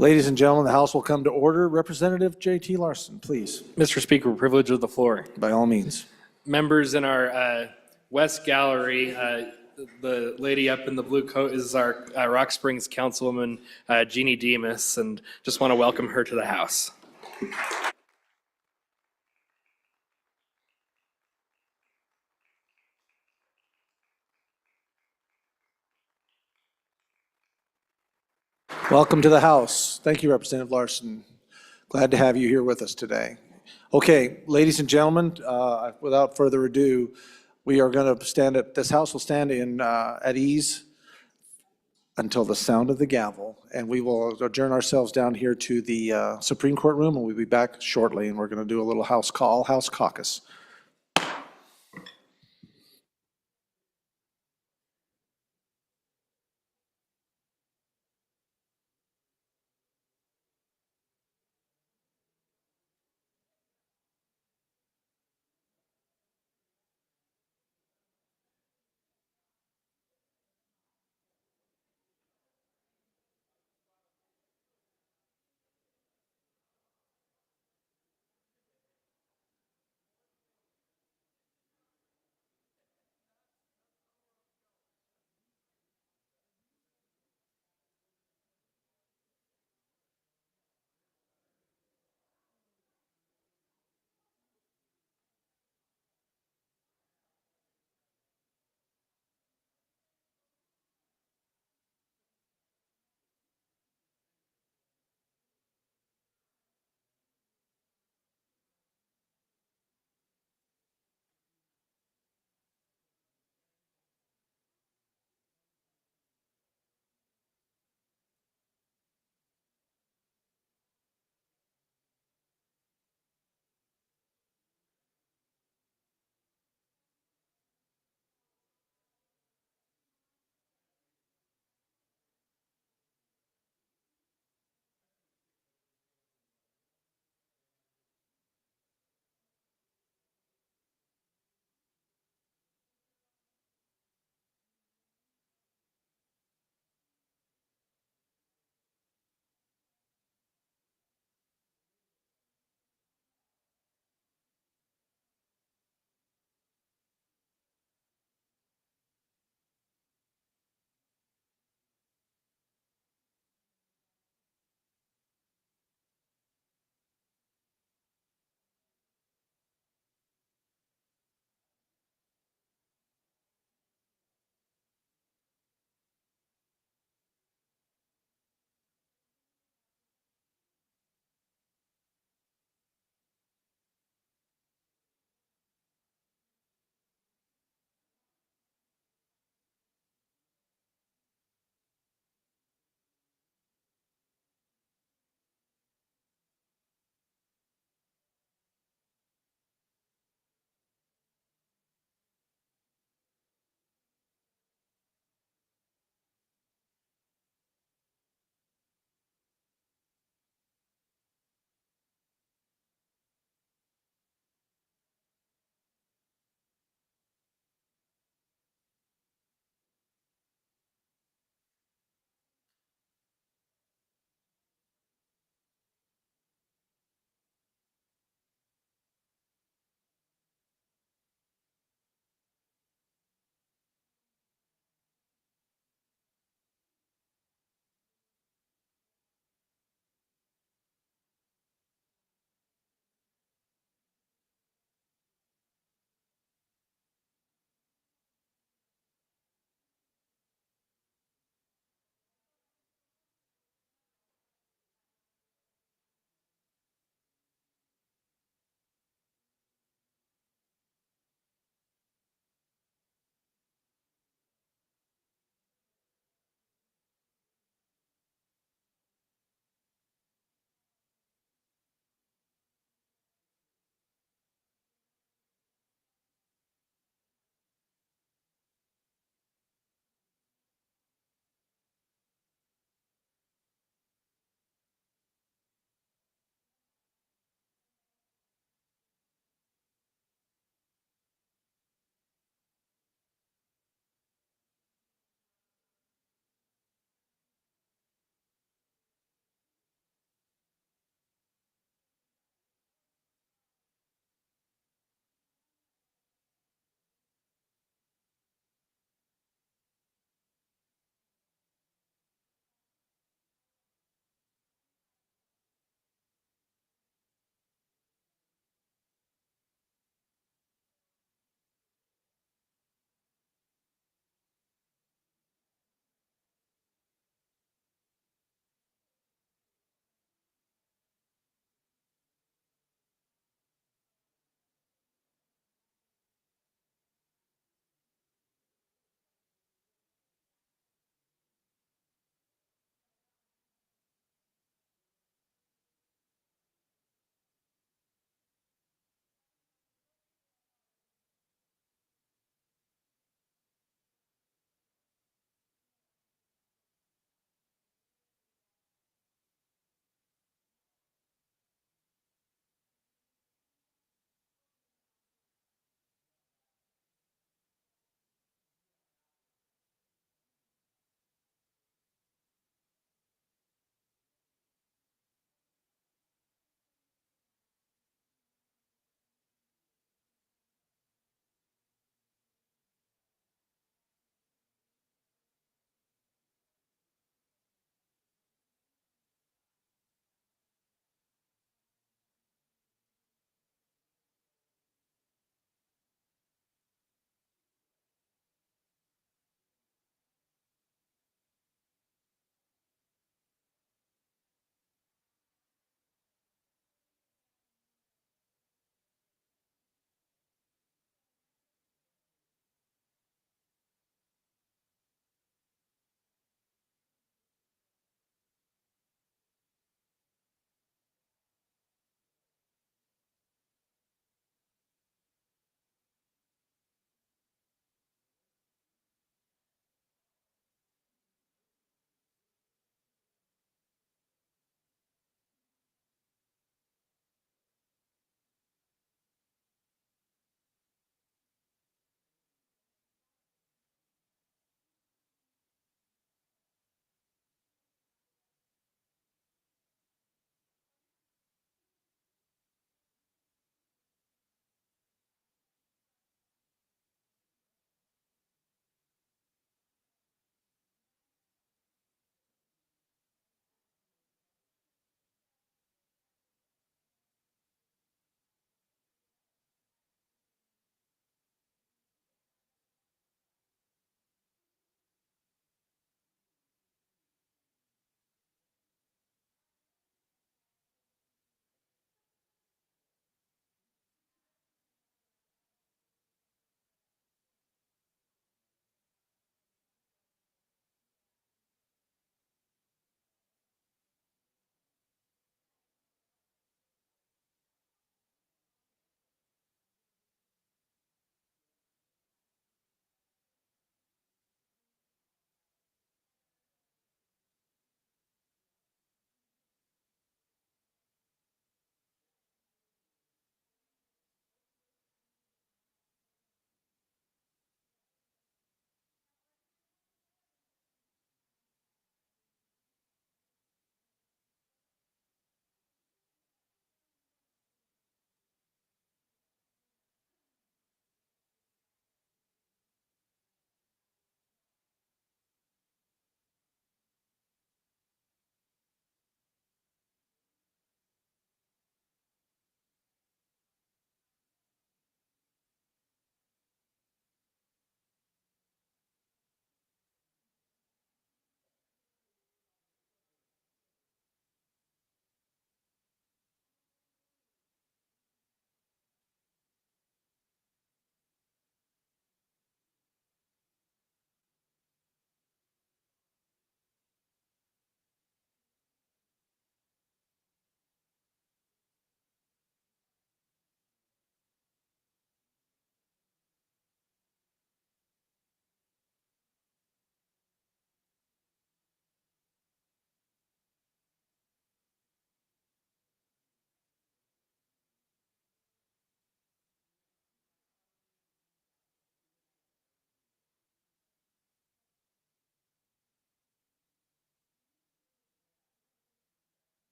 Ladies and gentlemen, the House will come to order. Representative J.T. Larson, please, Mr. Speaker, privilege of the floor. by all means. Members in our West Gallery, the lady up in the blue coat is our Rock Springs Councilwoman, Jeannie Demas, and just want to welcome her to the House. Welcome to the House. Thank you, Representative Larson. Glad to have you here with us today. Okay, ladies and gentlemen, without further ado, we are going to stand at, this House will stand in at ease until the sound of the gavel, and we will adjourn ourselves down here to the Supreme Court room, and we'll be back shortly, and we're going to do a little House call, House caucus.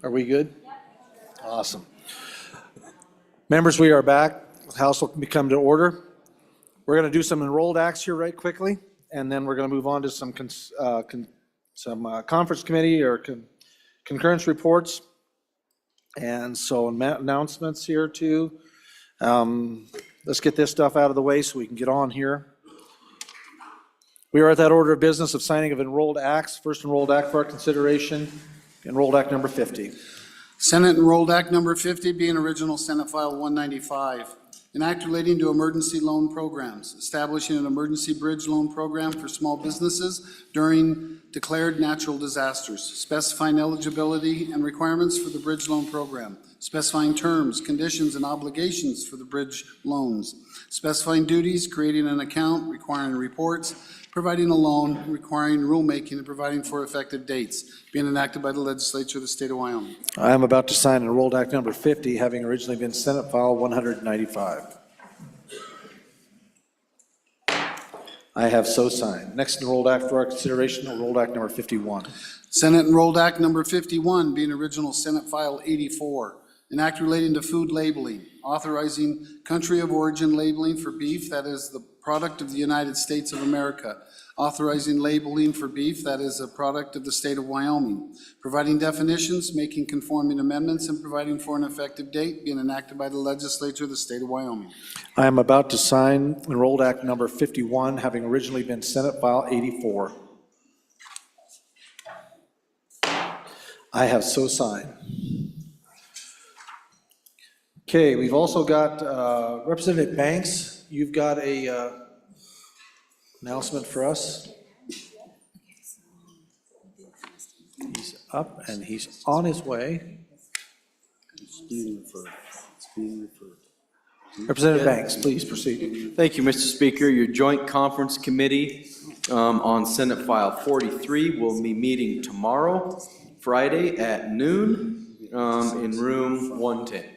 Are we good? Awesome. Members, we are back. The House will come to order. We're going to do some enrolled acts here right quickly, and then we're going to move on to some conference committee or concurrence reports. And so announcements here too. Let's get this stuff out of the way so we can get on here. We are at that order of business of signing of enrolled acts. First enrolled act for our consideration, enrolled act number 50. Senate Enrolled Act Number 50 being original Senate File 195. An act relating to emergency loan programs, establishing an emergency bridge loan program for small businesses during declared natural disasters, specifying eligibility and requirements for the bridge loan program, specifying terms, conditions, and obligations for the bridge loans, specifying duties, creating an account, requiring reports, providing a loan, requiring rulemaking, and providing for effective dates, being enacted by the legislature of the state of Wyoming. I am about to sign enrolled act number 50, having originally been Senate File 195. I have so signed. Next enrolled act for our consideration, enrolled act number 51. Senate Enrolled Act Number 51 being original Senate File 84. An act relating to food labeling, authorizing country of origin labeling for beef that is the product of the United States of America, authorizing labeling for beef that is a product of the state of Wyoming, providing definitions, making conforming amendments, and providing for an effective date, being enacted by the legislature of the state of Wyoming. I am about to sign enrolled act number 51, having originally been Senate File 84. I have so signed. Okay, we've also got Representative Banks. You've got a announcement for us. He's up and he's on his way. Representative Banks, please proceed. Thank you, Mr. Speaker. Your Joint Conference Committee on Senate File 43 will be meeting tomorrow, Friday at noon in room 110.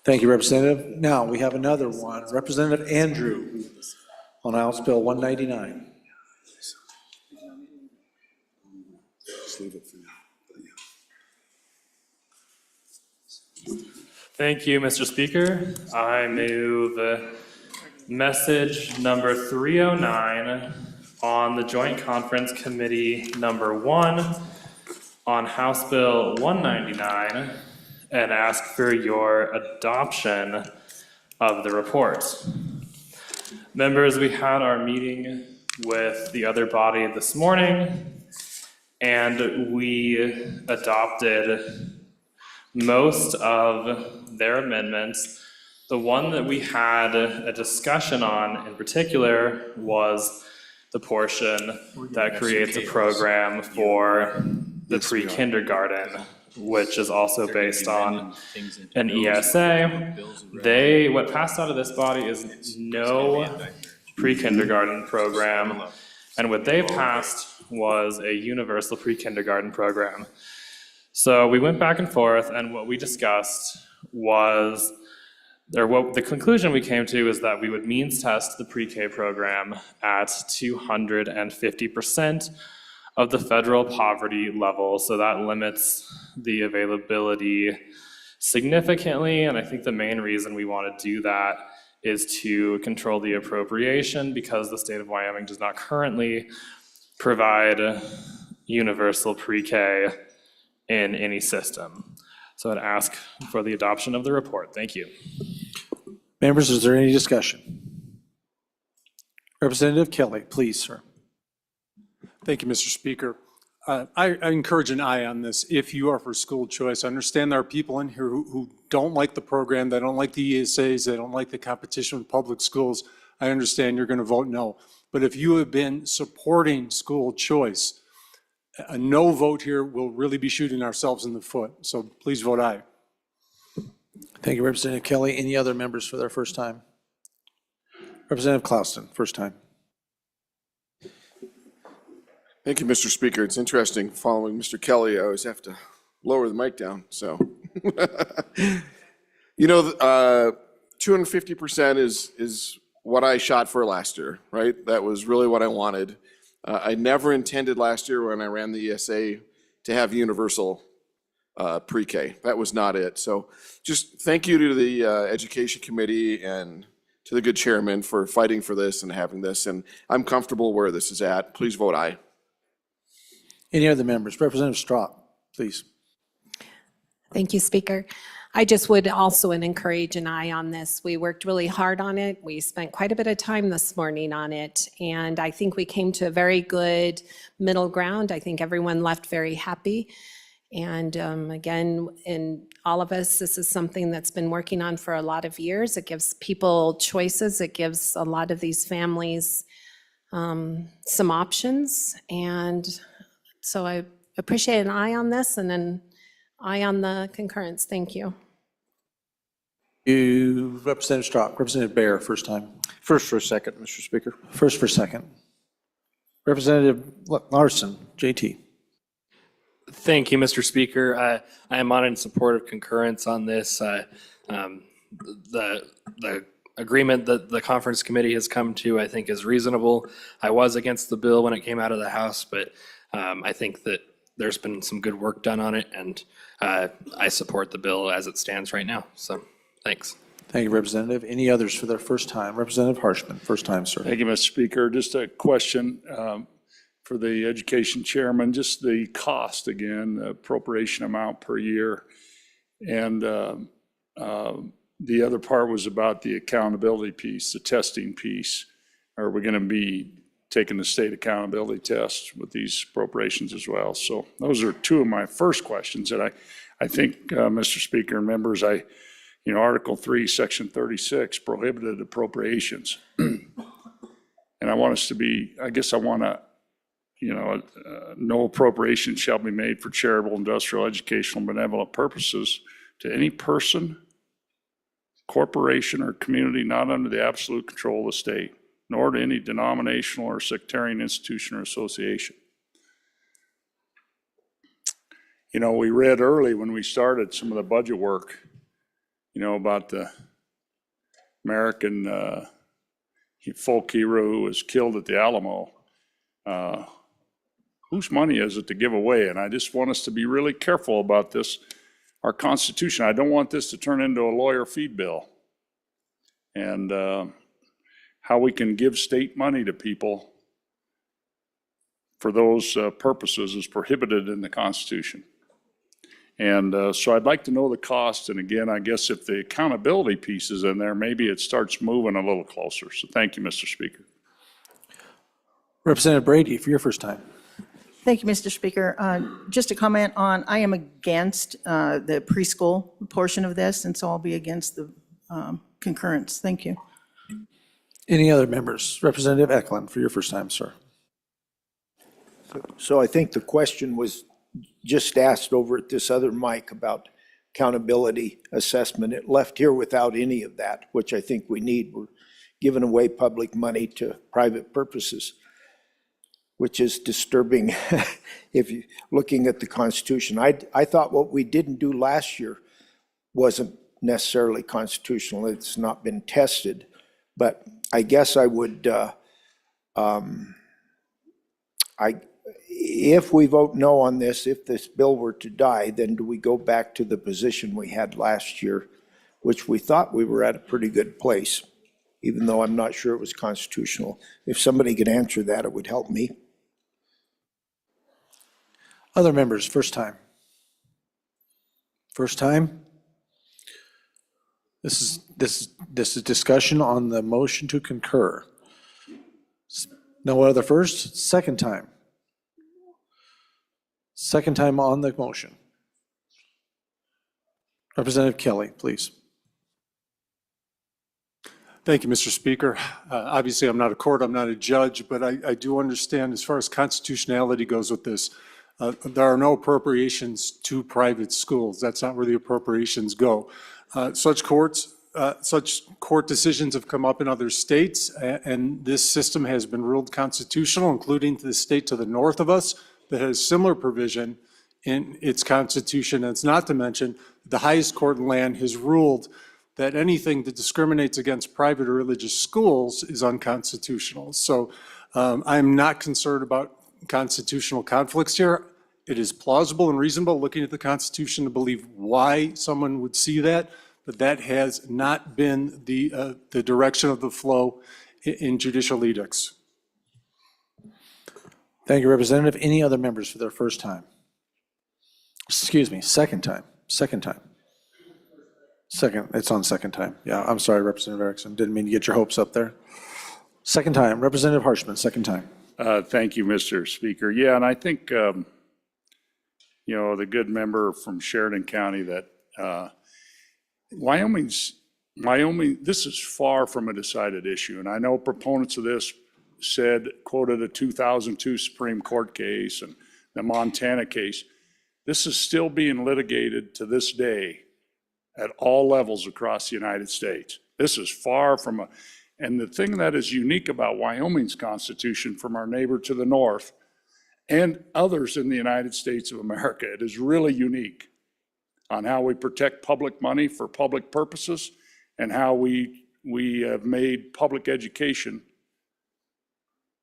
Thank you, Representative. Now, we have another one. Representative Andrew on House Bill 199. Thank you, Mr. Speaker. I move message number 309 on the Joint Conference Committee number 1 on House Bill 199 and ask for your adoption of the report. Members, we had our meeting with the other body this morning, and we adopted most of their amendments. The one that we had a discussion on in particular was the portion that creates a program for the pre-kindergarten, which is also based on an ESA. What passed out of this body is no pre-kindergarten program, and what they passed was a universal pre-kindergarten program. So we went back and forth, and what we discussed was, or what the conclusion we came to is that we would means test the pre-K program at 250% of the federal poverty level. So that limits the availability significantly. And I think the main reason we want to do that is to control the appropriation, because the state of Wyoming does not currently provide universal pre-K in any system. So I'd ask for the adoption of the report. Thank you. Members, is there any discussion? Representative Kelly, please, sir. Thank you, Mr. Speaker. I encourage an aye on this if you are for school choice. I understand there are people in here who don't like the program, they don't like the ESAs, they don't like the competition with public schools. I understand you're going to vote no. But if you have been supporting school choice, a no vote here will really be shooting ourselves in the foot. So please vote aye. Thank you, Representative Kelly. Any other members for their first time? Representative Clouston, first time. Thank you, Mr. Speaker. It's interesting, following Mr. Kelly, I always have to lower the mic down, so. 250% is what I shot for last year, right? That was really what I wanted. I never intended last year when I ran the ESA to have universal pre-K. That was not it. So just thank you to the Education Committee and to the good chairman for fighting for this and having this. And I'm comfortable where this is at. Please vote aye. Any other members? Representative Straught, please. Thank you, Speaker. I just would also encourage an eye on this. We worked really hard on it. We spent quite a bit of time this morning on it, and I think we came to a very good middle ground. I think everyone left very happy. And again, in all of us, this is something that's been working on for a lot of years. It gives people choices. It gives a lot of these families some options. And so I appreciate an eye on this and an eye on the concurrence. Thank you. You, Representative Straught. Representative Baer, first time. First for a second, Mr. Speaker. First for second. Representative Larson, JT. Thank you, Mr. Speaker. I am on in support of concurrence on this. The agreement that the conference committee has come to, I think, is reasonable. I was against the bill when it came out of the House, but I think that there's been some good work done on it, and I support the bill as it stands right now. So, thanks. Thank you, Representative. Any others for their first time? Representative Harshman, first time, sir. Thank you, Mr. Speaker. Just a question for the Education Chairman, just the cost again, the appropriation amount per year. And the other part was about the accountability piece, the testing piece. Are we going to be taking the state accountability test with these appropriations as well? So those are two of my first questions that I think, Mr. Speaker and members, Article 3, Section 36 prohibited appropriations. And I want us to be, I want to, no appropriation shall be made for charitable, industrial, educational, benevolent purposes to any person, corporation, or community not under the absolute control of the state, nor to any denominational or sectarian institution or association. We read early when we started some of the budget work, about the American folk hero who was killed at the Alamo. Whose money is it to give away? And I just want us to be really careful about this, our Constitution. I don't want this to turn into a lawyer feed bill. And how we can give state money to people for those purposes is prohibited in the Constitution. And so I'd like to know the cost. And again, I guess if the accountability piece is in there, maybe it starts moving a little closer. So thank you, Mr. Speaker. Representative Brady, for your first time. Thank you, Mr. Speaker. Just a comment on, I am against the preschool portion of this, and so I'll be against the concurrence. Thank you. Any other members? Representative Eklund, for your first time, sir. So I think the question was just asked over at this other mic about accountability assessment. It left here without any of that, which I think we need. We're giving away public money to private purposes, which is disturbing if you're looking at the Constitution. I thought what we didn't do last year wasn't necessarily constitutional. It's not been tested. But I guess I would, if we vote no on this, if this bill were to die, then do we go back to the position we had last year, which we thought we were at a pretty good place, even though I'm not sure it was constitutional? If somebody could answer that, it would help me. Other members, first time. First time. This is discussion on the motion to concur. No other first, second time. Second time on the motion. Representative Kelly, please. Thank you, Mr. Speaker. Obviously, I'm not a court, I'm not a judge, but I do understand as far as constitutionality goes with this, there are no appropriations to private schools. That's not where the appropriations go. Such court decisions have come up in other states, and this system has been ruled constitutional, including the state to the north of us that has similar provision in its constitution. And it's not to mention the highest court in land has ruled that anything that discriminates against private or religious schools is unconstitutional. So I'm not concerned about constitutional conflicts here. It is plausible and reasonable, looking at the Constitution, to believe why someone would see that, but that has not been the direction of the flow in judicial edicts. Thank you, Representative. Any other members for their first time? Excuse me, second time. Second, it's on second time. Yeah, I'm sorry, Representative Erickson. Didn't mean to get your hopes up there. Second time, Representative Harshman, second time. Thank you, Mr. Speaker. Yeah, and I think, the good member from Sheridan County that Wyoming, this is far from a decided issue. And I know proponents of this quoted a 2002 Supreme Court case and the Montana case. This is still being litigated to this day at all levels across the United States. This is far from and the thing that is unique about Wyoming's Constitution from our neighbor to the north and others in the United States of America, it is really unique on how we protect public money for public purposes and how we have made public education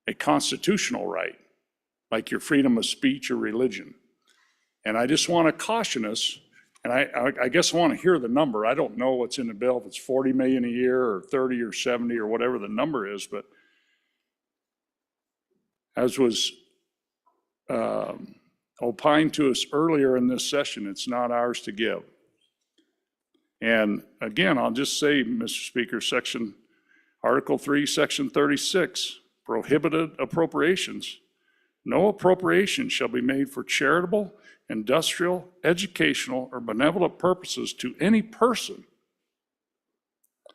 a constitutional right, like your freedom of speech or religion. And I just want to caution us, and I guess I want to hear the number. I don't know what's in the bill, if it's 40 million a year or 30 or 70 or whatever the number is, but as was opined to us earlier in this session, it's not ours to give. And again, I'll just say, Mr. Speaker, Article 3, Section 36, prohibited appropriations. No appropriation shall be made for charitable, industrial, educational, or benevolent purposes to any person,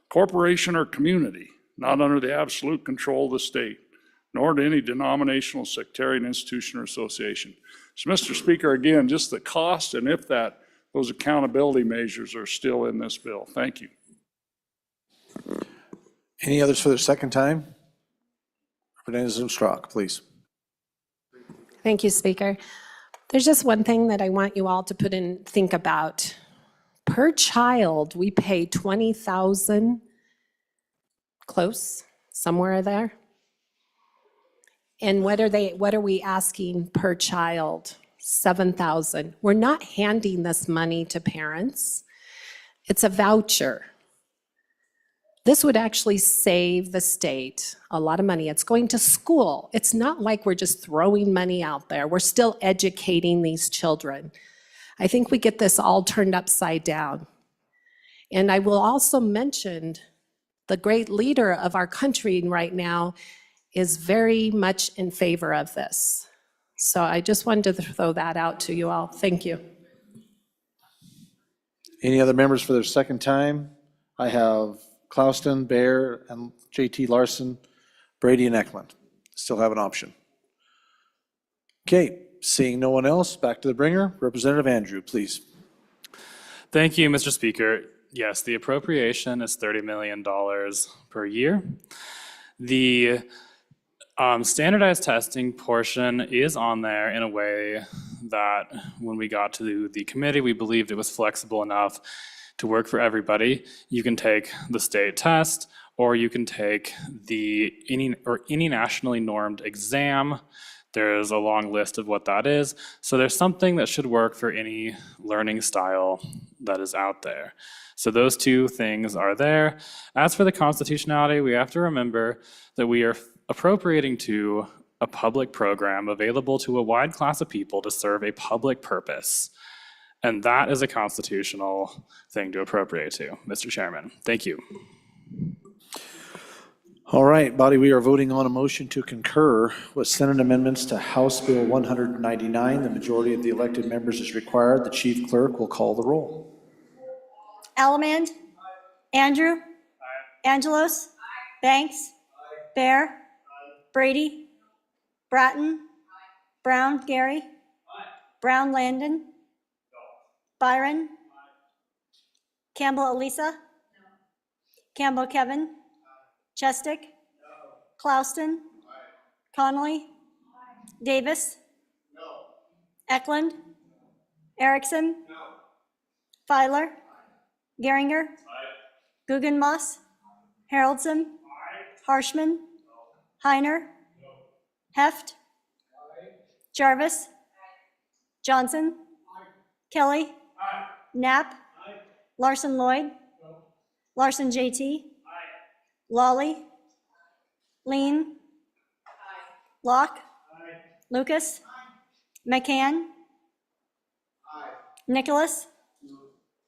corporation, or community, not under the absolute control of the state, nor to any denominational, sectarian institution or association. So, Mr. Speaker, again, just the cost and if those accountability measures are still in this bill. Thank you. Any others for their second time? Representative Zumstrock, please. Thank you, Speaker. There's just one thing that I want you all to think about. Per child, we pay $20,000, close, somewhere there. And what are we asking per child? $7,000. We're not handing this money to parents. It's a voucher. This would actually save the state a lot of money. It's going to school. It's not like we're just throwing money out there. We're still educating these children. I think we get this all turned upside down. And I will also mention the great leader of our country right now is very much in favor of this. So I just wanted to throw that out to you all. Thank you. Any other members for their second time? I have Clouston, Bear, and JT Larson, Brady, and Eklund. Still have an option. Okay, seeing no one else, back to the bringer. Representative Andrew, please. Thank you, Mr. Speaker. Yes, the appropriation is $30 million per year. The standardized testing portion is on there in a way that when we got to the committee, we believed it was flexible enough to work for everybody. You can take the state test, or you can take any nationally normed exam. There's a long list of what that is. So there's something that should work for any learning style that is out there. So those two things are there. As for the constitutionality, we have to remember that we are appropriating to a public program available to a wide class of people to serve a public purpose. And that is a constitutional thing to appropriate to, Mr. Chairman. Thank you. All right, body, we are voting on a motion to concur with Senate amendments to House Bill 199. The majority of the elected members is required. The chief clerk will call the roll. Allemand. Andrew. Angelos. Banks. Bear. Brady. Bratton. Brown Gary. Brown Landon. Byron. Campbell Elisa. Campbell Kevin. Chestick. Clouston. Connolly. Davis. Eklund. Erickson. Filer. Geringer. Guggenmoss. Haroldson. Harshman. Heiner. Heft. Jarvis. Johnson. Kelly. Knapp. Larson Lloyd. Larson JT. Lawley. Lean. Locke. Lucas. McCann. Nicholas.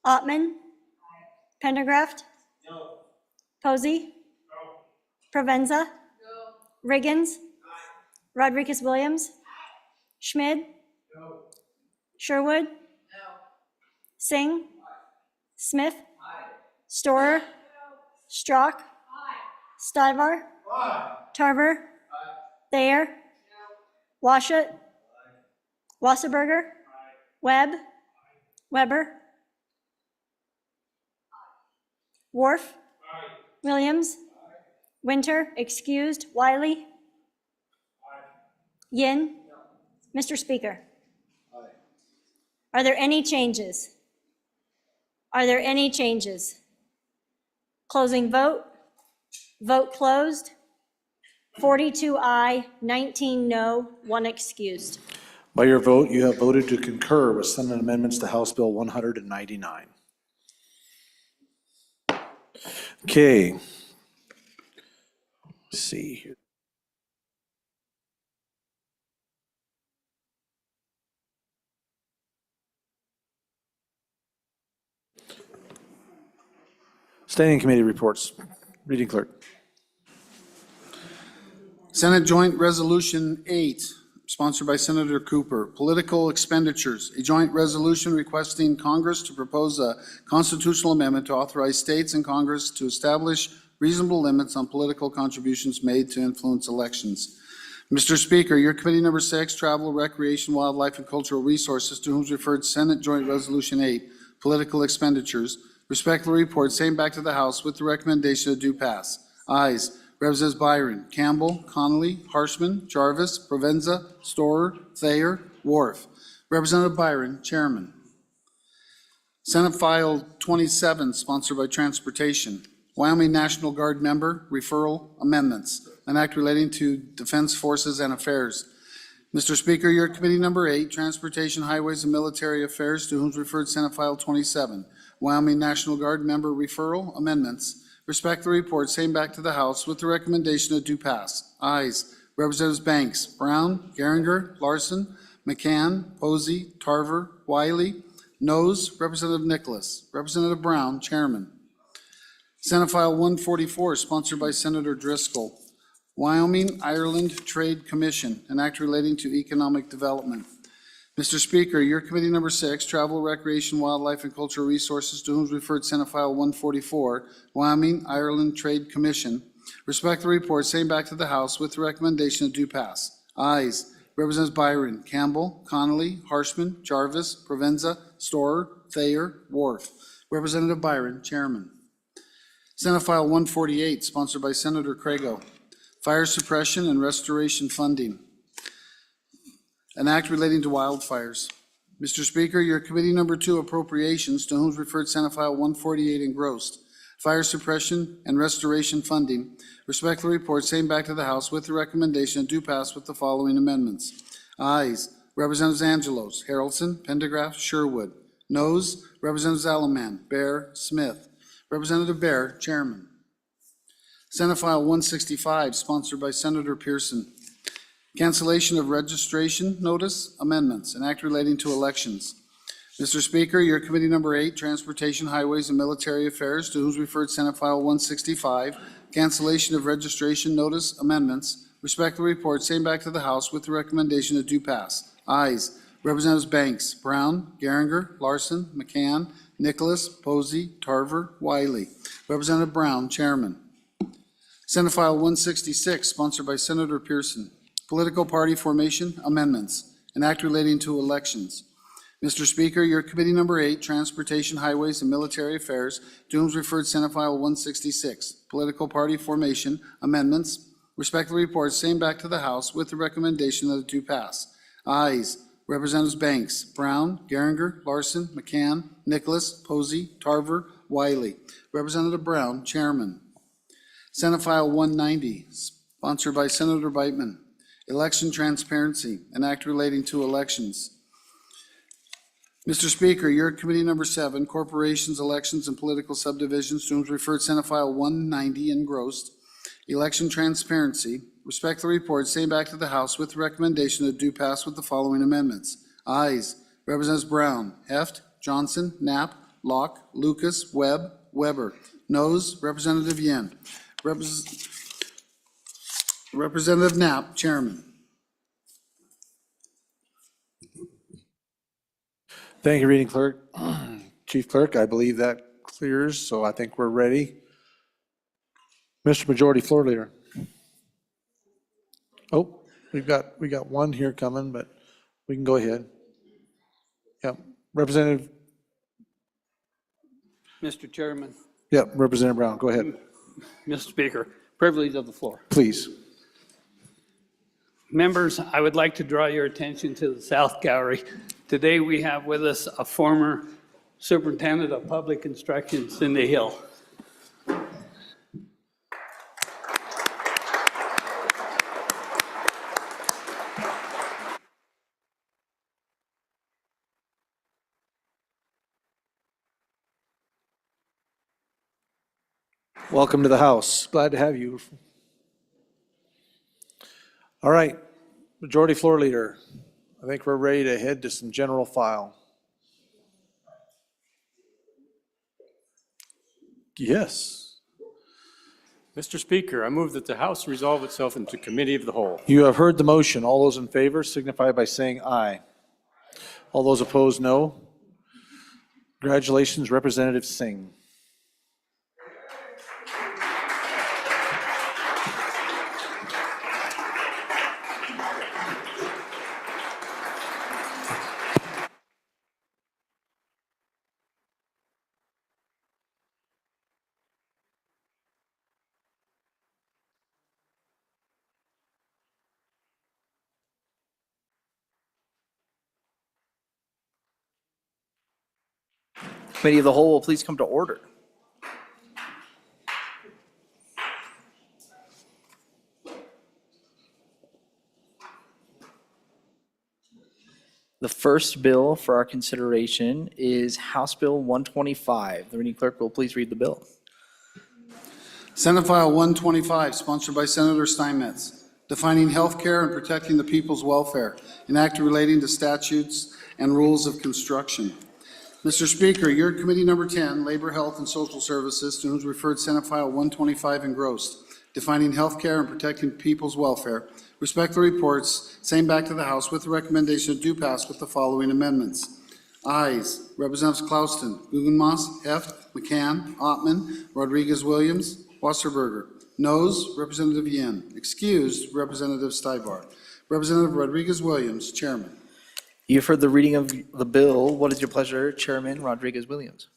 Ottman. Pendergraft. Posey. Provenza. Riggins. Rodriguez Williams. Schmid. Sherwood. Singh. Smith. Storer. Strock. Stivar. Tarver. Thayer. Washut. Wasserberger. Webb. Weber. Worf. Williams. Winter, excused. Wiley. Yin. Mr. Speaker. Are there any changes? Are there any changes? Closing vote. Vote closed. 42 aye, 19 no, 1 excused. By your vote, you have voted to concur with Senate amendments to House Bill 199. Okay. Let's see here. Standing committee reports. Reading clerk. Senate Joint Resolution 8, sponsored by Senator Cooper, political expenditures. A joint resolution requesting Congress to propose a constitutional amendment to authorize states and Congress to establish reasonable limits on political contributions made to influence elections. Mr. Speaker, your committee number 6, Travel, Recreation, Wildlife, and Cultural Resources, to whom is referred Senate Joint Resolution 8, political expenditures, respectfully report same back to the House with the recommendation that do pass. Ayes. Representatives Byron, Campbell, Connolly, Harshman, Jarvis, Provenza, Storer, Thayer, Worf. Representative Byron, Chairman. Senate File 27, sponsored by Transportation. Wyoming National Guard member, referral, amendments. An act relating to Defense Forces and Affairs. Mr. Speaker, your committee number 8, Transportation, Highways, and Military Affairs, to whom is referred Senate File 27. Wyoming National Guard member, referral, amendments. Respectfully report same back to the House with the recommendation that do pass. Ayes. Representatives Banks, Brown, Geringer, Larson, McCann, Posey, Tarver, Wiley. Noes. Representative Nicholas. Representative Brown, Chairman. Senate File 144, sponsored by Senator Driscoll. Wyoming Ireland Trade Commission, an act relating to economic development. Mr. Speaker, your committee number 6, Travel, Recreation, Wildlife, and Cultural Resources, to whom is referred Senate File 144, Wyoming Ireland Trade Commission, respectfully report same back to the House with the recommendation that do pass. Ayes. Representatives Byron, Campbell, Connolly, Harshman, Jarvis, Provenza, Storer, Thayer, Worf. Representative Byron, Chairman. Senate File 148, sponsored by Senator Crago. Fire suppression and restoration funding. An act relating to wildfires. Mr. Speaker, your committee number 2, appropriations, to whom is referred Senate File 148 engrossed. Fire suppression and restoration funding. Respectfully report same back to the House with the recommendation that do pass with the following amendments. Ayes. Representatives Angelos, Harrelson, Pendergraft, Sherwood. Noes. Representatives Alaman, Bear, Smith. Representative Bear, Chairman. Senate File 165, sponsored by Senator Pearson. Cancellation of registration notice amendments, an act relating to elections. Mr. Speaker, your committee number 8, Transportation, Highways, and Military Affairs, to whom is referred Senate File 165, cancellation of registration notice amendments, respectfully report same back to the House with the recommendation that do pass. Ayes. Representatives Banks, Brown, Geringer, Larson, McCann, Nicholas, Posey, Tarver, Wiley. Representative Brown, Chairman. Senate File 166, sponsored by Senator Pearson. Political party formation amendments, an act relating to elections. Mr. Speaker, your committee number 8, Transportation, Highways, and Military Affairs, to whom is referred Senate File 166, political party formation amendments, respectfully report same back to the House with the recommendation that it do pass. Ayes. Representatives Banks, Brown, Geringer, Larson, McCann, Nicholas, Posey, Tarver, Wiley. Representative Brown, Chairman. Senate File 190, sponsored by Senator Beitman. Election transparency, an act relating to elections. Mr. Speaker, your committee number 7, Corporations, Elections, and Political Subdivisions, to whom is referred Senate File 190 engrossed. Election Transparency, respect the report, send back to the House with the recommendation that do pass with the following amendments. Ayes, Representatives Brown, Heft, Johnson, Knapp, Locke, Lucas, Webb, Weber. Noes, Representative Yen. Representative Knapp, Chairman. Thank you, Reading Clerk. Chief Clerk, I believe that clears, so I think we're ready. Mr. Majority Floor Leader. Oh, we got one here coming, but we can go ahead. Yep, Representative, Mr. Chairman, yep, Representative Brown, go ahead, Mr. Speaker, privilege of the floor. please. Members, I would like to draw your attention to the South Gallery. Today, we have with us a former Superintendent of Public Instruction, Cindy Hill. Welcome to the House. Glad to have you. All right, Majority Floor Leader, I think we're ready to head to some general file. Yes. Mr. Speaker, I move that the House resolve itself into Committee of the Whole. You have heard the motion. All those in favor signify by saying aye. All those opposed, no. Congratulations, Representative Singh. Committee of the Whole will please come to order. The first bill for our consideration is House Bill 125. The reading clerk will please read the bill. Senate File 125, sponsored by Senator Steinmetz, defining health care and protecting the people's welfare, an act relating to statutes and rules of construction. Mr. Speaker, your committee number 10, Labor, Health, and Social Services, to whom is referred Senate File 125 engrossed, defining health care and protecting people's welfare, respect the reports, same back to the House with the recommendation to do pass with the following amendments. Ayes, Representatives Klauston, Guggenmoss, Heft, McCann, Ottman, Rodriguez-Williams, Wasserberger. Noes, Representative Yen. Excused, Representative Stibar. Representative Rodriguez-Williams, Chairman. You've heard the reading of the bill. What is your pleasure, Chairman Rodriguez-Williams?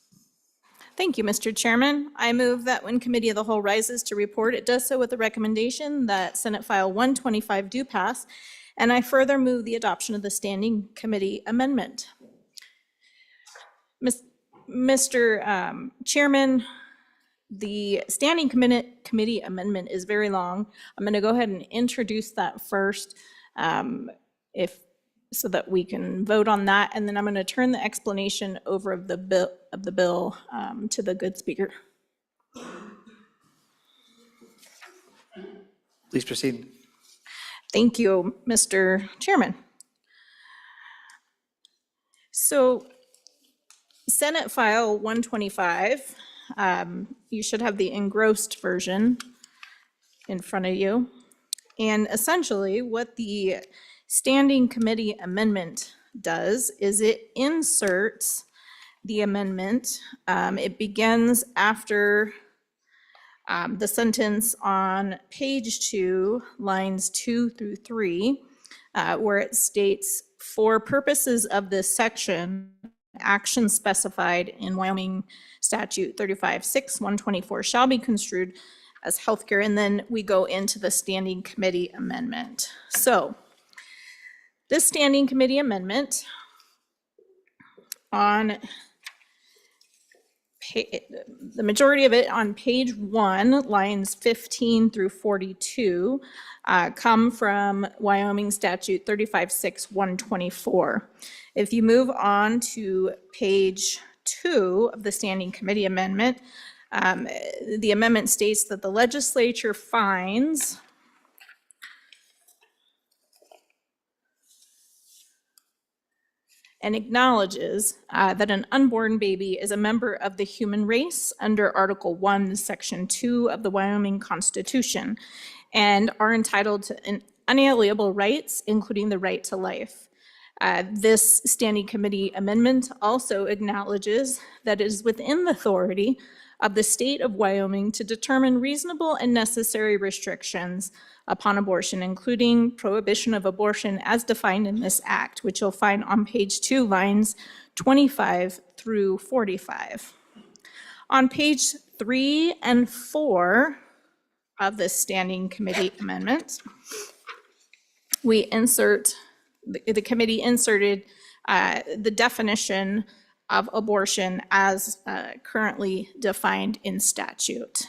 Thank you, Mr. Chairman. I move that when Committee of the Whole rises to report, it does so with the recommendation that Senate File 125 do pass, and I further move the adoption of the Standing Committee amendment. Mr. Chairman, the Standing Committee amendment is very long. I'm going to go ahead and introduce that first, so that we can vote on that, and then I'm going to turn the explanation over of the bill to the good speaker. Please proceed. Thank you, Mr. Chairman. So Senate File 125, you should have the engrossed version in front of you. And essentially what the Standing Committee amendment does is it inserts the amendment. It begins after the sentence on page 2, lines 2 through 3, where it states, for purposes of this section, actions specified in Wyoming Statute 35-6-124 shall be construed as healthcare, and then we go into the Standing Committee amendment. So this Standing Committee amendment on the majority of it on page 1, lines 15 through 42, come from Wyoming Statute 35.6.124. If you move on to page 2 of the Standing Committee Amendment, the amendment states that the legislature finds and acknowledges that an unborn baby is a member of the human race under Article 1, Section 2 of the Wyoming Constitution, and are entitled to unalienable rights, including the right to life. This Standing Committee amendment also acknowledges that it is within the authority of the state of Wyoming to determine reasonable and necessary restrictions upon abortion, including prohibition of abortion as defined in this act, which you'll find on page 2, lines 25 through 45. On page 3 and 4 of the Standing Committee amendment, the committee inserted the definition of abortion as currently defined in statute.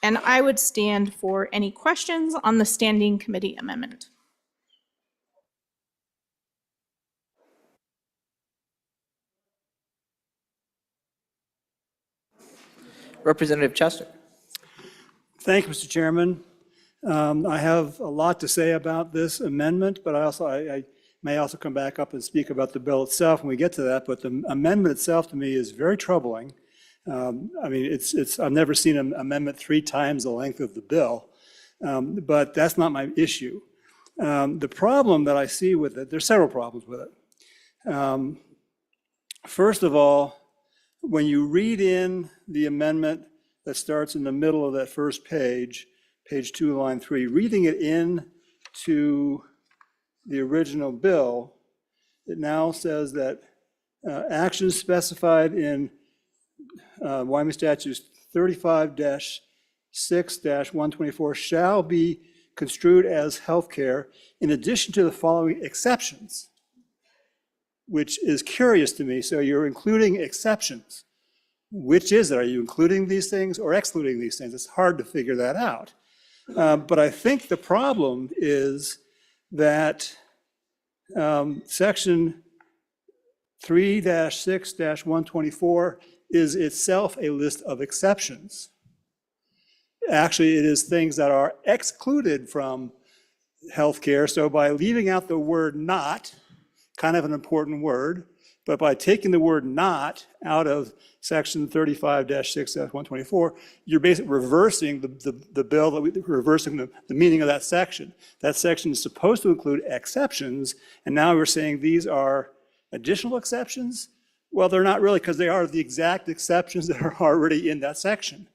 And I would stand for any questions on the Standing Committee amendment. Representative Chester. Thank you, Mr. Chairman. I have a lot to say about this amendment, but I may also come back up and speak about the bill itself when we get to that. But the amendment itself to me is very troubling. I mean, I've never seen an amendment 3 times the length of the bill, but that's not my issue. The problem that I see with it, there's several problems with it. First of all, when you read in the amendment that starts in the middle of that first page, page 2, line 3, reading it in to the original bill, it now says that actions specified in Wyoming Statutes 35-6-124 shall be construed as healthcare in addition to the following exceptions, which is curious to me. So you're including exceptions. Which is it? Are you including these things or excluding these things? It's hard to figure that out. But I think the problem is that section 3-6-124 is itself a list of exceptions. Actually, it is things that are excluded from healthcare. So by leaving out the word not, kind of an important word, but by taking the word not out of section 35-6-124, you're basically reversing the bill, reversing the meaning of that section. That section is supposed to include exceptions, and now we're saying these are additional exceptions. Well, they're not really, because they are the exact exceptions that are already in that section.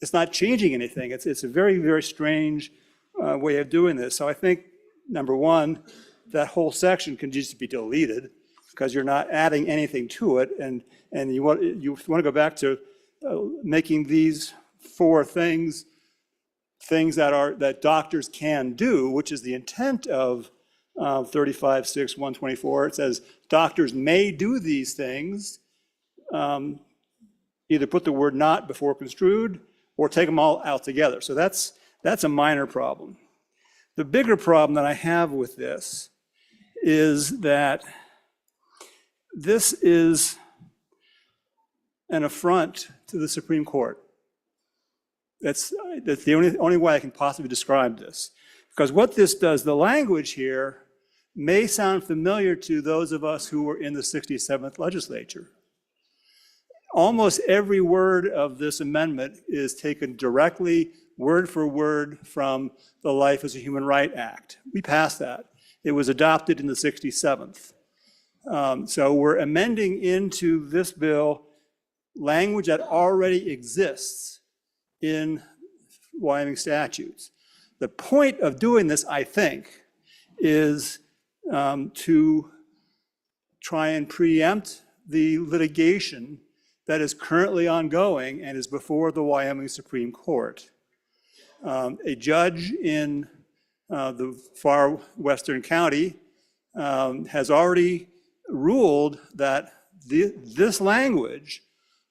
It's not changing anything. It's a very, very strange way of doing this. So I think, number one, that whole section can just be deleted because you're not adding anything to it. And you want to go back to making these 4 things that doctors can do, which is the intent of 35-6-124. It says doctors may do these things, either put the word not before construed or take them all out together. So that's a minor problem. The bigger problem that I have with this is that this is an affront to the Supreme Court. That's the only way I can possibly describe this. Because what this does, the language here may sound familiar to those of us who were in the 67th legislature. Almost every word of this amendment is taken directly, word for word, from the Life as a Human Right Act. We passed that. It was adopted in the 67th. So we're amending into this bill language that already exists in Wyoming statutes. The point of doing this, I think, is to try and preempt the litigation that is currently ongoing and is before the Wyoming Supreme Court. A judge in the far western county has already ruled that this language,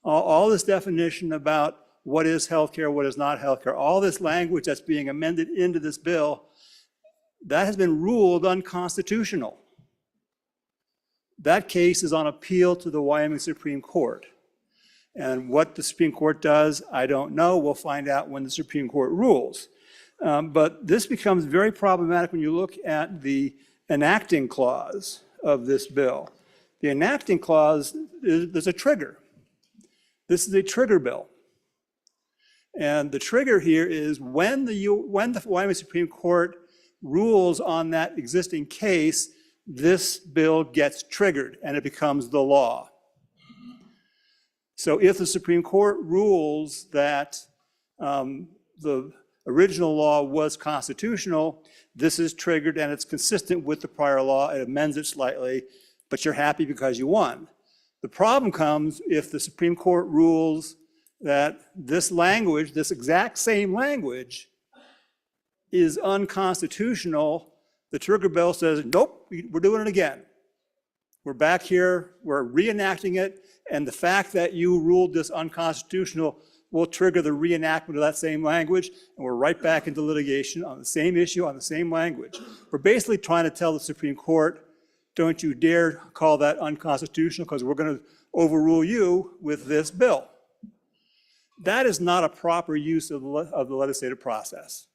all this definition about what is healthcare, what is not healthcare, all this language that's being amended into this bill, that has been ruled unconstitutional. That case is on appeal to the Wyoming Supreme Court. And what the Supreme Court does, I don't know. We'll find out when the Supreme Court rules. But this becomes very problematic when you look at the enacting clause of this bill. The enacting clause, there's a trigger. This is a trigger bill. And the trigger here is when the Wyoming Supreme Court rules on that existing case, this bill gets triggered and it becomes the law. So if the Supreme Court rules that the original law was constitutional, this is triggered and it's consistent with the prior law. It amends it slightly, but you're happy because you won. The problem comes if the Supreme Court rules that this language, this exact same language, is unconstitutional. The trigger bill says, nope, we're doing it again. We're back here, we're reenacting it, and the fact that you ruled this unconstitutional will trigger the reenactment of that same language, and we're right back into litigation on the same issue, on the same language. We're basically trying to tell the Supreme Court, don't you dare call that unconstitutional because we're going to overrule you with this bill. That is not a proper use of the legislative process.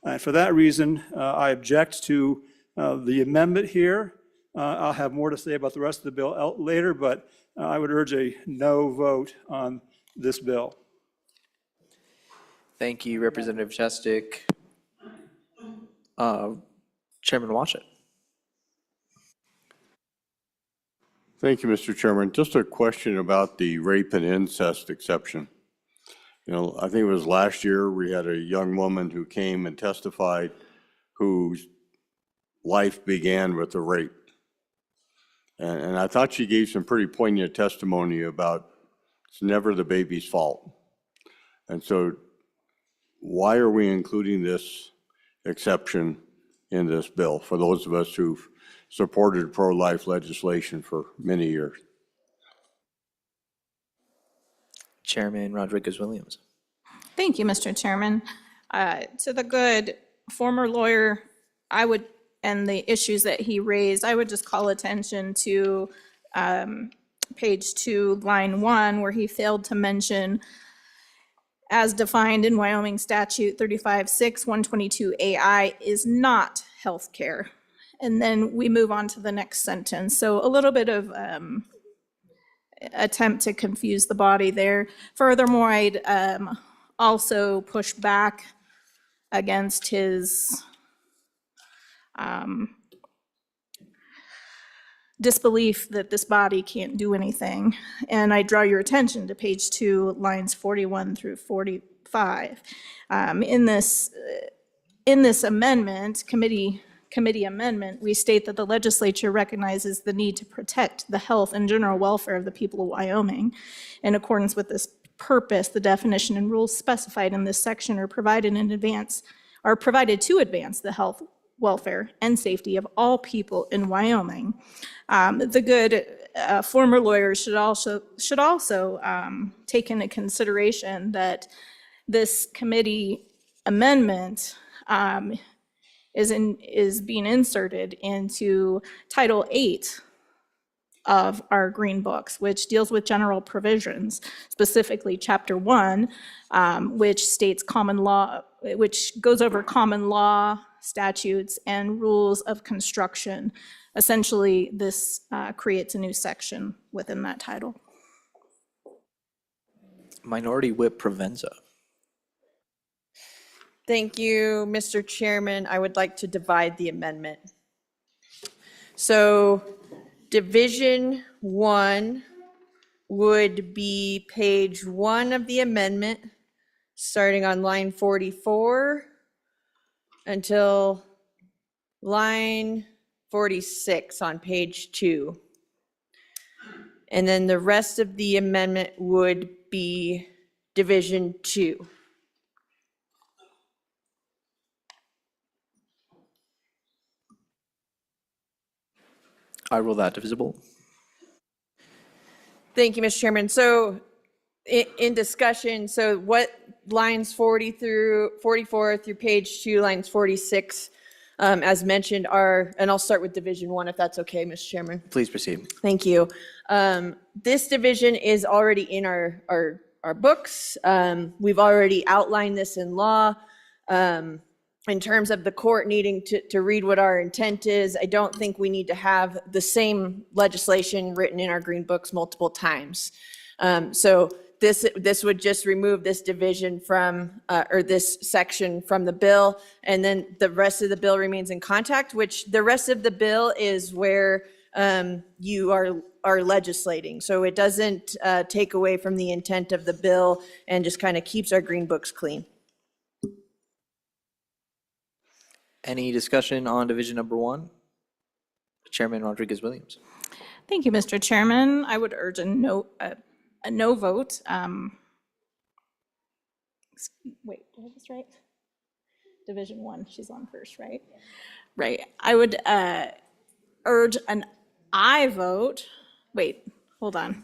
And for that reason, I object to the amendment here. I'll have more to say about the rest of the bill later, but I would urge a no vote on this bill. Thank you, Representative Chestick. Chairman Watchett. Thank you, Mr. Chairman. Just a question about the rape and incest exception. You know, I think it was last year we had a young woman who came and testified whose life began with a rape. And I thought she gave some pretty poignant testimony about it's never the baby's fault. And so why are we including this exception in this bill for those of us who've supported pro-life legislation for many years? Chairman Rodriguez-Williams. Thank you, Mr. Chairman. To the good former lawyer, and the issues that he raised, I would just call attention to page 2, line 1, where he failed to mention, as defined in Wyoming Statute 35.6, 122AI, is not healthcare. And then we move on to the next sentence. So a little bit of attempt to confuse the body there. Furthermore, I'd also push back against his disbelief that this body can't do anything. And I draw your attention to page 2, lines 41 through 45. In this amendment, committee amendment, we state that the legislature recognizes the need to protect the health and general welfare of the people of Wyoming. In accordance with this purpose, the definition and rules specified in this section are provided to advance the health, welfare, and safety of all people in Wyoming. The good former lawyers should also take into consideration that this committee amendment is being inserted into Title 8 of our green books, which deals with general provisions, specifically Chapter 1, which states common law, which goes over common law, statutes, and rules of construction. Essentially, this creates a new section within that title. Minority Whip Provenza. Thank you, Mr. Chairman. I would like to divide the amendment. So Division 1 would be page 1 of the amendment, starting on line 44 until line 46 on page 2. And then the rest of the amendment would be Division 2. I rule that divisible. Thank you, Mr. Chairman. So in discussion, so what lines 40 through 44 through page 2, lines 46, as mentioned are, and I'll start with Division 1 if that's okay, Mr. Chairman. Please proceed. Thank you. This division is already in our books. We've already outlined this in law. In terms of the court needing to read what our intent is, I don't think we need to have the same legislation written in our green books multiple times. So this would just remove this division from, or this section from the bill, and then the rest of the bill remains in contact, which the rest of the bill is where you are legislating. So it doesn't take away from the intent of the bill and just kind of keeps our green books clean. Any discussion on division number 1? Chairman Rodriguez-Williams. Thank you, Mr. Chairman. I would urge a no vote. Wait, did I have this right? Division 1, she's on first, right? Right. I would urge an aye vote. Wait, hold on.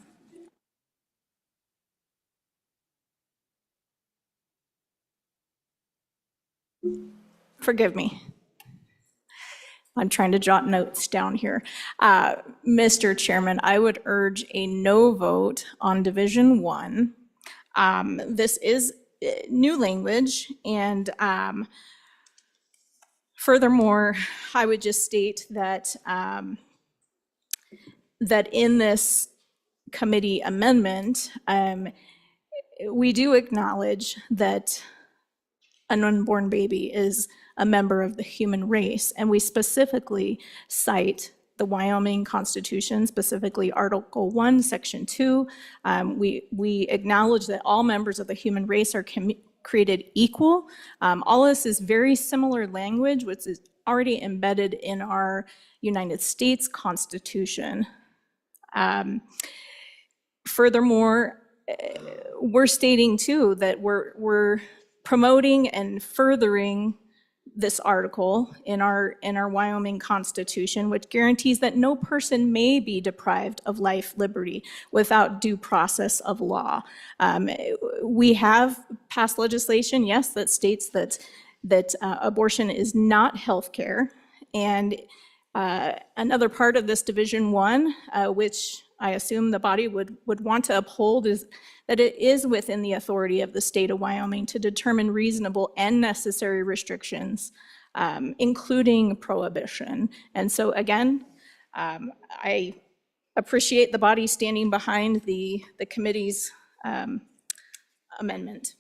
Forgive me. I'm trying to jot notes down here. Mr. Chairman, I would urge a no vote on Division 1. This is new language, and furthermore, I would just state that that in this committee amendment, we do acknowledge that an unborn baby is a member of the human race, and we specifically cite the Wyoming Constitution, specifically Article 1, Section 2. We acknowledge that all members of the human race are created equal. All this is very similar language, which is already embedded in our United States Constitution. Furthermore, we're stating too that we're promoting and furthering this article in our Wyoming Constitution, which guarantees that no person may be deprived of life, liberty without due process of law. We have passed legislation, yes, that states that abortion is not health care. And another part of this Division 1, which I assume the body would want to uphold, is that it is within the authority of the state of Wyoming to determine reasonable and necessary restrictions, including prohibition. And so again, I appreciate the body standing behind the committee's amendment.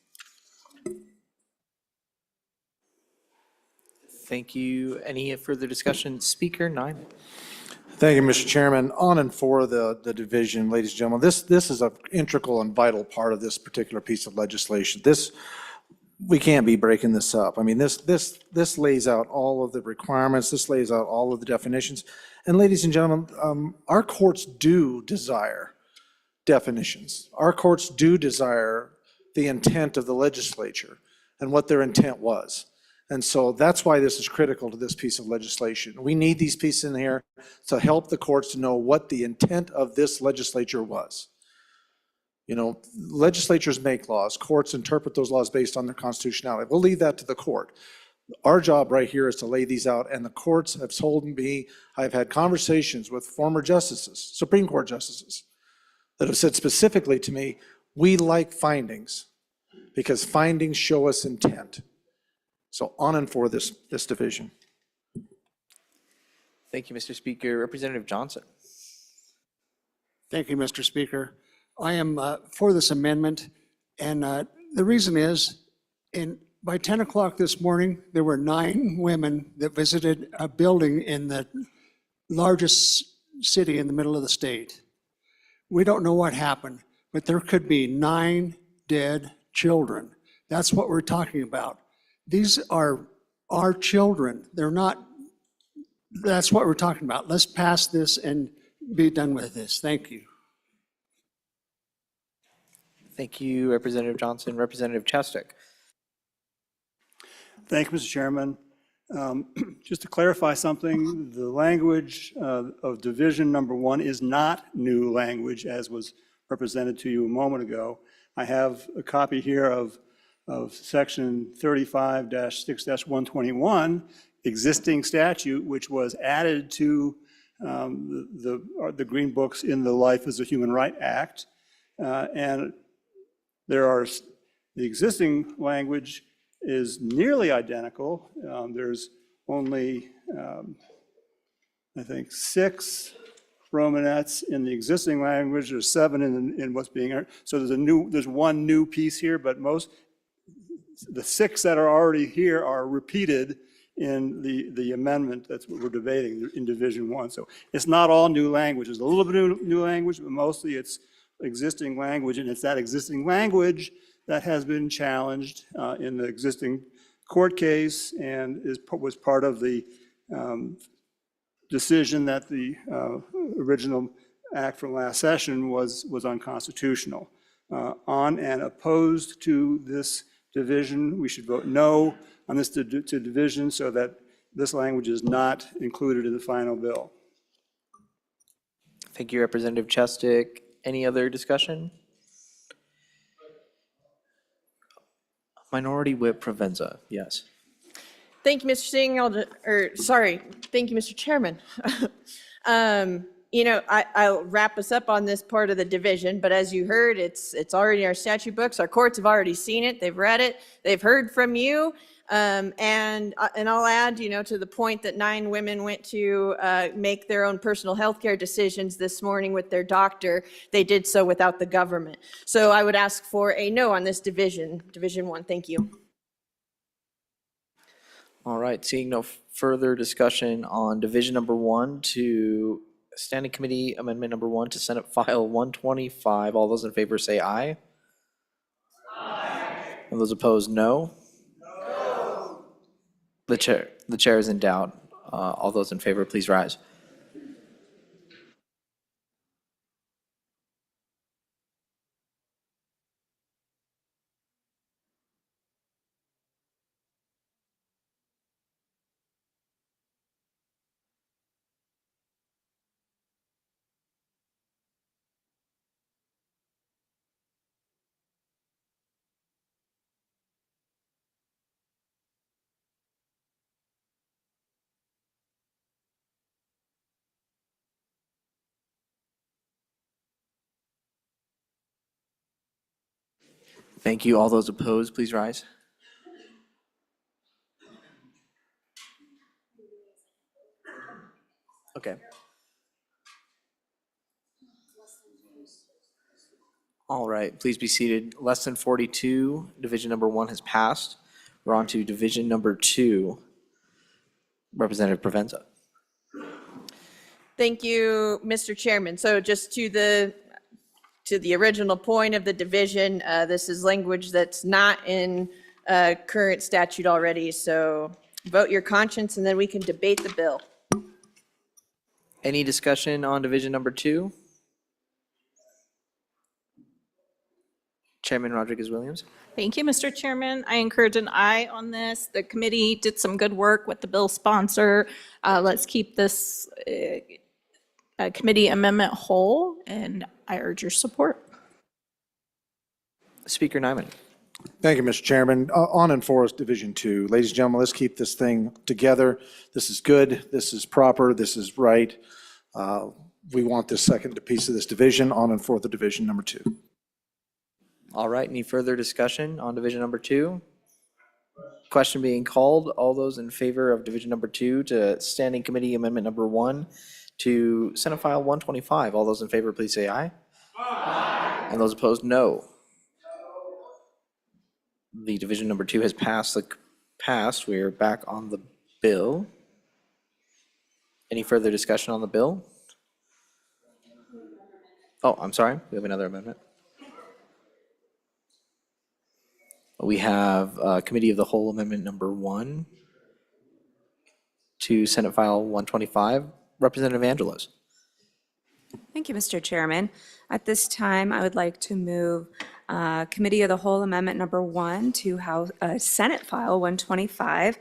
Thank you. Any further discussion? Speaker 9. Thank you, Mr. Chairman. On and for the division, ladies and gentlemen, this is an integral and vital part of this particular piece of legislation. We can't be breaking this up. I mean, this lays out all of the requirements. This lays out all of the definitions. And ladies and gentlemen, our courts do desire definitions. Our courts do desire the intent of the legislature and what their intent was. And so that's why this is critical to this piece of legislation. We need these pieces in here to help the courts to know what the intent of this legislature was. You know, legislatures make laws, courts interpret those laws based on their constitutionality. We'll leave that to the court. Our job right here is to lay these out, and the courts have told me, I've had conversations with former justices, Supreme Court justices, that have said specifically to me, we like findings because findings show us intent. So on and for this division. Thank you, Mr. Speaker. Representative Johnson. Thank you, Mr. Speaker. I am for this amendment, and the reason is, by 10 o'clock this morning, there were 9 women that visited a building in the largest city in the middle of the state. We don't know what happened, but there could be 9 dead children. That's what we're talking about. These are our children. They're not, that's what we're talking about. Let's pass this and be done with this. Thank you. Thank you, Representative Johnson. Representative Chastek. Thank you, Mr. Chairman. Just to clarify something, the language of division number 1 is not new language, as was represented to you a moment ago. I have a copy here of section 35-6-121, existing statute, which was added to the Green Books in the Life as a Human Right Act. And the existing language is nearly identical. There's only, I think, 6 Romanettes in the existing language. There's 7 in what's being, so there's one new piece here, but the 6 that are already here are repeated in the amendment. That's what we're debating in Division 1. So it's not all new language. There's a little bit of new language, but mostly it's existing language, and it's that existing language that has been challenged in the existing court case and was part of the decision that the original act from last session was unconstitutional. On and opposed to this division, we should vote no on this to division so that this language is not included in the final bill. Thank you, Representative Chestick. Any other discussion? Minority Whip Provenza, yes. Thank you, Mr. Thank you, Mr. Chairman. You know, I'll wrap us up on this part of the division, but as you heard, it's already in our statute books. Our courts have already seen it. They've read it. They've heard from you. And I'll add, you know, to the point that 9 women went to make their own personal health care decisions this morning with their doctor. They did so without the government. So I would ask for a no on this Division 1. Thank you. All right, seeing no further discussion on Division number 1 to Standing Committee Amendment number 1 to Senate File 125. All those in favor say aye. Aye. And those opposed, no. No. The chair is in doubt. All those in favor, please rise. Thank you. All those opposed, please rise. Okay. All right, please be seated. Less than 42, Division number 1 has passed. We're on to Division number 2. Representative Provenza. Thank you, Mr. Chairman. So just to the original point of the division, this is language that's not in current statute already. So vote your conscience and then we can debate the bill. Any discussion on Division number 2? Chairman Rodriguez-Williams. Thank you, Mr. Chairman. I encourage an aye on this. The committee did some good work with the bill sponsor. Let's keep this committee amendment whole, and I urge your support. Speaker Nyman. Thank you, Mr. Chairman. On and for Division 2. Ladies and gentlemen, let's keep this thing together. This is good. This is proper. This is right. We want this second piece of this division on and for the Division number 2. All right, any further discussion on Division number 2? Question being called. All those in favor of Division number 2 to Standing Committee Amendment number 1 to Senate File 125. All those in favor, please say aye. Aye. And those opposed, no. The Division number 2 has passed. We are back on the bill. Any further discussion on the bill? Oh, I'm sorry. We have another amendment. We have Committee of the Whole Amendment number 1 to Senate File 125. Representative Angelos. Thank you, Mr. Chairman. At this time, I would like to move Committee of the Whole Amendment number 1 to Senate File 125.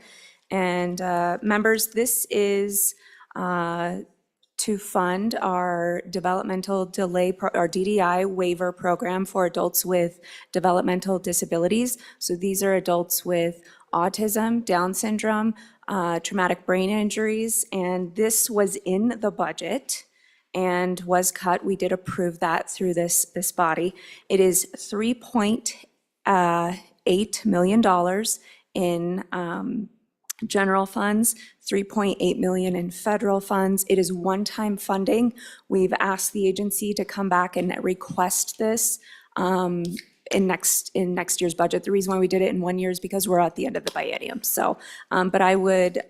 And members, this is to to fund our developmental delay, our DDI waiver program for adults with developmental disabilities. So these are adults with autism, Down syndrome, traumatic brain injuries, and this was in the budget and was cut. We did approve that through this body. It is $3.8 million in general funds, 3.8 million in federal funds. It is one-time funding. We've asked the agency to come back and request this in next year's budget. The reason why we did it in 1 year is because we're at the end of the biennium. So, but I would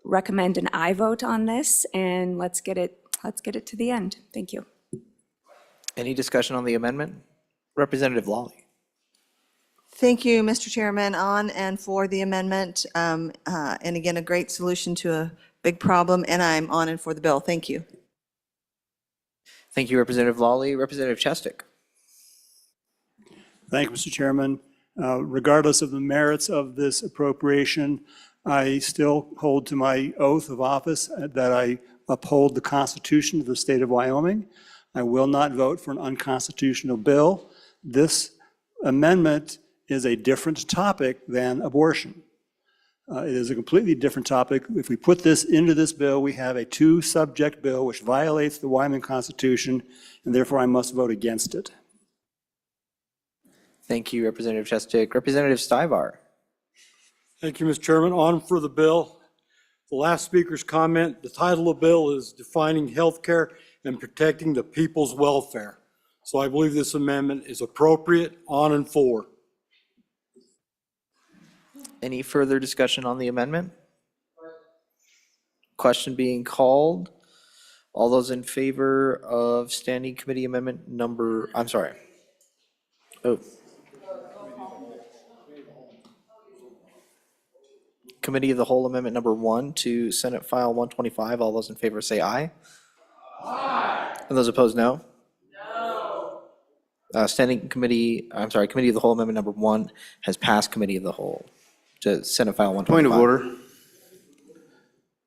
recommend an aye vote on this, and let's get it to the end. Thank you. Any discussion on the amendment? Representative Lawley. Thank you, Mr. Chairman, on and for the amendment. And again, a great solution to a big problem, and I'm on and for the bill. Thank you. Thank you, Representative Lawley. Representative Chestick. Thank you, Mr. Chairman. Regardless of the merits of this appropriation, I still hold to my oath of office that I uphold the Constitution of the state of Wyoming. I will not vote for an unconstitutional bill. This amendment is a different topic than abortion. It is a completely different topic. If we put this into this bill, we have a two-subject bill which violates the Wyoming Constitution, and therefore I must vote against it. Thank you, Representative Chestick. Representative Stivar. Thank you, Mr. Chairman. On for the bill. The last speaker's comment, the title of the bill is Defining Healthcare and Protecting the People's Welfare. So I believe this amendment is appropriate, on and for. Any further discussion on the amendment? Question being called. All those in favor of Standing Committee Amendment number, I'm sorry. Oh. Committee of the Whole Amendment number 1 to Senate File 125. All those in favor say aye. Aye. And those opposed, no? No. Committee of the Whole Amendment number 1 has passed Committee of the Whole to Senate File 125. Point of order.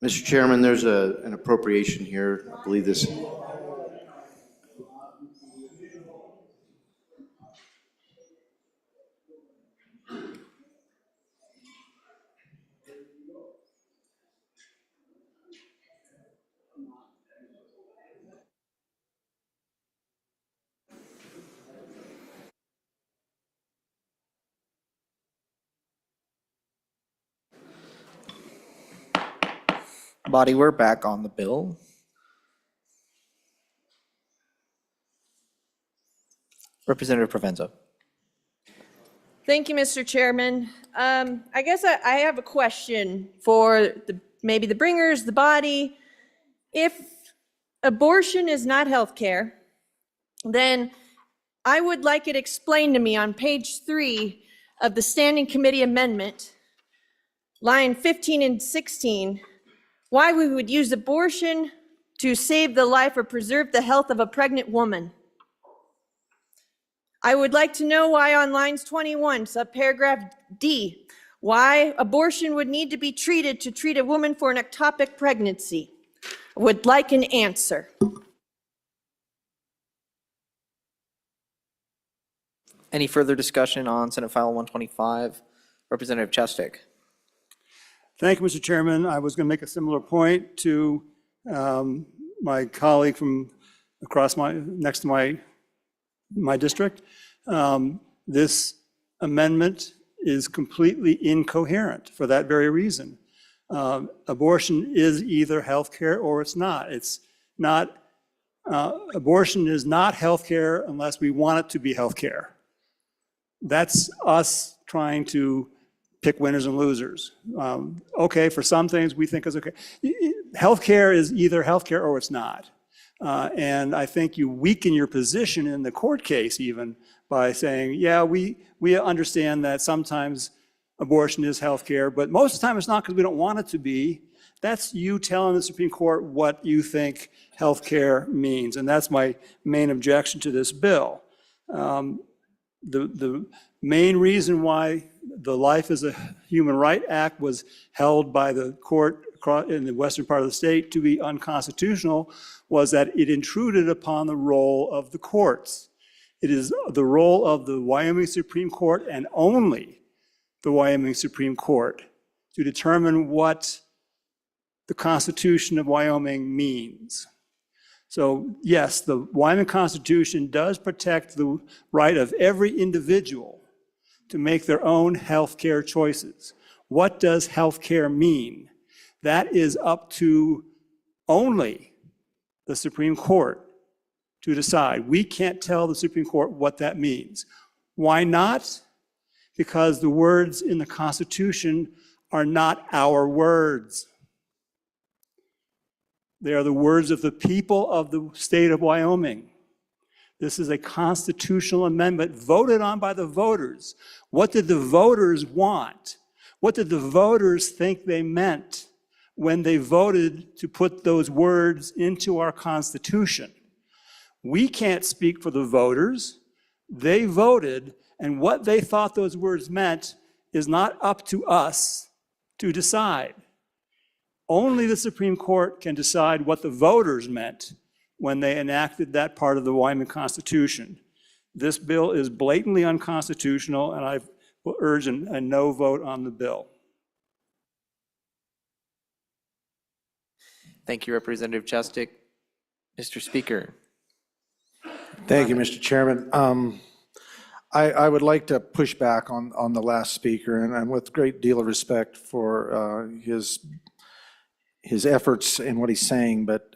Mr. Chairman, there's an appropriation here. I believe this. Body, we're back on the bill. Representative Provenza. Thank you, Mr. Chairman. I guess I have a question for maybe the bringers, the body. If abortion is not health care, then I would like it explained to me on page 3 of the Standing Committee Amendment, line 15 and 16, why we would use abortion to save the life or preserve the health of a pregnant woman. I would like to know why on lines 21, subparagraph D, why abortion would need to be treated to treat a woman for an ectopic pregnancy. I would like an answer. Any further discussion on Senate File 125? Representative Chestick. Thank you, Mr. Chairman. I was going to make a similar point to my colleague from next to my district. This amendment is completely incoherent for that very reason. Abortion is either health care or it's not. It's not, abortion is not health care unless we want it to be health care. That's us trying to pick winners and losers. Okay, for some things we think is okay. Healthcare is either healthcare or it's not. And I think you weaken your position in the court case even by saying, yeah, we understand that sometimes abortion is healthcare, but most of the time it's not because we don't want it to be. That's you telling the Supreme Court what you think healthcare means. And that's my main objection to this bill. The main reason why the Life is a Human Right Act was held by the court in the western part of the state to be unconstitutional was that it intruded upon the role of the courts. It is the role of the Wyoming Supreme Court and only the Wyoming Supreme Court to determine what the Constitution of Wyoming means. So yes, the Wyoming Constitution does protect the right of every individual to make their own health care choices. What does health care mean? That is up to only the Supreme Court to decide. We can't tell the Supreme Court what that means. Why not? Because the words in the Constitution are not our words. They are the words of the people of the state of Wyoming. This is a constitutional amendment voted on by the voters. What did the voters want? What did the voters think they meant when they voted to put those words into our Constitution? We can't speak for the voters. They voted, and what they thought those words meant is not up to us to decide. Only the Supreme Court can decide what the voters meant when they enacted that part of the Wyoming Constitution. This bill is blatantly unconstitutional, and I will urge a no vote on the bill. Thank you, Representative Chustik. Mr. Speaker. Thank you, Mr. Chairman. I would like to push back on the last speaker, and with a great deal of respect for his efforts in what he's saying, but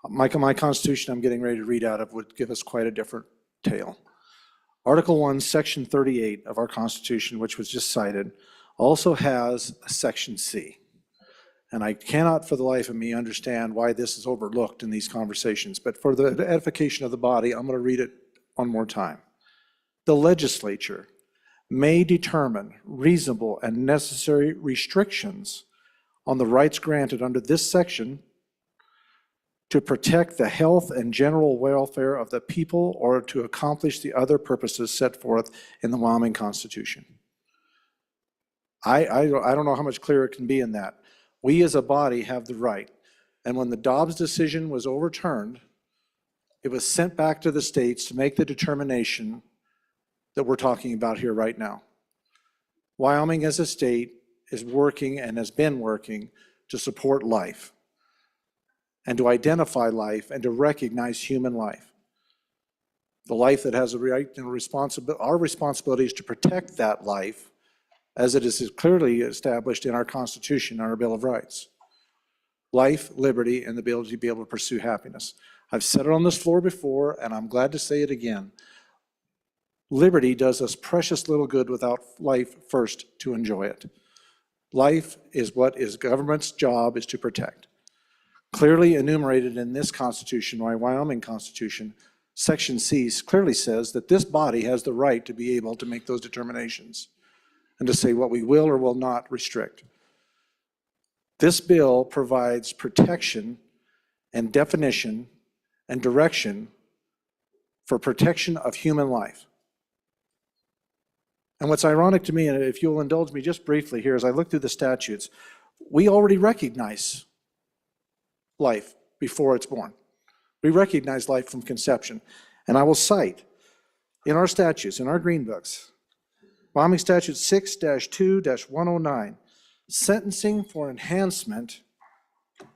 my Constitution I'm getting ready to read out of would give us quite a different tale. Article 1, Section 38 of our Constitution, which was just cited, also has a Section C. And I cannot for the life of me understand why this is overlooked in these conversations, but for the edification of the body, I'm going to read it one more time. The legislature may determine reasonable and necessary restrictions on the rights granted under this section to protect the health and general welfare of the people or to accomplish the other purposes set forth in the Wyoming Constitution. I don't know how much clearer it can be in that. We as a body have the right. And when the Dobbs decision was overturned, it was sent back to the states to make the determination that we're talking about here right now. Wyoming as a state is working and has been working to support life and to identify life and to recognize human life. The life that has a right and responsibility, our responsibility is to protect that life as it is clearly established in our Constitution, our Bill of Rights. Life, liberty, and the ability to be able to pursue happiness. I've said it on this floor before, and I'm glad to say it again. Liberty does us precious little good without life first to enjoy it. Life is what is government's job is to protect. Clearly enumerated in this Constitution, my Wyoming Constitution, Section C clearly says that this body has the right to be able to make those determinations and to say what we will or will not restrict. This bill provides protection and definition and direction for protection of human life. And what's ironic to me, and if you'll indulge me just briefly here, as I look through the statutes, we already recognize life before it's born. We recognize life from conception. And I will cite in our statutes, in our green books, Wyoming Statute 6-2-109, sentencing for enhancement. Let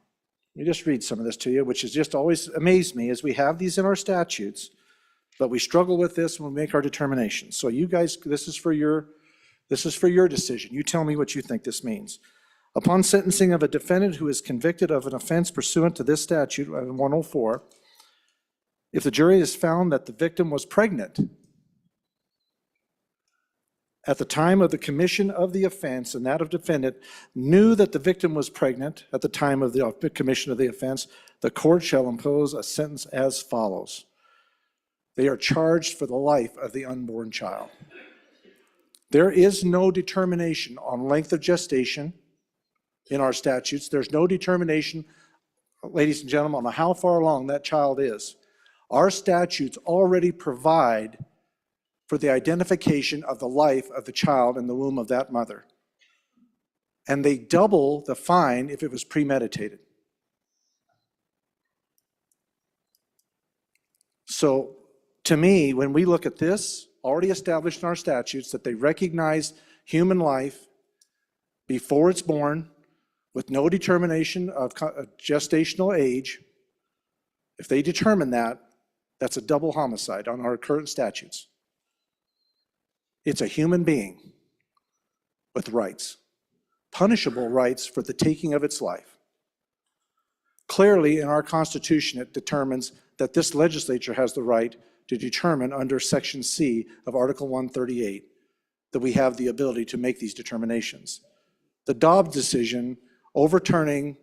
me just read some of this to you, which has just always amazed me, as we have these in our statutes, but we struggle with this when we make our determinations. So you guys, this is for your decision. You tell me what you think this means. Upon sentencing of a defendant who is convicted of an offense pursuant to this statute, 104, if the jury has found that the victim was pregnant at the time of the commission of the offense, and that of defendant knew that the victim was pregnant at the time of the commission of the offense, the court shall impose a sentence as follows. They are charged for the life of the unborn child. There is no determination on length of gestation in our statutes. There's no determination, ladies and gentlemen, on how far along that child is. Our statutes already provide for the identification of the life of the child in the womb of that mother. and they double the fine if it was premeditated. So to me, when we look at this, already established in our statutes that they recognize human life before it's born with no determination of gestational age, if they determine that, that's a double homicide on our current statutes. It's a human being with rights, punishable rights for the taking of its life. Clearly, in our Constitution, it determines that this legislature has the right to determine under Section C of Article 138 that we have the ability to make these determinations. The Dobbs decision overturning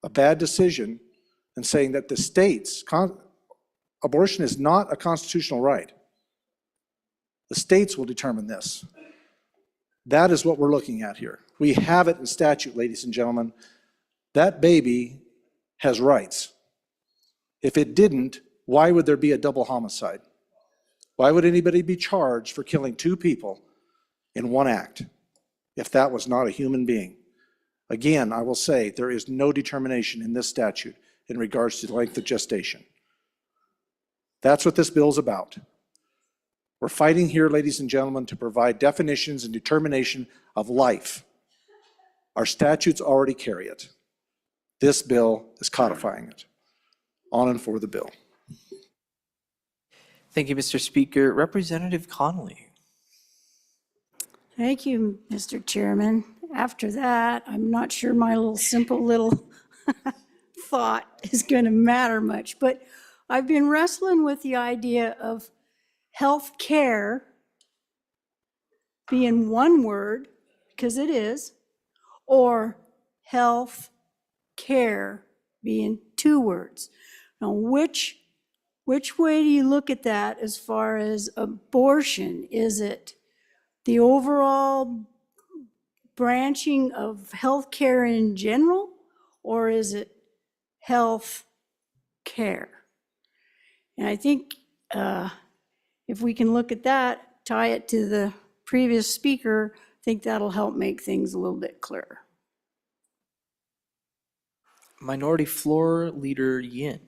a bad decision and saying that the states, abortion is not a constitutional right. The states will determine this. That is what we're looking at here. We have it in statute, ladies and gentlemen. That baby has rights. If it didn't, why would there be a double homicide? Why would anybody be charged for killing two people in one act if that was not a human being? Again, I will say there is no determination in this statute in regards to the length of gestation. That's what this bill is about. We're fighting here, ladies and gentlemen, to provide definitions and determination of life. Our statutes already carry it. This bill is codifying it. On and for the bill. Thank you, Mr. Speaker. Representative Connolly. Thank you, Mr. Chairman. After that, I'm not sure my simple little thought is going to matter much, but I've been wrestling with the idea of health care being one word, because it is, or health care being two words. Now, which way do you look at that as far as abortion? Is it the overall branching of health care in general, or is it health care? And I think if we can look at that, tie it to the previous speaker, I think that'll help make things a little bit clearer. Minority Floor Leader Yin.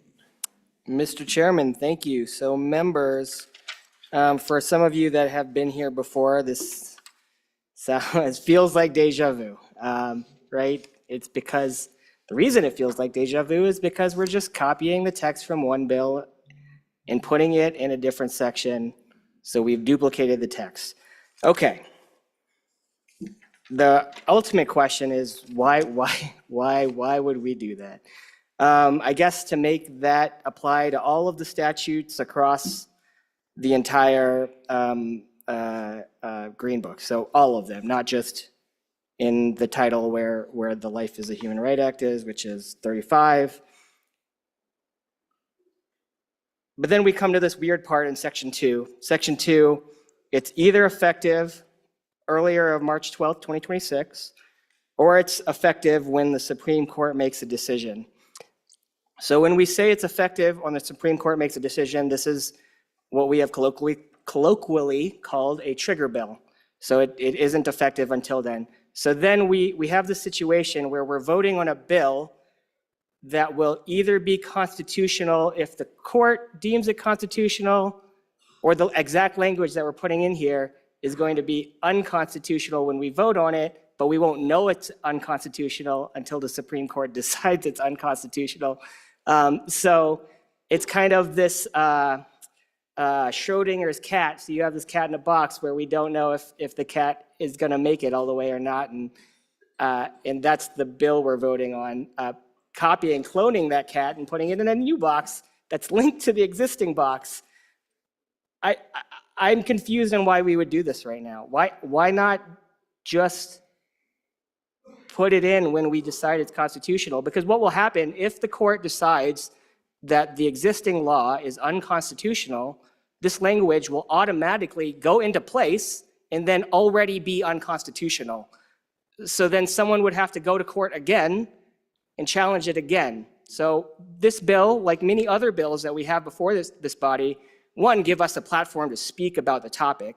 Mr. Chairman, thank you. So members, for some of you that have been here before, this it feels like deja vu, right? It's because the reason it feels like deja vu is because we're just copying the text from one bill and putting it in a different section. So we've duplicated the text. Okay. The ultimate question is why would we do that? I guess to make that apply to all of the statutes across the entire Green Book. So all of them, not just in the title where the Life is a Human Right Act is, which is 35. But then we come to this weird part in Section 2. Section 2, it's either effective earlier of March 12th, 2026, or it's effective when the Supreme Court makes a decision. So when we say it's effective when the Supreme Court makes a decision, this is what we have colloquially called a trigger bill. So it isn't effective until then. So then we have the situation where we're voting on a bill that will either be constitutional if the court deems it constitutional, or the exact language that we're putting in here is going to be unconstitutional when we vote on it, but we won't know it's unconstitutional until the Supreme Court decides it's unconstitutional. So it's kind of this Schrodinger's cat. So you have this cat in a box where we don't know if the cat is going to make it all the way or not, and that's the bill we're voting on. Copying, cloning that cat and putting it in a new box that's linked to the existing box. I'm confused on why we would do this right now. Why not just put it in when we decide it's constitutional? Because what will happen if the court decides that the existing law is unconstitutional, this language will automatically go into place and then already be unconstitutional. So then someone would have to go to court again and challenge it again. So this bill, like many other bills that we have before this body, one, give us a platform to speak about the topic.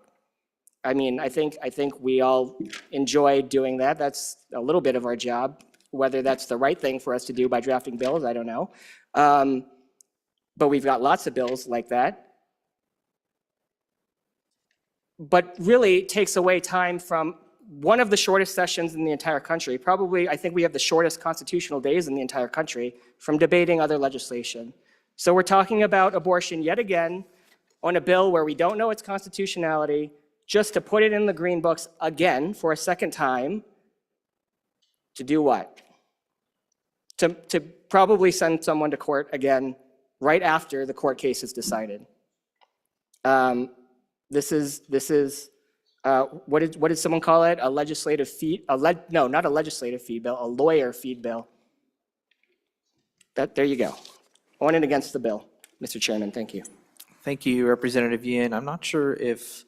I mean, I think we all enjoy doing that. That's a little bit of our job. Whether that's the right thing for us to do by drafting bills, I don't know. But we've got lots of bills like that. But really it takes away time from one of the shortest sessions in the entire country. Probably, I think we have the shortest constitutional days in the entire country from debating other legislation. So we're talking about abortion yet again on a bill where we don't know its constitutionality, just to put it in the green books again for a second time. To do what? To probably send someone to court again right after the court case is decided. This is what did someone call it? A legislative fee? No, not a legislative fee bill, a lawyer feed bill. There you go. On and against the bill, Mr. Chairman. Thank you. Thank you, Representative Yin. I'm not sure if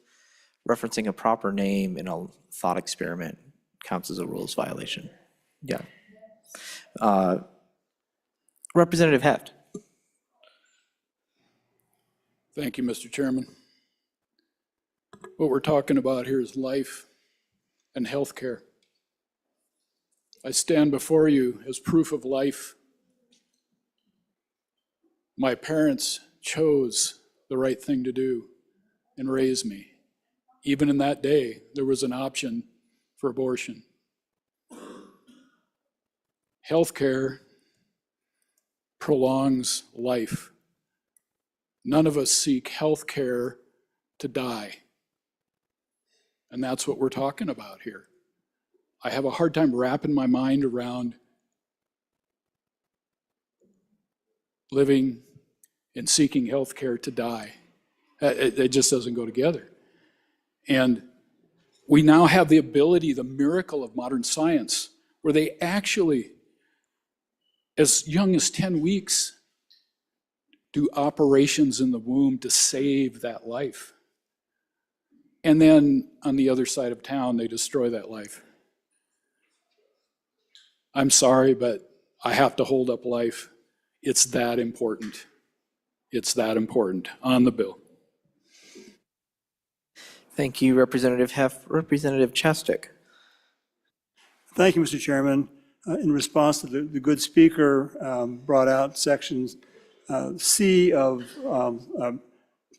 referencing a proper name in a thought experiment counts as a rules violation. Yeah. Representative Heft. Thank you, Mr. Chairman. What we're talking about here is life and health care. I stand before you as proof of life. My parents chose the right thing to do and raise me. Even in that day, there was an option for abortion. Healthcare prolongs life. None of us seek healthcare to die. And that's what we're talking about here. I have a hard time wrapping my mind around living and seeking healthcare to die. It just doesn't go together. And we now have the ability, the miracle of modern science, where they actually, as young as 10 weeks, do operations in the womb to save that life. And then on the other side of town, they destroy that life. I'm sorry, but I have to hold up life. It's that important. It's that important. On the bill. Thank you, Representative Heft. Representative Chastik. Thank you, Mr. Chairman. In response to the good speaker brought out sections C of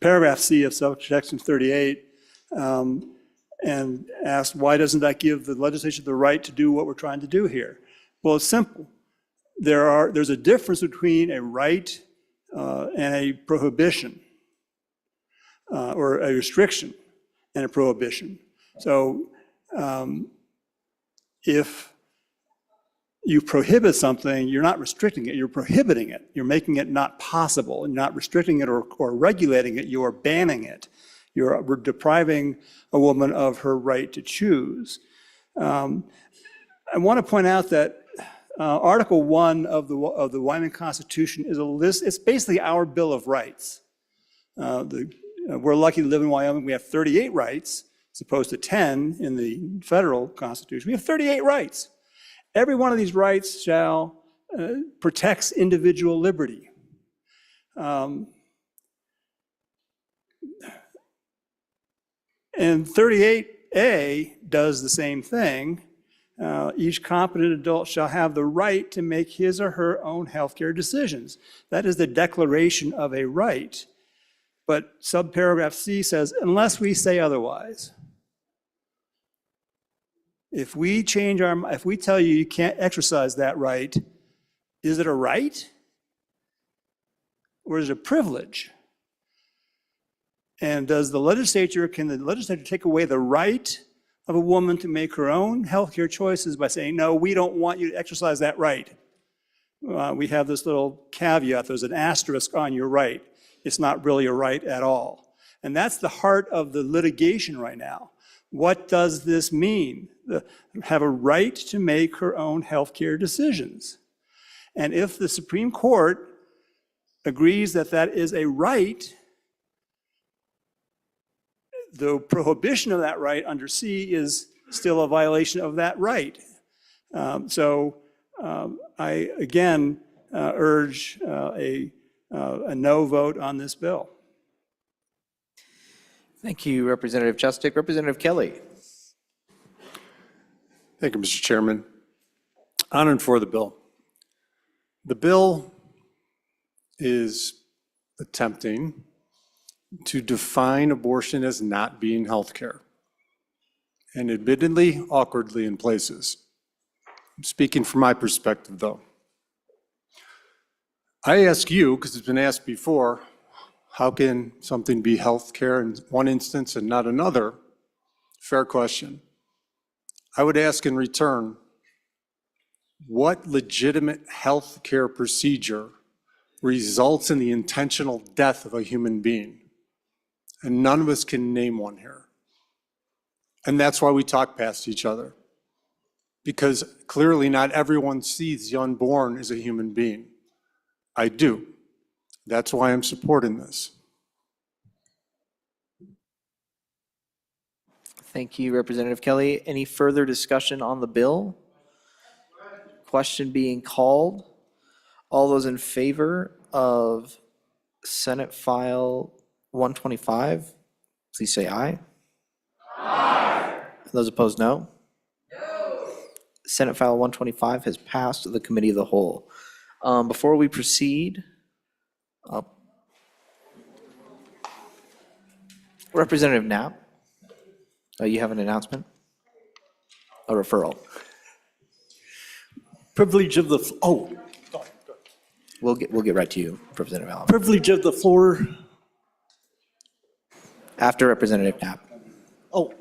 paragraph C of section 38 and asked, why doesn't that give the legislature the right to do what we're trying to do here? Well, it's simple. There's a difference between a right and a prohibition or a restriction and a prohibition. So if you prohibit something, you're not restricting it, you're prohibiting it. You're making it not possible. You're not restricting it or regulating it, you're banning it. You're depriving a woman of her right to choose. I want to point out that Article 1 of the Wyoming Constitution is a list, it's basically our Bill of Rights. We're lucky to live in Wyoming. We have 38 rights, as opposed to 10 in the federal Constitution. We have 38 rights. Every one of these rights protects individual liberty. And 38A does the same thing. Each competent adult shall have the right to make his or her own healthcare decisions. That is the declaration of a right. But subparagraph C says, unless we say otherwise. If we tell you you can't exercise that right, is it a right? Or is it a privilege? And can the legislature take away the right of a woman to make her own healthcare choices by saying, no, we don't want you to exercise that right? We have this little caveat, there's an asterisk on your right. It's not really a right at all. And that's the heart of the litigation right now. What does this mean? Have a right to make her own healthcare decisions. And if the Supreme Court agrees that that is a right, the prohibition of that right under C is still a violation of that right. So I again urge a no vote on this bill. Thank you, Representative Chustic. Representative Kelly. Thank you, Mr. Chairman. On and for the bill. The bill is attempting to define abortion as not being health care, and admittedly awkwardly in places. I'm speaking from my perspective, though. I ask you, because it's been asked before, how can something be health care in one instance and not another? Fair question. I would ask in return, what legitimate health care procedure results in the intentional death of a human being? And none of us can name one here. And that's why we talk past each other. Because clearly not everyone sees the unborn as a human being. I do. That's why I'm supporting this. Thank you, Representative Kelly. Any further discussion on the bill? Question being called. All those in favor of Senate File 125, please say aye. Aye. Those opposed, no. No. Senate File 125 has passed the Committee of the Whole. Before we proceed, Representative Knapp, you have an announcement? A referral? Privilege of the, We'll get right to you, Representative Allen. privilege of the floor. After Representative Knapp. Oh.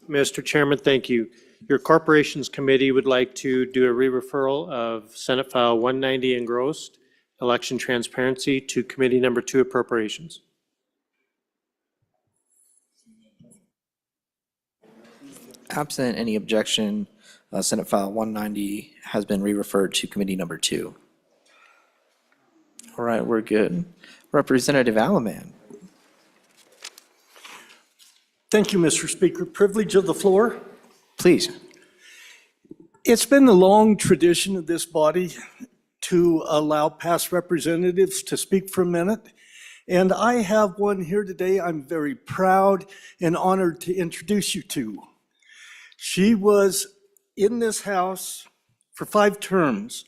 Mr. Chairman, thank you. Your Corporations Committee would like to do a re-referral of Senate File 190 engrossed, election transparency, to Committee Number 2 Appropriations. Absent any objection, Senate File 190 has been re-referred to Committee Number 2. All right, we're good. Representative Alaman. Thank you, Mr. Speaker. Privilege of the floor. Please. It's been a long tradition of this body to allow past representatives to speak for a minute. And I have one here today I'm very proud and honored to introduce you to. She was in this House for 5 terms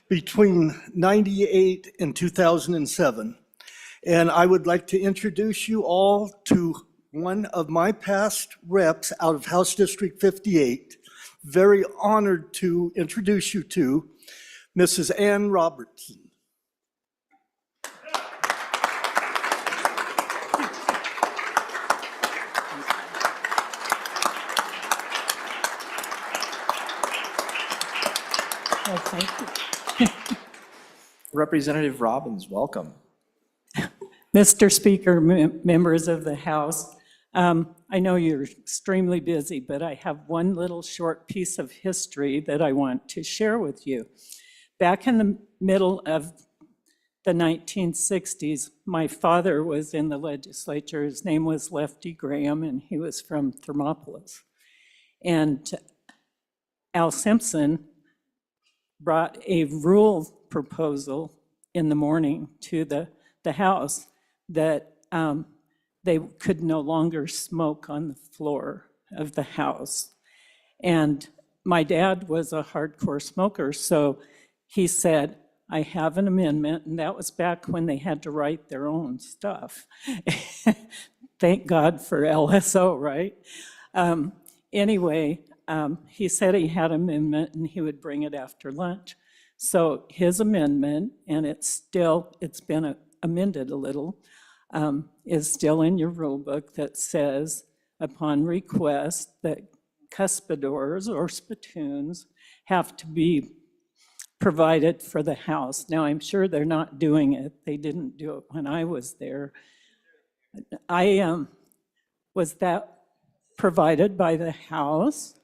between 98 and 2007. And I would like to introduce you all to one of my past reps out of House District 58. Very honored to introduce you to Mrs. Ann Robertson. Oh, thank you. Representative Robbins, welcome. Mr. Speaker, members of the House, I know you're extremely busy, but I have one little short piece of history that I want to share with you. Back in the middle of the 1960s, my father was in the legislature. His name was Lefty Graham, and he was from Thermopolis. And Al Simpson brought a rule proposal in the morning to the House that they could no longer smoke on the floor of the House. And my dad was a hardcore smoker, so he said, I have an amendment, and that was back when they had to write their own stuff. Thank God for LSO, right? Anyway, he said he had an amendment and he would bring it after lunch. So his amendment, and it's been amended a little, is still in your rule book that says, upon request, that cuspidors or spittoons have to be provided for the House. Now, I'm sure they're not doing it. They didn't do it when I was there. Was that provided by the House?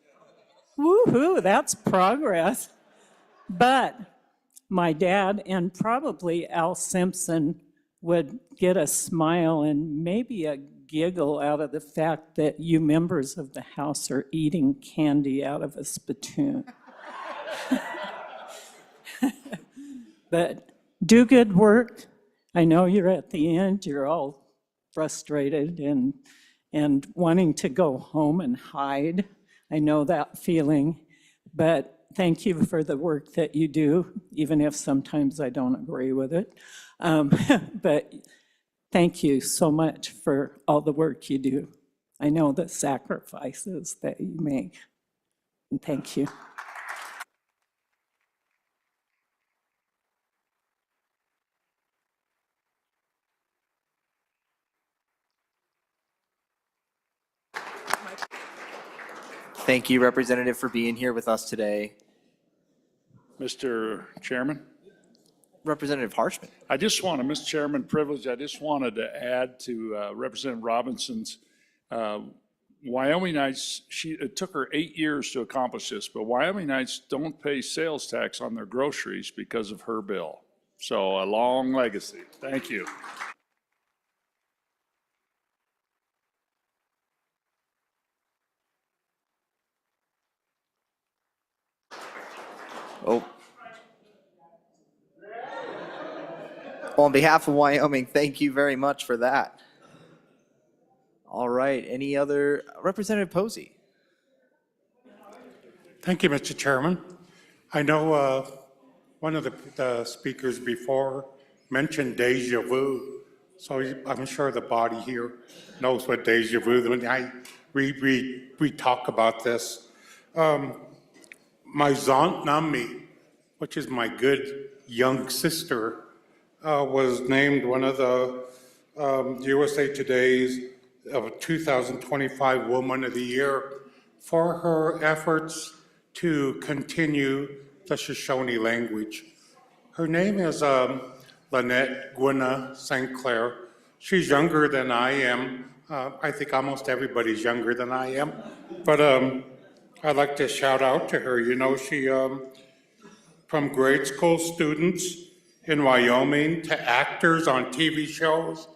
Woo-hoo, that's progress. But my dad and probably Al Simpson would get a smile and maybe a giggle out of the fact that you members of the House are eating candy out of a spittoon. But do good work. I know you're at the end, you're all frustrated and wanting to go home and hide. I know that feeling, but thank you for the work that you do, even if sometimes I don't agree with it. But thank you so much for all the work you do. I know the sacrifices that you make, and thank you. Thank you, Representative, for being here with us today. Mr. Chairman? Representative Harshman. I just want to, Mr. Chairman, privilege, I just wanted to add to Representative Robinson's Wyoming Nights, it took her 8 years to accomplish this, but Wyoming Nights don't pay sales tax on their groceries because of her bill. So a long legacy. Thank you. Oh. On behalf of Wyoming, thank you very much for that. All right, any other, Representative Posey? Thank you, Mr. Chairman. I know one of the speakers before mentioned deja vu, so I'm sure the body here knows what deja vu. When we talk about this, my Zaunt Nammi, which is my good young sister, was named one of the USA Today's 2025 Woman of the Year for her efforts to continue the Shoshone language. Her name is Lynette Gwynna St. Clair. She's younger than I am. I think almost everybody's younger than I am. But I'd like to shout out to her. You know, she, from grade school students in Wyoming to actors on TV shows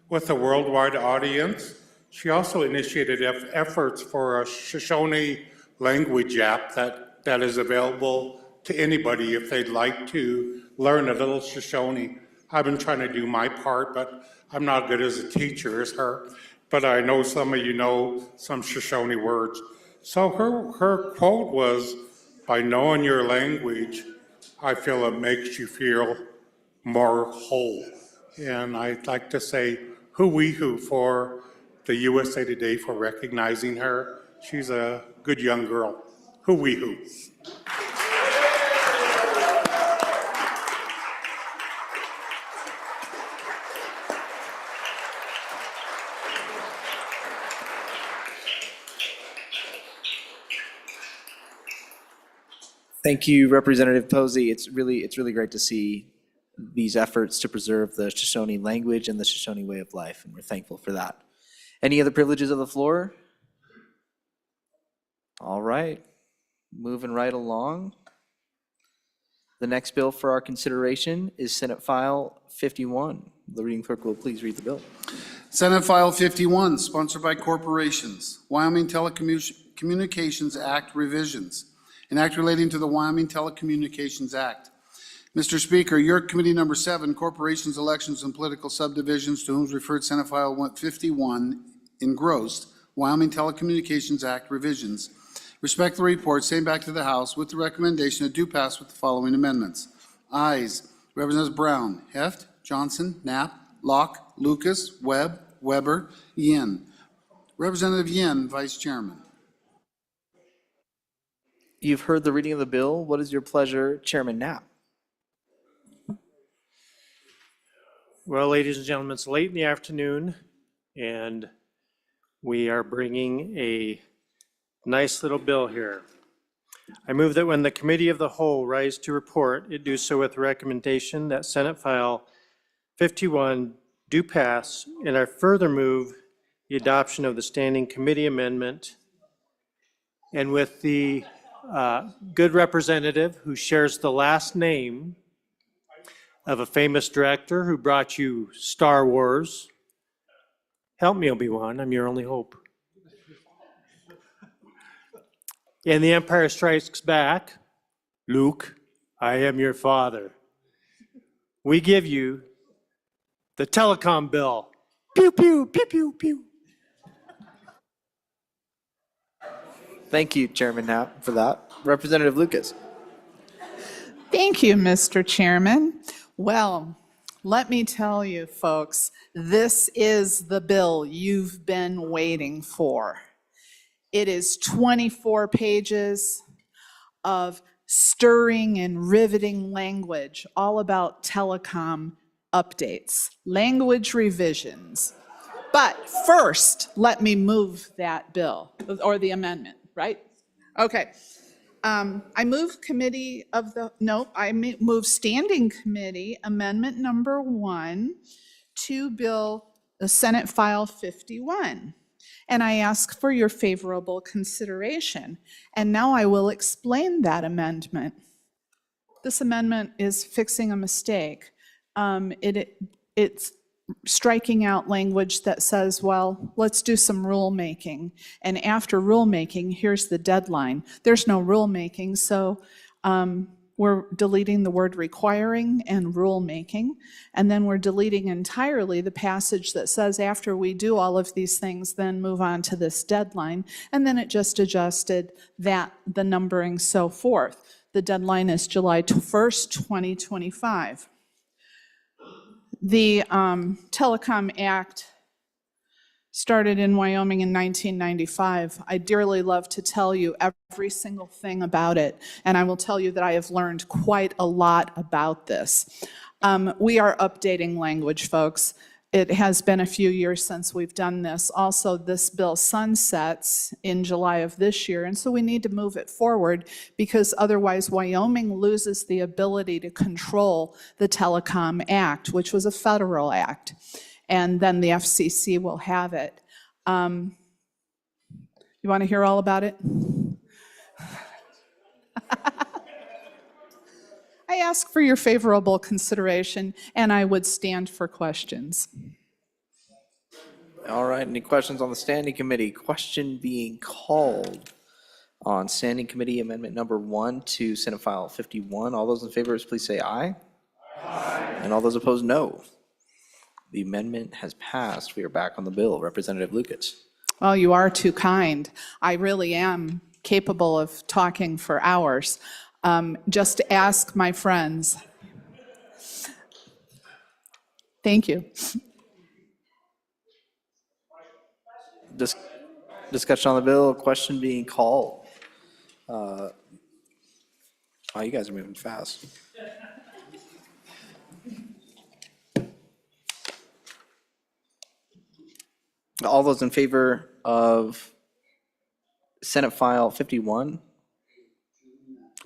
with a worldwide audience, she also initiated efforts for a Shoshone language app that is available to anybody if they'd like to learn a little Shoshone. I've been trying to do my part, but I'm not good as a teacher as her. But I know some of you know some Shoshone words. So her quote was, "By knowing your language, I feel it makes you feel more whole." And I'd like to say hoo-wee-hoo for the USA Today for recognizing her. She's a good young girl. Hoo-wee-hoo. Thank you, Representative Posey. It's really great to see these efforts to preserve the Shoshone language and the Shoshone way of life, and we're thankful for that. Any other privileges of the floor? All right, moving right along. The next bill for our consideration is Senate File 51. The reading clerk will please read the bill. Senate File 51, sponsored by corporations, Wyoming Telecommunications Act revisions, an act relating to the Wyoming Telecommunications Act. Mr. Speaker, your committee number 7, Corporations, Elections, and Political Subdivisions, to whom is referred Senate File 51, engrossed, Wyoming Telecommunications Act revisions. Respectfully report, same back to the House with the recommendation it do pass with the following amendments. Ayes, Representatives Brown, Heft, Johnson, Knapp, Locke, Lucas, Webb, Weber, Yin. Representative Yin, Vice Chairman. You've heard the reading of the bill. What is your pleasure, Chairman Knapp? Well, ladies and gentlemen, it's late in the afternoon, and we are bringing a nice little bill here. I move that when the Committee of the Whole rise to report, it do so with recommendation that Senate File 51 do pass, and I further move the adoption of the Standing Committee Amendment. And with the good representative who shares the last name of a famous director who brought you Star Wars. Help me, Obi-Wan, I'm your only hope. And The Empire Strikes Back, Luke, I am your father. we give you the telecom bill. Pew, pew, pew, pew, pew. Thank you, Chairman Knapp, for that. Representative Lucas. Thank you, Mr. Chairman. Well, let me tell you, folks, this is the bill you've been waiting for. It is 24 pages of stirring and riveting language, all about telecom updates, language revisions. But first, let me move that bill, or the amendment, right? Okay. I move move Standing Committee Amendment Number 1 to Bill Senate File 51. And I ask for your favorable consideration. And now I will explain that amendment. This amendment is fixing a mistake. It's striking out language that says, well, let's do some rulemaking. And after rulemaking, here's the deadline. There's no rulemaking, so we're deleting the word requiring and rulemaking. And then we're deleting entirely the passage that says after we do all of these things, then move on to this deadline. And then it just adjusted the numbering, so forth. The deadline is July 1st, 2025. The Telecom Act started in Wyoming in 1995. I dearly love to tell you every single thing about it, and I will tell you that I have learned quite a lot about this. We are updating language, folks. It has been a few years since we've done this. Also, this bill sunsets in July of this year, and so we need to move it forward because otherwise Wyoming loses the ability to control the Telecom Act, which was a federal act, and then the FCC will have it. You want to hear all about it? I ask for your favorable consideration, and I would stand for questions. All right, any questions on the Standing Committee? Question being called on Standing Committee Amendment Number 1 to Senate File 51. All those in favor, please say aye. Aye. And all those opposed, no. The amendment has passed. We are back on the bill. Representative Lucas. Well, you are too kind. I really am capable of talking for hours. Just ask my friends. Thank you. Discussion on the bill, question being called. Wow, you guys are moving fast. All those in favor of Senate File 51?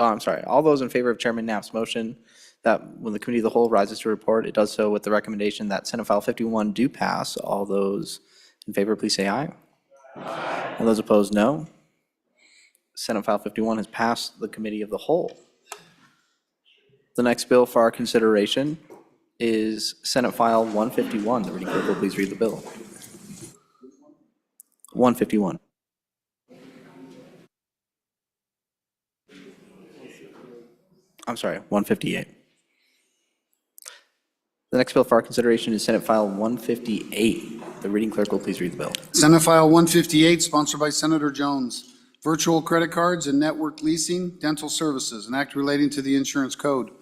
Oh, I'm sorry. All those in favor of Chairman Knapp's motion that when the Committee of the Whole rises to report, it does so with the recommendation that Senate File 51 do pass. All those in favor, please say aye. Aye. And those opposed, no. Senate File 51 has passed the Committee of the Whole. The next bill for our consideration is Senate File 151. The reading clerk will please read the bill. 151. I'm sorry, 158. The next bill for our consideration is Senate File 158. The reading clerk will please read the bill. Senate File 158, sponsored by Senator Jones. Virtual credit cards and network leasing, dental services, an act relating to the insurance code.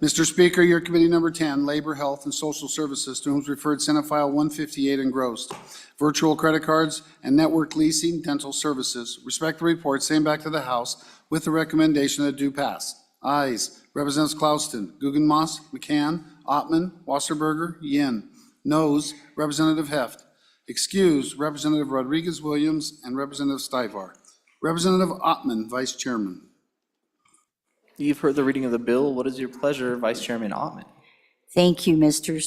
Mr. Speaker, your Committee Number 10, Labor, Health, and Social Services, to whom is referred Senate File 158 engrossed. Virtual credit cards and network leasing, dental services. Respect the report, same back to the House with the recommendation that do pass. Ayes, Representatives Klauston, Guggenmoss, McCann, Ottman, Wasserberger, Yin. Noes, Representative Heft. Excuse, Representative Rodriguez-Williams and Representative Stivar. Representative Ottman, Vice Chairman. You've heard the reading of the bill. What is your pleasure, Vice Chairman Ottman? Thank you, Mr.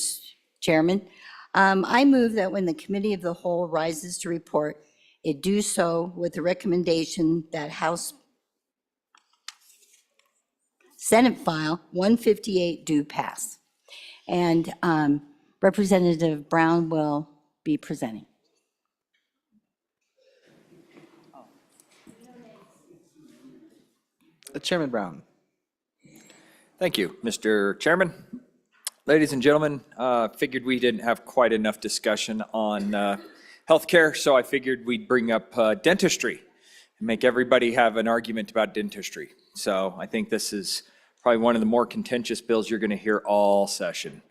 Chairman. I move that when the Committee of the Whole rises to report, it do so with the recommendation that Senate File 158 do pass. And Representative Brown will be presenting. Chairman Brown. Thank you, Mr. Chairman. Ladies and gentlemen, figured we didn't have quite enough discussion on healthcare, so I figured we'd bring up dentistry and make everybody have an argument about dentistry. So I think this is probably one of the more contentious bills you're going to hear all session.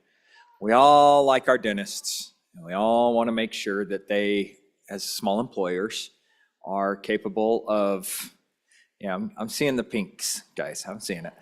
We all like our dentists, and we all want to make sure that they, as small employers, are capable of, yeah, I'm seeing the pinks, guys, I'm seeing it.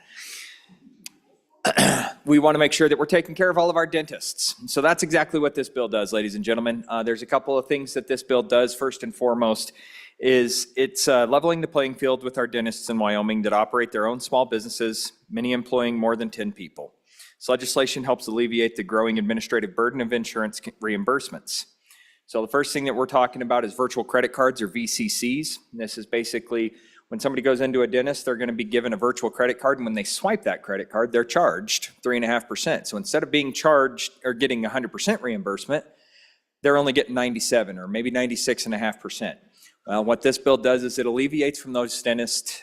We want to make sure that we're taking care of all of our dentists. So that's exactly what this bill does, ladies and gentlemen. There's a couple of things that this bill does. First and foremost is it's leveling the playing field with our dentists in Wyoming that operate their own small businesses, many employing more than 10 people. This legislation helps alleviate the growing administrative burden of insurance reimbursements. So the first thing that we're talking about is virtual credit cards, or VCCs. This is basically when somebody goes into a dentist, they're going to be given a virtual credit card, and when they swipe that credit card, they're charged 3.5%. So instead of being charged or getting 100% reimbursement, they're only getting 97 or maybe 96.5%. Well, what this bill does is it alleviates from those dentist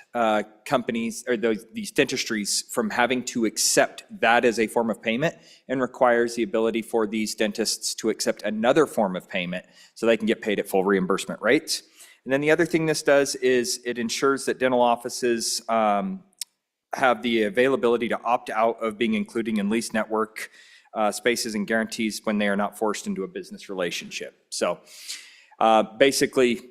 companies or these dentistries from having to accept that as a form of payment, and requires the ability for these dentists to accept another form of payment so they can get paid at full reimbursement rates. And then the other thing this does is it ensures that dental offices have the availability to opt out of being included in lease network spaces and guarantees when they are not forced into a business relationship. So basically,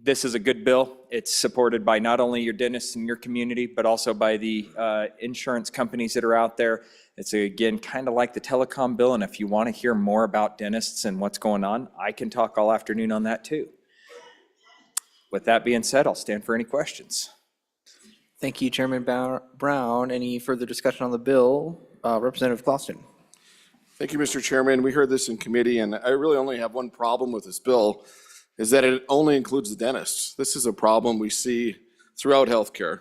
this is a good bill. It's supported by not only your dentists in your community, but also by the insurance companies that are out there. It's, again, kind of like the telecom bill, and if you want to hear more about dentists and what's going on, I can talk all afternoon on that too. With that being said, I'll stand for any questions. Thank you, Chairman Brown. Any further discussion on the bill? Representative Clauston. Thank you, Mr. Chairman. We heard this in committee, and I really only have one problem with this bill, is that it only includes the dentists. This is a problem we see throughout healthcare.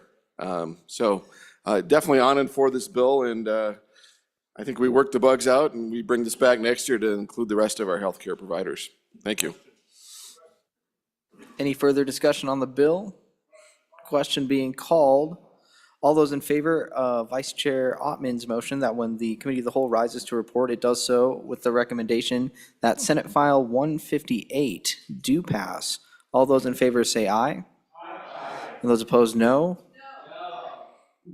So definitely on and for this bill, and I think we work the bugs out and we bring this back next year to include the rest of our healthcare providers. Thank you. Any further discussion on the bill? Question being called. All those in favor of Vice Chair Ottman's motion that when the Committee of the Whole rises to report, it does so with the recommendation that Senate File 158 do pass. All those in favor say aye. And those opposed, no.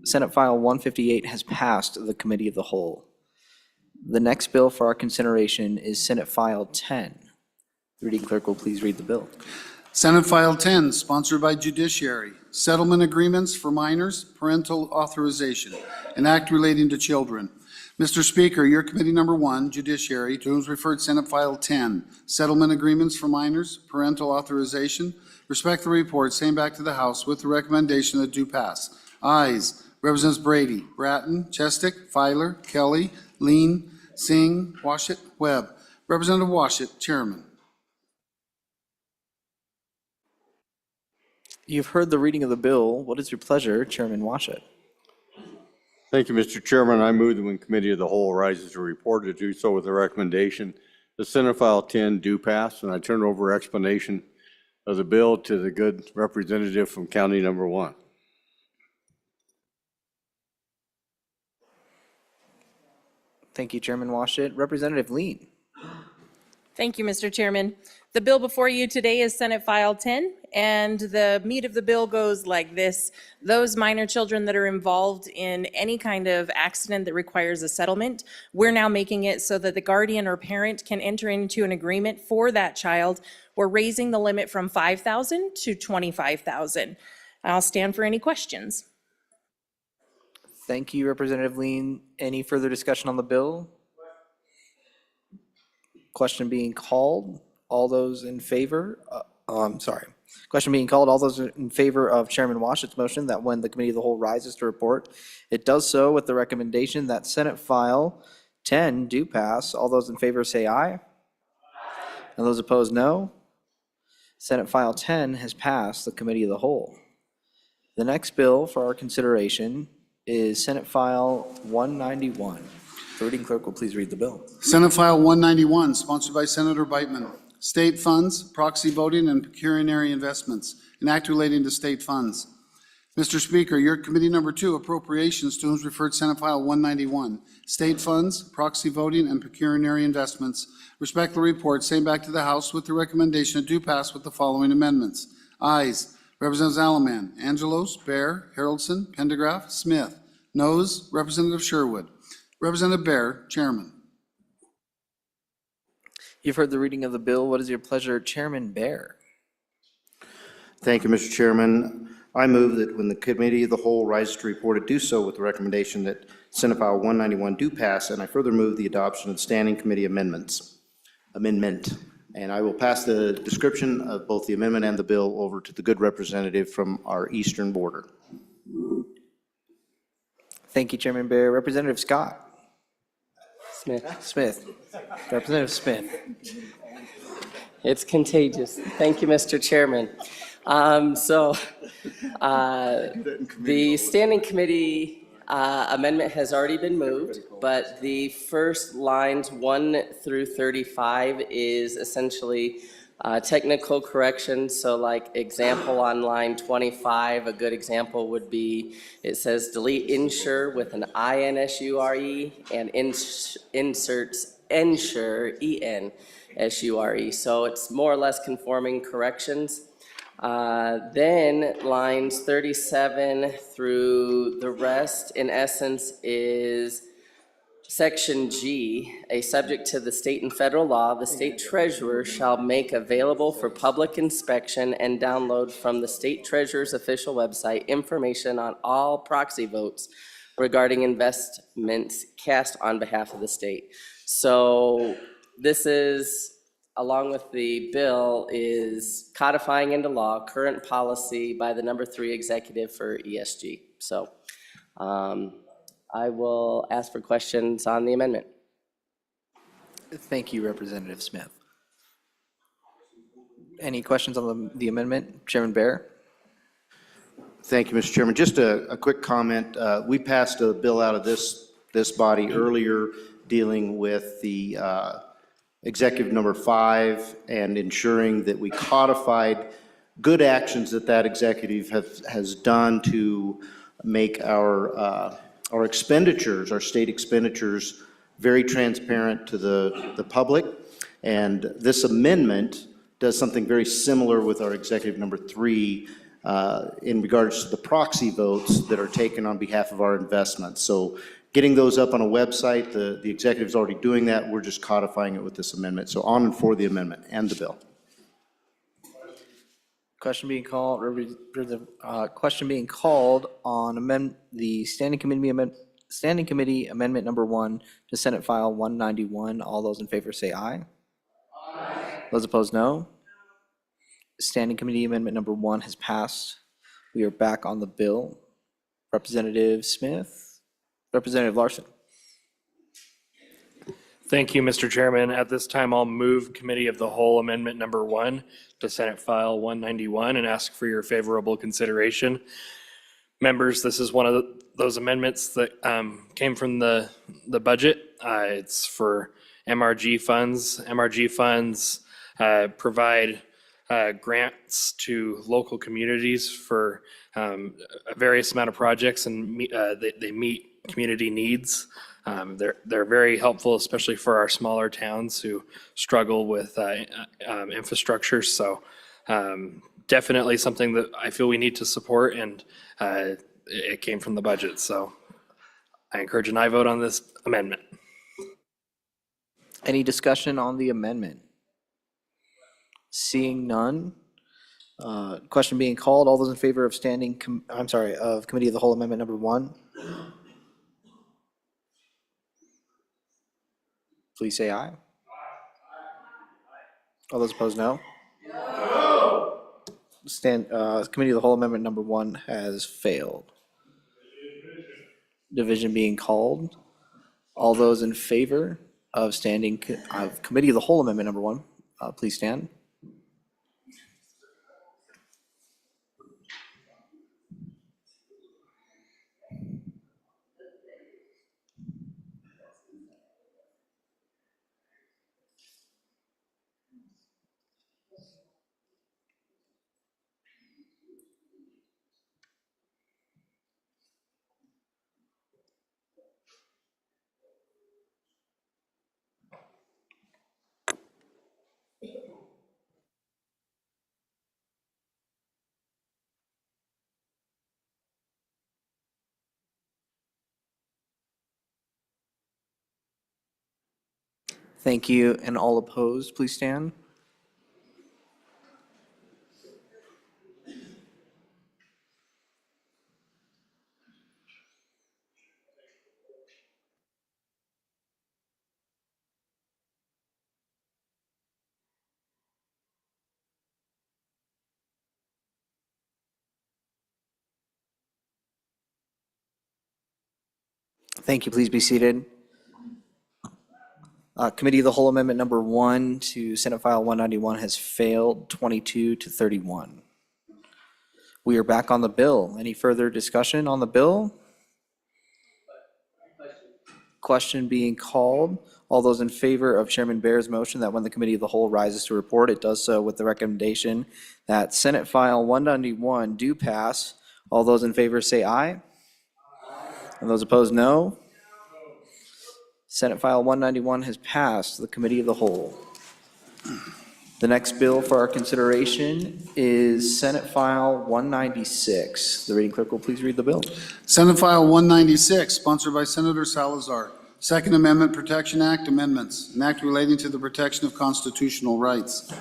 Senate File 158 has passed the Committee of the Whole. The next bill for our consideration is Senate File 10. The reading clerk will please read the bill. Senate File 10, sponsored by Judiciary, Settlement Agreements for Minors, Parental Authorization, an act relating to children. Mr. Speaker, your Committee Number 1, Judiciary, to whom is referred Senate File 10, Settlement Agreements for Minors, Parental Authorization, respect the report, same back to the House with the recommendation that do pass. Ayes, Representatives Brady, Bratton, Chestick, Filer, Kelly, Lean, Singh, Washit, Webb. Representative Washit, Chairman. You've heard the reading of the bill. What is your pleasure, Chairman Washit? Thank you, Mr. Chairman. I move that when Committee of the Whole rises to report, to do so with the recommendation that Senate File 10 do pass, and I turn over explanation of the bill to the good representative from County Number 1. Thank you, Chairman Washit. Representative Lean. Thank you, Mr. Chairman. The bill before you today is Senate File 10, and the meat of the bill goes like this. Those minor children that are involved in any kind of accident that requires a settlement, we're now making it so that the guardian or parent can enter into an agreement for that child. We're raising the limit from $5,000 to $25,000. I'll stand for any questions. Thank you, Representative Lean. Any further discussion on the bill? Question being called. All those in favor, Question being called. All those in favor of Chairman Washit's motion that when the Committee of the Whole rises to report, it does so with the recommendation that Senate File 10 do pass. All those in favor say aye. And those opposed, no. Senate File 10 has passed the Committee of the Whole. The next bill for our consideration is Senate File 191. The reading clerk will please read the bill. Senate File 191, sponsored by Senator Beitman. State funds, proxy voting, and pecuniary investments, an act relating to state funds. Mr. Speaker, your committee number 2, Appropriations, to whom is referred Senate File 191, State Funds, Proxy Voting, and Pecuniary Investments. Respectfully report, same back to the House with the recommendation it do pass with the following amendments. Ayes, Representatives Alaman, Angelos, Bear, Haroldson, Pendergraft, Smith. Noes, Representative Sherwood. Representative Bear, Chairman. You've heard the reading of the bill. What is your pleasure, Chairman Bear? Thank you, Mr. Chairman. I move that when the Committee of the Whole rises to report, it do so with the recommendation that Senate File 191 do pass, and I further move the adoption of Standing Committee Amendment. And I will pass the description of both the amendment and the bill over to the good representative from our eastern border. Thank you, Chairman Bear. Representative Scott. Smith. Representative Smith. It's contagious. Thank you, Mr. Chairman. The Standing Committee amendment has already been moved, but the first lines 1 through 35 is essentially technical corrections. So like example on line 25, a good example would be, it says delete insure with an INSURE and inserts ensure, ENSURE. So it's more or less conforming corrections. Then lines 37 through the rest, in essence, is Section G, a subject to the state and federal law, the state treasurer shall make available for public inspection and download from the state treasurer's official website information on all proxy votes regarding investments cast on behalf of the state. So this is, along with the bill, is codifying into law current policy by the number 3 executive for ESG. So I will ask for questions on the amendment. Thank you, Representative Smith. Any questions on the amendment? Chairman Bear? Thank you, Mr. Chairman. Just a quick comment. We passed a bill out of this body earlier dealing with the executive number 5 and ensuring that we codified good actions that executive has done to make our expenditures, our state expenditures, very transparent to the public. And this amendment does something very similar with our executive number 3 in regards to the proxy votes that are taken on behalf of our investments. So getting those up on a website, the executive's already doing that. We're just codifying it with this amendment. So on and for the amendment and the bill. Question being called, question being called on the Standing Committee Amendment number 1 to Senate File 191. All those in favor say aye. Aye. Those opposed, no. Standing Committee Amendment number 1 has passed. We are back on the bill. Representative Smith. Representative Larson. Thank you, Mr. Chairman. At this time, I'll move Committee of the Whole Amendment number 1 to Senate File 191 and ask for your favorable consideration. Members, this is one of those amendments that came from the budget. It's for MRG funds. MRG funds provide grants to local communities for a various amount of projects, and they meet community needs. They're very helpful, especially for our smaller towns who struggle with infrastructure. So definitely something that I feel we need to support, and it came from the budget. So I encourage an aye vote on this amendment. Any discussion on the amendment? Seeing none. Question being called. All those in favor of of Committee of the Whole Amendment number 1? Please say aye. All those opposed, no. Committee of the Whole Amendment number 1 has failed. Division being called. All those in favor of Committee of the Whole Amendment number 1, please stand. Thank you. And all opposed, please stand. Thank you. Please be seated. Committee of the Whole Amendment number 1 to Senate File 191 has failed, 22 to 31. We are back on the bill. Any further discussion on the bill? Question being called. All those in favor of Chairman Bear's motion that when the Committee of the Whole rises to report, it does so with the recommendation that Senate File 191 do pass. All those in favor say aye. And those opposed, no. Senate File 191 has passed the Committee of the Whole. The next bill for our consideration is Senate File 196. The reading clerk will please read the bill. Senate File 196, sponsored by Senator Salazar. Second Amendment Protection Act amendments, an act relating to the protection of constitutional rights.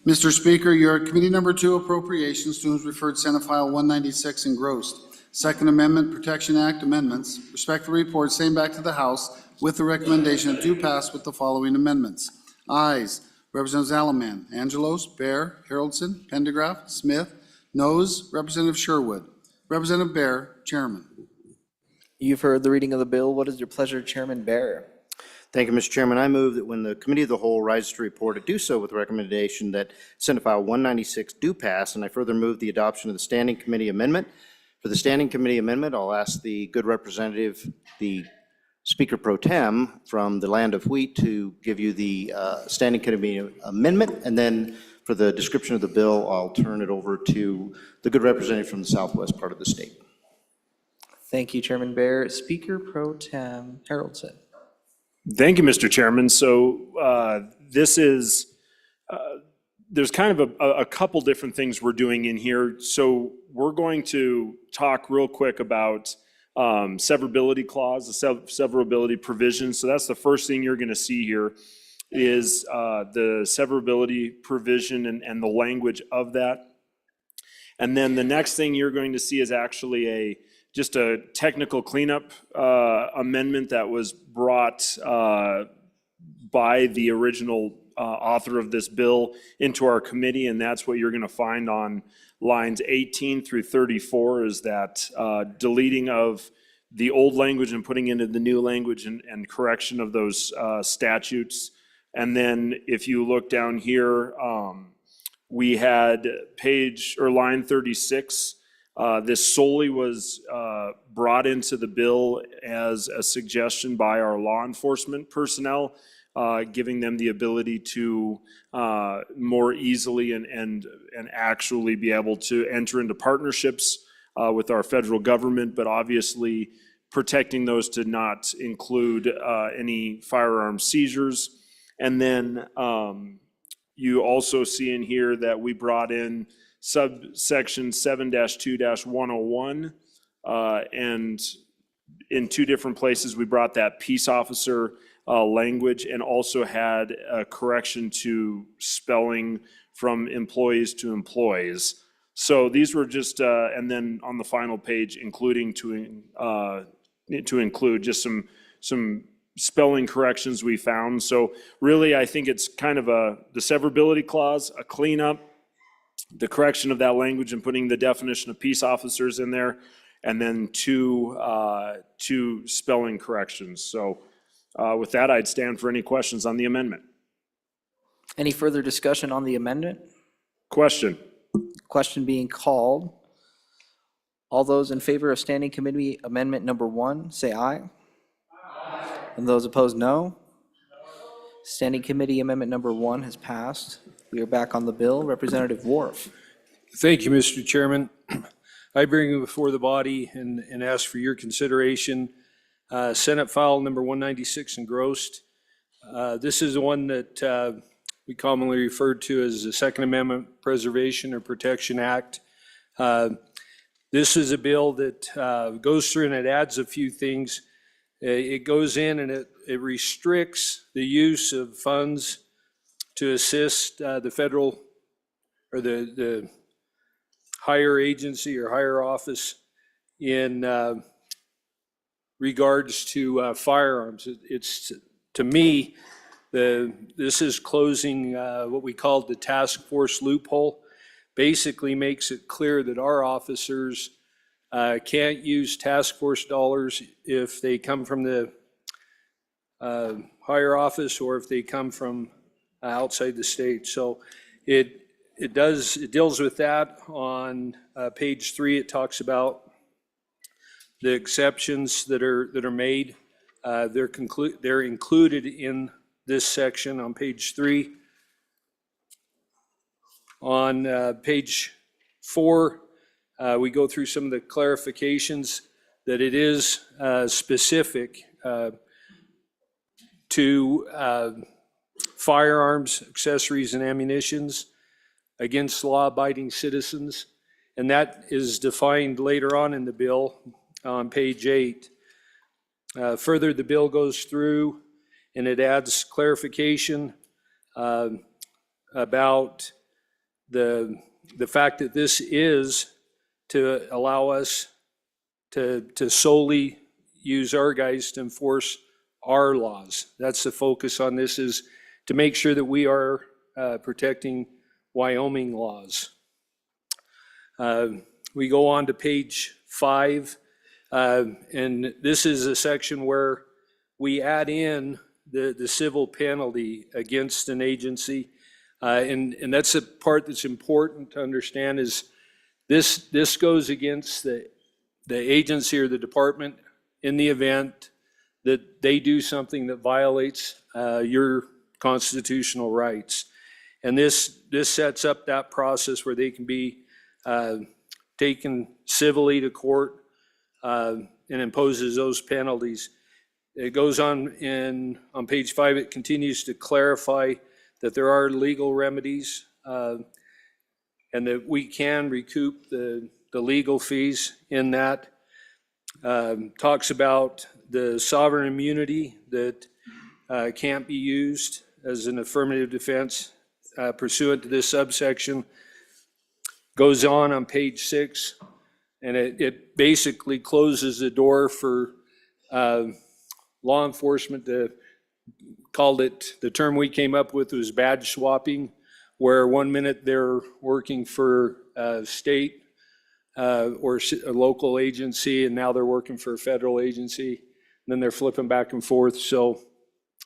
Mr. Speaker, your Committee Number 2 Appropriations, to whom is referred Senate File 196 engrossed. Second Amendment Protection Act amendments, respectfully report same back to the House with the recommendation that do pass with the following amendments. Ayes, Representative Zalaman, Angelos, Bear, Haroldson, Pendergraft, Smith. Noes, Representative Sherwood. Representative Bear, Chairman. You've heard the reading of the bill. What is your pleasure, Chairman Bear? Thank you, Mr. Chairman. I move that when the Committee of the Whole rises to report, it do so with the recommendation that Senate File 196 do pass, and I further move the adoption of the Standing Committee Amendment. For the Standing Committee Amendment, I'll ask the good representative, the Speaker Pro Tem from the land of wheat, to give you the Standing Committee Amendment, and then for the description of the bill, I'll turn it over to the good representative from the southwest part of the state. Thank you, Chairman Bear. Speaker Pro Tem Haroldson. Thank you, Mr. Chairman. So this is, there's kind of a couple different things we're doing in here. So we're going to talk real quick about severability clause, the severability provision. So that's the first thing you're going to see here is the severability provision and the language of that. And then the next thing you're going to see is actually just a technical cleanup amendment that was brought by the original author of this bill into our committee, and that's what you're going to find on lines 18 through 34 is that deleting of the old language and putting into the new language and correction of those statutes. And then if you look down here, we had line 36. This solely was brought into the bill as a suggestion by our law enforcement personnel, giving them the ability to more easily and actually be able to enter into partnerships with our federal government, but obviously protecting those to not include any firearm seizures. And then you also see in here that we brought in subsection 7-2-101, and in two different places we brought that peace officer language and also had a correction to spelling from employees to employees. So these were just, and then on the final page, including to include just some spelling corrections we found. So really, I think it's kind of the severability clause, a cleanup, the correction of that language and putting the definition of peace officers in there, and then two spelling corrections. So with that, I'd stand for any questions on the amendment. Any further discussion on the amendment? Question. Question being called. All those in favor of Standing Committee Amendment number 1, say aye. And those opposed, no. Standing Committee Amendment number 1 has passed. We are back on the bill. Representative Wharf. Thank you, Mr. Chairman. I bring you before the body and ask for your consideration Senate File number 196 engrossed. This is the one that we commonly refer to as the Second Amendment Preservation or Protection Act. This is a bill that goes through and it adds a few things. It goes in and it restricts the use of funds to assist the federal or the higher agency or higher office in regards to firearms. It's, to me, this is closing what we call the task force loophole. Basically makes it clear that our officers can't use task force dollars if they come from the higher office or if they come from outside the state. So it deals with that. On page 3, it talks about the exceptions that are made. They're included in this section on page 3. On page 4, we go through some of the clarifications that it is specific to firearms, accessories, and ammunitions against law-abiding citizens. And that is defined later on in the bill on page 8. Further, the bill goes through and it adds clarification about the fact that this is to allow us to solely use our guys to enforce our laws. That's the focus on this, is to make sure that we are protecting Wyoming laws. We go on to page 5, and this is a section where we add in the civil penalty against an agency. And that's a part that's important to understand, is this goes against the agency or the department in the event that they do something that violates your constitutional rights. And this sets up that process where they can be taken civilly to court and imposes those penalties. It goes on page 5, it continues to clarify that there are legal remedies and that we can recoup the legal fees in that. Talks about the sovereign immunity that can't be used as an affirmative defense pursuant to this subsection. Goes on page 6, and it basically closes the door for law enforcement to, called it, the term we came up with was badge swapping, where one minute they're working for a state or a local agency, and now they're working for a federal agency, and then they're flipping back and forth. So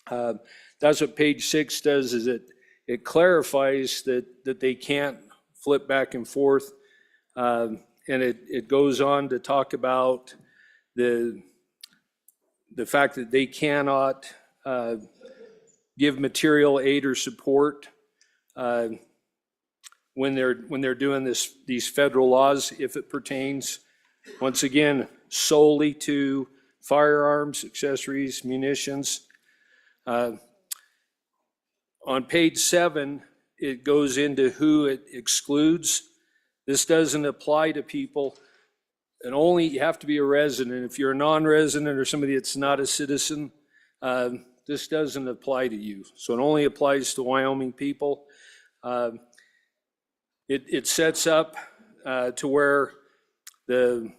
that's what page 6 does, is it clarifies that they can't flip back and forth. And it goes on to talk about the fact that they cannot give material aid or support when they're doing these federal laws, if it pertains, once again, solely to firearms, accessories, munitions. On page 7, it goes into who it excludes. This doesn't apply to people, and only you have to be a resident. If you're a non-resident or somebody that's not a citizen, this doesn't apply to you. So it only applies to Wyoming people. It sets up to where the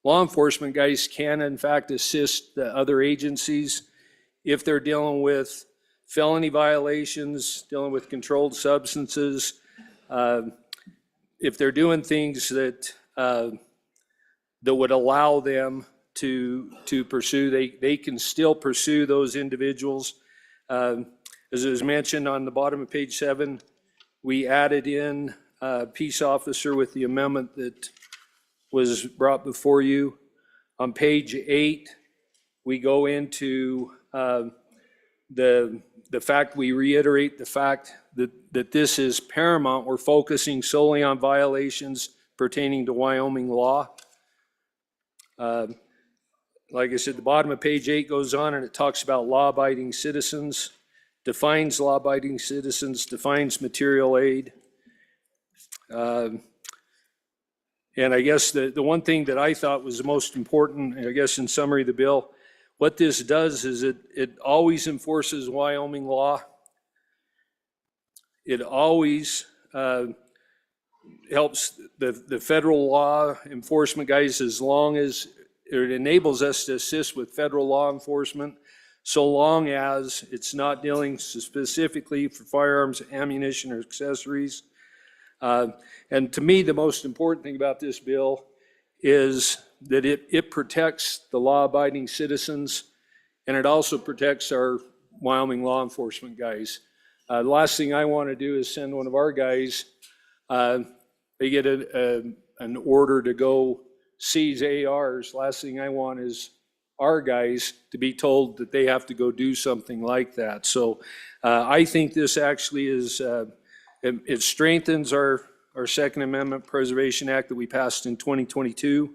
law enforcement guys can, in fact, assist the other agencies if they're dealing with felony violations, dealing with controlled substances, if they're doing things that would allow them to pursue, they can still pursue those individuals. As it was mentioned on the bottom of page 7, we added in a peace officer with the amendment that was brought before you. On page 8, we go into the fact, we reiterate the fact that this is paramount. We're focusing solely on violations pertaining to Wyoming law. Like I said, the bottom of page 8 goes on and it talks about law-abiding citizens, defines law-abiding citizens, defines material aid. And I guess the one thing that I thought was the most important, I guess in summary of the bill, What this does is it always enforces Wyoming law. It always helps the federal law enforcement guys, as long as it enables us to assist with federal law enforcement, so long as it's not dealing specifically for firearms, ammunition, or accessories. And to me, the most important thing about this bill is that it protects the law-abiding citizens, and it also protects our Wyoming law enforcement guys. The last thing I want to do is send one of our guys, they get an order to go seize ARs. Last thing I want is our guys to be told that they have to go do something like that. So I think this actually is, it strengthens our Second Amendment Preservation Act that we passed in 2022.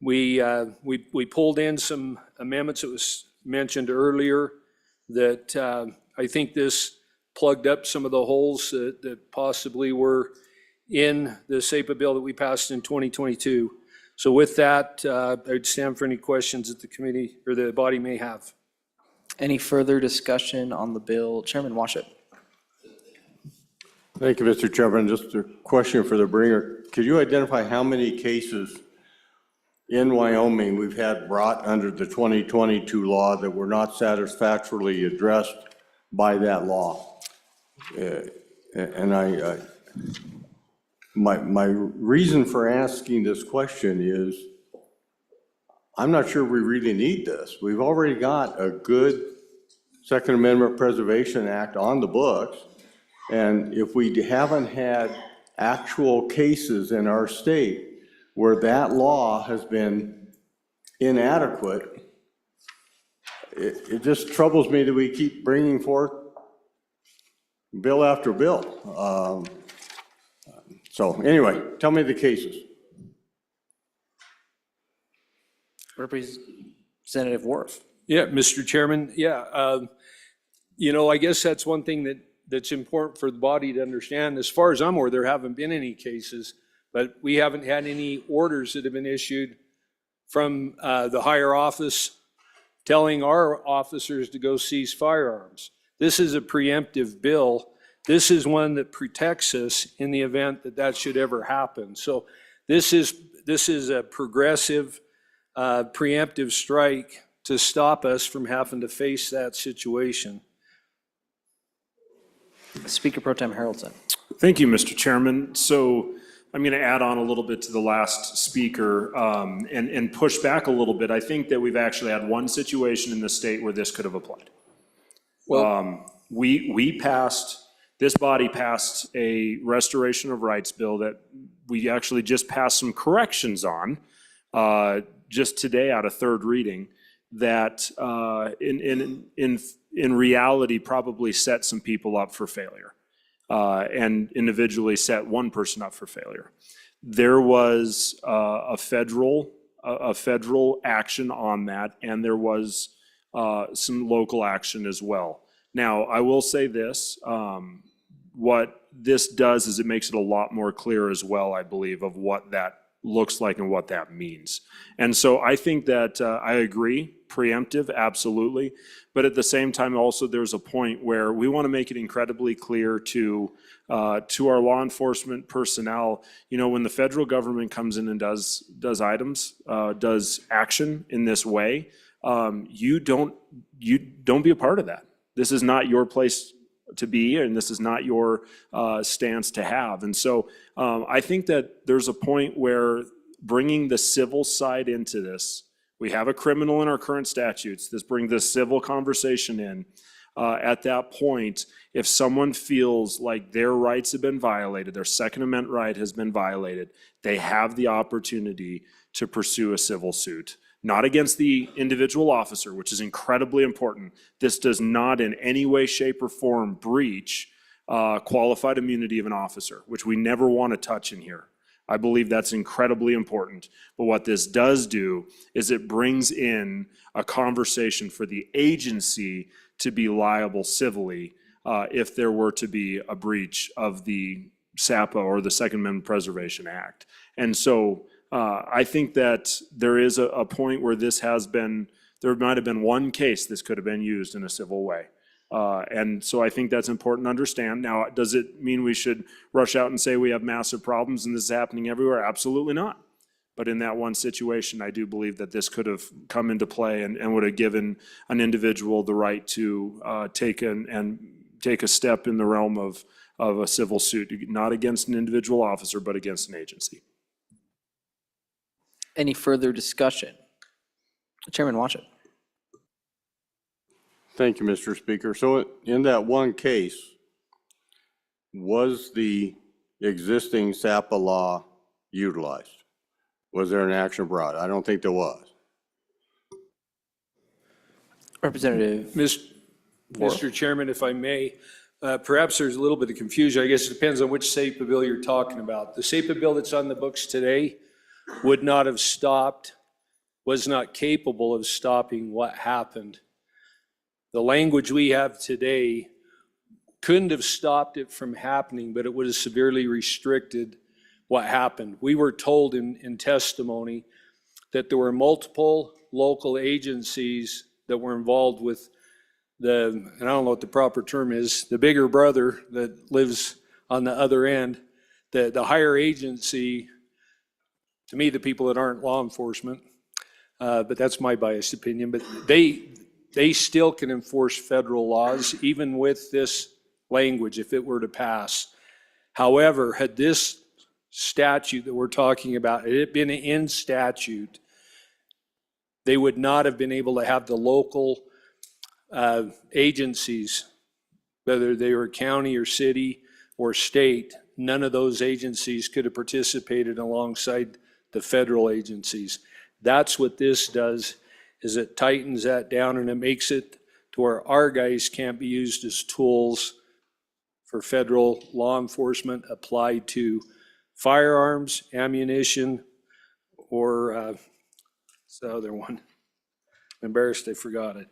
We pulled in some amendments that was mentioned earlier that I think this plugged up some of the holes that possibly were in the SAPA bill that we passed in 2022. So with that, I'd stand for any questions that the committee or the body may have. Any further discussion on the bill? Chairman Washut. Thank you, Mr. Chairman. Just a question for the bringer. Could you identify how many cases in Wyoming we've had brought under the 2022 law that were not satisfactorily addressed by that law? And my reason for asking this question is I'm not sure we really need this. We've already got a good Second Amendment Preservation Act on the books, and if we haven't had actual cases in our state where that law has been inadequate, it just troubles me that we keep bringing forth bill after bill. So anyway, tell me the cases. Representative Worf. Yeah, Mr. Chairman. Yeah, I guess that's one thing that's important for the body to understand. As far as I'm aware, there haven't been any cases, but we haven't had any orders that have been issued from the higher office telling our officers to go seize firearms. This is a preemptive bill. This is one that protects us in the event that should ever happen. So this is a progressive preemptive strike to stop us from having to face that situation. Speaker Pro Tem Harrelson. Thank you, Mr. Chairman. So I'm going to add on a little bit to the last speaker and push back a little bit. I think that we've actually had one situation in the state where this could have applied. Well, this body passed a restoration of rights bill that we actually just passed some corrections on just today out of third reading that in reality probably set some people up for failure and individually set one person up for failure. There was a federal action on that, and there was some local action as well. Now, I will say this, what this does is it makes it a lot more clear as well, I believe, of what that looks like and what that means. And so I think that I agree, preemptive, absolutely. But at the same time, also, there's a point where we want to make it incredibly clear to our law enforcement personnel, when the federal government comes in and does action in this way, you don't be a part of that. This is not your place to be, and this is not your stance to have. And so I think that there's a point where bringing the civil side into this, we have a criminal in our current statutes, this brings the civil conversation in. At that point, if someone feels like their rights have been violated, their Second Amendment right has been violated, they have the opportunity to pursue a civil suit. Not against the individual officer, which is incredibly important. This does not in any way, shape, or form breach qualified immunity of an officer, which we never want to touch in here. I believe that's incredibly important. But what this does do is it brings in a conversation for the agency to be liable civilly if there were to be a breach of the SAPA or the Second Amendment Preservation Act. And so I think that there is a point where this has been, there might have been one case this could have been used in a civil way. And so I think that's important to understand. Now, does it mean we should rush out and say we have massive problems and this is happening everywhere? Absolutely not. But in that one situation, I do believe that this could have come into play and would have given an individual the right to take a step in the realm of a civil suit, not against an individual officer, but against an agency. Any further discussion? Chairman Watchett. Thank you, Mr. Speaker. So in that one case, was the existing SAPA law utilized? Was there an action brought? I don't think there was. Representative. Mr. Chairman, if I may, perhaps there's a little bit of confusion. I guess it depends on which SAPA bill you're talking about. The SAPA bill that's on the books today would not have stopped, was not capable of stopping what happened. The language we have today couldn't have stopped it from happening, but it would have severely restricted what happened. We were told in testimony that there were multiple local agencies that were involved with and I don't know what the proper term is, the bigger brother that lives on the other end, the higher agency, to me, the people that aren't law enforcement, but that's my biased opinion, but they still can enforce federal laws, even with this language, if it were to pass. However, had this statute that we're talking about, had it been in statute, they would not have been able to have the local agencies, whether they were county or city or state, none of those agencies could have participated alongside the federal agencies. That's what this does, is it tightens that down and it makes it to where our guys can't be used as tools for federal law enforcement applied to firearms, ammunition, or what's the other one? I'm embarrassed I forgot it.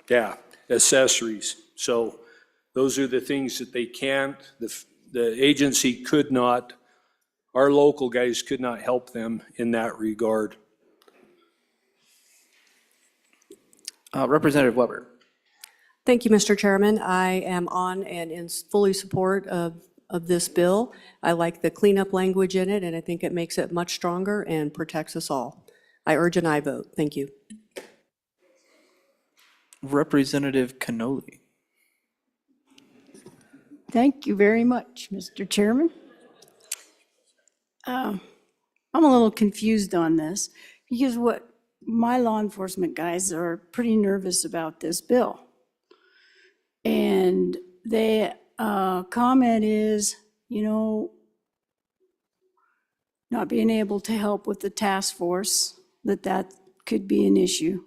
Yeah, accessories. So those are the things that they can't, the agency could not, our local guys could not help them in that regard. Representative Weber. Thank you, Mr. Chairman. I am on and in fully support of this bill. I like the cleanup language in it, and I think it makes it much stronger and protects us all. I urge an aye vote. Thank you. Representative Cannoli. Thank you very much, Mr. Chairman. I'm a little confused on this because my law enforcement guys are pretty nervous about this bill. And the comment is, not being able to help with the task force, that could be an issue.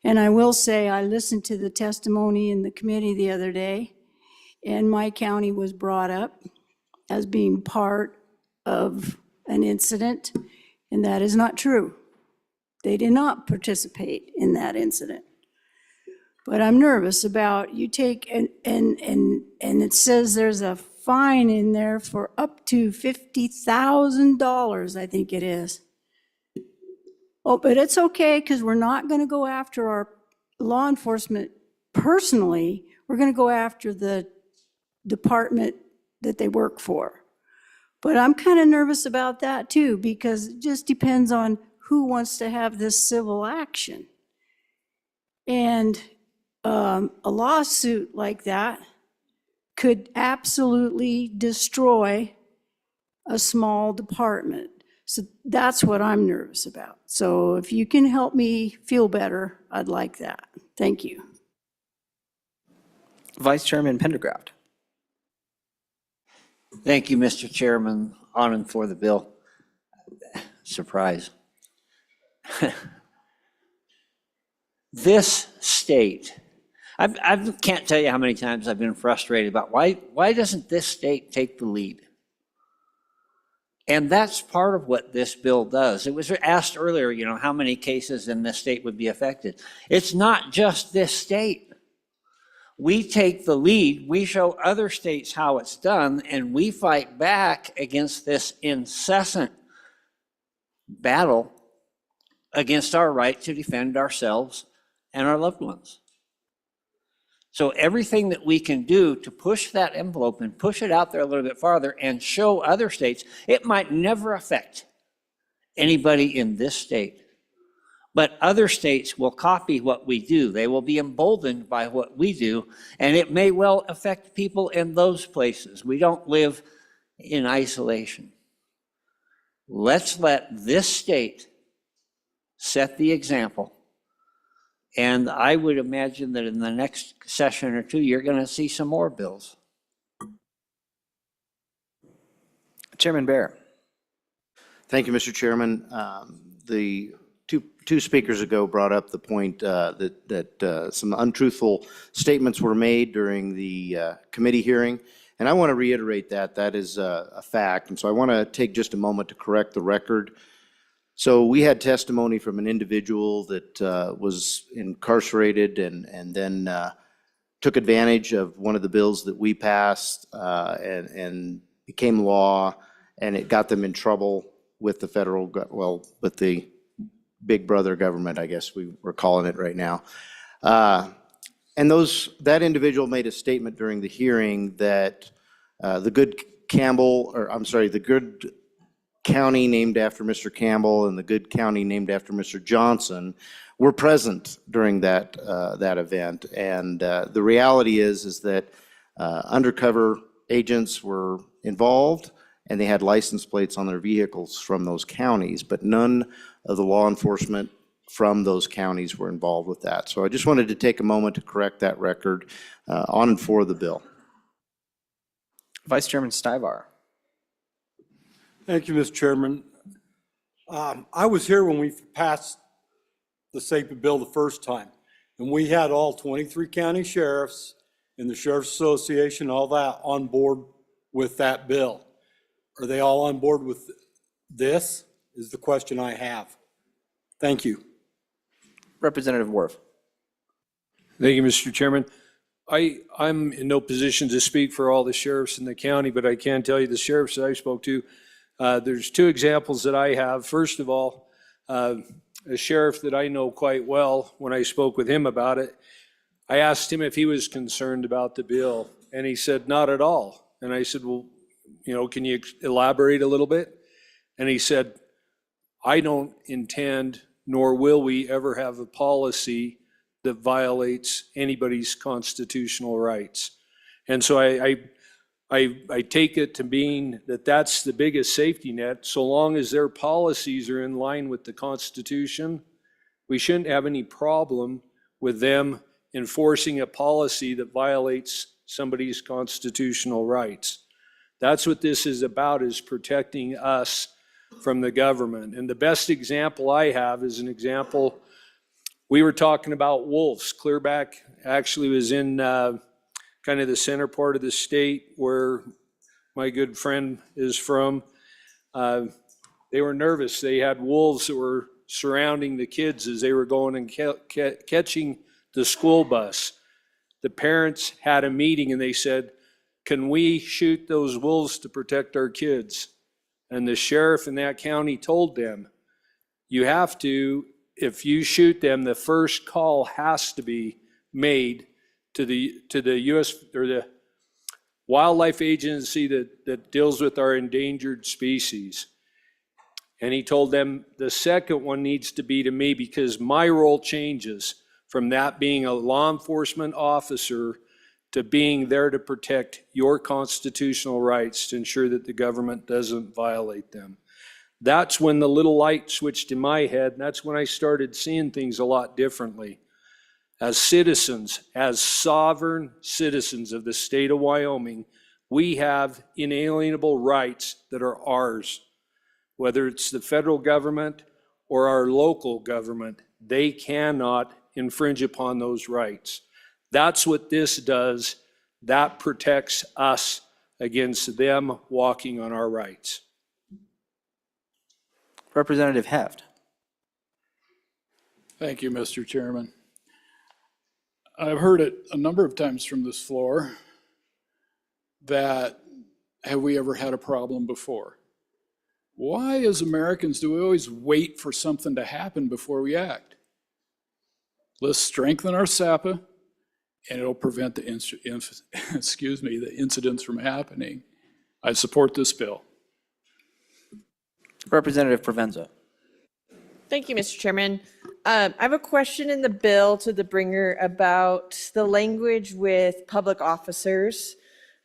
And I will say, I listened to the testimony in the committee the other day, and my county was brought up as being part of an incident, and that is not true. They did not participate in that incident. But I'm nervous about you take, and it says there's a fine in there for up to $50,000, I think it is. Oh, but it's okay, because we're not going to go after our law enforcement personally. We're going to go after the department that they work for. But I'm kind of nervous about that too, because it just depends on who wants to have this civil action. And a lawsuit like that could absolutely destroy a small department. So that's what I'm nervous about. So if you can help me feel better, I'd like that. Thank you. Vice Chairman Pendergraft. Thank you, Mr. Chairman. On and for the bill. Surprise. This state, I can't tell you how many times I've been frustrated about why doesn't this state take the lead? And that's part of what this bill does. It was asked earlier, how many cases in this state would be affected. It's not just this state. We take the lead, we show other states how it's done, and we fight back against this incessant battle against our right to defend ourselves and our loved ones. So everything that we can do to push that envelope and push it out there a little bit farther and show other states, it might never affect anybody in this state, but other states will copy what we do. They will be emboldened by what we do, and it may well affect people in those places. We don't live in isolation. Let's let this state set the example. And I would imagine that in the next session or two, you're going to see some more bills. Chairman Bear. Thank you, Mr. Chairman. The two speakers ago brought up the point that some untruthful statements were made during the committee hearing, and I want to reiterate that. That is a fact, and so I want to take just a moment to correct the record. So we had testimony from an individual that was incarcerated and then took advantage of one of the bills that we passed and became law, and it got them in trouble with the federal, with the big brother government, I guess we're calling it right now. And that individual made a statement during the hearing that the good county named after Mr. Campbell and the good county named after Mr. Johnson were present during that event. And the reality is that undercover agents were involved, and they had license plates on their vehicles from those counties, but none of the law enforcement from those counties were involved with that. So I just wanted to take a moment to correct that record on and for the bill. Vice Chairman Stivar. Thank you, Mr. Chairman. I was here when we passed the SAPE bill the first time, and we had all 23 county sheriffs and the Sheriff's Association, all that on board with that bill. Are they all on board with this? Is the question I have. Thank you. Representative Worf. Thank you, Mr. Chairman. I'm in no position to speak for all the sheriffs in the county, but I can tell you the sheriffs that I spoke to, there's two examples that I have. First of all, a sheriff that I know quite well, when I spoke with him about it, I asked him if he was concerned about the bill, and he said, not at all. And I said, well, can you elaborate a little bit? And he said, I don't intend, nor will we ever have a policy that violates anybody's constitutional rights. And so I take it to mean that that's the biggest safety net. So long as their policies are in line with the Constitution, we shouldn't have any problem with them enforcing a policy that violates somebody's constitutional rights. That's what this is about, is protecting us from the government. And the best example I have is an example, we were talking about wolves. Clearback actually was in kind of the center part of the state where my good friend is from. They were nervous. They had wolves that were surrounding the kids as they were going and catching the school bus. The parents had a meeting and they said, can we shoot those wolves to protect our kids? And the sheriff in that county told them, you have to, if you shoot them, the first call has to be made to the U.S. or the wildlife agency that deals with our endangered species. And he told them the second one needs to be to me, because my role changes from that being a law enforcement officer to being there to protect your constitutional rights, to ensure that the government doesn't violate them. That's when the little light switched in my head, and that's when I started seeing things a lot differently. As citizens, as sovereign citizens of the state of Wyoming, we have inalienable rights that are ours. Whether it's the federal government or our local government, they cannot infringe upon those rights. That's what this does. That protects us against them walking on our rights. Representative Heft. Thank you, Mr. Chairman. I've heard it a number of times from this floor that, have we ever had a problem before? Why, as Americans, do we always wait for something to happen before we act? Let's strengthen our SAPA, and it'll prevent the incidents from happening. I support this bill. Representative Provenza. Thank you, Mr. Chairman. I have a question in the bill to the bringer about the language with public officers.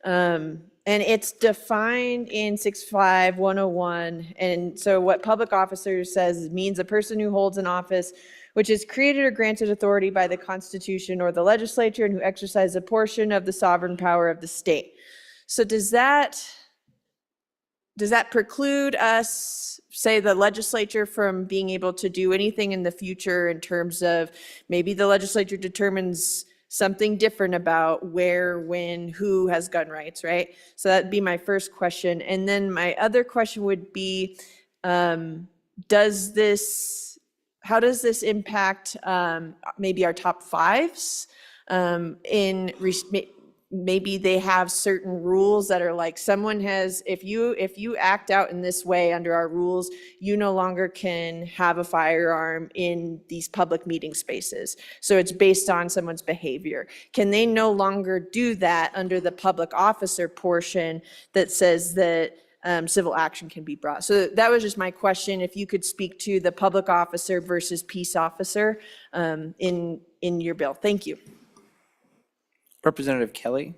And it's defined in 65101. And so what public officers says means a person who holds an office which is created or granted authority by the Constitution or the legislature and who exercise a portion of the sovereign power of the state. So does that preclude us, say the legislature, from being able to do anything in the future in terms of maybe the legislature determines something different about where, when, who has gun rights, right? So that'd be my first question. And then my other question would be, how does this impact maybe our top fives? Maybe they have certain rules that are like, someone has, if you act out in this way under our rules, you no longer can have a firearm in these public meeting spaces. So it's based on someone's behavior. Can they no longer do that under the public officer portion that says that civil action can be brought? So that was just my question. If you could speak to the public officer versus peace officer in your bill. Thank you. Representative Kelly.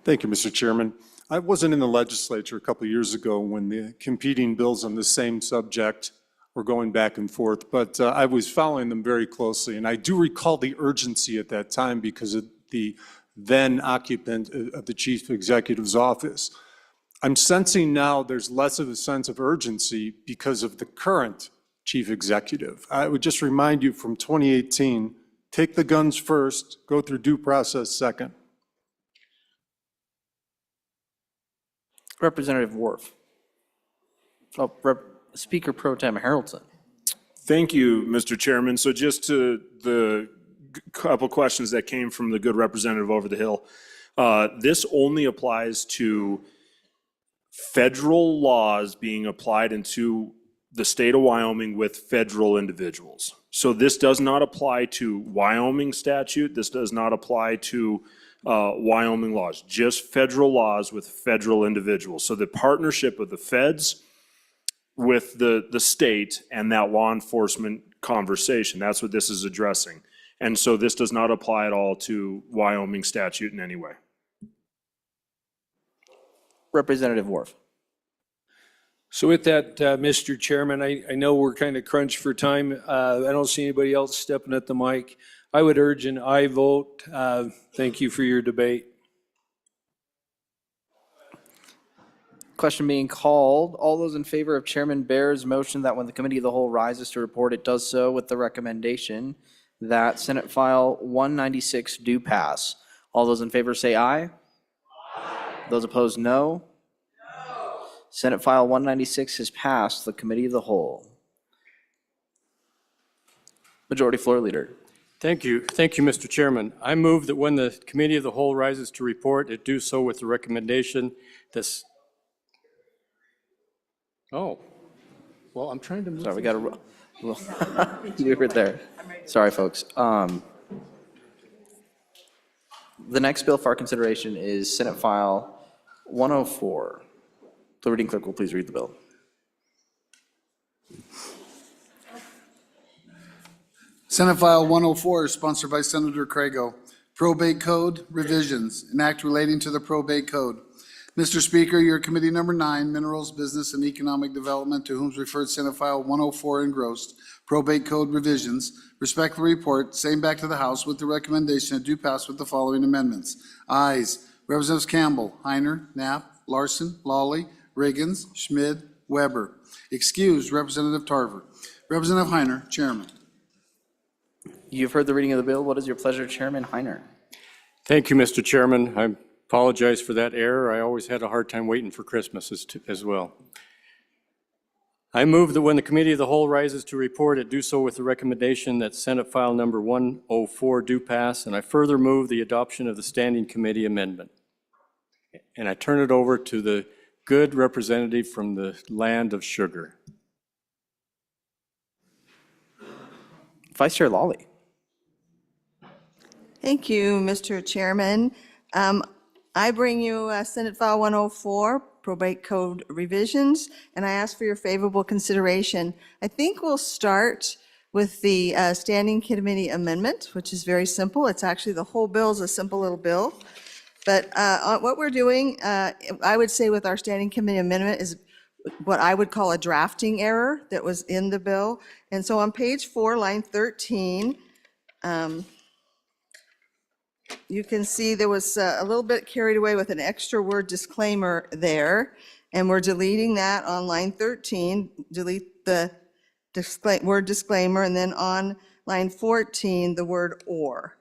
Thank you, Mr. Chairman. I wasn't in the legislature a couple of years ago when the competing bills on the same subject were going back and forth, but I was following them very closely, and I do recall the urgency at that time because of the then occupant of the chief executive's office. I'm sensing now there's less of a sense of urgency because of the current chief executive. I would just remind you from 2018, take the guns first, go through due process second. Representative Worf. Oh, Speaker Pro Tem Harrelson. Thank you, Mr. Chairman. So just to the couple questions that came from the good representative over the hill, this only applies to federal laws being applied into the state of Wyoming with federal individuals. So this does not apply to Wyoming statute. This does not apply to Wyoming laws, just federal laws with federal individuals. So the partnership of the feds with the state and that law enforcement conversation, that's what this is addressing. And so this does not apply at all to Wyoming statute in any way. Representative Worf. So with that, Mr. Chairman, I know we're kind of crunched for time. I don't see anybody else stepping at the mic. I would urge an aye vote. Thank you for your debate. Question being called. All those in favor of Chairman Baer's motion that when the committee of the whole rises to report, it does so with the recommendation that Senate File 196 do pass. All those in favor say aye. Aye. Those opposed, no. Senate File 196 has passed the Committee of the Whole. Majority Floor Leader. Thank you. Thank you, Mr. Chairman. I move that when the Committee of the Whole rises to report, it do so with the recommendation that... Oh, well, I'm trying to move. Sorry, we got to... We were there. Sorry, folks. The next bill for our consideration is Senate File 104. The reading clerk will please read the bill. Senate File 104 is sponsored by Senator Crago. Probate Code Revisions, an act relating to the Probate Code. Mr. Speaker, your Committee Number 9, Minerals, Business, and Economic Development, to whom is referred Senate File 104 engrossed, Probate Code Revisions, respectfully report, same back to the House with the recommendation that do pass with the following amendments. Ayes, Representatives Campbell, Heiner, Knapp, Larson, Lawley, Riggins, Schmid, Weber. Excused, Representative Tarver. Representative Heiner, Chairman. You've heard the reading of the bill. What is your pleasure, Chairman Heiner? Thank you, Mr. Chairman. I apologize for that error. I always had a hard time waiting for Christmas as well. I move that when the Committee of the Whole rises to report, it do so with the recommendation that Senate File Number 104 do pass, and I further move the adoption of the Standing Committee amendment. And I turn it over to the good representative from the land of sugar. Vice Chair Lawley. Thank you, Mr. Chairman. I bring you Senate File 104, Probate Code Revisions, and I ask for your favorable consideration. I think we'll start with the Standing Committee amendment, which is very simple. It's actually, the whole bill is a simple little bill. But what we're doing, I would say with our Standing Committee amendment is what I would call a drafting error that was in the bill. And so on page 4, line 13, you can see there was a little bit carried away with an extra word disclaimer there, and we're deleting that on line 13, delete the word disclaimer, and then on line 14, the word or.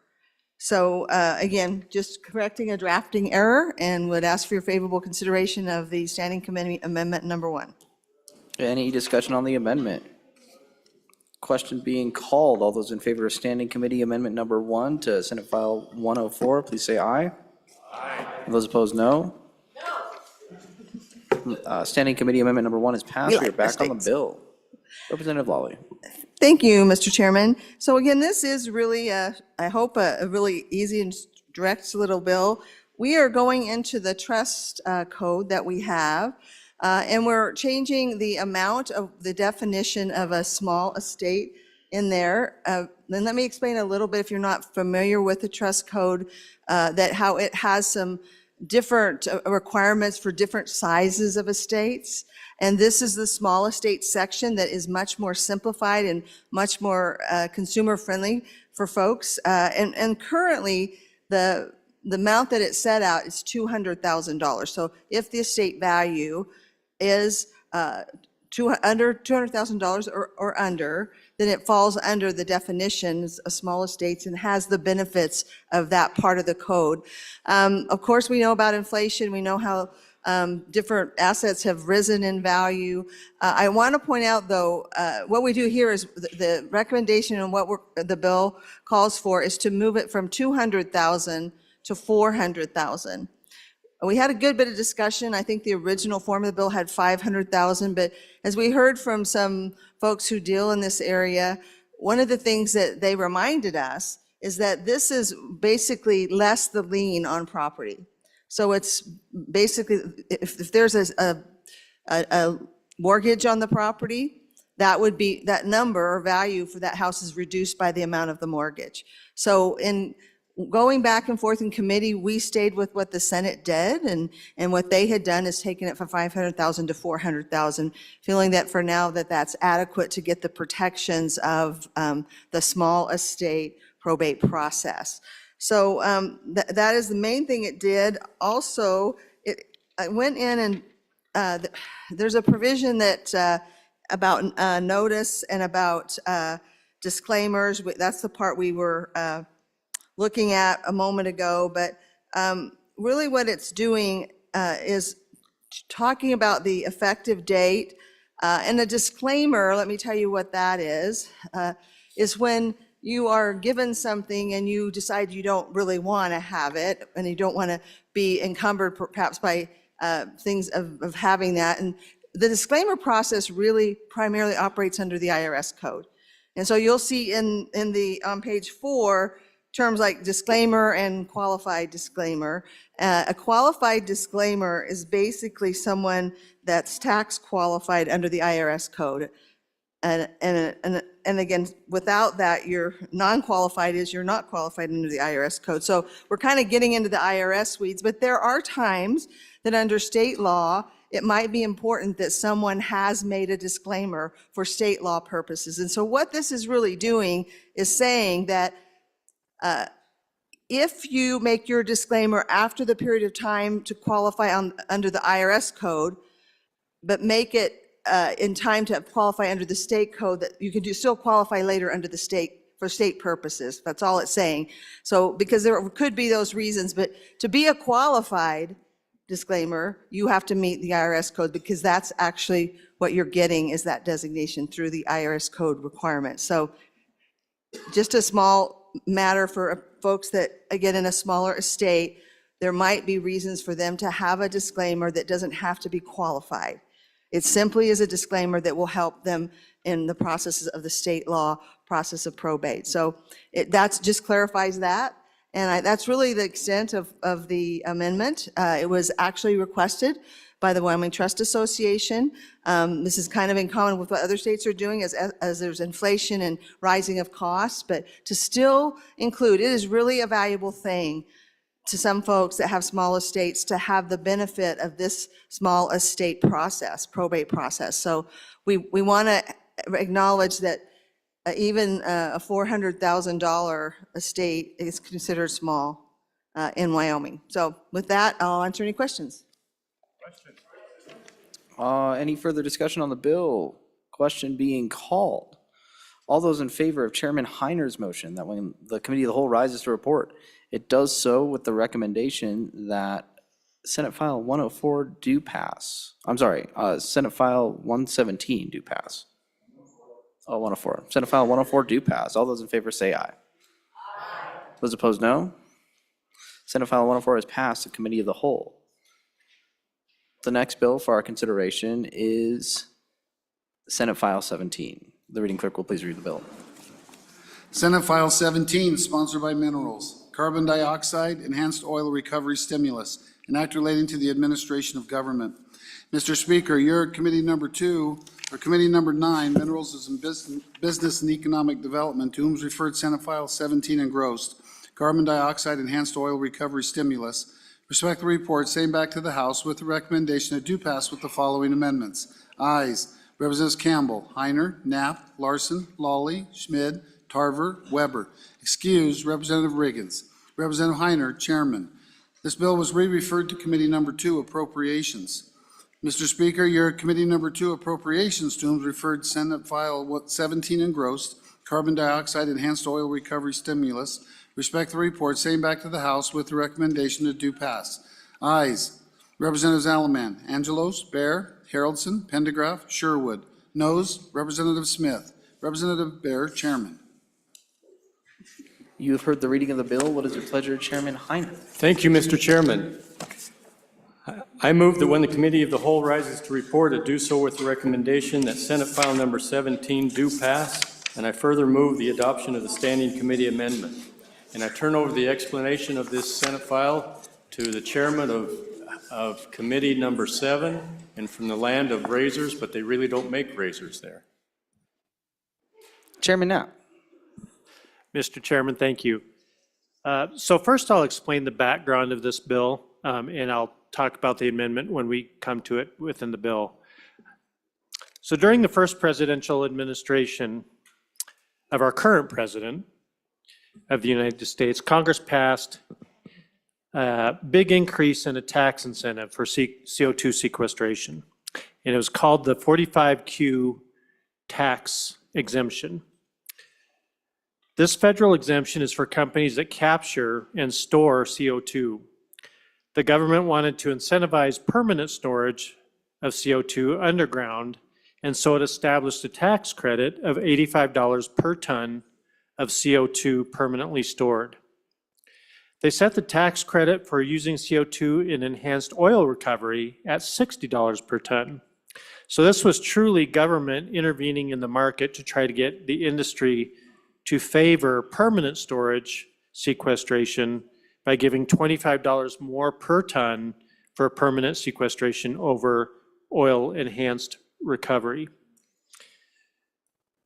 So again, just correcting a drafting error, and would ask for your favorable consideration of the Standing Committee Amendment number 1. Any discussion on the amendment? Question being called. All those in favor of Standing Committee Amendment number 1 to Senate File 104, please say aye. Aye. Those opposed, no. Standing Committee Amendment number 1 is passed. We are back on the bill. Representative Lawley. Thank you, Mr. Chairman. So again, this is really, I hope, a really easy and direct little bill. We are going into the trust code that we have, and we're changing the amount of the definition of a small estate in there. Then let me explain a little bit, if you're not familiar with the trust code, that how it has some different requirements for different sizes of estates. And this is the small estate section that is much more simplified and much more consumer friendly for folks. And currently, the amount that it set out is $200,000. So if the estate value is under $200,000 or under, then it falls under the definitions of small estates and has the benefits of that part of the code. Of course, we know about inflation. We know how different assets have risen in value. I want to point out, though, what we do here is the recommendation and what the bill calls for is to move it from $200,000 to $400,000. We had a good bit of discussion. I think the original form of the bill had $500,000, but as we heard from some folks who deal in this area, one of the things that they reminded us is that this is basically less the lien on property. So it's basically, if there's a mortgage on the property, that would be, that number or value for that house is reduced by the amount of the mortgage. So in going back and forth in committee, we stayed with what the Senate did, and what they had done is taken it from $500,000 to $400,000, feeling that for now that's adequate to get the protections of the small estate probate process. So that is the main thing it did. Also, I went in and there's a provision that about notice and about disclaimers. That's the part we were looking at a moment ago, but really what it's doing is talking about the effective date. And a disclaimer, let me tell you what that is when you are given something and you decide you don't really want to have it, and you don't want to be encumbered perhaps by things of having that. And the disclaimer process really primarily operates under the IRS code. And so you'll see on page 4, terms like disclaimer and qualified disclaimer. A qualified disclaimer is basically someone that's tax qualified under the IRS code. And again, without that, you're non-qualified is you're not qualified under the IRS code. So we're kind of getting into the IRS weeds, but there are times that under state law, it might be important that someone has made a disclaimer for state law purposes. And so what this is really doing is saying that if you make your disclaimer after the period of time to qualify under the IRS code, but make it in time to qualify under the state code, that you can still qualify later under the state for state purposes. That's all it's saying. So because there could be those reasons, but to be a qualified disclaimer, you have to meet the IRS code, because that's actually what you're getting, is that designation through the IRS code requirement. So just a small matter for folks that, again, in a smaller estate, there might be reasons for them to have a disclaimer that doesn't have to be qualified. It simply is a disclaimer that will help them in the processes of the state law process of probate. So that's just clarifies that. And that's really the extent of the amendment. It was actually requested by the Wyoming Trust Association. This is kind of in common with what other states are doing as there's inflation and rising of costs, but to still include, it is really a valuable thing to some folks that have small estates to have the benefit of this small estate process, probate process. So we want to acknowledge that even a $400,000 estate is considered small in Wyoming. So with that, I'll answer any questions. Any further discussion on the bill? Question being called. All those in favor of Chairman Heiner's motion that when the Committee of the Whole rises to report, it does so with the recommendation that Senate File 104 do pass. I'm sorry, Senate File 117 do pass. Oh, 104. Senate File 104 do pass. All those in favor say aye. Aye. Those opposed, no. Senate File 104 is passed to Committee of the Whole. The next bill for our consideration is Senate File 17. The reading clerk will please read the bill. Senate File 17, sponsored by Minerals, Carbon Dioxide Enhanced Oil Recovery Stimulus, an act relating to the administration of government. Mr. Speaker, your committee number 2, or committee number 9, Minerals and Business and Economic Development, to whom is referred Senate File 17 engrossed, Carbon Dioxide Enhanced Oil Recovery Stimulus, respect the report, same back to the House with the recommendation that do pass with the following amendments. Ayes, Representatives Campbell, Heiner, Knapp, Larson, Lawley, Schmid, Tarver, Weber. Excused, Representative Riggins. Representative Heiner, Chairman. This bill was re-referred to Committee Number 2, Appropriations. Mr. Speaker, your Committee Number 2, Appropriations, to whom is referred Senate File 17 engrossed, Carbon Dioxide Enhanced Oil Recovery Stimulus. Respect the report, same back to the House with the recommendation that do pass. Ayes, Representatives Alaman, Angelos, Bear, Haroldson, Pendergraft, Sherwood. Noes, Representative Smith. Representative Bear, Chairman. You have heard the reading of the bill. What is your pleasure, Chairman Heiner? Thank you, Mr. Chairman. I move that when the Committee of the Whole rises to report, it do so with the recommendation that Senate File Number 17 do pass, and I further move the adoption of the Standing Committee amendment. And I turn over the explanation of this Senate file to the Chairman of Committee Number 7, and from the land of razors, but they really don't make razors there. Chairman Knapp. Mr. Chairman, thank you. So first I'll explain the background of this bill, and I'll talk about the amendment when we come to it within the bill. So during the first presidential administration of our current president of the United States, Congress passed a big increase in a tax incentive for CO2 sequestration, and it was called the 45Q tax exemption. This federal exemption is for companies that capture and store CO2. The government wanted to incentivize permanent storage of CO2 underground, and so it established a tax credit of $85 per ton of CO2 permanently stored. They set the tax credit for using CO2 in enhanced oil recovery at $60 per ton. So this was truly government intervening in the market to try to get the industry to favor permanent storage sequestration by giving $25 more per ton for permanent sequestration over oil enhanced recovery.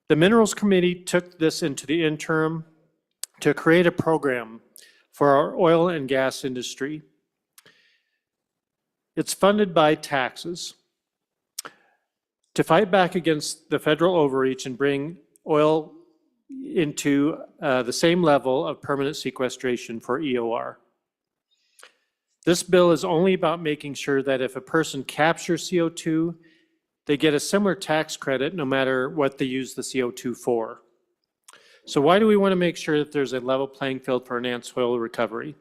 The Minerals Committee took this into the interim to create a program for our oil and gas industry. It's funded by taxes to fight back against the federal overreach and bring oil into the same level of permanent sequestration for EOR. This bill is only about making sure that if a person captures CO2, they get a similar tax credit no matter what they use the CO2 for. So why do we want to make sure that there's a level playing field for enhanced oil recovery?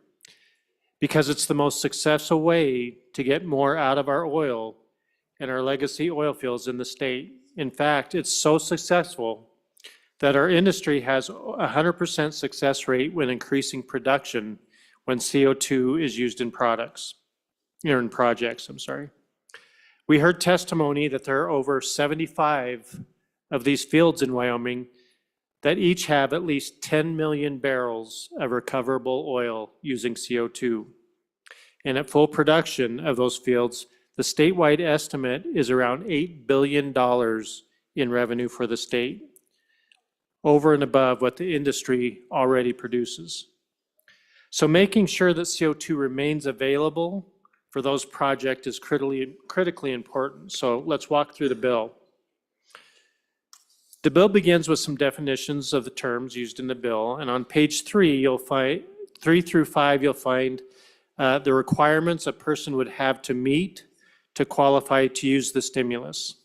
because it's the most successful way to get more out of our oil and our legacy oil fields in the state. In fact, it's so successful that our industry has a 100% success rate when increasing production when CO2 is used in projects. We heard testimony that there are over 75 of these fields in Wyoming that each have at least 10 million barrels of recoverable oil using CO2. And at full production of those fields, the statewide estimate is around $8 billion in revenue for the state, over and above what the industry already produces. So making sure that CO2 remains available for those projects is critically important. So let's walk through the bill. The bill begins with some definitions of the terms used in the bill, and on page 3, you'll find 3 through 5, you'll find the requirements a person would have to meet to qualify to use the stimulus.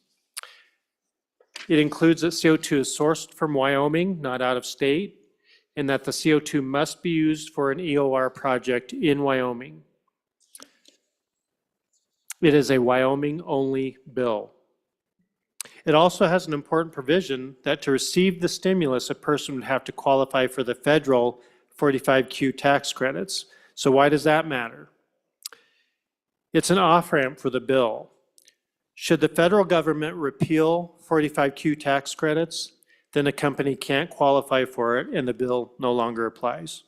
It includes that CO2 is sourced from Wyoming, not out of state, and that the CO2 must be used for an EOR project in Wyoming. It is a Wyoming-only bill. It also has an important provision that to receive the stimulus, a person would have to qualify for the federal 45Q tax credits. So why does that matter? It's an off-ramp for the bill. Should the federal government repeal 45Q tax credits, then a company can't qualify for it and the bill no longer applies.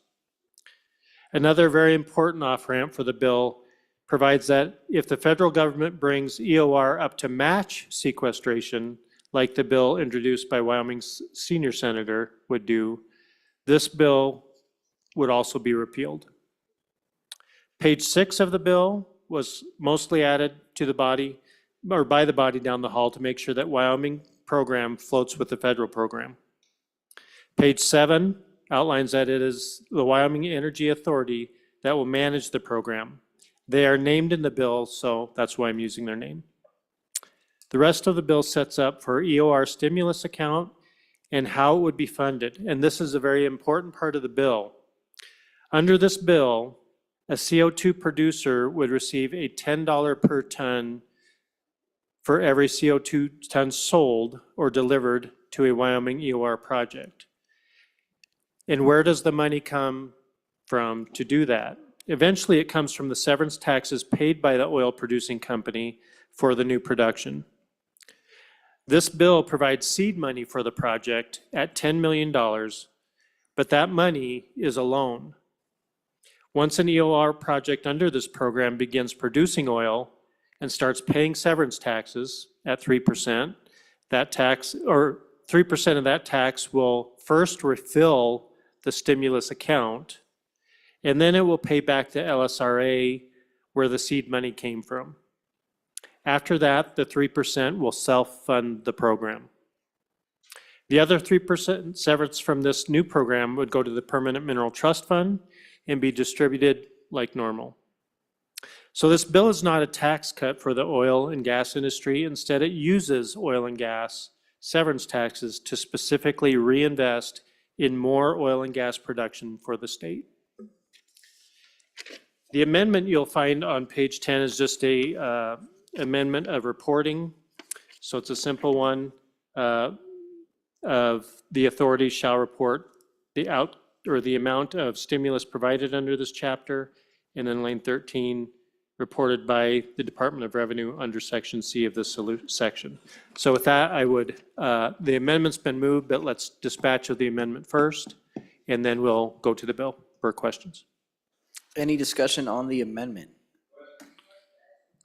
Another very important off-ramp for the bill provides that if the federal government brings EOR up to match sequestration, like the bill introduced by Wyoming's senior senator would do, this bill would also be repealed. Page 6 of the bill was mostly added to the body, or by the body down the hall to make sure that Wyoming program floats with the federal program. Page 7 outlines that it is the Wyoming Energy Authority that will manage the program. They are named in the bill, so that's why I'm using their name. The rest of the bill sets up for EOR stimulus account and how it would be funded. And this is a very important part of the bill. Under this bill, a CO2 producer would receive a $10 per ton for every CO2 ton sold or delivered to a Wyoming EOR project. And where does the money come from to do that? Eventually, it comes from the severance taxes paid by the oil producing company for the new production. This bill provides seed money for the project at $10 million, but that money is a loan. Once an EOR project under this program begins producing oil and starts paying severance taxes at 3%, that tax, or 3% of that tax will first refill the stimulus account, and then it will pay back the LSRA where the seed money came from. After that, the 3% will self-fund the program. The other 3% severance from this new program would go to the Permanent Mineral Trust Fund and be distributed like normal. So this bill is not a tax cut for the oil and gas industry. Instead, it uses oil and gas severance taxes to specifically reinvest in more oil and gas production for the state. The amendment you'll find on page 10 is just a amendment of reporting. So it's a simple one of the authority shall report the amount of stimulus provided under this chapter, and then lane 13 reported by the Department of Revenue under section C of this section. So with that, I would, the amendment's been moved, but let's dispatch of the amendment first, and then we'll go to the bill for questions. Any discussion on the amendment?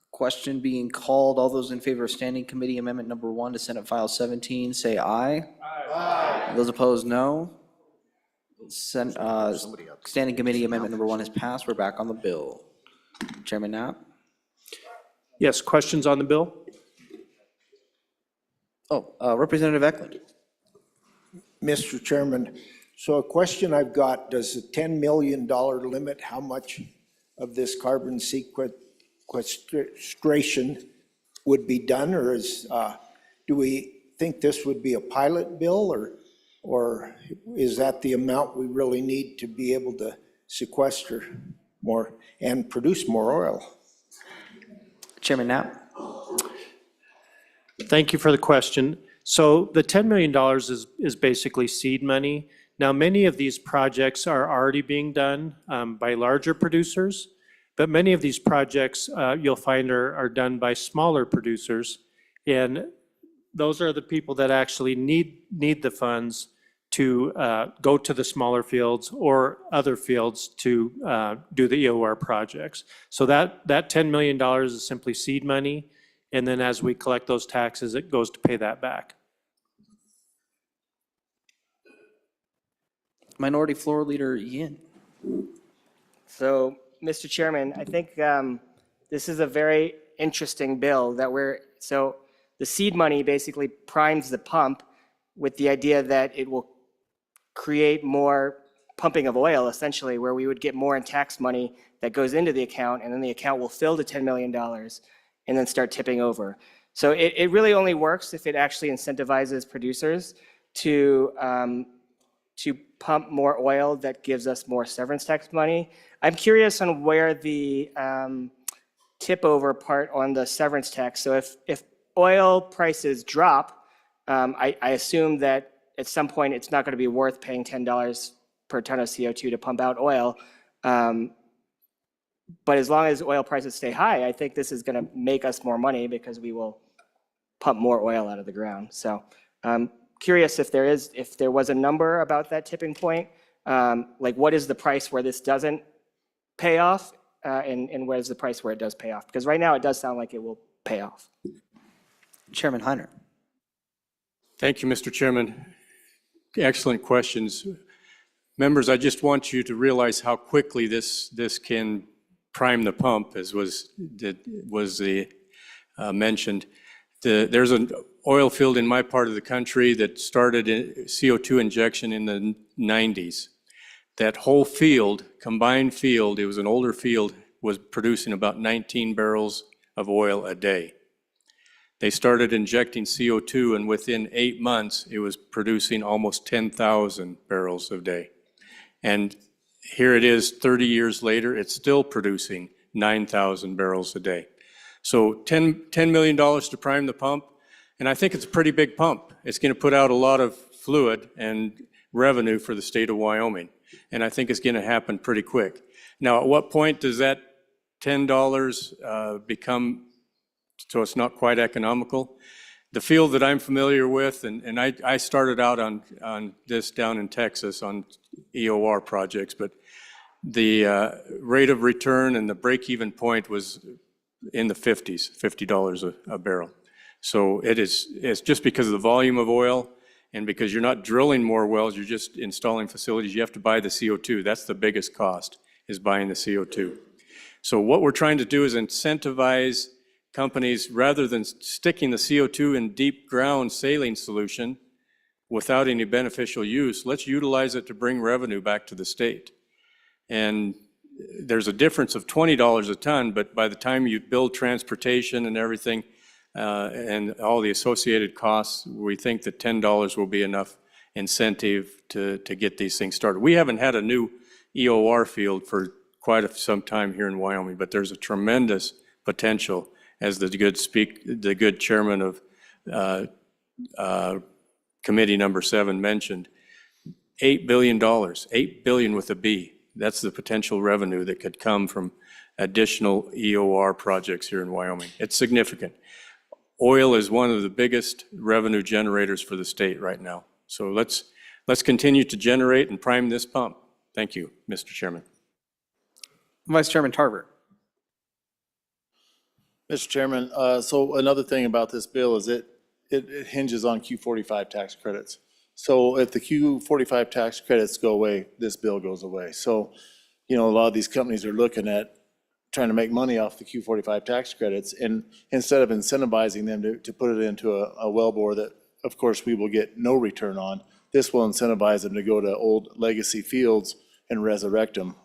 Question being called. All those in favor of Standing Committee Amendment number 1 to Senate File 17, say aye. Aye. Those opposed, no. Standing Committee Amendment number 1 is passed. We're back on the bill. Chairman Knapp? Yes, questions on the bill? Representative Eklund. Mr. Chairman, so a question I've got, does the $10 million limit how much of this carbon sequestration would be done, or do we think this would be a pilot bill, or is that the amount we really need to be able to sequester? more and produce more oil? Chairman Knapp? Thank you for the question. So the $10 million is basically seed money. Now, many of these projects are already being done by larger producers, but many of these projects you'll find are done by smaller producers. And those are the people that actually need the funds to go to the smaller fields or other fields to do the EOR projects. So that $10 million is simply seed money. And then as we collect those taxes, it goes to pay that back. Minority Floor Leader Yin. So, Mr. Chairman, I think this is a very interesting bill that so the seed money basically primes the pump with the idea that it will create more pumping of oil, essentially, where we would get more in tax money that goes into the account, and then the account will fill to $10 million and then start tipping over. So it really only works if it actually incentivizes producers to pump more oil that gives us more severance tax money. I'm curious on where the tip over part on the severance tax. So if oil prices drop, I assume that at some point it's not going to be worth paying $10 per ton of CO2 to pump out oil. But as long as oil prices stay high, I think this is going to make us more money because we will pump more oil out of the ground. So I'm curious if there was a number about that tipping point, like what is the price where this doesn't pay off, and what is the price where it does pay off? Because right now it does sound like it will pay off. Chairman Heiner. Thank you, Mr. Chairman. Excellent questions. Members, I just want you to realize how quickly this can prime the pump, as was mentioned. There's an oil field in my part of the country that started CO2 injection in the 90s. That whole field, combined field, it was an older field, was producing about 19 barrels of oil a day. They started injecting CO2, and within 8 months, it was producing almost 10,000 barrels a day. And here it is 30 years later, it's still producing 9,000 barrels a day. So $10 million to prime the pump, and I think it's a pretty big pump. It's going to put out a lot of fluid and revenue for the state of Wyoming, and I think it's going to happen pretty quick. Now, at what point does that $10 become so it's not quite economical? The field that I'm familiar with, and I started out on this down in Texas on EOR projects, but the rate of return and the break-even point was in the 50s, $50 a barrel. So it's just because of the volume of oil and because you're not drilling more wells, you're just installing facilities, you have to buy the CO2. That's the biggest cost, is buying the CO2. So what we're trying to do is incentivize companies, rather than sticking the CO2 in deep ground saline solution without any beneficial use, let's utilize it to bring revenue back to the state. And there's a difference of $20 a ton, but by the time you build transportation and everything and all the associated costs, we think that $10 will be enough incentive to get these things started. We haven't had a new EOR field for quite some time here in Wyoming, but there's a tremendous potential, as the good chairman of committee number 7 mentioned. $8 billion, $8 billion with a B. That's the potential revenue that could come from additional EOR projects here in Wyoming. It's significant. Oil is one of the biggest revenue generators for the state right now. So let's continue to generate and prime this pump. Thank you, Mr. Chairman. Vice Chairman Tarver. Mr. Chairman, so another thing about this bill is it hinges on Q45 tax credits. So if the Q45 tax credits go away, this bill goes away. So, a lot of these companies are looking at trying to make money off the Q45 tax credits, and instead of incentivizing them to put it into a wellbore that, of course, we will get no return on, this will incentivize them to go to old legacy fields and resurrect them.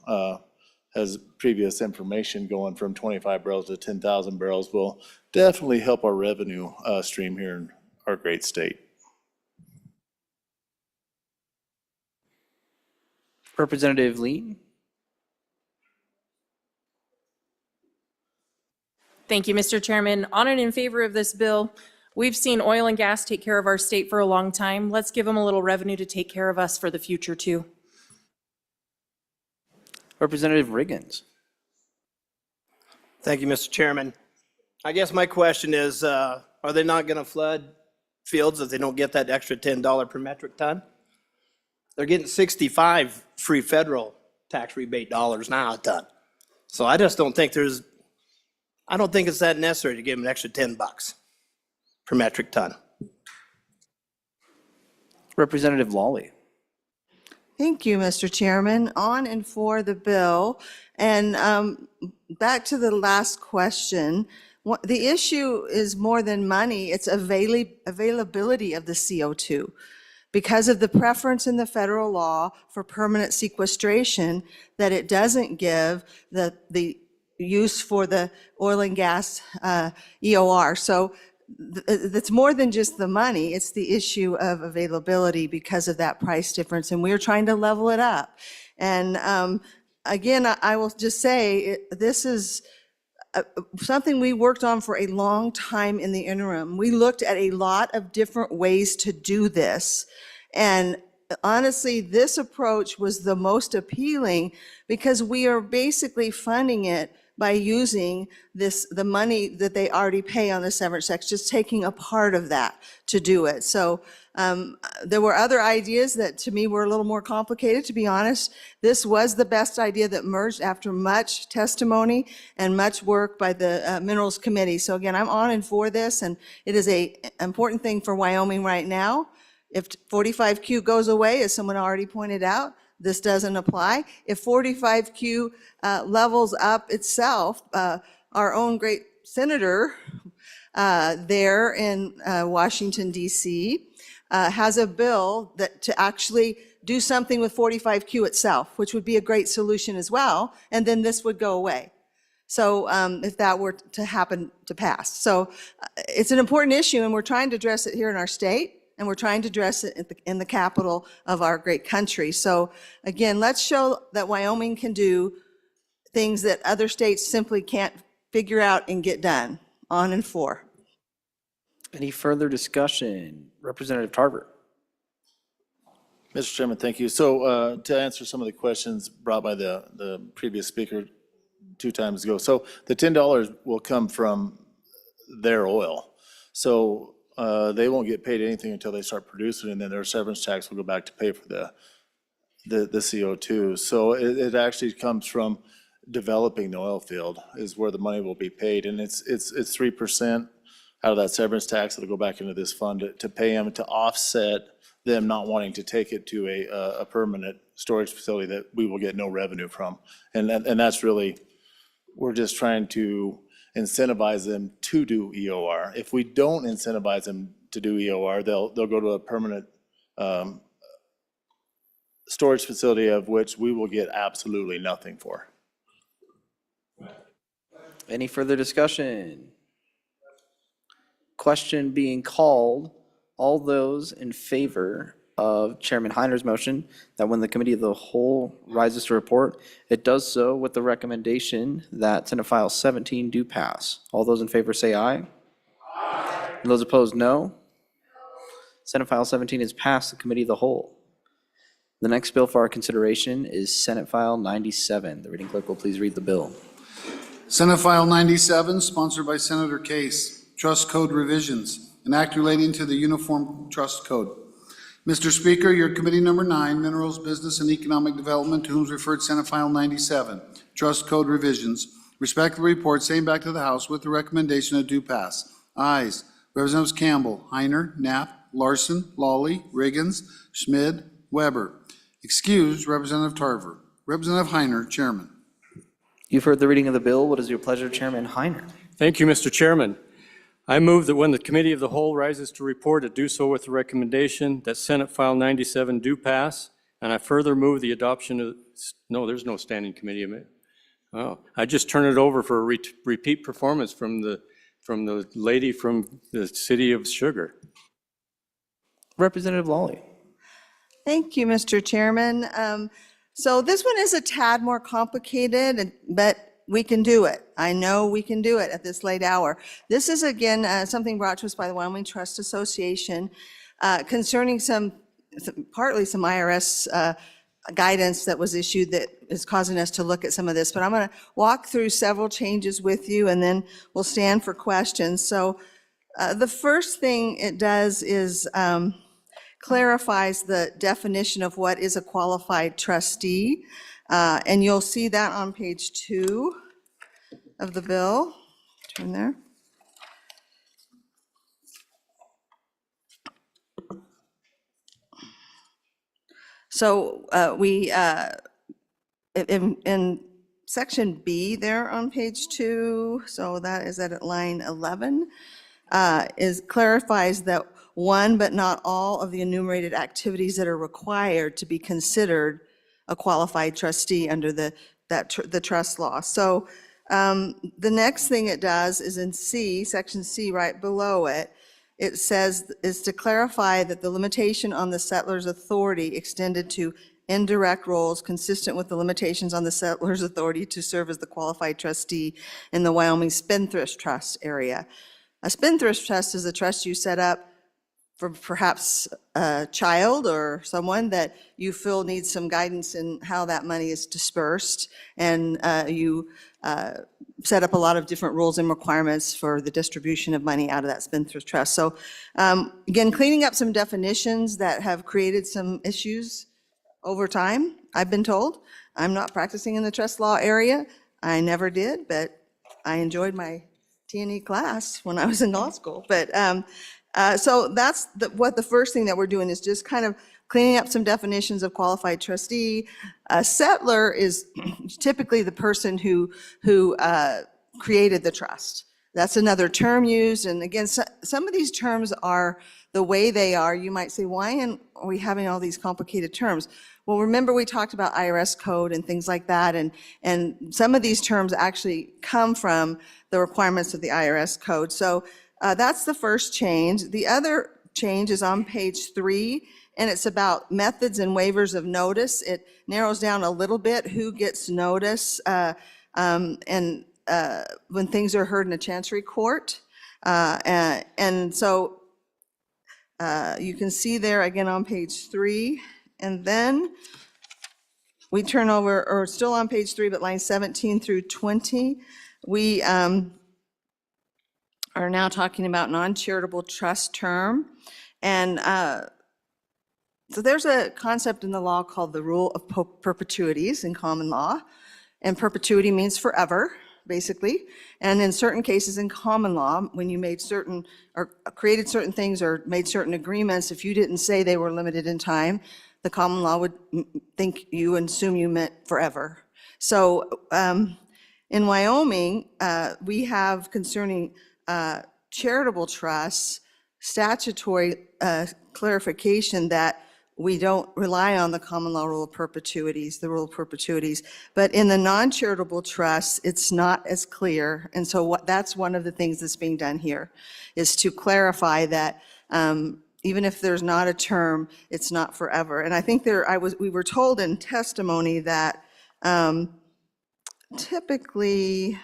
As previous information, going from 25 barrels to 10,000 barrels will definitely help our revenue stream here in our great state. Representative Lee. Thank you, Mr. Chairman. On and in favor of this bill, we've seen oil and gas take care of our state for a long time. Let's give them a little revenue to take care of us for the future, too. Representative Riggins. Thank you, Mr. Chairman. I guess my question is, are they not going to flood fields if they don't get that extra $10 per metric ton? They're getting 65 free federal tax rebate dollars now a ton. So I just don't think I don't think it's that necessary to give them an extra $10 per metric ton. Representative Lawley. Thank you, Mr. Chairman. On and for the bill. And back to the last question, the issue is more than money, it's availability of the CO2. Because of the preference in the federal law for permanent sequestration, that it doesn't give the use for the oil and gas EOR. So it's more than just the money, it's the issue of availability because of that price difference, and we're trying to level it up. And again, I will just say, this is something we worked on for a long time in the interim. We looked at a lot of different ways to do this, and honestly, this approach was the most appealing because we are basically funding it by using the money that they already pay on the severance tax, just taking a part of that to do it. So there were other ideas that to me were a little more complicated, to be honest. This was the best idea that emerged after much testimony and much work by the Minerals Committee. So again, I'm on and for this, and it is an important thing for Wyoming right now. If 45Q goes away, as someone already pointed out, this doesn't apply. If 45Q levels up itself, our own great senator there in Washington, D.C., has a bill that to actually do something with 45Q itself, which would be a great solution as well, and then this would go away. So if that were to happen to pass. So it's an important issue, and we're trying to address it here in our state, and we're trying to address it in the capital of our great country. So again, let's show that Wyoming can do things that other states simply can't figure out and get done. On and for. Any further discussion? Representative Tarver. Mr. Chairman, thank you. So to answer some of the questions brought by the previous speaker 2 times ago. So the $10 will come from their oil. So they won't get paid anything until they start producing, and then their severance tax will go back to pay for the CO2. So it actually comes from developing the oil field is where the money will be paid, and it's 3% out of that severance tax that'll go back into this fund to pay them to offset them not wanting to take it to a permanent storage facility that we will get no revenue from, and that's really, we're just trying to incentivize them to do EOR. If we don't incentivize them to do EOR, they'll go to a permanent storage facility of which we will get absolutely nothing for. Any further discussion? Question being called. All those in favor of Chairman Heiner's motion that when the Committee of the Whole rises to report, it does so with the recommendation that Senate File 17 do pass. All those in favor say aye. Aye. And those opposed, no. Senate File 17 is passed the Committee of the Whole. The next bill for our consideration is Senate File 97. The reading clerk will please read the bill. Senate File 97, sponsored by Senator Case, Trust Code Revisions, an act relating to the Uniform Trust Code. Mr. Speaker, your Committee Number 9, Minerals, Business, and Economic Development, to whom is referred Senate File 97, Trust Code Revisions, respectfully report same back to the House with the recommendation that do pass. Ayes, Representatives Campbell, Heiner, Knapp, Larson, Lawley, Riggins, Schmid, Weber. Excused, Representative Tarver. Representative Heiner, Chairman. You've heard the reading of the bill. What is your pleasure, Chairman Heiner? Thank you, Mr. Chairman. I move that when the Committee of the Whole rises to report, it do so with the recommendation that Senate File 97 do pass, and I further move the adoption of, no, there's no standing committee. Oh, I just turn it over for a repeat performance from the lady from the city of Sugar. Representative Lawley. Thank you, Mr. Chairman. So this one is a tad more complicated, but we can do it. I know we can do it at this late hour. This is, again, something brought to us by the Wyoming Trust Association concerning partly some IRS guidance that was issued that is causing us to look at some of this. But I'm going to walk through several changes with you, and then we'll stand for questions. So the first thing it does is clarifies the definition of what is a qualified trustee. And you'll see that on page 2 of the bill. Turn there. So in section B there on page 2, so that is at line 11, clarifies that one but not all of the enumerated activities that are required to be considered a qualified trustee under the trust law. So the next thing it does is in C, section C, right below it, it says is to clarify that the limitation on the settler's authority extended to indirect roles consistent with the limitations on the settler's authority to serve as the qualified trustee in the Wyoming Spendthrift Trust area. A spendthrift trust is a trust you set up for perhaps a child or someone that you feel needs some guidance in how that money is dispersed, and you set up a lot of different rules and requirements for the distribution of money out of that spendthrift trust. So again, cleaning up some definitions that have created some issues over time, I've been told. I'm not practicing in the trust law area. I never did, but I enjoyed my T&E class when I was in law school. But so that's what the first thing that we're doing is just kind of cleaning up some definitions of qualified trustee. A settler is typically the person who created the trust. That's another term used. And again, some of these terms are the way they are. You might say, why are we having all these complicated terms? Well, remember we talked about IRS code and things like that, and some of these terms actually come from the requirements of the IRS code. So that's the first change. The other change is on page 3, and it's about methods and waivers of notice. It narrows down a little bit who gets notice when things are heard in a chancery court. And so you can see there again on page 3. And then we turn over, or still on page 3, but lines 17 through 20, we are now talking about non-charitable trust term. And so there's a concept in the law called the rule of perpetuities in common law. And perpetuity means forever, basically. And in certain cases in common law, when you made certain, or created certain things or made certain agreements, if you didn't say they were limited in time, the common law would think you and assume you meant forever. So in Wyoming, we have concerning charitable trusts, statutory clarification that we don't rely on the common law rule of perpetuities, the rule of perpetuities. But in the non-charitable trusts, it's not as clear. And so that's one of the things that's being done here, is to clarify that even if there's not a term, it's not forever. And I think we were told in testimony that typically,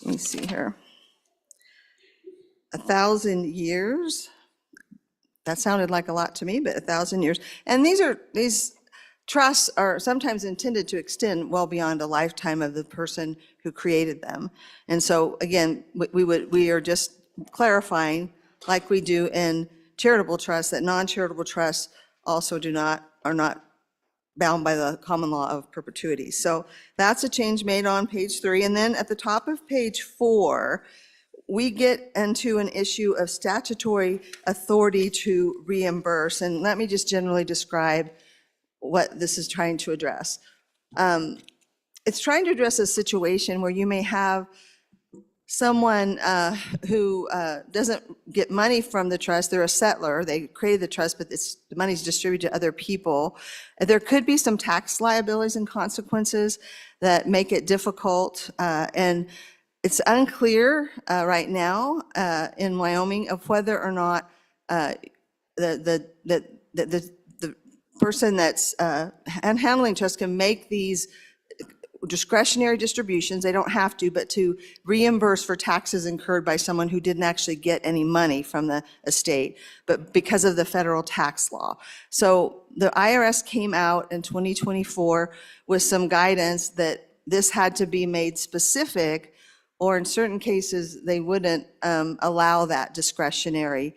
let me see here, 1,000 years. That sounded like a lot to me, but 1,000 years. And these trusts are sometimes intended to extend well beyond a lifetime of the person who created them. And so again, we are just clarifying, like we do in charitable trusts, that non-charitable trusts also are not bound by the common law of perpetuity. So that's a change made on page 3. And then at the top of page 4, we get into an issue of statutory authority to reimburse. And let me just generally describe what this is trying to address. It's trying to address a situation where you may have someone who doesn't get money from the trust. They're a settler. They created the trust, but the money's distributed to other people. There could be some tax liabilities and consequences that make it difficult. And it's unclear right now in Wyoming of whether or not the person that's handling trust can make these discretionary distributions, they don't have to, but to reimburse for taxes incurred by someone who didn't actually get any money from the estate, but because of the federal tax law. So the IRS came out in 2024 with some guidance that this had to be made specific, or in certain cases, they wouldn't allow that discretionary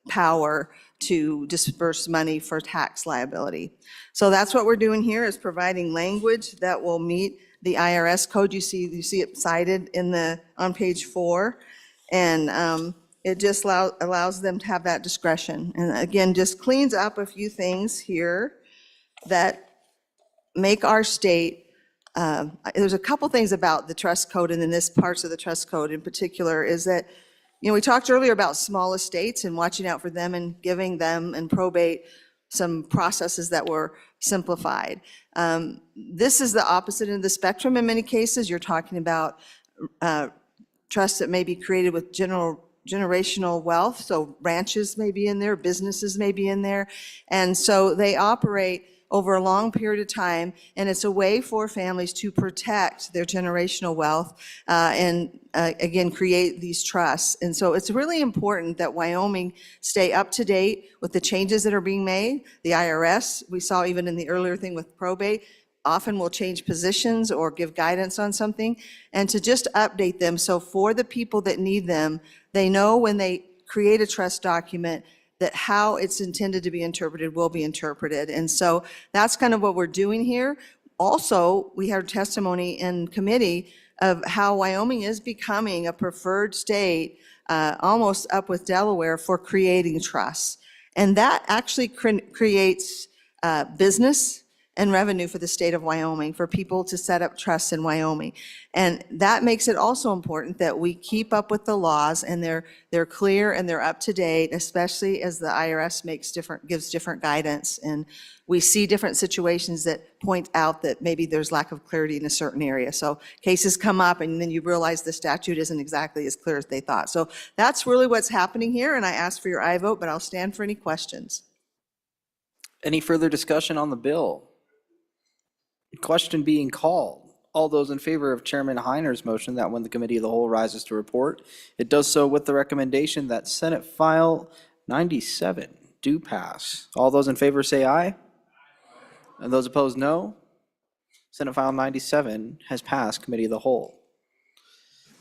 power to disperse money for tax liability. So that's what we're doing here, is providing language that will meet the IRS code. You see it cited on page 4. And it just allows them to have that discretion. And again, just cleans up a few things here that make our state, there's a couple things about the trust code, and then this parts of the trust code in particular is that, we talked earlier about small estates and watching out for them and giving them and probate some processes that were simplified. This is the opposite end of the spectrum in many cases. You're talking about trusts that may be created with generational wealth, so ranches may be in there, businesses may be in there, and so they operate over a long period of time, and it's a way for families to protect their generational wealth and again, create these trusts. And so it's really important that Wyoming stay up to date with the changes that are being made. The IRS, we saw even in the earlier thing with probate, often will change positions or give guidance on something, and to just update them so for the people that need them, they know when they create a trust document that how it's intended to be interpreted will be interpreted. And so that's kind of what we're doing here. Also, we had testimony in committee of how Wyoming is becoming a preferred state, almost up with Delaware, for creating trusts. And that actually creates business and revenue for the state of Wyoming, for people to set up trusts in Wyoming. And that makes it also important that we keep up with the laws, and they're clear and they're up to date, especially as the IRS gives different guidance. And we see different situations that point out that maybe there's lack of clarity in a certain area. So cases come up and then you realize the statute isn't exactly as clear as they thought. So that's really what's happening here, and I ask for your aye vote, but I'll stand for any questions. Any further discussion on the bill? Question being called. All those in favor of Chairman Heiner's motion that when the Committee of the Whole rises to report, it does so with the recommendation that Senate File 97 do pass. All those in favor say aye. And those opposed, no. Senate File 97 has passed Committee of the Whole.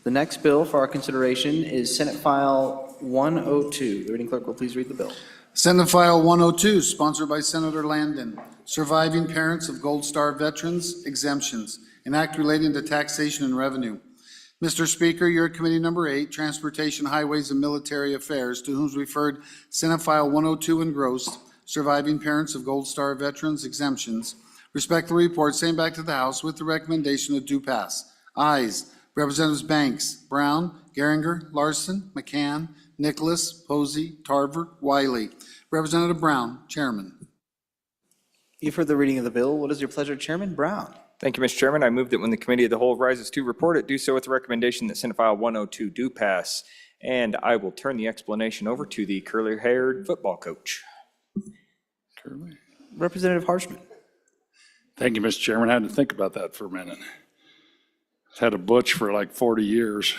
The next bill for our consideration is Senate File 102. The reading clerk will please read the bill. Senate File 102, sponsored by Senator Landon, Surviving Parents of Gold Star Veterans Exemptions, an act relating to taxation and revenue. Mr. Speaker, your Committee Number 8, Transportation, Highways, and Military Affairs, to whom is referred Senate File 102 engrossed, Surviving Parents of Gold Star Veterans Exemptions, respectfully report, same back to the House with the recommendation that do pass. Ayes, Representatives Banks, Brown, Geringer, Larson, McCann, Nicholas, Posey, Tarver, Wiley. Representative Brown, Chairman. You've heard the reading of the bill. What is your pleasure, Chairman Brown? Thank you, Mr. Chairman. I move that when the Committee of the Whole rises to report it, do so with the recommendation that Senate File 102 do pass. And I will turn the explanation over to the curly-haired football coach. Representative Harshman. Thank you, Mr. Chairman. I had to think about that for a minute. I've had a butch for like 40 years,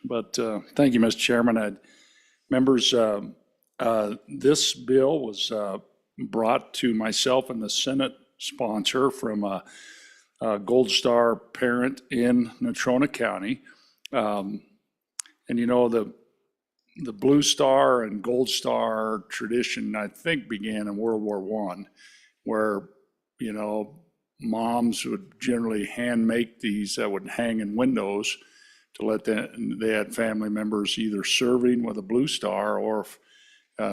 but thank you, Mr. Chairman. Members, this bill was brought to myself and the Senate sponsor from a Gold Star parent in Natrona County. And you know, the Blue Star and Gold Star tradition, I think, began in World War I, where, you know, moms would generally hand make these that would hang in windows to let them, they had family members either serving with a Blue Star, or if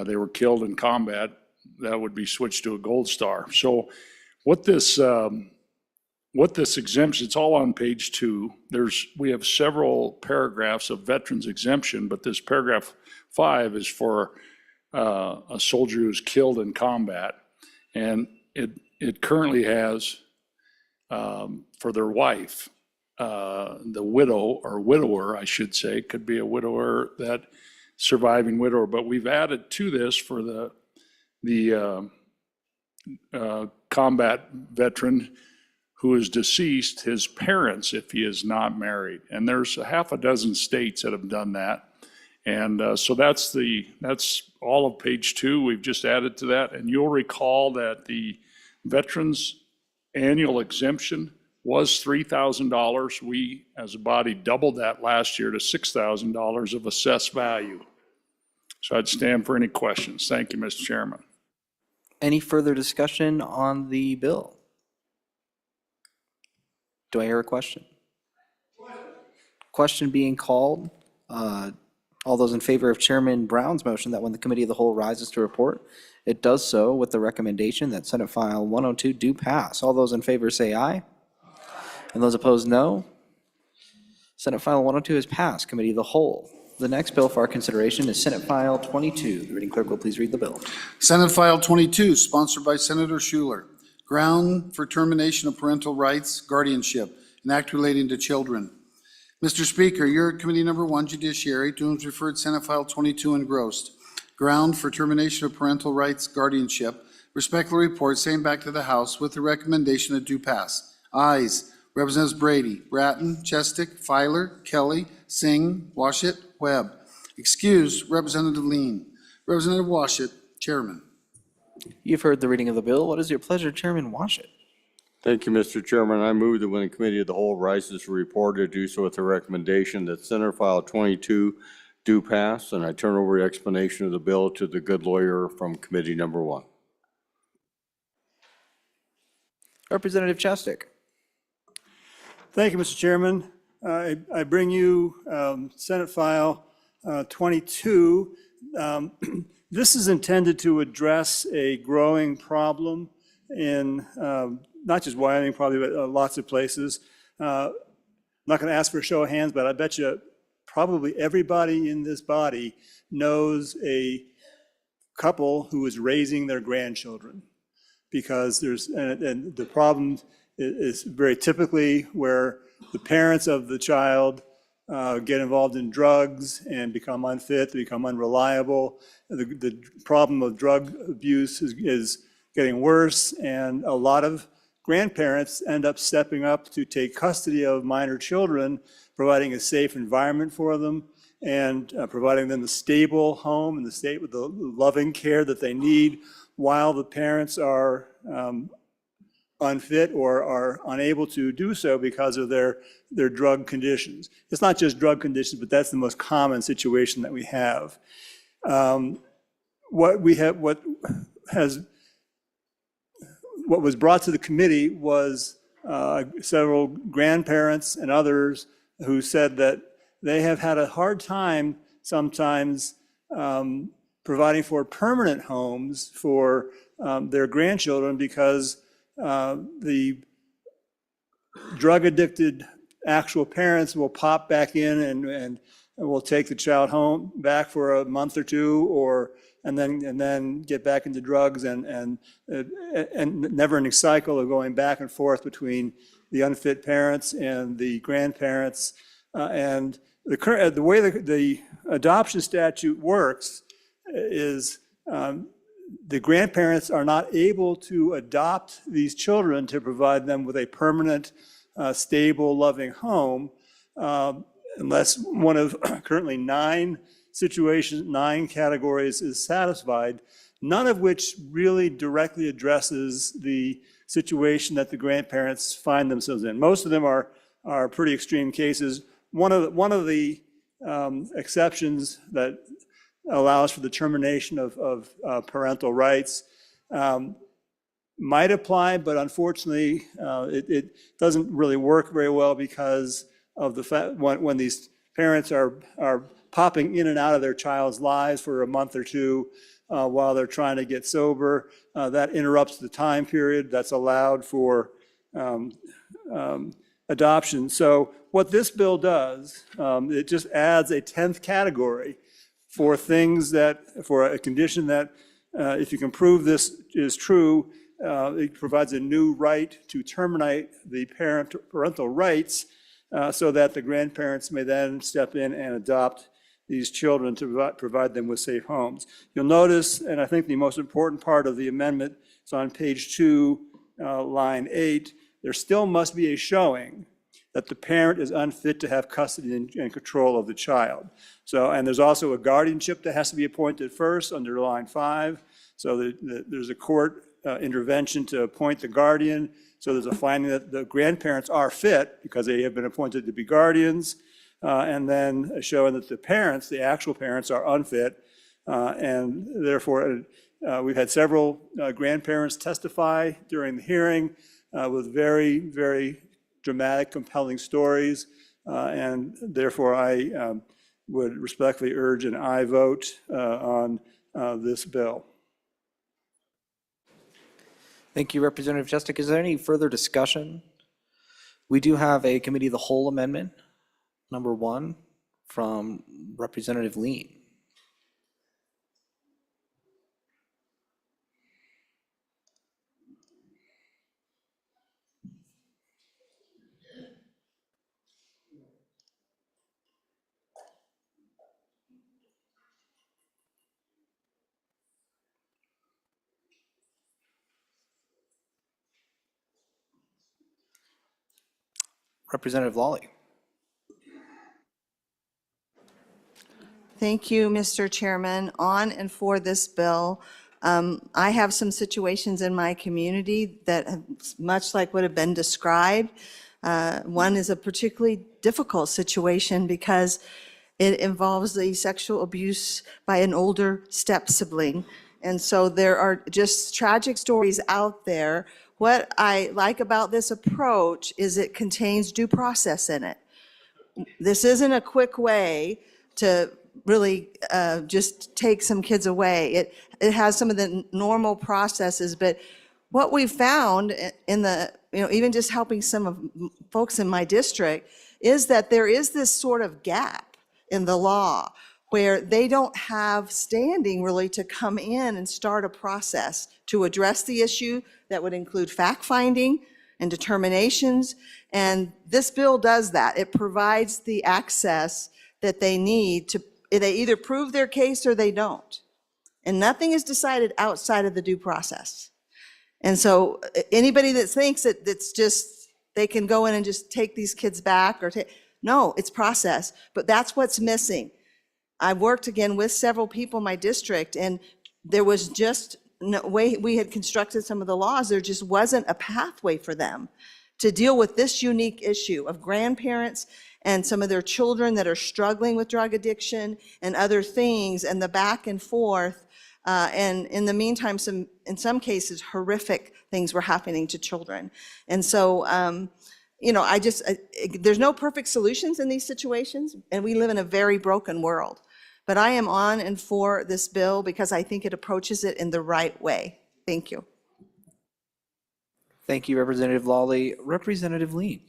they were killed in combat, that would be switched to a Gold Star. So what this exemption, it's all on page 2. We have several paragraphs of veterans exemption, but this paragraph 5 is for a soldier who's killed in combat. And it currently has for their wife, the widow or widower, I should say, could be a widower, that surviving widower. But we've added to this for the combat veteran who is deceased, his parents, if he is not married. And there's a half a dozen states that have done that. And so that's all of page 2. We've just added to that. And you'll recall that the veterans annual exemption was $3,000. We, as a body, doubled that last year to $6,000 of assessed value. So I'd stand for any questions. Thank you, Mr. Chairman. Any further discussion on the bill? Do I hear a question? Question being called. All those in favor of Chairman Brown's motion that when the committee of the whole rises to report, it does so with the recommendation that Senate File 102 do pass. All those in favor say aye. And those opposed, no. Senate File 102 is passed. Committee of the whole. The next bill for our consideration is Senate File 22. The reading clerk will please read the bill. Senate File 22, sponsored by Senator Schuler. Ground for termination of parental rights, guardianship, and act relating to children. Mr. Speaker, your Committee Number 1, Judiciary, to whom is referred Senate File 22 engrossed. Ground for termination of parental rights, guardianship, respectfully report, same back to the House with the recommendation that do pass. Ayes, Representatives Brady, Bratton, Chestick, Filer, Kelly, Singh, Washit, Webb. Excused, Representative Lean. Representative Washit, Chairman. You've heard the reading of the bill. What is your pleasure, Chairman Washit? Thank you, Mr. Chairman. I move that when the Committee of the Whole rises to report, to do so with the recommendation that Senate File 22 do pass, and I turn over the explanation of the bill to the good lawyer from Committee Number 1. Representative Chestick. Thank you, Mr. Chairman. I bring you Senate File 22. This is intended to address a growing problem in not just Wyoming, probably, but lots of places. I'm not going to ask for a show of hands, but I bet you probably everybody in this body knows a couple who is raising their grandchildren, because and the problem is very typically where the parents of the child get involved in drugs and become unfit, become unreliable. The problem of drug abuse is getting worse, and a lot of grandparents end up stepping up to take custody of minor children, providing a safe environment for them and providing them the stable home and the loving care that they need while the parents are unfit or are unable to do so because of their drug conditions. It's not just drug conditions, but that's the most common situation that we have. What was brought to the committee was several grandparents and others who said that they have had a hard time sometimes providing for permanent homes for their grandchildren because the drug-addicted actual parents will pop back in and will take the child home back for a month or two, and then get back into drugs, and never-ending cycle of going back and forth between the unfit parents and the grandparents. And the way the adoption statute works is the grandparents are not able to adopt these children to provide them with a permanent, stable, loving home unless one of currently 9 situations, 9 categories is satisfied, none of which really directly addresses the situation that the grandparents find themselves in. Most of them are pretty extreme cases. One of the exceptions that allows for the termination of parental rights might apply, but unfortunately it doesn't really work very well because of the fact when these parents are popping in and out of their child's lives for a month or two while they're trying to get sober. That interrupts the time period that's allowed for adoption. So what this bill does, it just adds a 10th category for a condition that if you can prove this is true, it provides a new right to terminate the parental rights so that the grandparents may then step in and adopt these children to provide them with safe homes. You'll notice, and I think the most important part of the amendment is on page 2, line 8, there still must be a showing that the parent is unfit to have custody and control of the child. So, and there's also a guardianship that has to be appointed first under line 5. So there's a court intervention to appoint the guardian. So there's a finding that the grandparents are fit because they have been appointed to be guardians. And then showing that the parents, the actual parents, are unfit. And therefore, we've had several grandparents testify during the hearing with very, very dramatic, compelling stories. And therefore, I would respectfully urge an aye vote on this bill. Thank you, Representative Chestick. Is there any further discussion? We do have a committee of the whole amendment, number 1, from Representative Lean. Representative Lawley. Thank you, Mr. Chairman. On and for this bill, I have some situations in my community that, much like what have been described, one is a particularly difficult situation because it involves the sexual abuse by an older step sibling. And so there are just tragic stories out there. What I like about this approach is it contains due process in it. This isn't a quick way to really just take some kids away. It has some of the normal processes, but what we found in the, even just helping some of folks in my district, is that there is this sort of gap in the law where they don't have standing really to come in and start a process to address the issue that would include fact-finding and determinations. And this bill does that. It provides the access that they need to, they either prove their case or they don't. And nothing is decided outside of the due process. And so anybody that thinks that it's just, they can go in and just take these kids back or no, it's process, but that's what's missing. I worked again with several people in my district, and there was just no way we had constructed some of the laws. There just wasn't a pathway for them to deal with this unique issue of grandparents and some of their children that are struggling with drug addiction and other things, and the back and forth. And in the meantime, in some cases, horrific things were happening to children. And so, there's no perfect solutions in these situations, and we live in a very broken world. But I am on and for this bill because I think it approaches it in the right way. Thank you. Thank you, Representative Lawley. Representative Lean.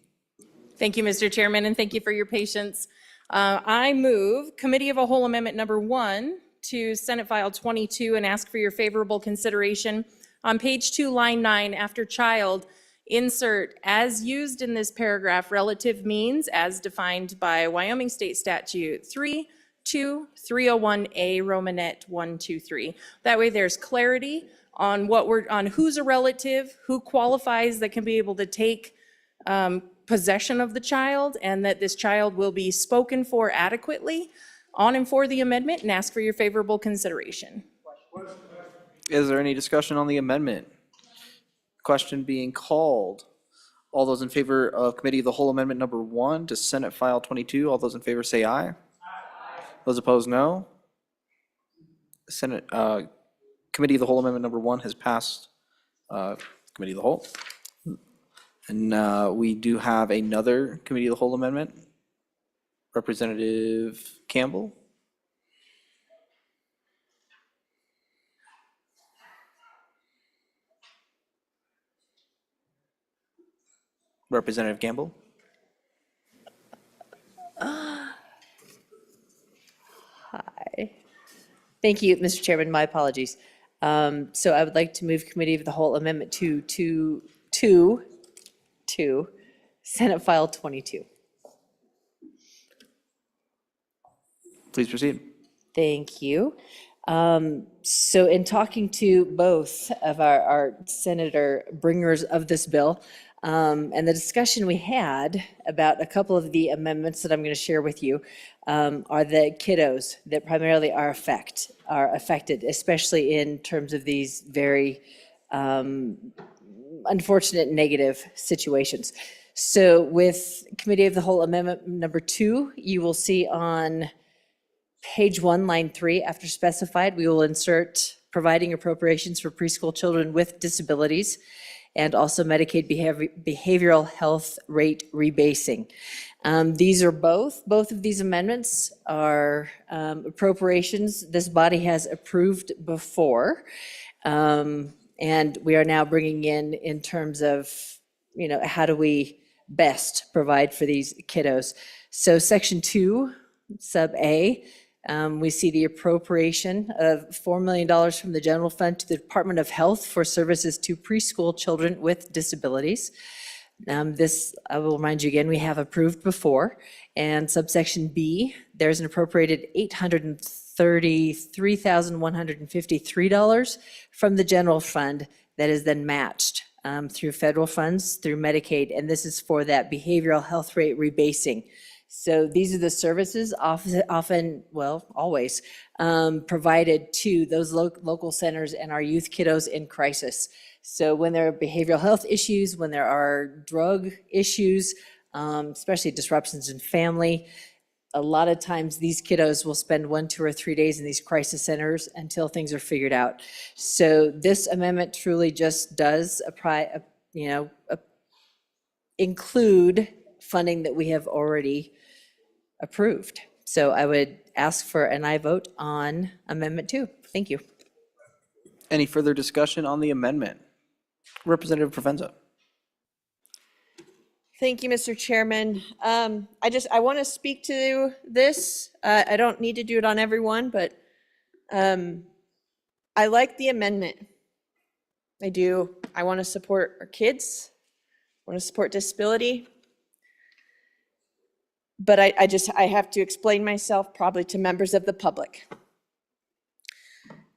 Thank you, Mr. Chairman, and thank you for your patience. I move Committee of a Whole Amendment number 1 to Senate File 22 and ask for your favorable consideration. On page 2, line 9, after child, insert as used in this paragraph relative means as defined by Wyoming State Statute 32301A Romanet 123. That way there's clarity on on who's a relative, who qualifies that can be able to take possession of the child, and that this child will be spoken for adequately. On and for the amendment, and ask for your favorable consideration. Is there any discussion on the amendment? Question being called. All those in favor of Committee of the Whole Amendment number 1 to Senate File 22, all those in favor say aye. Aye. Those opposed, no. Senate Committee of the Whole Amendment number 1 has passed. Committee of the Whole. And we do have another Committee of the Whole Amendment. Representative Campbell. Representative Campbell. Hi. Thank you, Mr. Chairman. My apologies. So I would like to move Committee of the Whole Amendment to Senate File 22. Please proceed. Thank you. So in talking to both of our senator bringers of this bill, And the discussion we had about a couple of the amendments that I'm going to share with you are the kiddos that primarily are affected, especially in terms of these very unfortunate negative situations. So with Committee of the Whole Amendment number 2, you will see on page 1, line 3, after specified, we will insert providing appropriations for preschool children with disabilities and also Medicaid behavioral health rate rebasing. These are both of these amendments are appropriations this body has approved before. And we are now bringing in terms of, how do we best provide for these kiddos? So section 2, sub A, we see the appropriation of $4 million from the general fund to the Department of Health for services to preschool children with disabilities. This, I will remind you again, we have approved before. And subsection B, there's an appropriated $833,153 from the general fund that is then matched through federal funds, through Medicaid, and this is for that behavioral health rate rebasing. So these are the services often, well, always, provided to those local centers and our youth kiddos in crisis. So when there are behavioral health issues, when there are drug issues, especially disruptions in family, a lot of times these kiddos will spend 1, 2, or 3 days in these crisis centers until things are figured out. So this amendment truly just does include funding that we have already approved. So I would ask for an aye vote on Amendment 2. Thank you. Any further discussion on the amendment? Representative Provenza. Thank you, Mr. Chairman. I want to speak to this. I don't need to do it on everyone, but I like the amendment. I do. I want to support our kids. I want to support disability. But I have to explain myself probably to members of the public.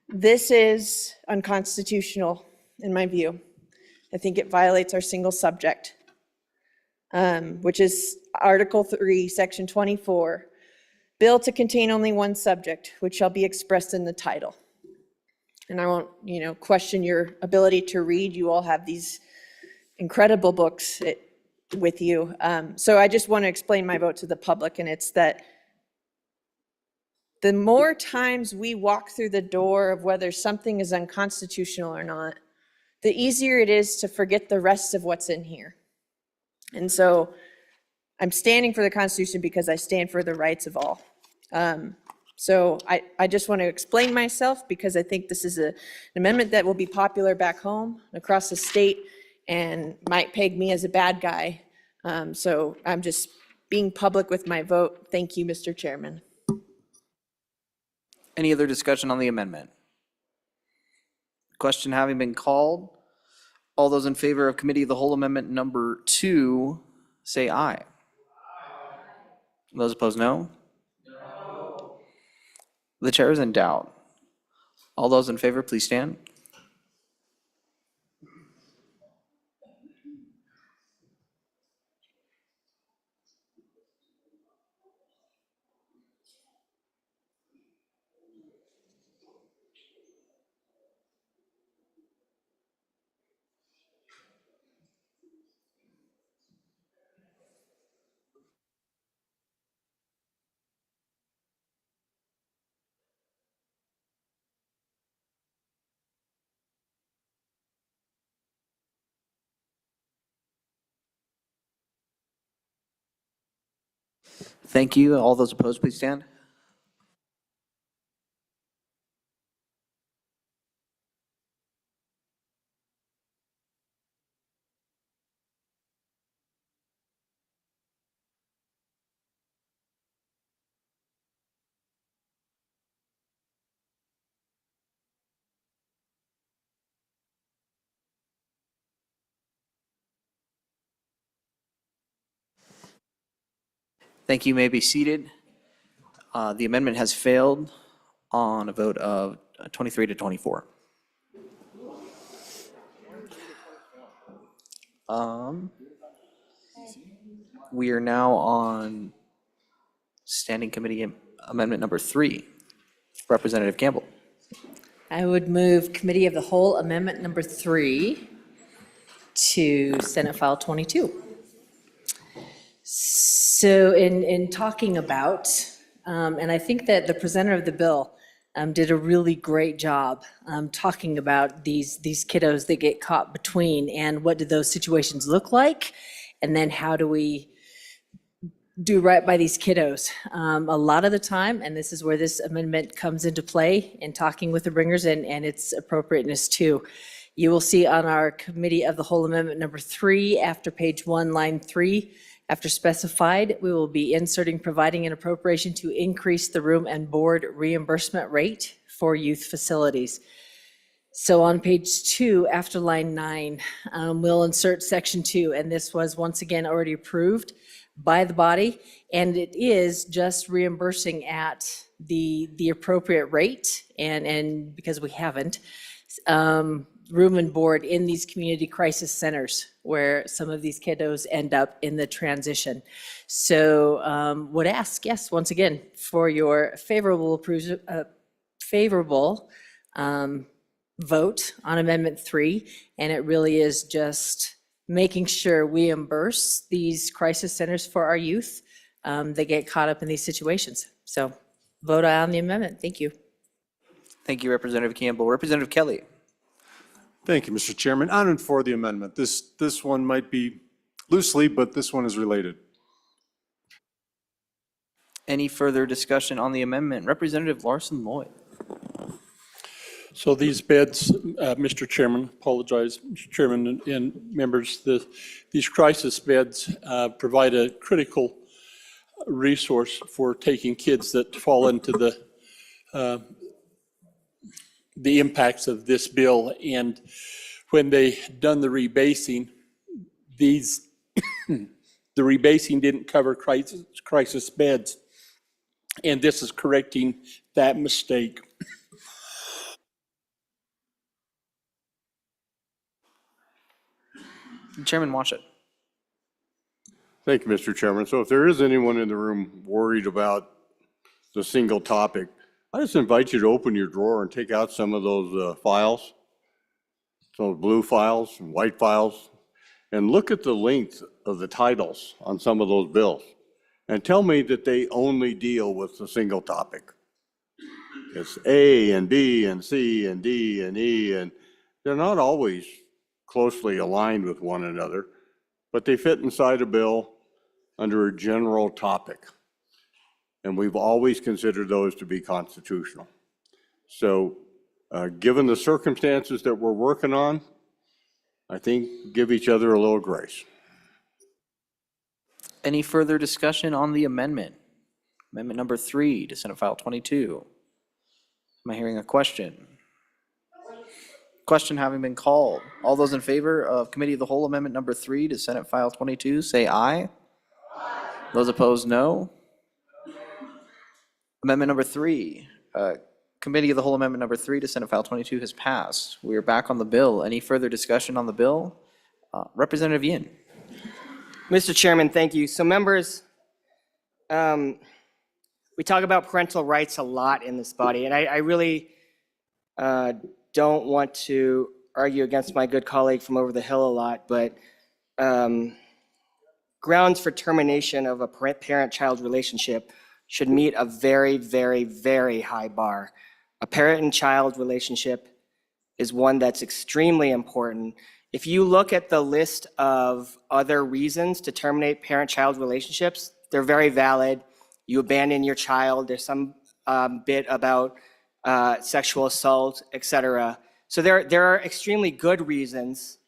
This is unconstitutional in my view. I think it violates our single subject, which is Article 3, Section 24, bill to contain only one subject, which shall be expressed in the title. And I won't, question your ability to read. You all have these incredible books with you. So I just want to explain my vote to the public, and it's that the more times we walk through the door of whether something is unconstitutional or not, the easier it is to forget the rest of what's in here. And so I'm standing for the Constitution because I stand for the rights of all. So I just want to explain myself because I think this is an amendment that will be popular back home across the state and might peg me as a bad guy. So I'm just being public with my vote. Thank you, Mr. Chairman. Any other discussion on the amendment? Question having been called, all those in favor of Committee of the Whole Amendment number 2, say aye. Those opposed, no. The chair is in doubt. All those in favor, please stand. Thank you. All those opposed, please stand. Thank you. You may be seated. The amendment has failed on a vote of 23 to 24. We are now on Standing Committee Amendment number 3. Representative Campbell. I would move Committee of the Whole Amendment number 3 to Senate File 22. So in talking about, and I think that the presenter of the bill did a really great job talking about these kiddos that get caught between, and what do those situations look like, and then how do we do right by these kiddos. A lot of the time, and this is where this amendment comes into play in talking with the bringers and its appropriateness too. You will see on our Committee of the Whole Amendment number 3, after page 1, line 3, after specified, we will be inserting providing an appropriation to increase the room and board reimbursement rate for youth facilities. So on page 2, after line 9, we'll insert section 2, and this was once again already approved by the body, and it is just reimbursing at the appropriate rate, and because we haven't, room and board in these community crisis centers where some of these kiddos end up in the transition. So would ask, yes, once again, for your favorable vote on Amendment 3, and it really is just making sure we reimburse these crisis centers for our youth that get caught up in these situations. So vote aye on the amendment. Thank you. Thank you, Representative Campbell. Representative Kelly. Thank you, Mr. Chairman. On and for the amendment. This one might be loosely, but this one is related. Any further discussion on the amendment? Representative Larson Lloyd. So these beds, Mr. Chairman, apologize, Mr. Chairman and members, these crisis beds provide a critical resource for taking kids that fall into the impacts of this bill. And when they done the rebasing, the rebasing didn't cover crisis beds. And this is correcting that mistake. Chairman Watchett. Thank you, Mr. Chairman. So if there is anyone in the room worried about the single topic, I just invite you to open your drawer and take out some of those files, those blue files and white files, and look at the length of the titles on some of those bills, and tell me that they only deal with the single topic. It's A and B and C and D and E, and they're not always closely aligned with one another, but they fit inside a bill under a general topic. And we've always considered those to be constitutional. So given the circumstances that we're working on, I think give each other a little grace. Any further discussion on the amendment? Amendment number 3 to Senate File 22. Am I hearing a question? Question having been called. All those in favor of Committee of the Whole Amendment number 3 to Senate File 22, say aye. Aye. Those opposed, no. Amendment number 3, Committee of the Whole Amendment number 3 to Senate File 22 has passed. We are back on the bill. Any further discussion on the bill? Representative Yin. Mr. Chairman, thank you. So members, we talk about parental rights a lot in this body, and I really don't want to argue against my good colleague from over the hill a lot, but grounds for termination of a parent-child relationship should meet a very, very, very high bar. A parent and child relationship is one that's extremely important. If you look at the list of other reasons to terminate parent-child relationships, they're very valid. You abandon your child, there's some bit about sexual assault, etc. So there are extremely good reasons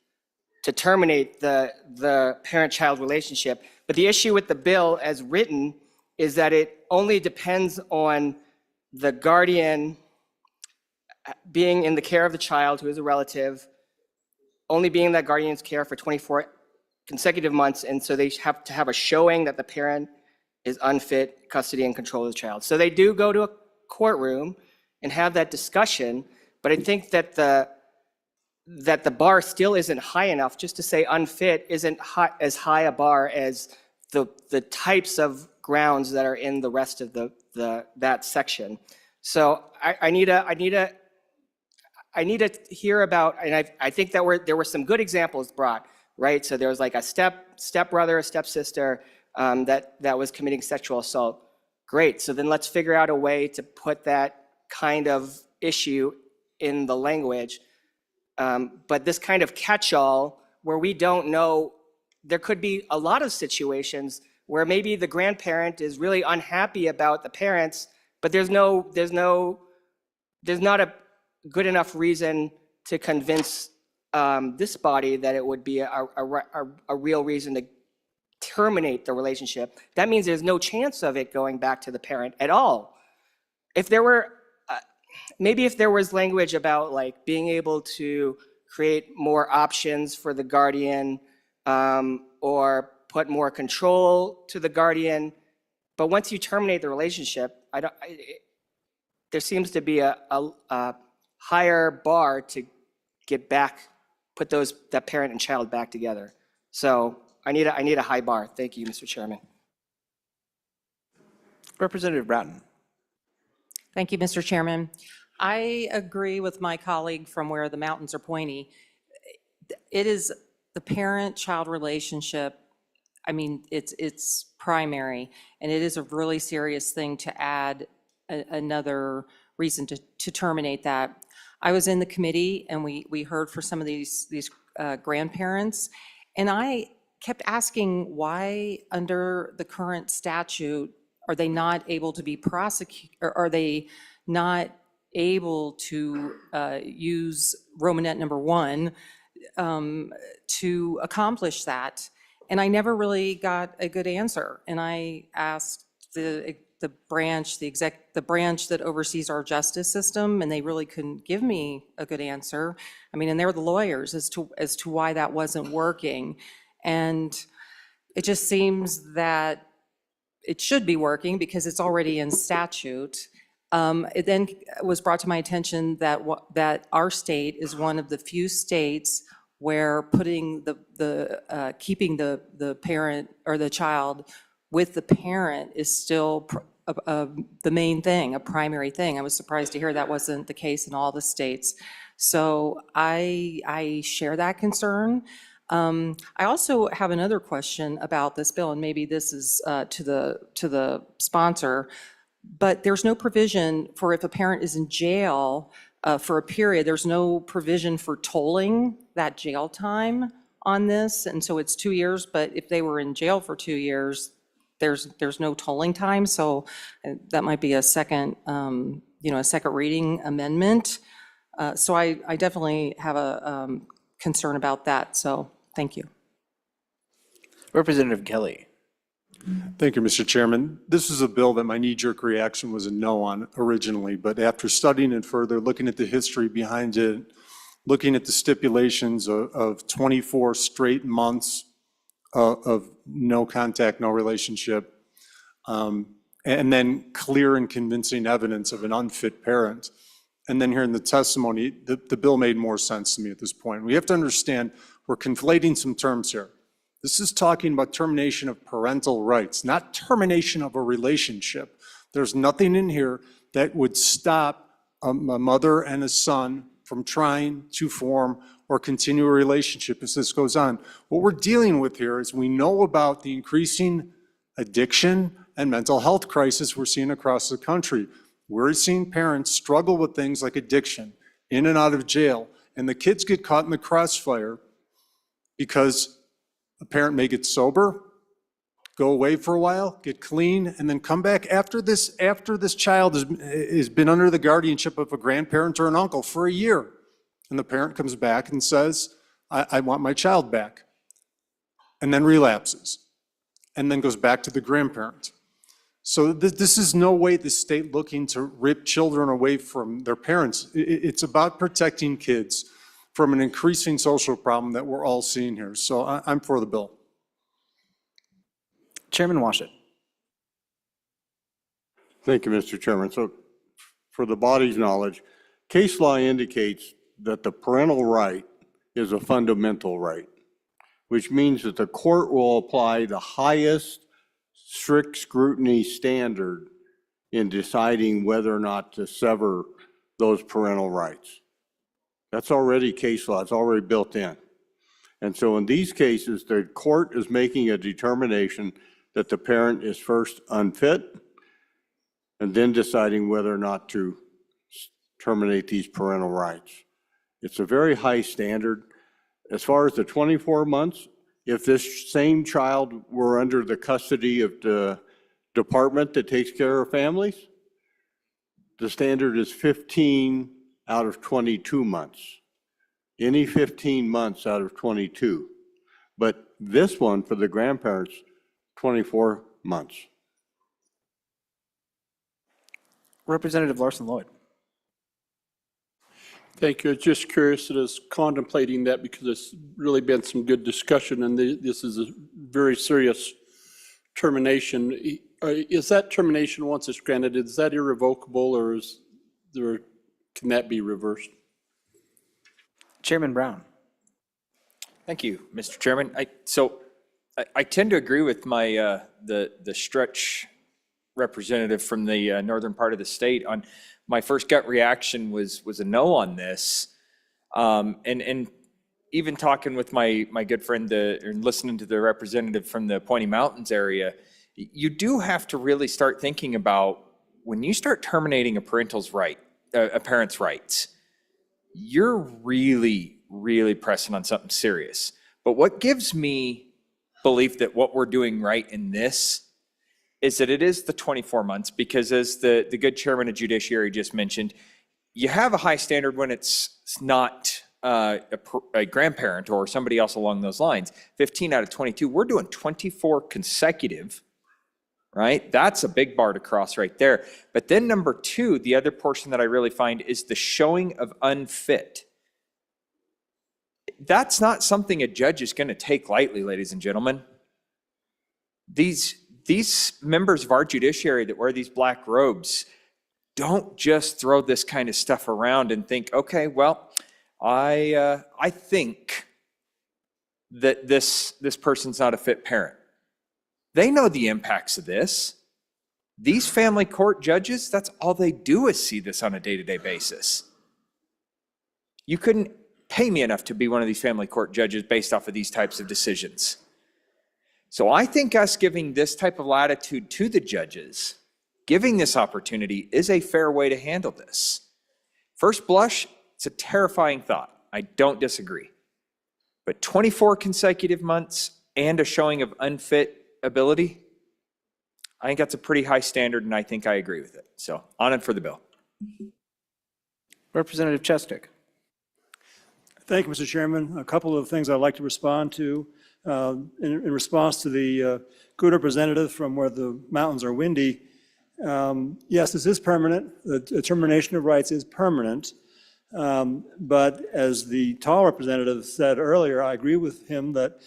to terminate the parent-child relationship. But the issue with the bill as written is that it only depends on the guardian being in the care of the child who is a relative, only being in that guardian's care for 24 consecutive months, and so they have to have a showing that the parent is unfit custody and control of the child. So they do go to a courtroom and have that discussion, but I think that that the bar still isn't high enough. Just to say unfit isn't as high a bar as the types of grounds that are in the rest of that section. So I need to hear about, and I think that there were some good examples brought, right? So there was like a stepbrother, a stepsister that was committing sexual assault. Great. So then let's figure out a way to put that kind of issue in the language. But this kind of catch-all where we don't know, there could be a lot of situations where maybe the grandparent is really unhappy about the parents, but there's not a good enough reason to convince this body that it would be a real reason to terminate the relationship. That means there's no chance of it going back to the parent at all. If there were, maybe if there was language about like being able to create more options for the guardian or put more control to the guardian, but once you terminate the relationship, there seems to be a higher bar to get back, put that parent and child back together. So I need a high bar. Thank you, Mr. Chairman. Representative Bratton. Thank you, Mr. Chairman. I agree with my colleague from where the mountains are pointy. It is the parent-child relationship. I mean, it's primary, and it is a really serious thing to add another reason to terminate that. I was in the committee, and we heard for some of these grandparents, and I kept asking why under the current statute are they not able to be prosecuted, or are they not able to use Romanet number 1 to accomplish that? And I never really got a good answer. And I asked the branch that oversees our justice system, and they really couldn't give me a good answer. I mean, and they're the lawyers as to why that wasn't working. And it just seems that it should be working because it's already in statute. It then was brought to my attention that our state is one of the few states where putting keeping the parent or the child with the parent is still the main thing, a primary thing. I was surprised to hear that wasn't the case in all the states. So I share that concern. I also have another question about this bill, and maybe this is to the sponsor, but there's no provision for if a parent is in jail for a period, there's no provision for tolling that jail time on this, and so it's 2 years, but if they were in jail for 2 years, there's no tolling time, so that might be a second reading amendment. So I definitely have a concern about that, so thank you. Representative Kelly. Thank you, Mr. Chairman. This is a bill that my knee-jerk reaction was a no on originally, but after studying it further, looking at the history behind it, looking at the stipulations of 24 straight months of no contact, no relationship, and then clear and convincing evidence of an unfit parent, and then hearing the testimony, the bill made more sense to me at this point. We have to understand we're conflating some terms here. This is talking about termination of parental rights, not termination of a relationship. There's nothing in here that would stop a mother and a son from trying to form or continue a relationship as this goes on. What we're dealing with here is we know about the increasing addiction and mental health crisis we're seeing across the country. We're seeing parents struggle with things like addiction, in and out of jail, and the kids get caught in the crossfire because a parent may get sober, go away for a while, get clean, and then come back after this child has been under the guardianship of a grandparent or an uncle for a year. And the parent comes back and says, I want my child back, and then relapses, and then goes back to the grandparent. So this is no way the state looking to rip children away from their parents. It's about protecting kids from an increasing social problem that we're all seeing here. So I'm for the bill. Chairman Washit. Thank you, Mr. Chairman. So for the body's knowledge, case law indicates that the parental right is a fundamental right, which means that the court will apply the highest strict scrutiny standard in deciding whether or not to sever those parental rights. That's already case law, it's already built in. And so in these cases, the court is making a determination that the parent is first unfit and then deciding whether or not to terminate these parental rights. It's a very high standard. As far as the 24 months, if this same child were under the custody of the department that takes care of families, the standard is 15 out of 22 months. Any 15 months out of 22. But this one for the grandparents, 24 months. Representative Larson Lloyd. Thank you. I was just curious that I was contemplating that because there's really been some good discussion and this is a very serious termination. Is that termination, once it's granted, is that irrevocable or can that be reversed? Chairman Brown. Thank you, Mr. Chairman. I tend to agree with my the stretch representative from the northern part of the state. On my first gut reaction was a no on this, and even talking with my good friend and listening to the representative from the Pointy Mountains area, you do have to really start thinking about when you start terminating a parent's rights. You're really, really pressing on something serious. But what gives me belief that what we're doing right in this is that it is the 24 months, because as the good chairman of judiciary just mentioned, you have a high standard when it's not a grandparent or somebody else along those lines. 15 out of 22, we're doing 24 consecutive, right? That's a big bar to cross right there. But then number two, the other portion that I really find is the showing of unfit. That's not something a judge is going to take lightly, ladies and gentlemen. These members of our judiciary that wear these black robes don't just throw this kind of stuff around and think, okay, well, I think that this person's not a fit parent. They know the impacts of this. These family court judges, that's all they do is see this on a day-to-day basis. You couldn't pay me enough to be one of these family court judges based off of these types of decisions. So I think us giving this type of latitude to the judges, giving this opportunity, is a fair way to handle this. First blush, it's a terrifying thought. I don't disagree. But 24 consecutive months and a showing of unfit ability, I think that's a pretty high standard, and I think I agree with it. So on and for the bill. Representative Chestick. Thank you, Mr. Chairman. A couple of things I'd like to respond to. In response to the good representative from where the mountains are windy, yes, this is permanent. The termination of rights is permanent. But as the tall representative said earlier, I agree with him that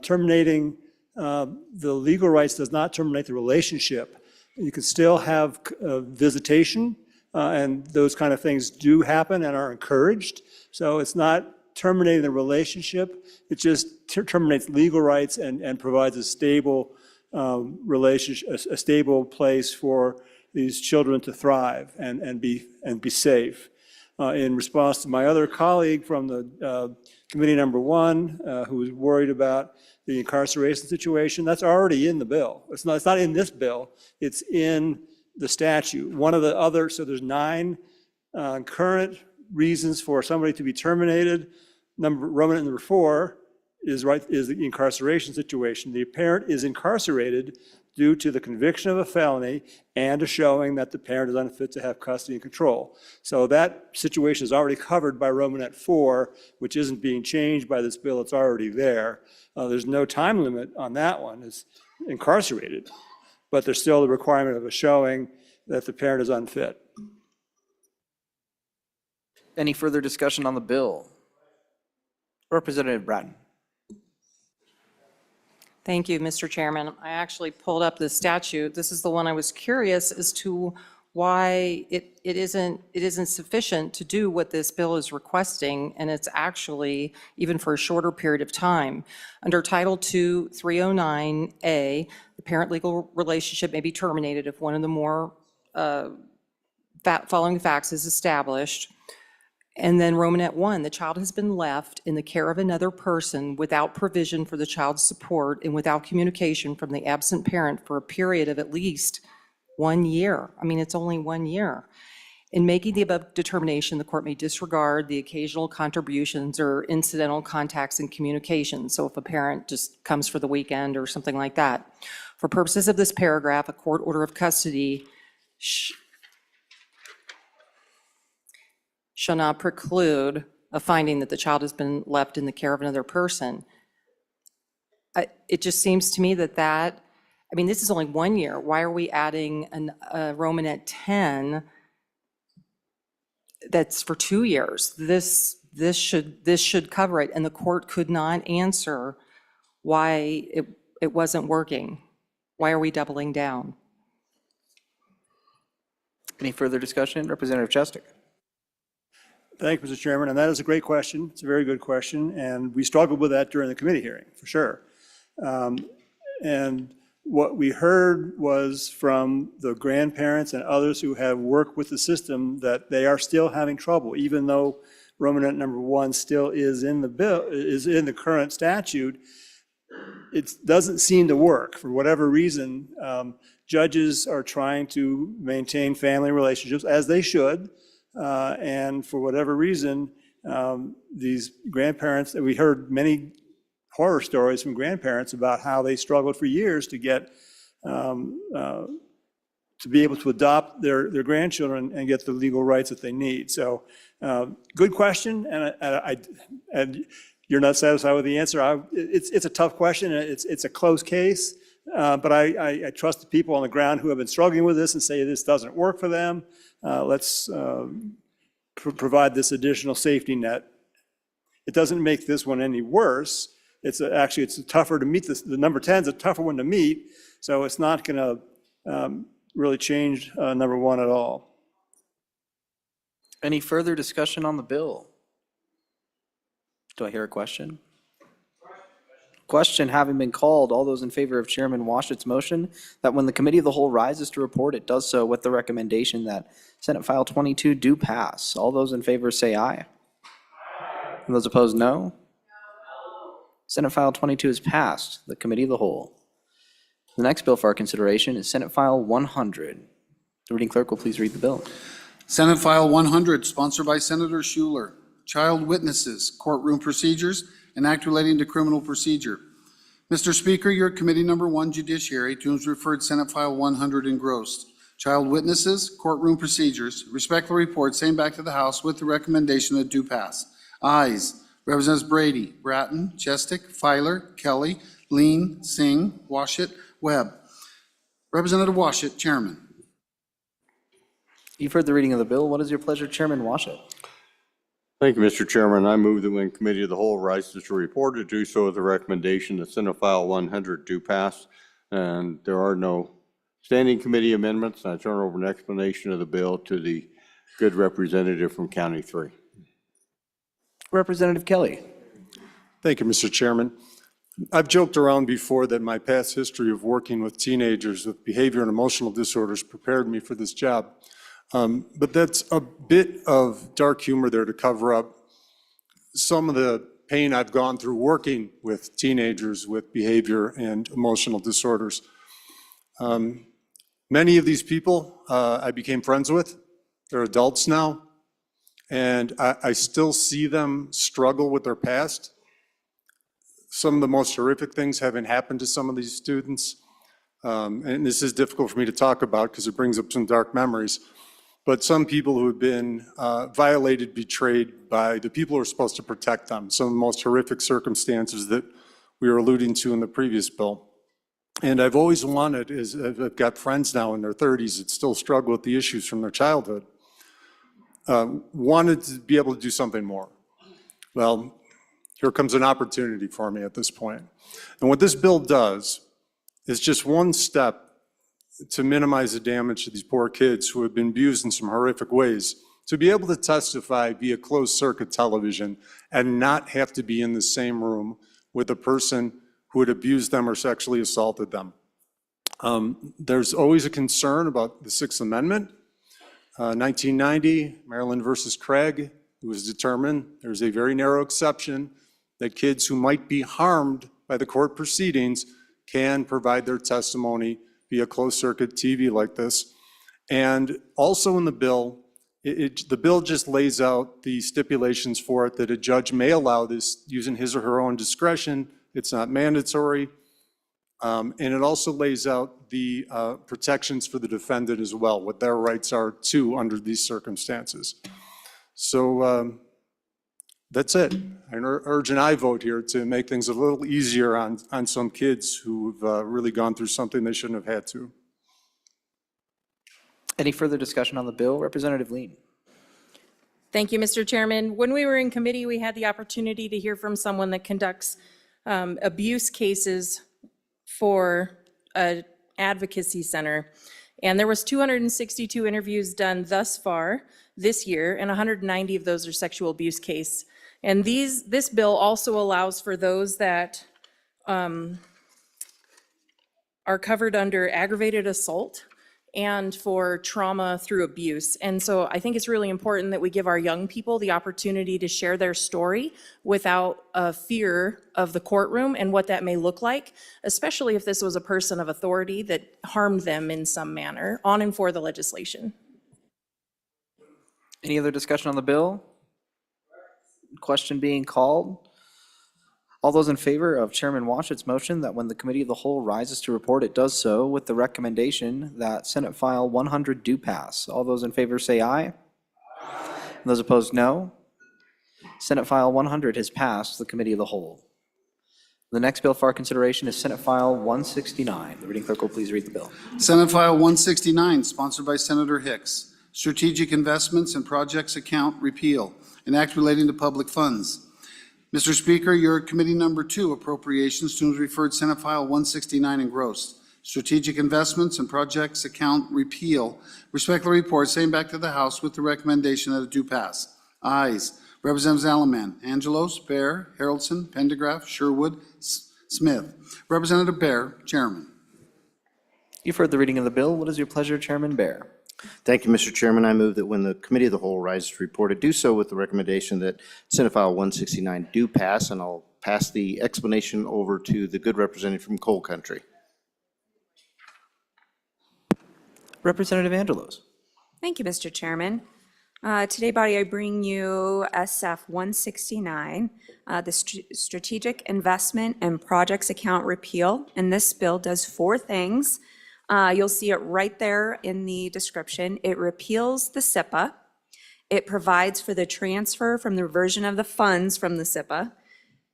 terminating the legal rights does not terminate the relationship. You can still have visitation, and those kind of things do happen and are encouraged. So it's not terminating the relationship, it just terminates legal rights and provides a stable relationship, a stable place for these children to thrive and be safe. In response to my other colleague from the committee number one, who was worried about the incarceration situation, that's already in the bill. It's not in this bill, it's in the statute. One of the other, so there's 9 current reasons for somebody to be terminated. Roman number 4 is the incarceration situation. The parent is incarcerated due to the conviction of a felony and a showing that the parent is unfit to have custody and control. So that situation is already covered by Romanet 4, which isn't being changed by this bill, it's already there. There's no time limit on that one, it's incarcerated, but there's still the requirement of a showing that the parent is unfit. Any further discussion on the bill? Representative Bratton. Thank you, Mr. Chairman. I actually pulled up the statute. This is the one I was curious as to why it isn't sufficient to do what this bill is requesting, and it's actually even for a shorter period of time. Under Title II, 309A, the parent legal relationship may be terminated if one of the more following facts is established. And then Romanet 1, the child has been left in the care of another person without provision for the child's support and without communication from the absent parent for a period of at least 1 year. I mean, it's only 1 year. In making the above determination, the court may disregard the occasional contributions or incidental contacts and communications. So if a parent just comes for the weekend or something like that. For purposes of this paragraph, a court order of custody shall not preclude a finding that the child has been left in the care of another person. It just seems to me that I mean, this is only 1 year. Why are we adding a Romanet 10 that's for 2 years? This should cover it, and the court could not answer why it wasn't working. Why are we doubling down? Any further discussion? Representative Chestick. Thank you, Mr. Chairman, and that is a great question. It's a very good question, and we struggled with that during the committee hearing, for sure. And what we heard was from the grandparents and others who have worked with the system that they are still having trouble, even though Romanet number 1 still is in the bill, is in the current statute. It doesn't seem to work for whatever reason. Judges are trying to maintain family relationships, as they should. And for whatever reason, these grandparents, we heard many horror stories from grandparents about how they struggled for years to get, to be able to adopt their grandchildren and get the legal rights that they need. So good question, and you're not satisfied with the answer. It's a tough question, and it's a close case, but I trust the people on the ground who have been struggling with this and say this doesn't work for them. Let's provide this additional safety net. It doesn't make this one any worse. Actually, it's tougher to meet this. The number 10 is a tougher one to meet, so it's not going to really change number 1 at all. Any further discussion on the bill? Do I hear a question? Question having been called, all those in favor of Chairman Washet's motion that when the Committee of the Whole rises to report, it does so with the recommendation that Senate File 22 do pass. All those in favor say aye. And those opposed, no. Senate File 22 is passed. The Committee of the Whole. The next bill for our consideration is Senate File 100. The reading clerk will please read the bill. Senate File 100, sponsored by Senator Schuler. Child witnesses, courtroom procedures, and act relating to criminal procedure. Mr. Speaker, your Committee Number 1 Judiciary, to whom is referred Senate File 100 engrossed. Child witnesses, courtroom procedures, respectfully report, same back to the House with the recommendation that do pass. Ayes, Representatives Brady, Bratton, Chestick, Filer, Kelly, Lean, Singh, Washet, Webb. Representative Washet, Chairman. You've heard the reading of the bill. What is your pleasure, Chairman Washet? Thank you, Mr. Chairman. I move that when Committee of the Whole rises to report, to do so with the recommendation that Senate File 100 do pass, and there are no standing committee amendments. I turn over an explanation of the bill to the good representative from County 3. Representative Kelly. Thank you, Mr. Chairman. I've joked around before that my past history of working with teenagers with behavior and emotional disorders prepared me for this job. But that's a bit of dark humor there to cover up some of the pain I've gone through working with teenagers with behavior and emotional disorders. Many of these people I became friends with. They're adults now, and I still see them struggle with their past. Some of the most horrific things haven't happened to some of these students, and this is difficult for me to talk about because it brings up some dark memories. But some people who have been violated, betrayed by the people who are supposed to protect them, some of the most horrific circumstances that we were alluding to in the previous bill. And I've always wanted, I've got friends now in their 30s that still struggle with the issues from their childhood, wanted to be able to do something more. Well, here comes an opportunity for me at this point. And what this bill does is just one step to minimize the damage to these poor kids who have been abused in some horrific ways, to be able to testify via closed circuit television and not have to be in the same room with a person who had abused them or sexually assaulted them. There's always a concern about the Sixth Amendment. 1990, Maryland versus Craig, it was determined there's a very narrow exception that kids who might be harmed by the court proceedings can provide their testimony via closed-circuit TV like this. And also in the bill, the bill just lays out the stipulations for it that a judge may allow this using his or her own discretion. It's not mandatory. And it also lays out the protections for the defendant as well, what their rights are too under these circumstances. So that's it. I urge an aye vote here to make things a little easier on some kids who've really gone through something they shouldn't have had to. Any further discussion on the bill? Representative Lean. Thank you, Mr. Chairman. When we were in committee, we had the opportunity to hear from someone that conducts abuse cases for an advocacy center. And there was 262 interviews done thus far this year, and 190 of those are sexual abuse case. And this bill also allows for those that are covered under aggravated assault and for trauma through abuse. And so I think it's really important that we give our young people the opportunity to share their story without a fear of the courtroom and what that may look like, especially if this was a person of authority that harmed them in some manner on and for the legislation. Any other discussion on the bill? Question being called. All those in favor of Chairman Washet's motion that when the Committee of the Whole rises to report, it does so with the recommendation that Senate File 100 do pass. All those in favor say aye. And those opposed, no. Senate File 100 has passed the Committee of the Whole. The next bill for our consideration is Senate File 169. The reading clerk will please read the bill. Senate File 169, sponsored by Senator Hicks. Strategic Investments and Projects Account Repeal, an act relating to public funds. Mr. Speaker, your committee number 2, Appropriations, to whom is referred Senate File 169 engrossed. Strategic Investments and Projects Account Repeal. Respectfully report, same back to the House with the recommendation that it do pass. Ayes. Representatives Alaman, Angelos, Bear, Haroldson, Pendergraft, Sherwood, Smith. Representative Bear, Chairman. You've heard the reading of the bill. What is your pleasure, Chairman Bear? Thank you, Mr. Chairman. I move that when the Committee of the Whole rises to report, it do so with the recommendation that Senate File 169 do pass, and I'll pass the explanation over to the good representative from Coal Country. Representative Angelos. Thank you, Mr. Chairman. Today, body, I bring you SF 169, the Strategic Investment and Projects Account Repeal. And this bill does 4 things. You'll see it right there in the description. It repeals the SIPA. It provides for the transfer from the reversion of the funds from the SIPA.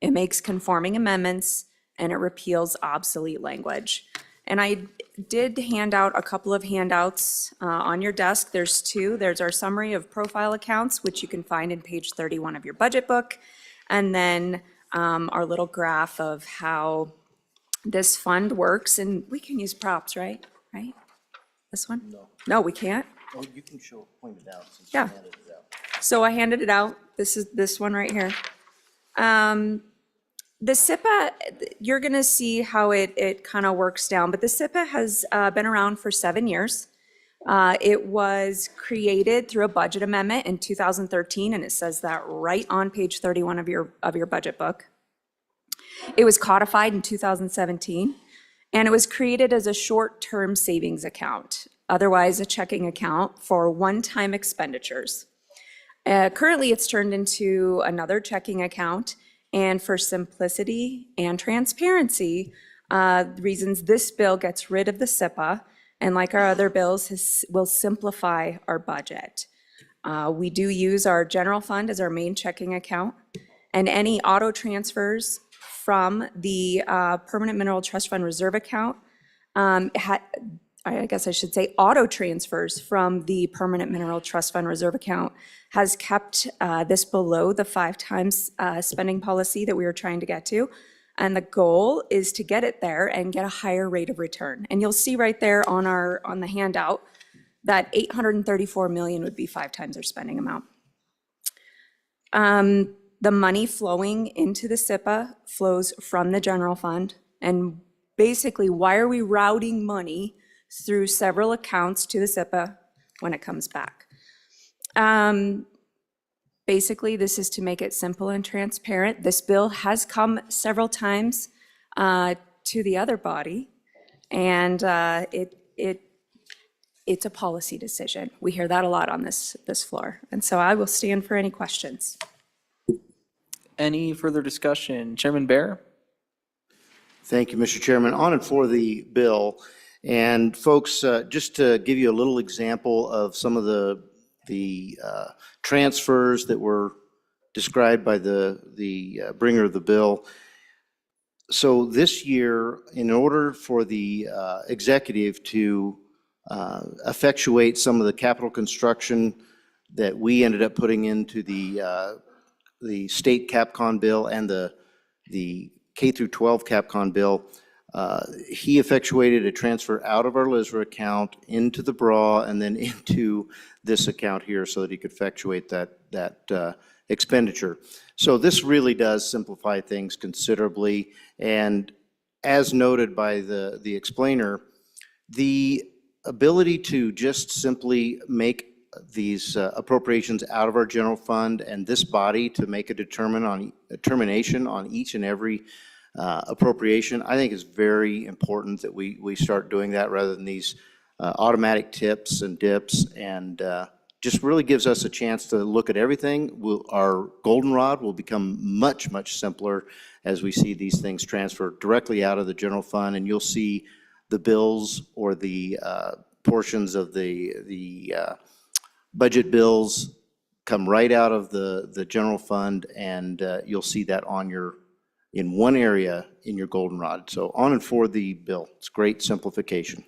It makes conforming amendments, and it repeals obsolete language. And I did hand out a couple of handouts on your desk. There's 2. There's our summary of profile accounts, which you can find in page 31 of your budget book. And then our little graph of how this fund works, and we can use props, right? Right? This one? No. No, we can't? Oh, you can point it out since Yeah. you handed it out. So I handed it out. This is this one right here. The SIPA, you're gonna see how it kind of works down, but the SIPA has been around for 7 years. It was created through a budget amendment in 2013, and it says that right on page 31 of your budget book. It was codified in 2017, and it was created as a short-term savings account, otherwise a checking account for one-time expenditures. Currently, it's turned into another checking account, and for simplicity and transparency, reasons this bill gets rid of the SIPA, and like our other bills, will simplify our budget. We do use our general fund as our main checking account, and any auto transfers from the Permanent Mineral Trust Fund Reserve account, I guess I should say auto transfers from the Permanent Mineral Trust Fund Reserve account has kept this below the 5 times spending policy that we were trying to get to. And the goal is to get it there and get a higher rate of return. And you'll see right there on the handout that 834 million would be 5 times our spending amount. The money flowing into the SIPA flows from the general fund. And basically, why are we routing money through several accounts to the SIPA when it comes back? Basically, this is to make it simple and transparent. This bill has come several times to the other body, and it's a policy decision. We hear that a lot on this floor, and so I will stand for any questions. Any further discussion? Chairman Bear? Thank you, Mr. Chairman. On and for the bill. And folks, just to give you a little example of some of the transfers that were described by the bringer of the bill. So this year, in order for the executive to effectuate some of the capital construction that we ended up putting into the state CapCon bill and the K through 12 CapCon bill, he effectuated a transfer out of our LISRA account into the BRA and then into this account here so that he could effectuate that expenditure. So this really does simplify things considerably. And as noted by the explainer, the ability to just simply make these appropriations out of our general fund and this body to make a determination on each and every appropriation, I think is very important that we start doing that rather than these automatic tips and dips, and just really gives us a chance to look at everything. Our goldenrod will become much, much simpler as we see these things transferred directly out of the general fund, and you'll see the bills or the portions of the budget bills come right out of the general fund, and you'll see that in one area in your goldenrod. So on and for the bill. It's great simplification.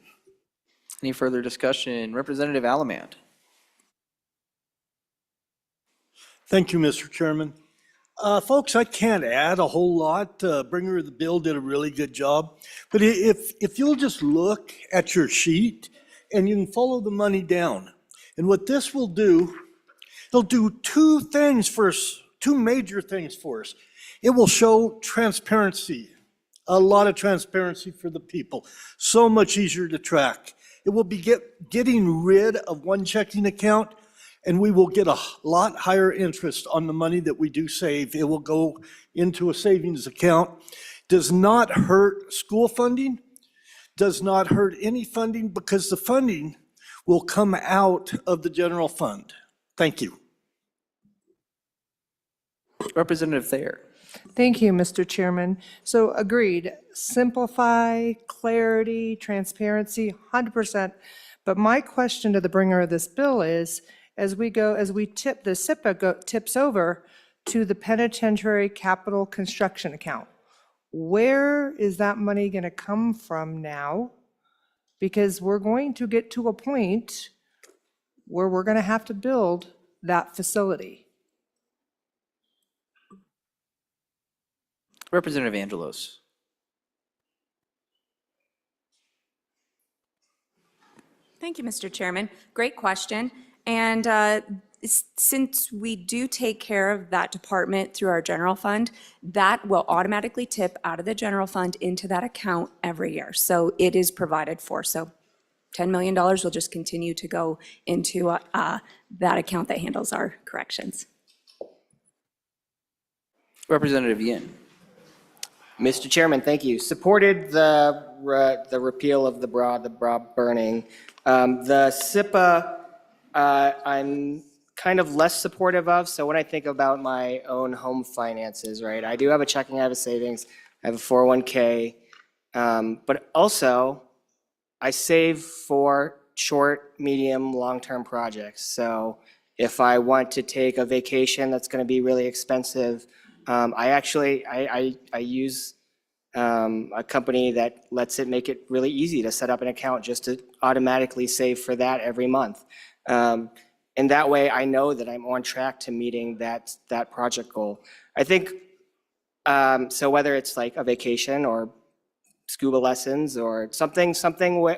Any further discussion? Representative Alamand? Thank you, Mr. Chairman. Folks, I can't add a whole lot. Bringer of the bill did a really good job. But if you'll just look at your sheet and you can follow the money down. And what this will do, it'll do two things for us, two major things for us. It will show transparency, a lot of transparency for the people, so much easier to track. It will be getting rid of one checking account, and we will get a lot higher interest on the money that we do save. It will go into a savings account. Does not hurt school funding, does not hurt any funding, because the funding will come out of the general fund. Thank you. Representative Thayer? Thank you, Mr. Chairman. So agreed, simplify, clarity, transparency, 100%. But my question to the bringer of this bill is, as we tip, the SIPA tips over to the penitentiary capital construction account, where is that money going to come from now? Because we're going to get to a point where we're going to have to build that facility. Representative Angelos? Thank you, Mr. Chairman. Great question. And since we do take care of that department through our general fund, that will automatically tip out of the general fund into that account every year. So it is provided for. So $10 million will just continue to go into that account that handles our corrections. Representative Yin? Mr. Chairman, thank you. Supported the repeal of the bra burning. The SIPA, I'm kind of less supportive of. So when I think about my own home finances, right, I do have a checking, I have a savings, I have a 401k, but also I save for short, medium, long-term projects. So if I want to take a vacation that's going to be really expensive, I use a company that lets it make it really easy to set up an account just to automatically save for that every month. And that way I know that I'm on track to meeting that project goal. I think So whether it's like a vacation or scuba lessons or something,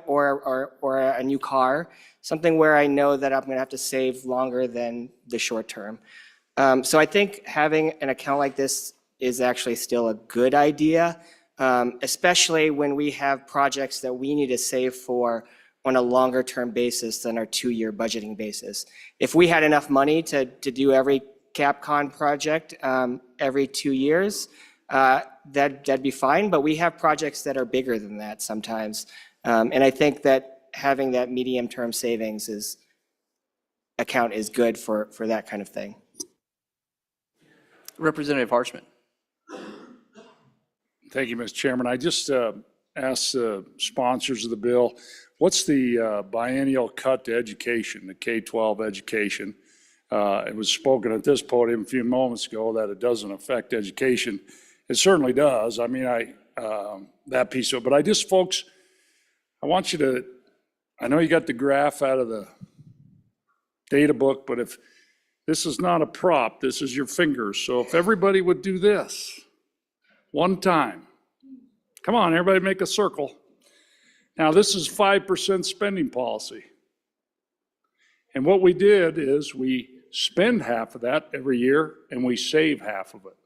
or a new car, something where I know that I'm going to have to save longer than the short term. So I think having an account like this is actually still a good idea, especially when we have projects that we need to save for on a longer term basis than our 2-year budgeting basis. If we had enough money to do every CapCon project every 2 years, that'd be fine, but we have projects that are bigger than that sometimes. And I think that having that medium-term savings account is good for that kind of thing. Representative Harshman. Thank you, Mr. Chairman. I just asked the sponsors of the bill, what's the biennial cut to education, the K-12 education? It was spoken at this podium a few moments ago that it doesn't affect education. It certainly does. I mean, that piece of it. But I just, folks, I want you to, I know you got the graph out of the data book, but if this is not a prop, this is your fingers. So if everybody would do this one time, come on, everybody make a circle. Now, this is 5% spending policy. And what we did is we spend half of that every year and we save half of it.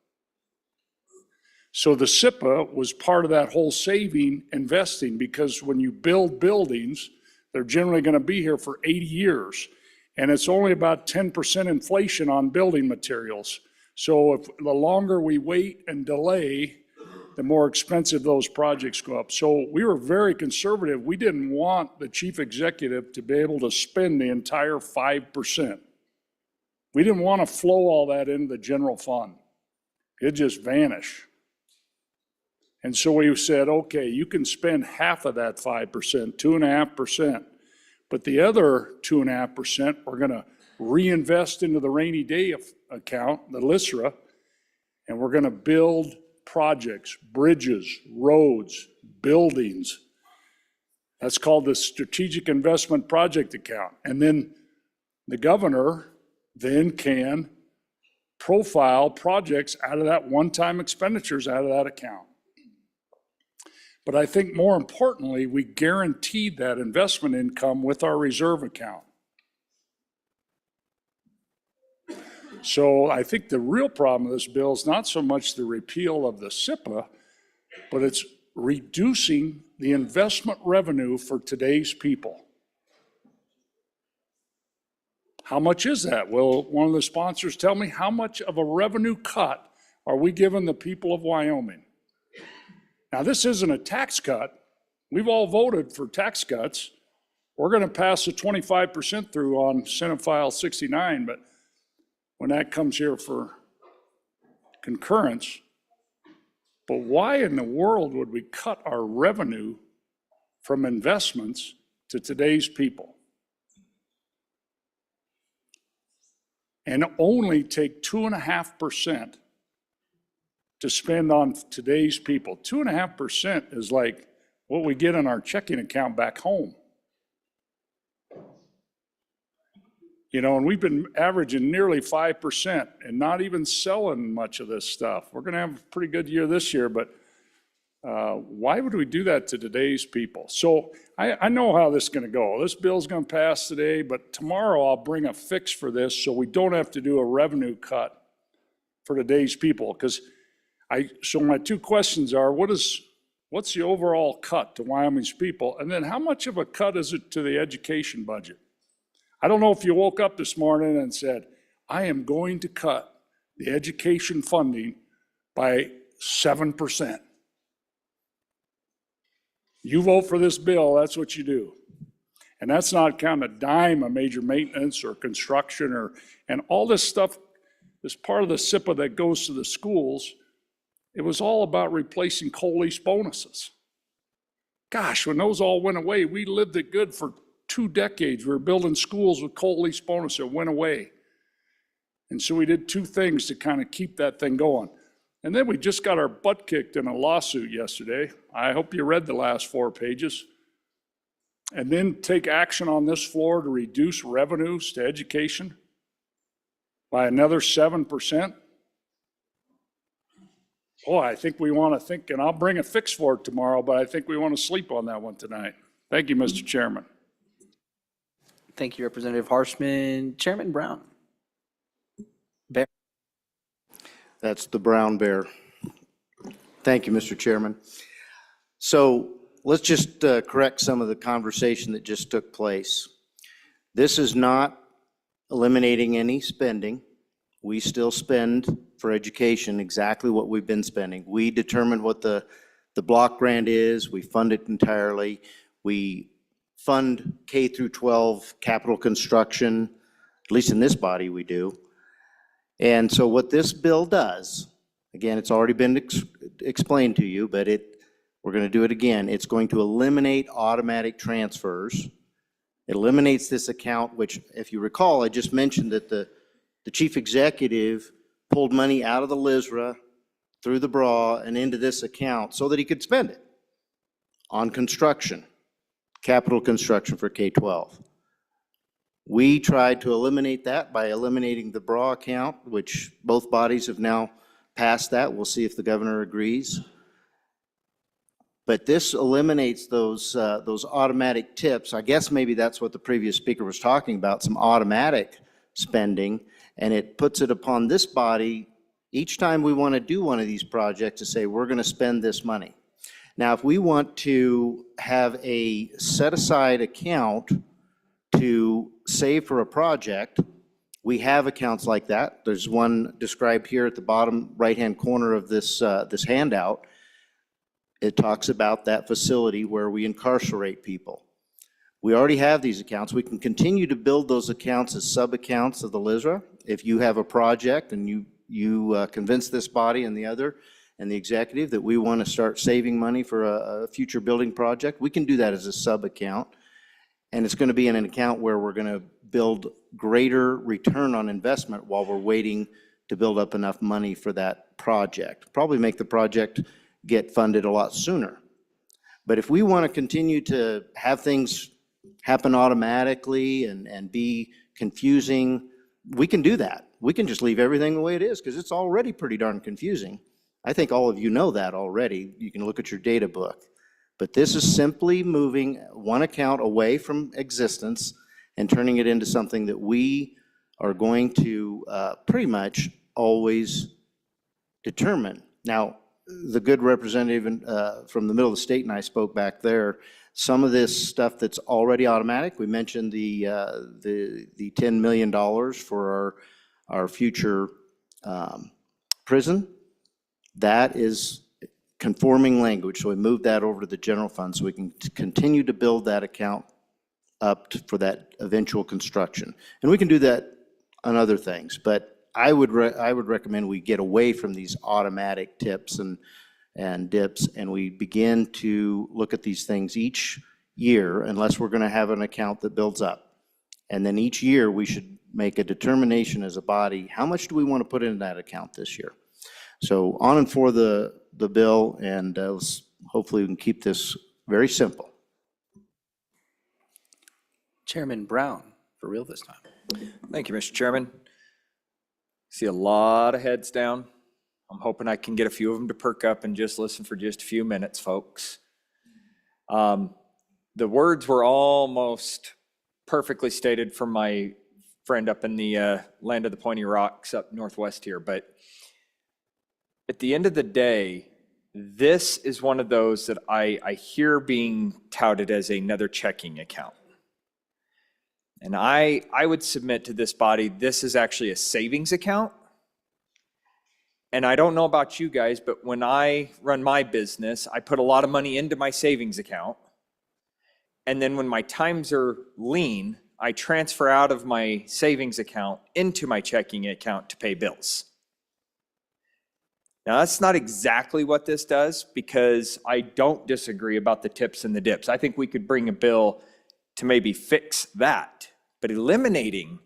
So the SIPA was part of that whole saving investing, because when you build buildings, they're generally going to be here for 80 years. And it's only about 10% inflation on building materials. So if the longer we wait and delay, the more expensive those projects go up. So we were very conservative. We didn't want the chief executive to be able to spend the entire 5%. We didn't want to flow all that into the general fund. It'd just vanish. And so we said, okay, you can spend half of that 5%, 2.5%, but the other 2.5% we're going to reinvest into the rainy day account, the LISRA, and we're going to build projects, bridges, roads, buildings. That's called the Strategic Investment Project Account. And then the governor then can profile projects out of that one-time expenditures out of that account. But I think more importantly, we guaranteed that investment income with our reserve account. So I think the real problem with this bill is not so much the repeal of the SIPA, but it's reducing the investment revenue for today's people. How much is that? Will one of the sponsors tell me how much of a revenue cut are we giving the people of Wyoming? Now, this isn't a tax cut. We've all voted for tax cuts. We're going to pass the 25% through on Senate File 69, but when that comes here for concurrence, but why in the world would we cut our revenue from investments to today's people and only take 2.5% to spend on today's people? 2.5% is like what we get in our checking account back home. You know, and we've been averaging nearly 5% and not even selling much of this stuff. We're going to have a pretty good year this year, but why would we do that to today's people? So I know how this is going to go. This bill's going to pass today, but tomorrow I'll bring a fix for this so we don't have to do a revenue cut for today's people. Because so my two questions are, what's the overall cut to Wyoming's people? And then how much of a cut is it to the education budget? I don't know if you woke up this morning and said, I am going to cut the education funding by 7%. You vote for this bill, that's what you do. And that's not counting a dime of major maintenance or construction and all this stuff, this part of the SIPA that goes to the schools. It was all about replacing coal lease bonuses. Gosh, when those all went away, we lived it good for 2 decades. We were building schools with coal lease bonus that went away. And so we did 2 things to kind of keep that thing going. And then we just got our butt kicked in a lawsuit yesterday. I hope you read the last 4 pages. And then take action on this floor to reduce revenues to education by another 7%. Boy, I think we want to think, and I'll bring a fix for it tomorrow, but I think we want to sleep on that one tonight. Thank you, Mr. Chairman. Thank you, Representative Harshman. Chairman Brown. Bear. That's the brown bear. Thank you, Mr. Chairman. So let's just correct some of the conversation that just took place. This is not eliminating any spending. We still spend for education exactly what we've been spending. We determine what the block grant is. We fund it entirely. We fund K through 12 capital construction, at least in this body we do. And so what this bill does, again, it's already been explained to you, but we're going to do it again. It's going to eliminate automatic transfers. It eliminates this account, which, if you recall, I just mentioned that the chief executive pulled money out of the LISRA through the BRA and into this account so that he could spend it on construction, capital construction for K-12. We tried to eliminate that by eliminating the BRA account, which both bodies have now passed that. We'll see if the governor agrees. But this eliminates those automatic tips. I guess maybe that's what the previous speaker was talking about, some automatic spending, and it puts it upon this body each time we want to do one of these projects to say, we're going to spend this money. Now, if we want to have a set-aside account to save for a project, we have accounts like that. There's one described here at the bottom right-hand corner of this handout. It talks about that facility where we incarcerate people. We already have these accounts. We can continue to build those accounts as sub-accounts of the LISRA. If you have a project and you convince this body and the other and the executive that we want to start saving money for a future building project, we can do that as a sub-account. And it's going to be in an account where we're going to build greater return on investment while we're waiting to build up enough money for that project. Probably make the project get funded a lot sooner. But if we want to continue to have things happen automatically and be confusing, we can do that. We can just leave everything the way it is because it's already pretty darn confusing. I think all of you know that already. You can look at your data book. But this is simply moving one account away from existence and turning it into something that we are going to pretty much always determine. Now, the good representative from the middle of the state and I spoke back there. Some of this stuff that's already automatic, we mentioned the $10 million for our future prison. That is conforming language, so we moved that over to the general fund so we can continue to build that account up for that eventual construction. And we can do that on other things, but I would recommend we get away from these automatic tips and dips, and we begin to look at these things each year, unless we're going to have an account that builds up. And then each year we should make a determination as a body, how much do we want to put in that account this year? So on and for the bill, and hopefully we can keep this very simple. Chairman Brown, for real this time. Thank you, Mr. Chairman. See a lot of heads down. I'm hoping I can get a few of them to perk up and just listen for just a few minutes, folks. The words were almost perfectly stated from my friend up in the land of the Pointy Rocks up northwest here, but at the end of the day, this is one of those that I hear being touted as another checking account. And I would submit to this body, this is actually a savings account. And I don't know about you guys, but when I run my business, I put a lot of money into my savings account. And then when my times are lean, I transfer out of my savings account into my checking account to pay bills. Now, that's not exactly what this does, because I don't disagree about the tips and the dips. I think we could bring a bill to maybe fix that. But eliminating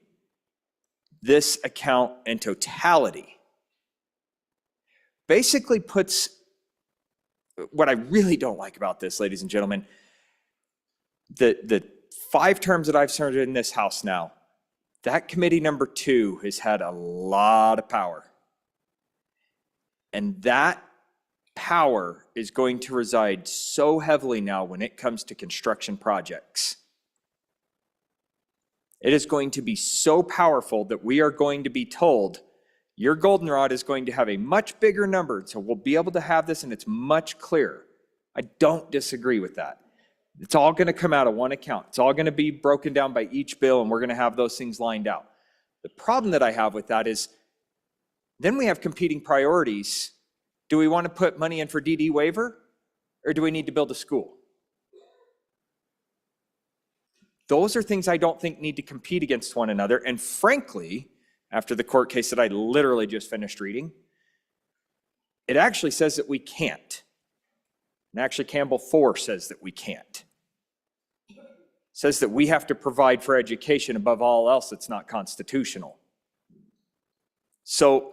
this account in totality basically puts, what I really don't like about this, ladies and gentlemen, the 5 terms that I've served in this House now, that committee number 2 has had a lot of power. And that power is going to reside so heavily now when it comes to construction projects. It is going to be so powerful that we are going to be told, your goldenrod is going to have a much bigger number, so we'll be able to have this and it's much clearer. I don't disagree with that. It's all going to come out of one account. It's all going to be broken down by each bill, and we're going to have those things lined out. The problem that I have with that is then we have competing priorities. Do we want to put money in for DD waiver, or do we need to build a school? Those are things I don't think need to compete against one another. And frankly, after the court case that I literally just finished reading, it actually says that we can't. And actually Campbell 4 says that we can't. It says that we have to provide for education above all else that's not constitutional. So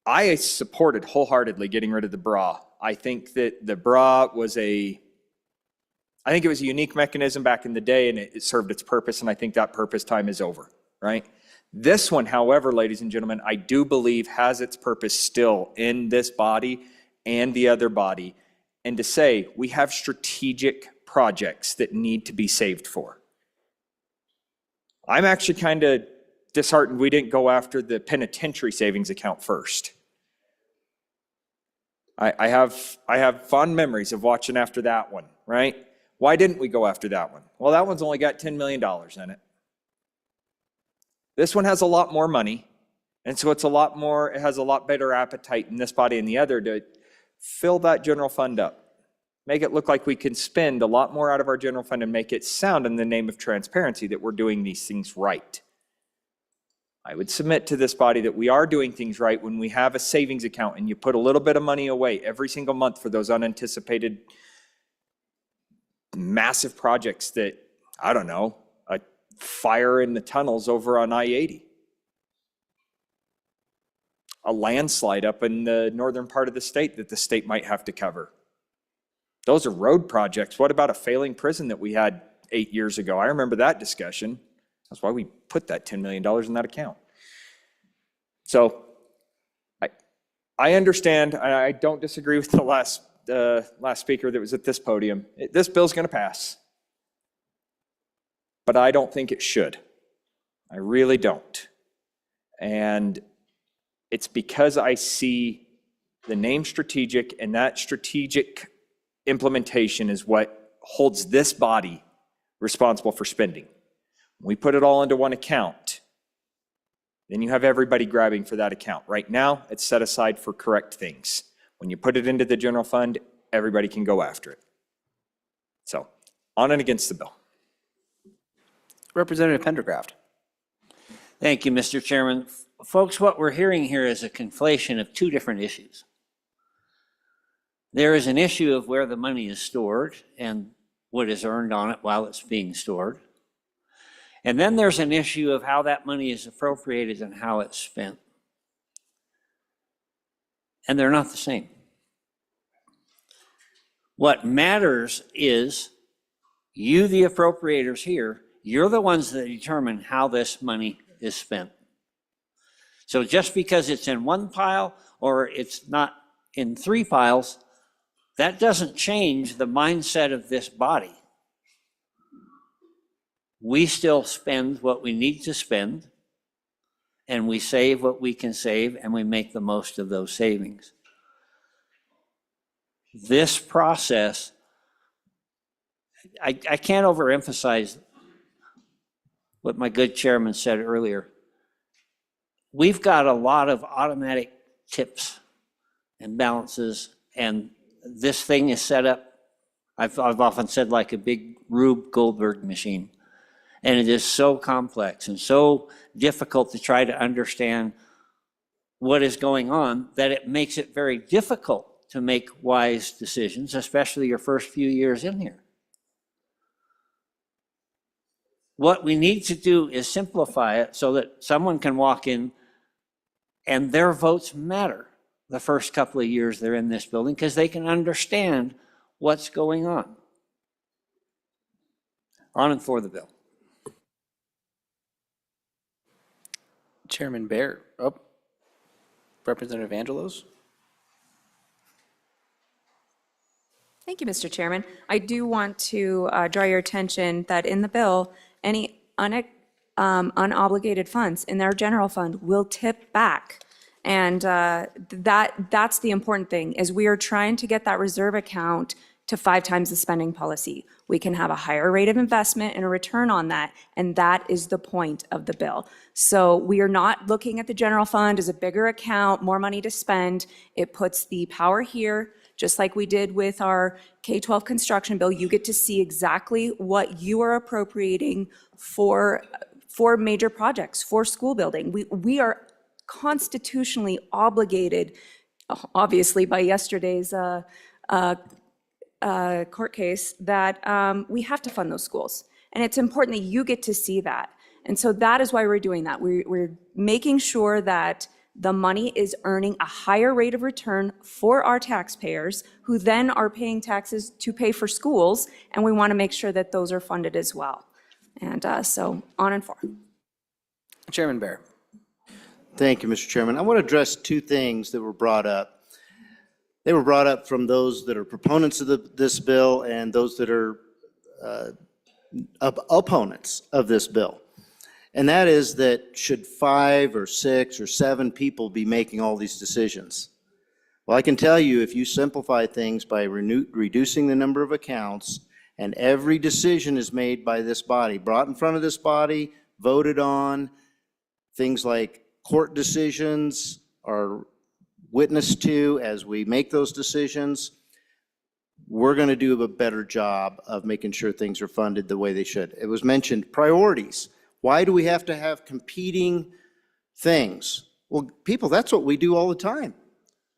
I supported wholeheartedly getting rid of the BRA. I think that the BRA was I think it was a unique mechanism back in the day, and it served its purpose, and I think that purpose time is over, right? This one, however, ladies and gentlemen, I do believe has its purpose still in this body and the other body, and to say we have strategic projects that need to be saved for. I'm actually kind of disheartened we didn't go after the penitentiary savings account first. I have fond memories of watching after that one, right? Why didn't we go after that one? Well, that one's only got $10 million in it. This one has a lot more money, and so it has a lot better appetite in this body and the other to fill that general fund up. Make it look like we can spend a lot more out of our general fund and make it sound in the name of transparency that we're doing these things right. I would submit to this body that we are doing things right when we have a savings account and you put a little bit of money away every single month for those unanticipated massive projects that, I don't know, a fire in the tunnels over on I-80. A landslide up in the northern part of the state that the state might have to cover. Those are road projects. What about a failing prison that we had 8 years ago? I remember that discussion. That's why we put that $10 million in that account. So I understand, I don't disagree with the last speaker that was at this podium. This bill's going to pass. But I don't think it should. I really don't. And it's because I see the name strategic, and that strategic implementation is what holds this body responsible for spending. We put it all into one account, then you have everybody grabbing for that account. Right now, it's set aside for correct things. When you put it into the general fund, everybody can go after it. So, on and against the bill. Representative Pendergraft. Thank you, Mr. Chairman. Folks, what we're hearing here is a conflation of two different issues. There is an issue of where the money is stored and what is earned on it while it's being stored. And then there's an issue of how that money is appropriated and how it's spent. And they're not the same. What matters is you, the appropriators here, you're the ones that determine how this money is spent. So just because it's in one pile or it's not in 3 piles, that doesn't change the mindset of this body. We still spend what we need to spend, and we save what we can save, and we make the most of those savings. This process, I can't overemphasize what my good chairman said earlier. We've got a lot of automatic tips and balances, and this thing is set up, I've often said, like a big Rube Goldberg machine. And it is so complex and so difficult to try to understand what is going on that it makes it very difficult to make wise decisions, especially your first few years in here. What we need to do is simplify it so that someone can walk in and their votes matter the first couple of years they're in this building because they can understand what's going on. On and for the bill. Chairman Bear. Oh, Representative Angelos. Thank you, Mr. Chairman. I do want to draw your attention that in the bill, any unobligated funds in their general fund will tip back. And that's the important thing, is we are trying to get that reserve account to 5 times the spending policy. We can have a higher rate of investment and a return on that, and that is the point of the bill. So we are not looking at the general fund as a bigger account, more money to spend. It puts the power here, just like we did with our K-12 construction bill. You get to see exactly what you are appropriating for major projects, for school building. We are constitutionally obligated, obviously by yesterday's court case, that we have to fund those schools. And it's important that you get to see that. And so that is why we're doing that. We're making sure that the money is earning a higher rate of return for our taxpayers, who then are paying taxes to pay for schools, and we want to make sure that those are funded as well. And so on and forth. Chairman Bear. Thank you, Mr. Chairman. I want to address 2 things that were brought up. They were brought up from those that are proponents of this bill and those that are opponents of this bill. And that is that should 5 or 6 or 7 people be making all these decisions? Well, I can tell you, if you simplify things by reducing the number of accounts, and every decision is made by this body, brought in front of this body, voted on, things like court decisions are witnessed to as we make those decisions, we're going to do a better job of making sure things are funded the way they should. It was mentioned priorities. Why do we have to have competing things? Well, people, that's what we do all the time.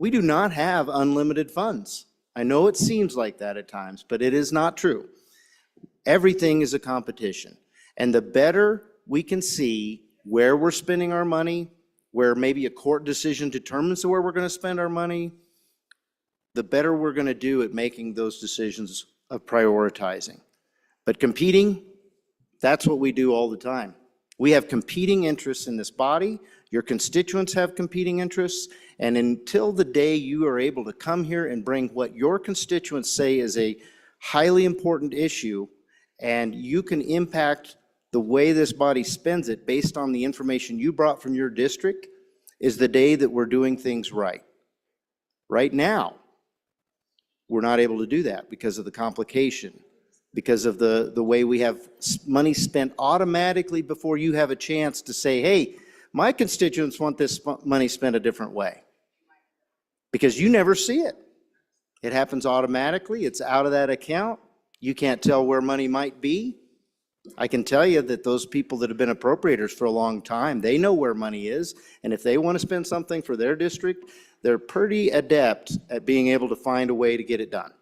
We do not have unlimited funds. I know it seems like that at times, but it is not true. Everything is a competition. And the better we can see where we're spending our money, where maybe a court decision determines where we're going to spend our money, the better we're going to do at making those decisions of prioritizing. But competing, that's what we do all the time. We have competing interests in this body. Your constituents have competing interests. And until the day you are able to come here and bring what your constituents say is a highly important issue, and you can impact the way this body spends it based on the information you brought from your district, is the day that we're doing things right. Right now, we're not able to do that because of the complication, because of the way we have money spent automatically before you have a chance to say, hey, my constituents want this money spent a different way. Because you never see it. It happens automatically. It's out of that account. You can't tell where money might be. I can tell you that those people that have been appropriators for a long time, they know where money is. And if they want to spend something for their district, they're pretty adept at being able to find a way to get it done.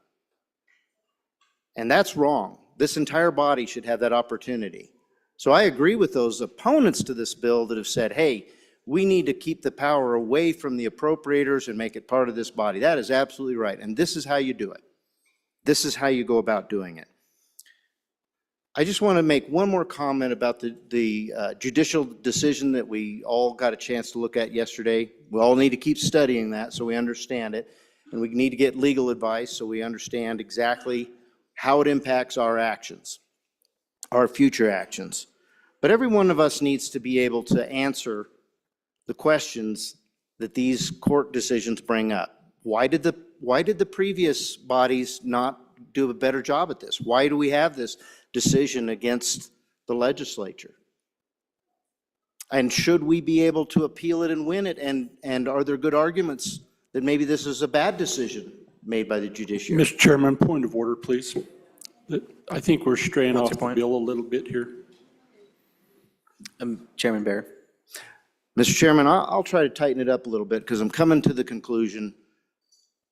And that's wrong. This entire body should have that opportunity. So I agree with those opponents to this bill that have said, hey, we need to keep the power away from the appropriators and make it part of this body. That is absolutely right. And this is how you do it. This is how you go about doing it. I just want to make one more comment about the judicial decision that we all got a chance to look at yesterday. We all need to keep studying that so we understand it. And we need to get legal advice so we understand exactly how it impacts our actions, our future actions. But every one of us needs to be able to answer the questions that these court decisions bring up. Why did the previous bodies not do a better job at this? Why do we have this decision against the legislature? And should we be able to appeal it and win it? And are there good arguments that maybe this is a bad decision made by the judiciary? Mr. Chairman, point of order, please. I think we're straying off the bill a little bit here. Chairman Bear. Mr. Chairman, I'll try to tighten it up a little bit because I'm coming to the conclusion,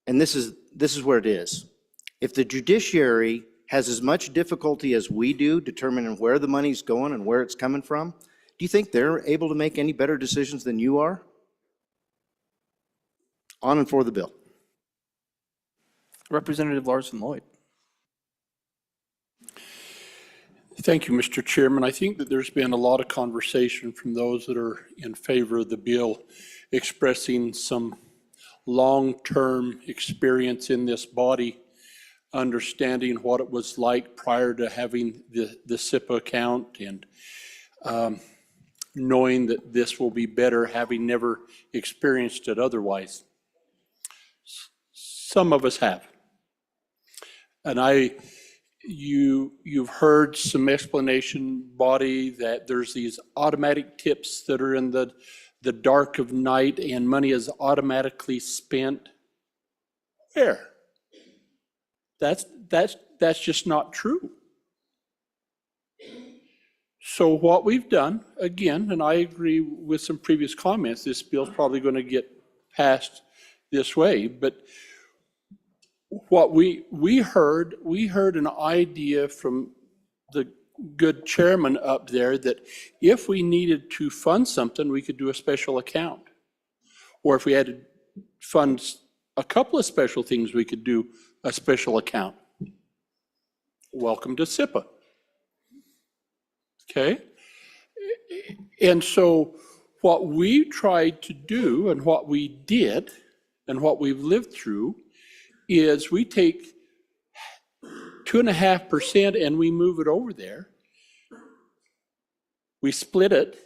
and this is where it is. If the judiciary has as much difficulty as we do determining where the money's going and where it's coming from, do you think they're able to make any better decisions than you are? On and for the bill. Representative Larson Lloyd. Thank you, Mr. Chairman. I think that there's been a lot of conversation from those that are in favor of the bill, expressing some long-term experience in this body understanding what it was like prior to having the SIPA account, and knowing that this will be better, having never experienced it otherwise. Some of us have. And you've heard some explanation, Body, that there's these automatic tips that are in the dark of night and money is automatically spent. Where? That's just not true. So what we've done, again, and I agree with some previous comments, this bill's probably going to get passed this way, but what we heard an idea from the good chairman up there that if we needed to fund something, we could do a special account. Or if we had to fund a couple of special things, we could do a special account. Welcome to SIPA. Okay? And so what we tried to do and what we did and what we've lived through is we take 2.5% and we move it over there. We split it.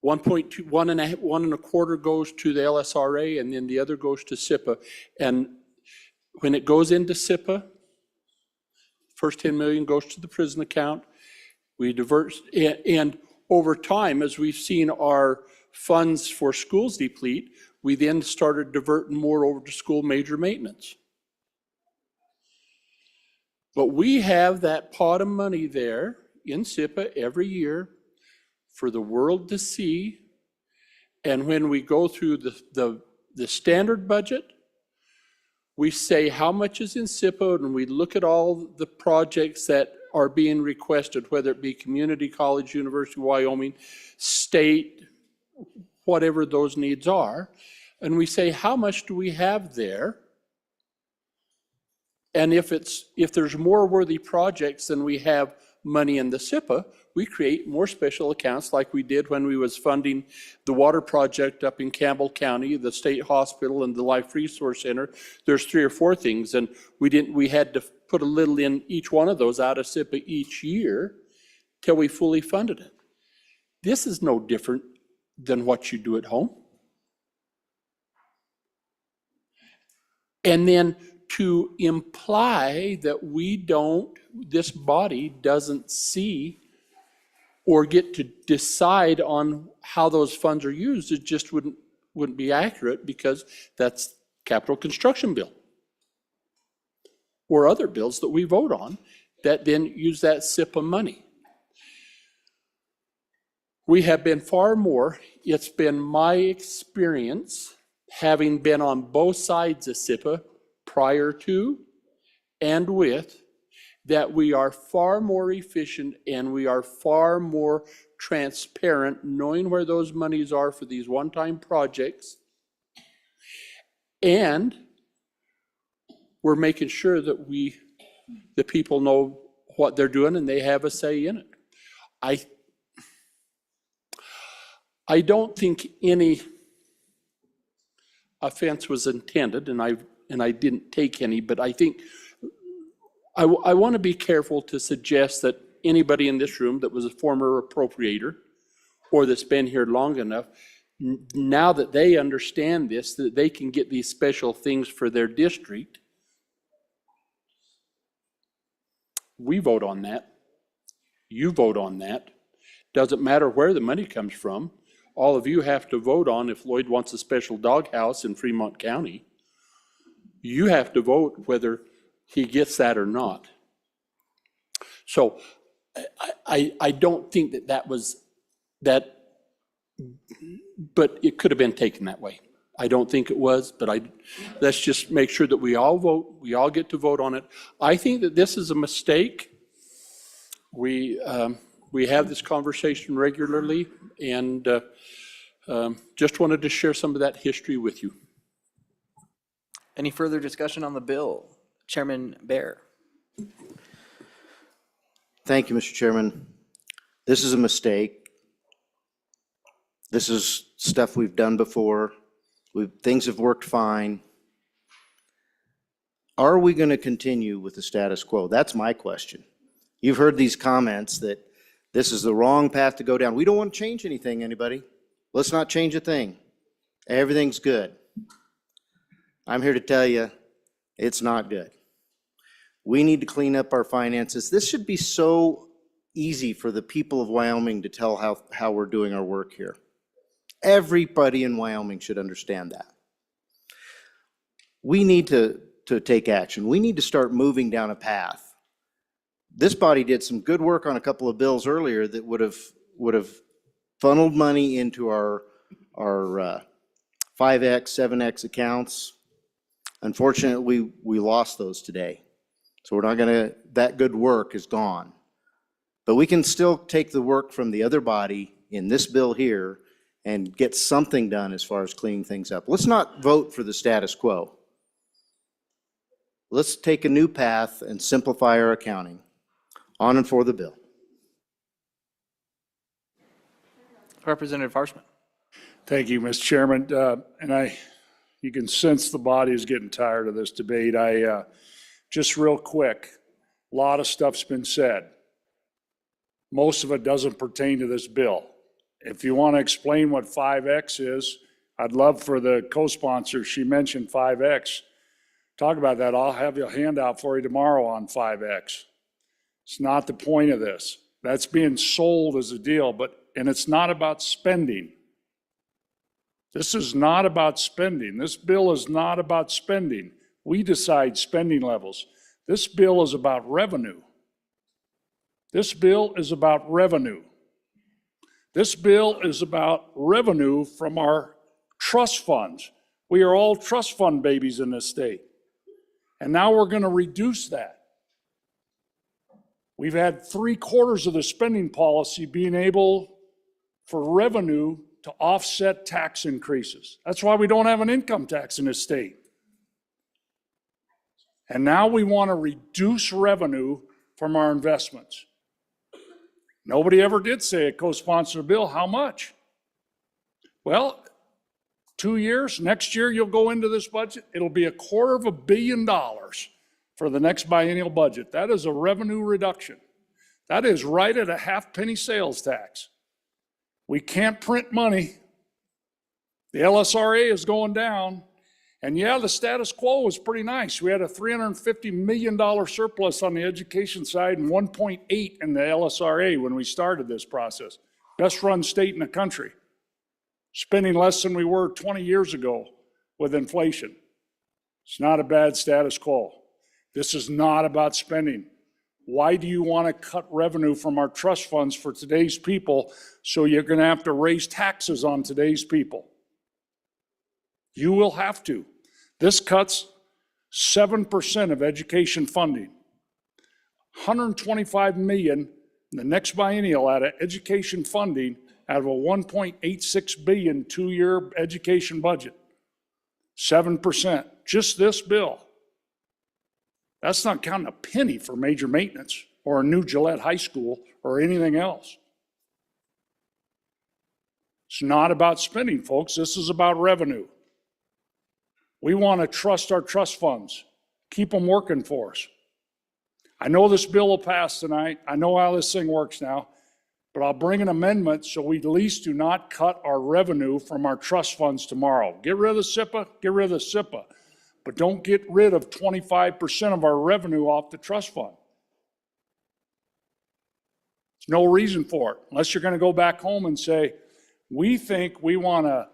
1.2, 1.25 goes to the LSRA, and then the other goes to SIPA. And when it goes into SIPA, first 10 million goes to the prison account. We divert, and over time, as we've seen our funds for schools deplete, we then started diverting more over to school major maintenance. But we have that pot of money there in SIPA every year for the world to see. And when we go through the standard budget, we say how much is in SIPA, and we look at all the projects that are being requested, whether it be community college, University of Wyoming, state, whatever those needs are. And we say, how much do we have there? And if there's more worthy projects than we have money in the SIPA, we create more special accounts like we did when we was funding the water project up in Campbell County, the state hospital, and the Life Resource Center. There's 3 or 4 things, and we had to put a little in each one of those out of SIPA each year till we fully funded it. This is no different than what you do at home. And then to imply that this body doesn't see or get to decide on how those funds are used, it just wouldn't be accurate, because that's capital construction bill or other bills that we vote on that then use that SIPA money. We have been far more, it's been my experience, having been on both sides of SIPA prior to and with, that we are far more efficient and we are far more transparent, knowing where those monies are for these one-time projects. And we're making sure that the people know what they're doing and they have a say in it. I don't think any offense was intended, and I didn't take any, but I think I want to be careful to suggest that anybody in this room that was a former appropriator or that's been here long enough, now that they understand this, that they can get these special things for their district. We vote on that. You vote on that. Doesn't matter where the money comes from. All of you have to vote on if Lloyd wants a special doghouse in Fremont County. You have to vote whether he gets that or not. So I don't think that was that, but it could have been taken that way. I don't think it was, but let's just make sure that we all vote, we all get to vote on it. I think that this is a mistake. We have this conversation regularly, and just wanted to share some of that history with you. Any further discussion on the bill? Chairman Bear. Thank you, Mr. Chairman. This is a mistake. This is stuff we've done before. Things have worked fine. Are we going to continue with the status quo? That's my question. You've heard these comments that this is the wrong path to go down. We don't want to change anything, anybody. Let's not change a thing. Everything's good. I'm here to tell you, it's not good. We need to clean up our finances. This should be so easy for the people of Wyoming to tell how we're doing our work here. Everybody in Wyoming should understand that. We need to take action. We need to start moving down a path. This body did some good work on a couple of bills earlier that would have funneled money into our 5X, 7X accounts. Unfortunately, we lost those today. So we're not gonna, that good work is gone. But we can still take the work from the other body in this bill here and get something done as far as cleaning things up. Let's not vote for the status quo. Let's take a new path and simplify our accounting. On and for the bill. Representative Harshman. Thank you, Mr. Chairman. You can sense the body is getting tired of this debate. Just real quick, a lot of stuff's been said. Most of it doesn't pertain to this bill. If you want to explain what 5X is, I'd love for the co-sponsor, she mentioned 5X. Talk about that. I'll have a handout for you tomorrow on 5X. It's not the point of this. That's being sold as a deal, and it's not about spending. This is not about spending. This bill is not about spending. We decide spending levels. This bill is about revenue. This bill is about revenue. This bill is about revenue from our trust funds. We are all trust fund babies in this state. And now we're going to reduce that. We've had 3/4 of the spending policy being able for revenue to offset tax increases. That's why we don't have an income tax in this state. And now we want to reduce revenue from our investments. Nobody ever did say a co-sponsor bill. How much? Well, 2 years, next year you'll go into this budget, it'll be $250 million for the next biennial budget. That is a revenue reduction. That is right at a half-penny sales tax. We can't print money. The LSRA is going down. And yeah, the status quo was pretty nice. We had a $350 million surplus on the education side and 1.8 in the LSRA when we started this process. Best run state in the country. Spending less than we were 20 years ago with inflation. It's not a bad status quo. This is not about spending. Why do you want to cut revenue from our trust funds for today's people so you're going to have to raise taxes on today's people? You will have to. This cuts 7% of education funding. $125 million in the next biennial out of education funding out of a $1.86 billion two-year education budget. 7%, just this bill. That's not counting a penny for major maintenance or a new Gillette High School or anything else. It's not about spending, folks. This is about revenue. We want to trust our trust funds, keep them working for us. I know this bill will pass tonight. I know how this thing works now, but I'll bring an amendment so we at least do not cut our revenue from our trust funds tomorrow. Get rid of the SIPA, get rid of the SIPA, but don't get rid of 25% of our revenue off the trust fund. There's no reason for it, unless you're going to go back home and say, we think we want to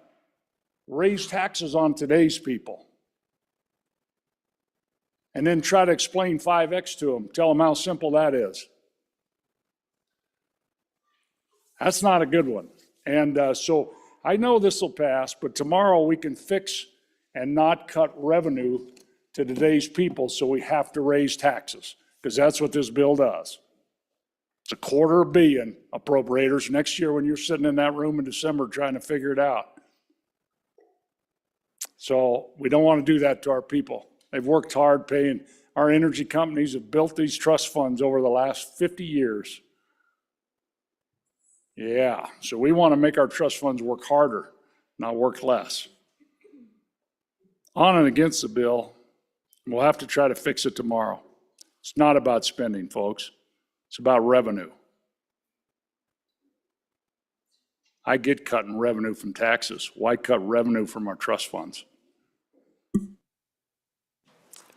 raise taxes on today's people. And then try to explain 5X to them, tell them how simple that is. That's not a good one. And so I know this will pass, but tomorrow we can fix and not cut revenue to today's people, so we have to raise taxes, because that's what this bill does. It's $250 million appropriators next year when you're sitting in that room in December trying to figure it out. So we don't want to do that to our people. They've worked hard paying. Our energy companies have built these trust funds over the last 50 years. Yeah, so we want to make our trust funds work harder, not work less. On and against the bill, We'll have to try to fix it tomorrow. It's not about spending, folks. It's about revenue. I get cutting revenue from taxes. Why cut revenue from our trust funds?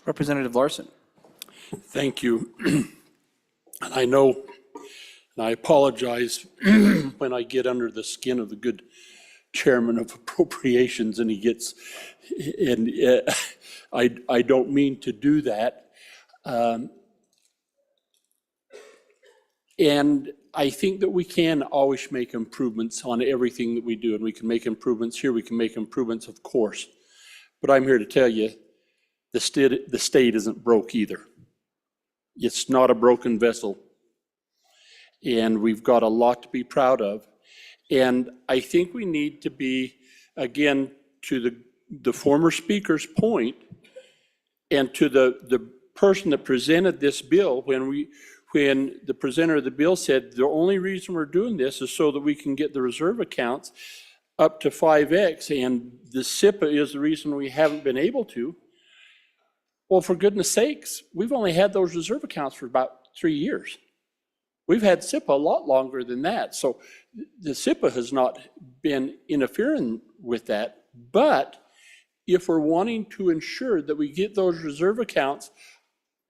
Representative Larson. Thank you. And I know, and I apologize when I get under the skin of the good chairman of appropriations and he gets, and I don't mean to do that. And I think that we can always make improvements on everything that we do, and we can make improvements here, we can make improvements, of course. But I'm here to tell you, the state isn't broke either. It's not a broken vessel. And we've got a lot to be proud of. And I think we need to be, again, to the former speaker's point, and to the person that presented this bill, when the presenter of the bill said, the only reason we're doing this is so that we can get the reserve accounts up to 5X, and the SIPA is the reason we haven't been able to. Well, for goodness sakes, we've only had those reserve accounts for about 3 years. We've had SIPA a lot longer than that. So the SIPA has not been interfering with that. But if we're wanting to ensure that we get those reserve accounts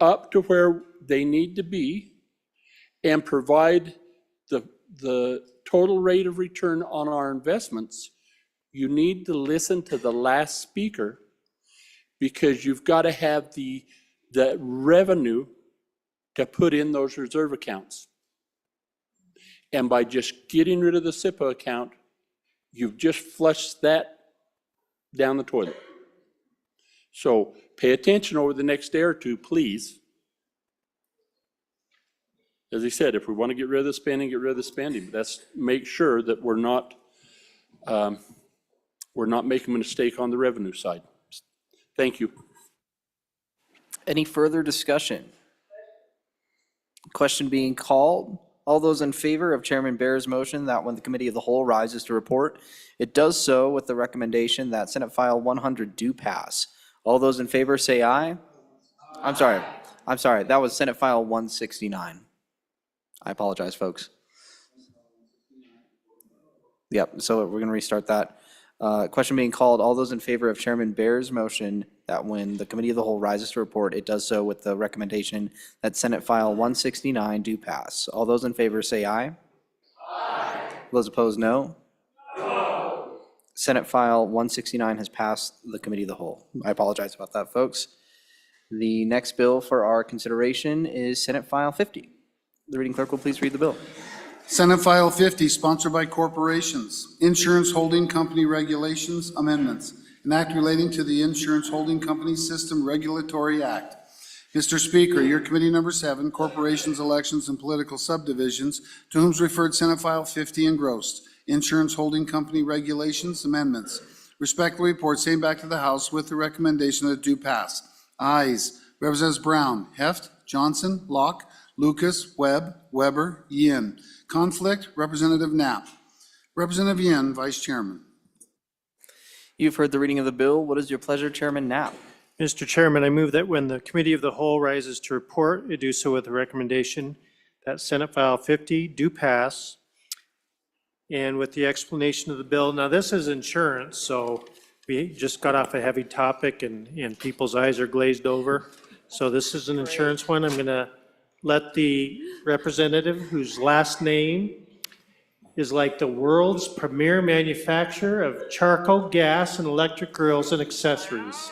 up to where they need to be and provide the total rate of return on our investments, you need to listen to the last speaker, because you've got to have the revenue to put in those reserve accounts. And by just getting rid of the SIPA account, you've just flushed that down the toilet. So pay attention over the next day or two, please. As I said, if we want to get rid of the spending, get rid of the spending. But let's make sure that we're not making a mistake on the revenue side. Thank you. Any further discussion? Question being called. All those in favor of Chairman Bear's motion that when the Committee of the Whole rises to report, it does so with the recommendation that Senate File 100 do pass. All those in favor say aye. I'm sorry. That was Senate File 169. I apologize, folks. Yep, so we're going to restart that. Question being called. All those in favor of Chairman Bear's motion that when the Committee of the Whole rises to report, it does so with the recommendation that Senate File 169 do pass. All those in favor say aye. Aye. Those opposed, no. No. Senate File 169 has passed the Committee of the Whole. I apologize about that, folks. The next bill for our consideration is Senate File 50. The reading clerk will please read the bill. Senate File 50, sponsored by corporations, Insurance Holding Company Regulations Amendments, an act relating to the Insurance Holding Company System Regulatory Act. Mr. Speaker, your committee number 7, Corporations, Elections, and Political Subdivisions, to whom is referred Senate File 50 engrossed, Insurance Holding Company Regulations Amendments. Respectfully report same back to the House with the recommendation that it do pass. Ayes, Representatives Brown, Heft, Johnson, Locke, Lucas, Webb, Weber, Yin. Conflict, Representative Knapp. Representative Yin, Vice Chairman. You've heard the reading of the bill. What is your pleasure, Chairman Knapp? Mr. Chairman, I move that when the Committee of the Whole rises to report, it do so with the recommendation that Senate File 50 do pass, and with the explanation of the bill. Now, this is insurance, so we just got off a heavy topic and people's eyes are glazed over. So this is an insurance one. I'm going to let the representative whose last name is like the world's premier manufacturer of charcoal, gas, and electric grills and accessories.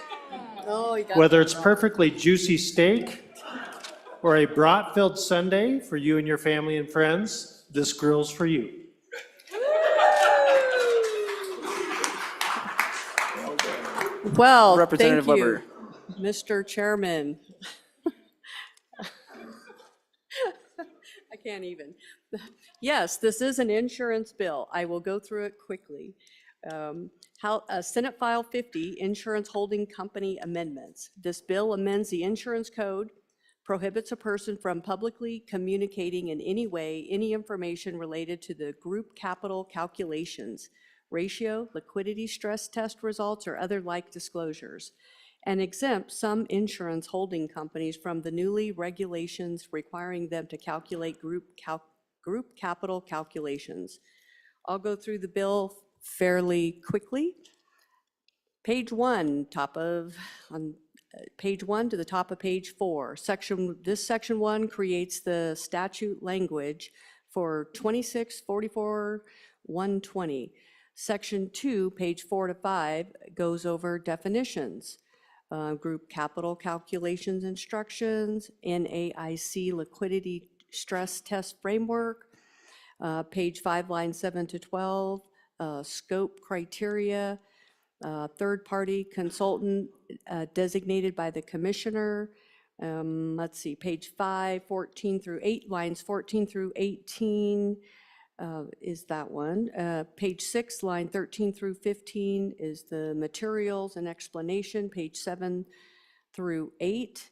Whether it's perfectly juicy steak or a brat-filled sundae for you and your family and friends, this grill's for you. Well, Representative thank you, Weber. Mr. Chairman. I can't even. Yes, this is an insurance bill. I will go through it quickly. Senate File 50, Insurance Holding Company Amendments. This bill amends the insurance code, prohibits a person from publicly communicating in any way any information related to the group capital calculations, ratio, liquidity stress test results, or other like disclosures, and exempt some insurance holding companies from the newly regulations requiring them to calculate group capital calculations. I'll go through the bill fairly quickly. Page 1, page 1 to the top of page 4. Section 1 creates the statute language for 2644-120. Section 2, page 4 to 5, goes over definitions, group capital calculations instructions, NAIC liquidity stress test framework, page 5, lines 7 to 12, scope criteria, third-party consultant designated by the commissioner. Let's see, page 5, 14 through 8, lines 14 through 18 is that one. Page 6, line 13 through 15 is the materials and explanation. Page 7 through 8,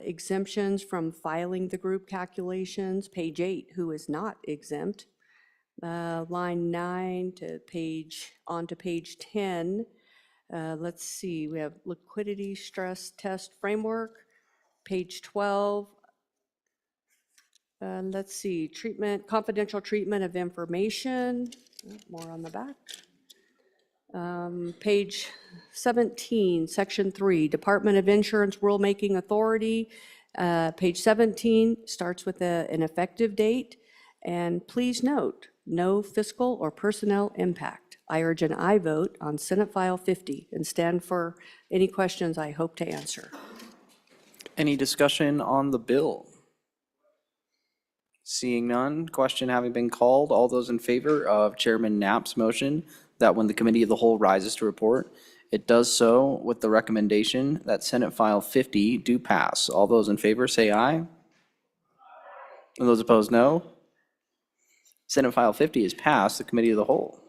exemptions from filing the group calculations. Page 8, who is not exempt. Line 9 to on to page 10. Let's see, we have liquidity stress test framework. Page 12. Let's see, confidential treatment of information. More on the back. Page 17, section 3, Department of Insurance Rulemaking Authority. Page 17 starts with an effective date. And please note, no fiscal or personnel impact. I urge an aye vote on Senate File 50 and stand for any questions I hope to answer. Any discussion on the bill? Seeing none, question having been called, all those in favor of Chairman Knapp's motion that when the committee of the whole rises to report, it does so with the recommendation that Senate File 50 do pass. All those in favor say aye. And those opposed, no. Senate File 50 is passed, the committee of the whole.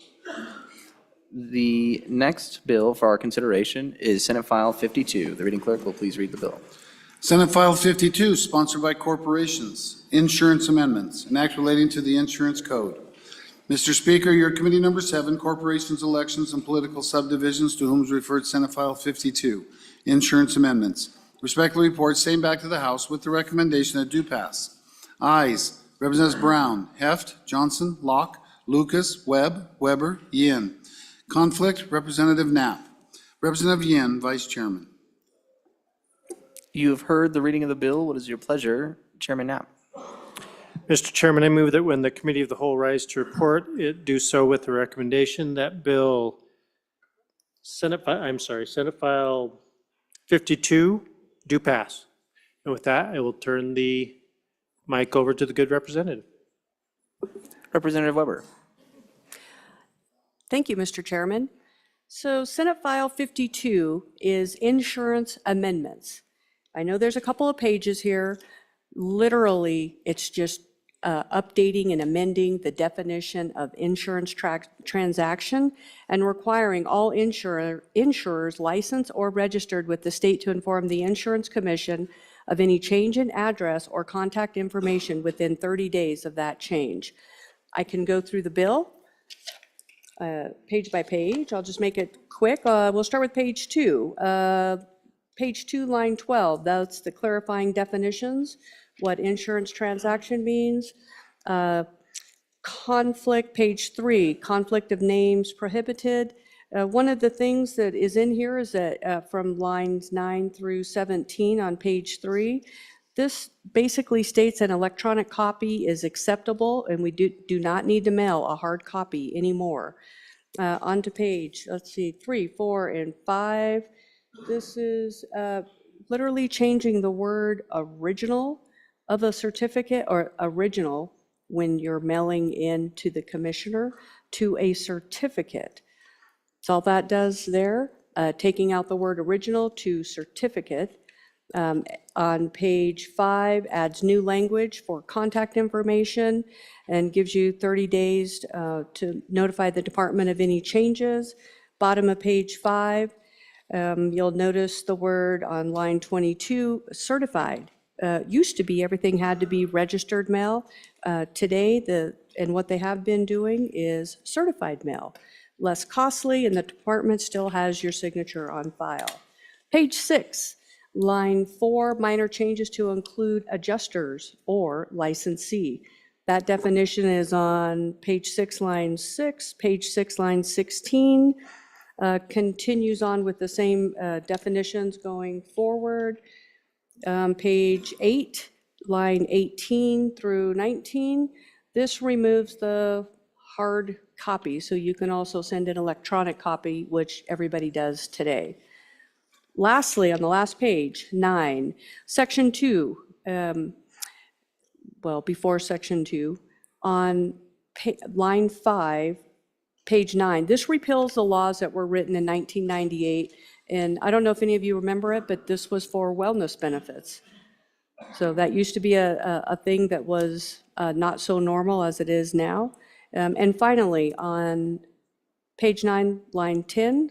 The next bill for our consideration is Senate File 52. The reading clerk will please read the bill. Senate File 52, sponsored by corporations, insurance amendments, an act relating to the insurance code. Mr. Speaker, your committee number 7, corporations, elections, and political subdivisions, to whom is referred Senate File 52, insurance amendments. Respectfully report same back to the House with the recommendation that do pass. Ayes, Representatives Brown, Heft, Johnson, Locke, Lucas, Webb, Weber, Yin. Conflict, Representative Knapp. Representative Yin, Vice Chairman. You have heard the reading of the bill. What is your pleasure, Chairman Knapp? Mr. Chairman, I move that when the committee of the whole rise to report, it do so with the recommendation that Senate File 52 do pass. And with that, I will turn the mic over to the good representative. Representative Weber. Thank you, Mr. Chairman. So Senate File 52 is insurance amendments. I know there's a couple of pages here. Literally, it's just updating and amending the definition of insurance transaction and requiring all insurers licensed or registered with the state to inform the Insurance Commission of any change in address or contact information within 30 days of that change. I can go through the bill page by page. I'll just make it quick. We'll start with page 2. Page 2, line 12, that's the clarifying definitions, what insurance transaction means. Conflict, page 3, conflict of names prohibited. One of the things that is in here is that from lines 9 through 17 on page 3, this basically states an electronic copy is acceptable and we do not need to mail a hard copy anymore. On to page, let's see, 3, 4, and 5. This is literally changing the word original of a certificate or original when you're mailing in to the commissioner to a certificate. That's all that does there, taking out the word original to certificate. On page 5, adds new language for contact information and gives you 30 days to notify the department of any changes. Bottom of page 5, you'll notice the word on line 22, certified. Used to be everything had to be registered mail. Today, and what they have been doing is certified mail. Less costly, and the department still has your signature on file. Page 6, line 4, minor changes to include adjusters or licensee. That definition is on page 6, line 6, page 6, line 16. Continues on with the same definitions going forward. Page 8, line 18 through 19. This removes the hard copy, so you can also send an electronic copy, which everybody does today. Lastly, on the last page, 9, section 2, before section 2, on line 5, page 9, this repeals the laws that were written in 1998. And I don't know if any of you remember it, but this was for wellness benefits. So that used to be a thing that was not so normal as it is now. And finally, on page 9, line 10,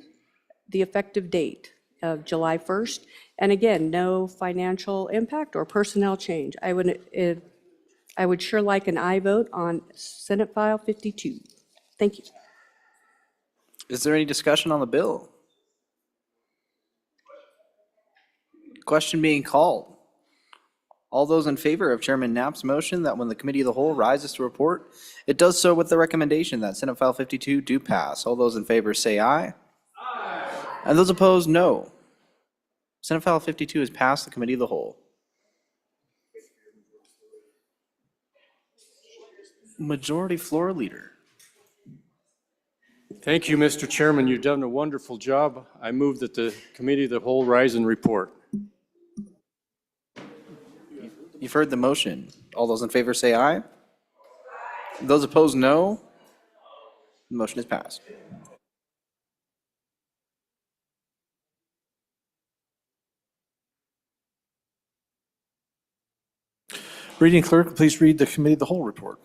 the effective date of July 1st. And again, no financial impact or personnel change. I would sure like an aye vote on Senate File 52. Thank you. Is there any discussion on the bill? Question being called. All those in favor of Chairman Knapp's motion that when the Committee of the Whole rises to report, it does so with the recommendation that Senate File 52 do pass. All those in favor say aye. Aye. And those opposed, no. Senate File 52 has passed the Committee of the Whole. Majority Floor Leader. Thank you, Mr. Chairman. You've done a wonderful job. I move that the Committee of the Whole rise and report. You've heard the motion. All those in favor say aye. Those opposed, no. The motion is passed. Reading clerk, please read the Committee of the Whole report.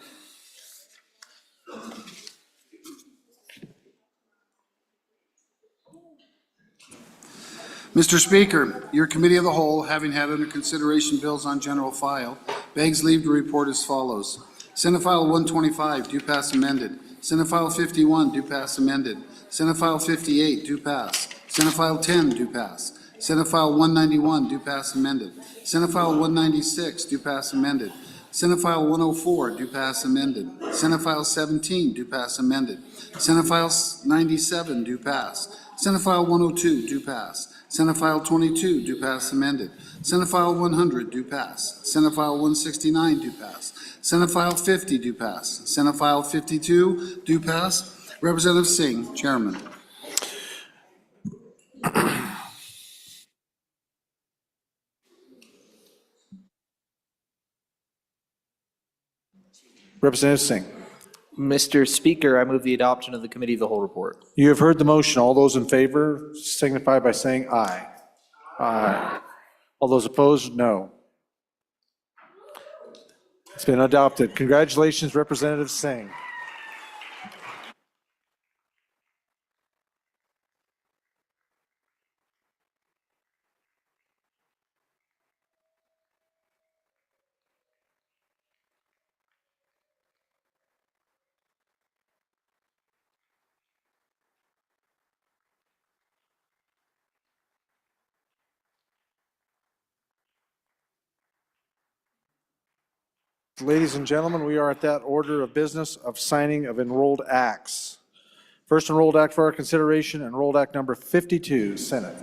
Mr. Speaker, your Committee of the Whole, having had under consideration bills on general file, begs leave to report as follows. Senate File 125, do pass amended. Senate File 51, do pass amended. Senate File 58, do pass. Senate File 10, do pass. Senate File 191, do pass amended. Senate File 196, do pass amended. Senate File 104, do pass amended. Senate File 17, do pass amended. Senate File 97, do pass. Senate File 102, do pass. Senate File 22, do pass amended. Senate File 100, do pass. Senate File 169, do pass. Senate File 50, do pass. Senate File 52, do pass. Representative Singh, Chairman. Representative Singh. Mr. Speaker, I move the adoption of the Committee of the Whole report. You have heard the motion. All those in favor signify by saying aye. Aye. All those opposed, no. It's been adopted. Congratulations, Representative Singh. Ladies and gentlemen, we are at that order of business of signing of enrolled acts. First enrolled act for our consideration, enrolled act number 52, Senate.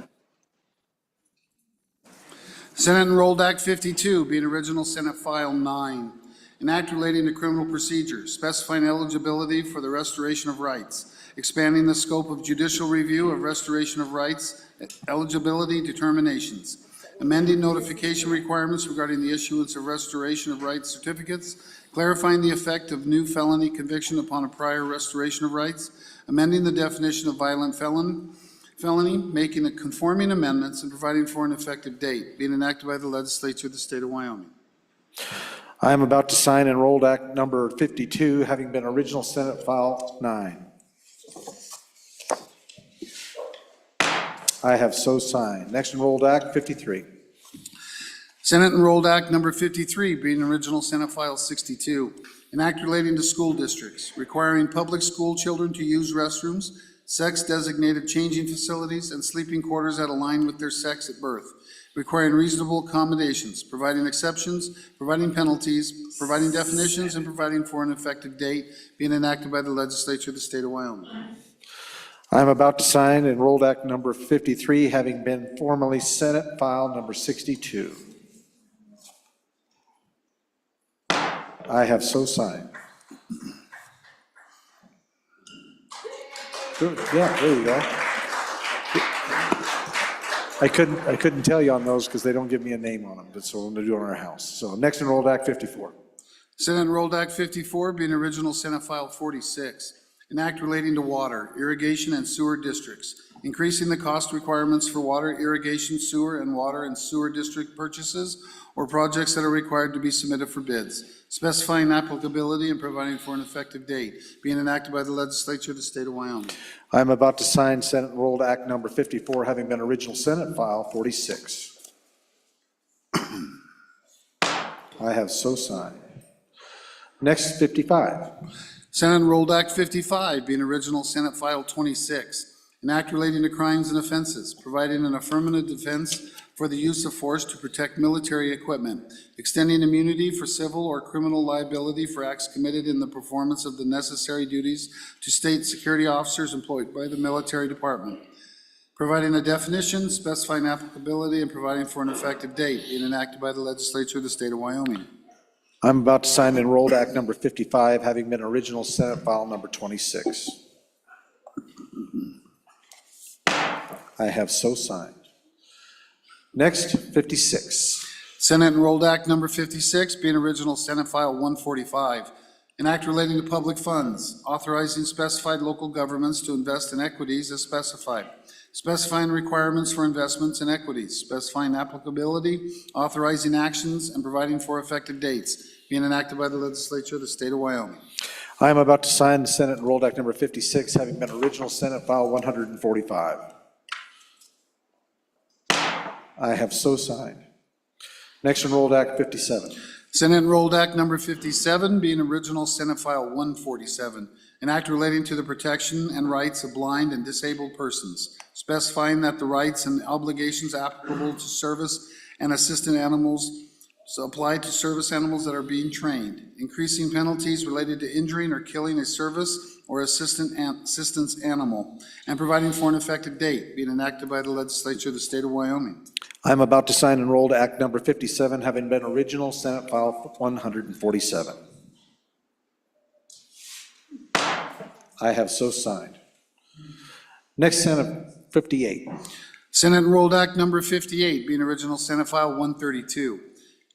Senate Enrolled Act 52, being original Senate File 9, an act relating to criminal procedure, specifying eligibility for the restoration of rights, expanding the scope of judicial review of restoration of rights, eligibility determinations, amending notification requirements regarding the issuance of restoration of rights certificates, clarifying the effect of new felony conviction upon a prior restoration of rights, amending the definition of violent felony, making the conforming amendments, and providing for an effective date, being enacted by the legislature of the state of Wyoming. I am about to sign enrolled act number 52, having been original Senate File 9. I have so signed. Next enrolled act 53. Senate Enrolled Act number 53, being original Senate File 62, an act relating to school districts, requiring public school children to use restrooms, sex-designated changing facilities, and sleeping quarters that align with their sex at birth, requiring reasonable accommodations, providing exceptions, providing penalties, providing definitions, and providing for an effective date, being enacted by the legislature of the state of Wyoming. I'm about to sign Enrolled Act number 53, having been formally Senate File number 62. I have so signed. Good. Yeah, there you go. I couldn't tell you on those because they don't give me a name on them, but so I'm going to do it on our house. So next Enrolled Act 54. Senate Enrolled Act 54, being original Senate File 46, an act relating to water, irrigation, and sewer districts, increasing the cost requirements for water, irrigation, sewer, and water and sewer district purchases or projects that are required to be submitted for bids, specifying applicability and providing for an effective date, being enacted by the legislature of the state of Wyoming. I'm about to sign Senate Enrolled Act number 54, having been original Senate File 46. I have so signed. Next, 55. Senate Enrolled Act 55, being original Senate File 26, an act relating to crimes and offenses, providing an affirmative defense for the use of force to protect military equipment, extending immunity for civil or criminal liability for acts committed in the performance of the necessary duties to state security officers employed by the military department, providing a definition, specifying applicability, and providing for an effective date, being enacted by the legislature of the state of Wyoming. I'm about to sign Enrolled Act number 55, having been original Senate File number 26. I have so signed. Next, 56. Senate Enrolled Act number 56, being original Senate File 145, an act relating to public funds, authorizing specified local governments to invest in equities as specified, specifying requirements for investments in equities, specifying applicability, authorizing actions, and providing for effective dates, being enacted by the legislature of the state of Wyoming. I am about to sign the Senate Enrolled Act number 56, having been original Senate File 145. I have so signed. Next Enrolled Act 57. Senate Enrolled Act number 57, being original Senate File 147, an act relating to the protection and rights of blind and disabled persons, specifying that the rights and obligations applicable to service and assistant animals apply to service animals that are being trained, increasing penalties related to injuring or killing a service or assistance animal, and providing for an effective date, being enacted by the legislature of the state of Wyoming. I'm about to sign Enrolled Act number 57, having been original Senate File 147. I have so signed. Next, Senate 58. Senate Enrolled Act number 58, being original Senate File 132,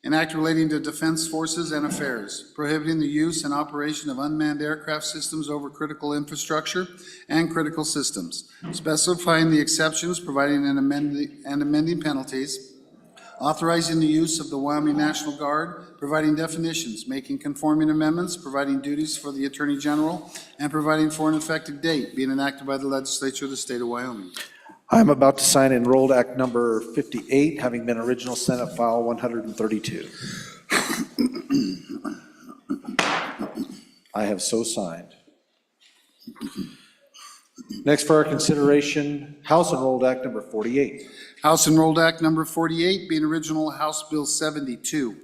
an act relating to defense forces and affairs, prohibiting the use and operation of unmanned aircraft systems over critical infrastructure and critical systems, specifying the exceptions, providing and amending penalties, authorizing the use of the Wyoming National Guard, providing definitions, making conforming amendments, providing duties for the Attorney General, and providing for an effective date, being enacted by the legislature of the state of Wyoming. I'm about to sign Enrolled Act number 58, having been original Senate File 132. I have so signed. Next for our consideration, House Enrolled Act number 48. House Enrolled Act number 48, being original House Bill 72,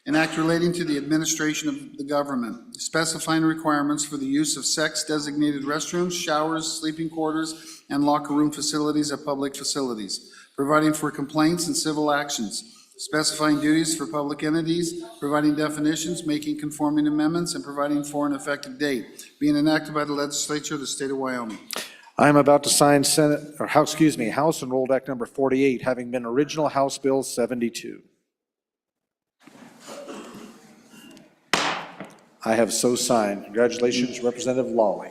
an act relating to the administration of the government, specifying requirements for the use of sex-designated restrooms, showers, sleeping quarters, and locker room facilities at public facilities, providing for complaints and civil actions, specifying duties for public entities, providing definitions, making conforming amendments, and providing for an effective date, being enacted by the legislature of the state of Wyoming. I'm about to sign House Enrolled Act number 48, having been original House Bill 72. I have so signed. Congratulations, Representative Lawley.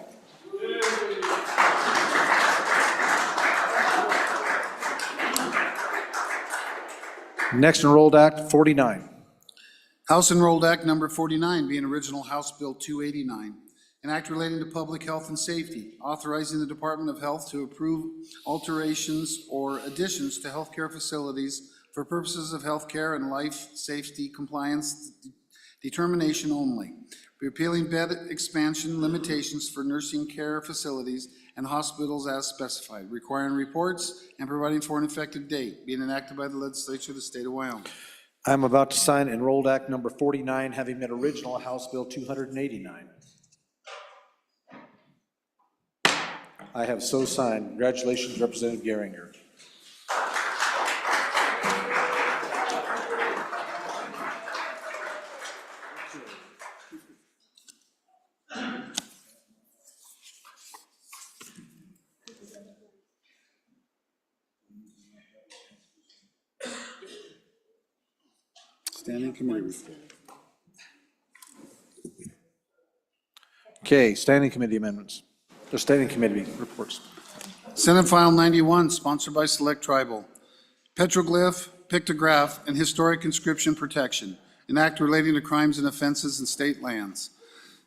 Next Enrolled Act 49. House Enrolled Act number 49, being original House Bill 289, an act relating to public health and safety, authorizing the Department of Health to approve alterations or additions to healthcare facilities for purposes of healthcare and life safety compliance determination only, repealing bed expansion limitations for nursing care facilities, and hospitals as specified, requiring reports and providing for an effective date, being enacted by the legislature of the state of Wyoming. I'm about to sign Enrolled Act number 49, having met original House Bill 289. I have so signed. Congratulations, Representative Geringer. Standing committee report. Okay, standing committee amendments. The standing committee reports. Senate File 91, sponsored by Select Tribal. Petroglyph, pictograph, and historic inscription protection, an act relating to crimes and offenses in state lands.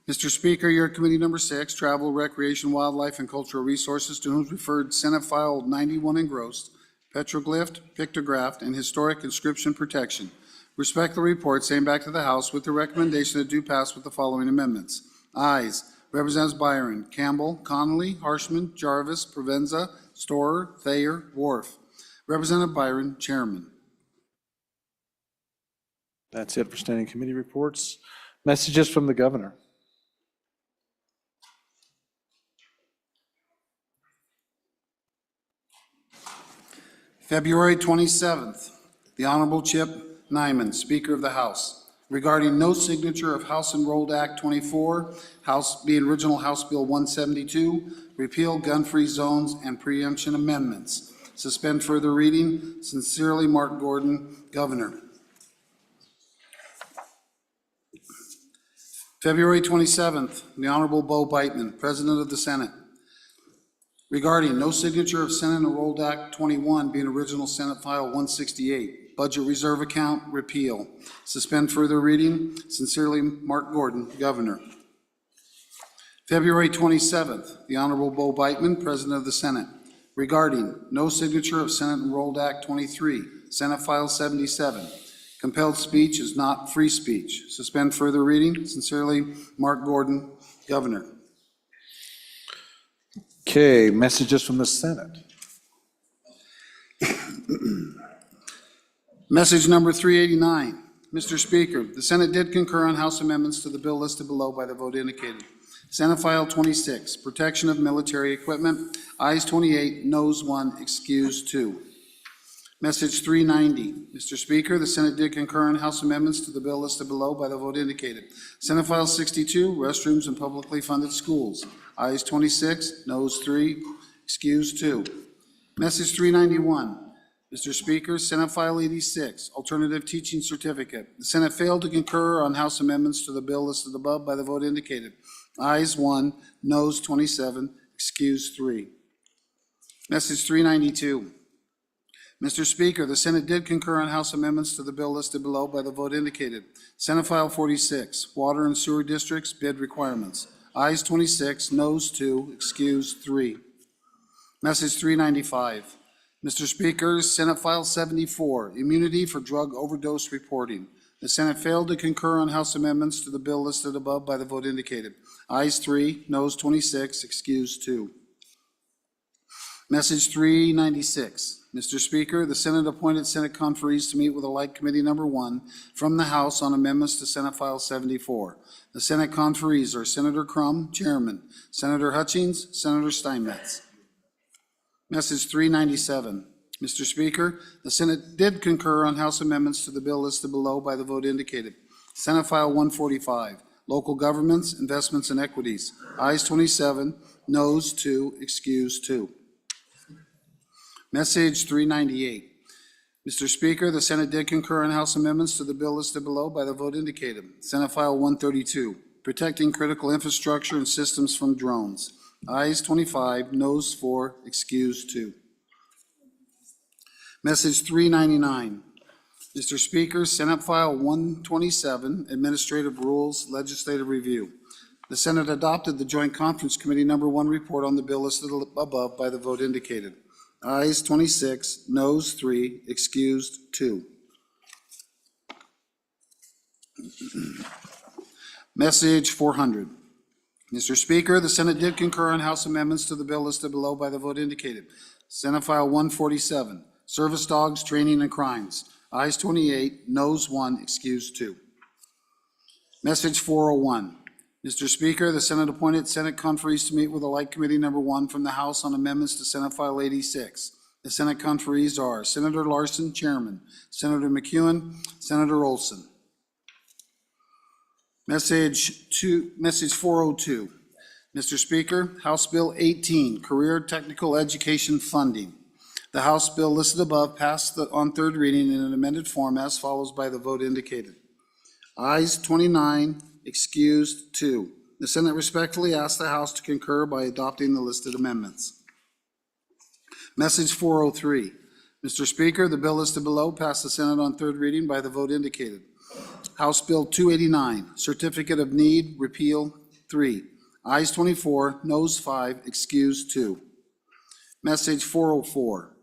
Mr. Speaker, your committee number 6, Travel, Recreation, Wildlife, and Cultural Resources, to whom is referred Senate File 91 engrossed, petroglyphed, pictographed, and historic inscription protection. Respectfully report, same back to the House with the recommendation that do pass with the following amendments. Ayes. Representatives Byron, Campbell, Connolly, Harshman, Jarvis, Provenza, Storer, Thayer, Wharf. Representative Byron, Chairman. That's it for standing committee reports. Messages from the governor. February 27th, the Honorable Chip Nyman, Speaker of the House, regarding no signature of House Enrolled Act 24, House being original House Bill 172, repeal gun-free zones and preemption amendments. Suspend further reading. Sincerely, Mark Gordon, Governor. February 27th, the Honorable Bo Beitman, President of the Senate, regarding no signature of Senate Enrolled Act 21 being original Senate File 168, Budget Reserve Account, repeal. Suspend further reading. Sincerely, Mark Gordon, Governor. February 27th, the Honorable Bo Beitman, President of the Senate, regarding no signature of Senate Enrolled Act 23, Senate File 77. Compelled speech is not free speech. Suspend further reading. Sincerely, Mark Gordon, Governor. Okay, messages from the Senate. Message number 389. Mr. Speaker, the Senate did concur on House amendments to the bill listed below by the vote indicated. Senate File 26, Protection of Military Equipment. Ayes 28, noes 1, excused 2. Message 390. Mr. Speaker, the Senate did concur on House amendments to the bill listed below by the vote indicated. Senate File 62, Restrooms in Publicly Funded Schools. Ayes 26, noes 3, excused 2. Message 391. Mr. Speaker, Senate File 86, Alternative Teaching Certificate. The Senate failed to concur on House amendments to the bill listed above by the vote indicated. Ayes 1, noes 27, excused 3. Message 392. Mr. Speaker, the Senate did concur on House amendments to the bill listed below by the vote indicated. Senate File 46, Water and Sewer Districts Bid Requirements. Ayes 26, noes 2, excused 3. Message 395. Mr. Speaker, Senate File 74, Immunity for Drug Overdose Reporting. The Senate failed to concur on House amendments to the bill listed above by the vote indicated. Ayes 3, noes 26, excused 2. Message 396. Mr. Speaker, the Senate appointed Senate conferees to meet with the Like Committee number 1 from the House on amendments to Senate File 74. The Senate conferees are Senator Crum, Chairman, Senator Hutchings, Senator Steinmetz. Message 397. Mr. Speaker, the Senate did concur on House amendments to the bill listed below by the vote indicated. Senate File 145, Local Governments, Investments and Equities. Ayes 27, noes 2, excused 2. Message 398. Mr. Speaker, the Senate did concur on House amendments to the bill listed below by the vote indicated. Senate File 132, Protecting Critical Infrastructure and Systems from Drones. Ayes 25, noes 4, excused 2. Message 399. Mr. Speaker, Senate File 127, Administrative Rules, Legislative Review. The Senate adopted the Joint Conference Committee number 1 report on the bill listed above by the vote indicated. Ayes 26, noes 3, excused 2. Message 400. Mr. Speaker, the Senate did concur on House amendments to the bill listed below by the vote indicated. Senate File 147, Service Dogs, Training and Crimes. Ayes 28, noes 1, excused 2. Message 401. Mr. Speaker, the Senate appointed Senate conferees to meet with the Light Committee Number 1 from the House on amendments to Senate File 86. The Senate conferees are Senator Larson, Chairman, Senator McEwen, Senator Olson. Message 402. Mr. Speaker, House Bill 18, Career Technical Education Funding. The House bill listed above passed on third reading in an amended form as follows by the vote indicated. Ayes 29, excused 2. The Senate respectfully asks the House to concur by adopting the listed amendments. Message 403. Mr. Speaker, the bill listed below passed the Senate on third reading by the vote indicated. House Bill 289, Certificate of Need, Repeal 3. Ayes 24, noes 5, excused 2. Message 404.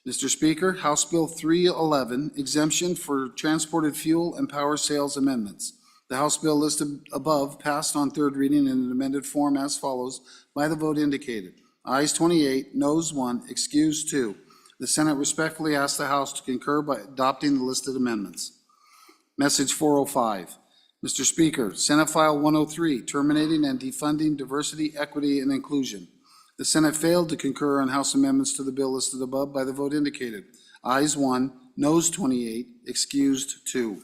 Mr. Speaker, House Bill 311, Exemption for Transported Fuel and Power Sales Amendments. The House bill listed above passed on third reading in an amended form as follows by the vote indicated. Ayes 28, noes 1, excused 2. The Senate respectfully asks the House to concur by adopting the listed amendments. Message 405. Mr. Speaker, Senate File 103, Terminating and Defunding Diversity, Equity, and Inclusion. The Senate failed to concur on House amendments to the bill listed above by the vote indicated. Ayes 1, noes 28, excused 2.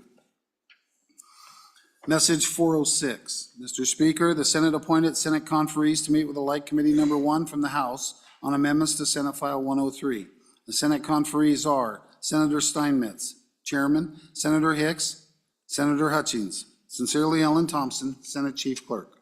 Message 406. Mr. Speaker, the Senate appointed Senate conferees to meet with the Light Committee Number 1 from the House on amendments to Senate File 103. The Senate conferees are Senator Steinmetz, Chairman, Senator Hicks, Senator Hutchings. Sincerely, Ellen Thompson, Senate Chief Clerk.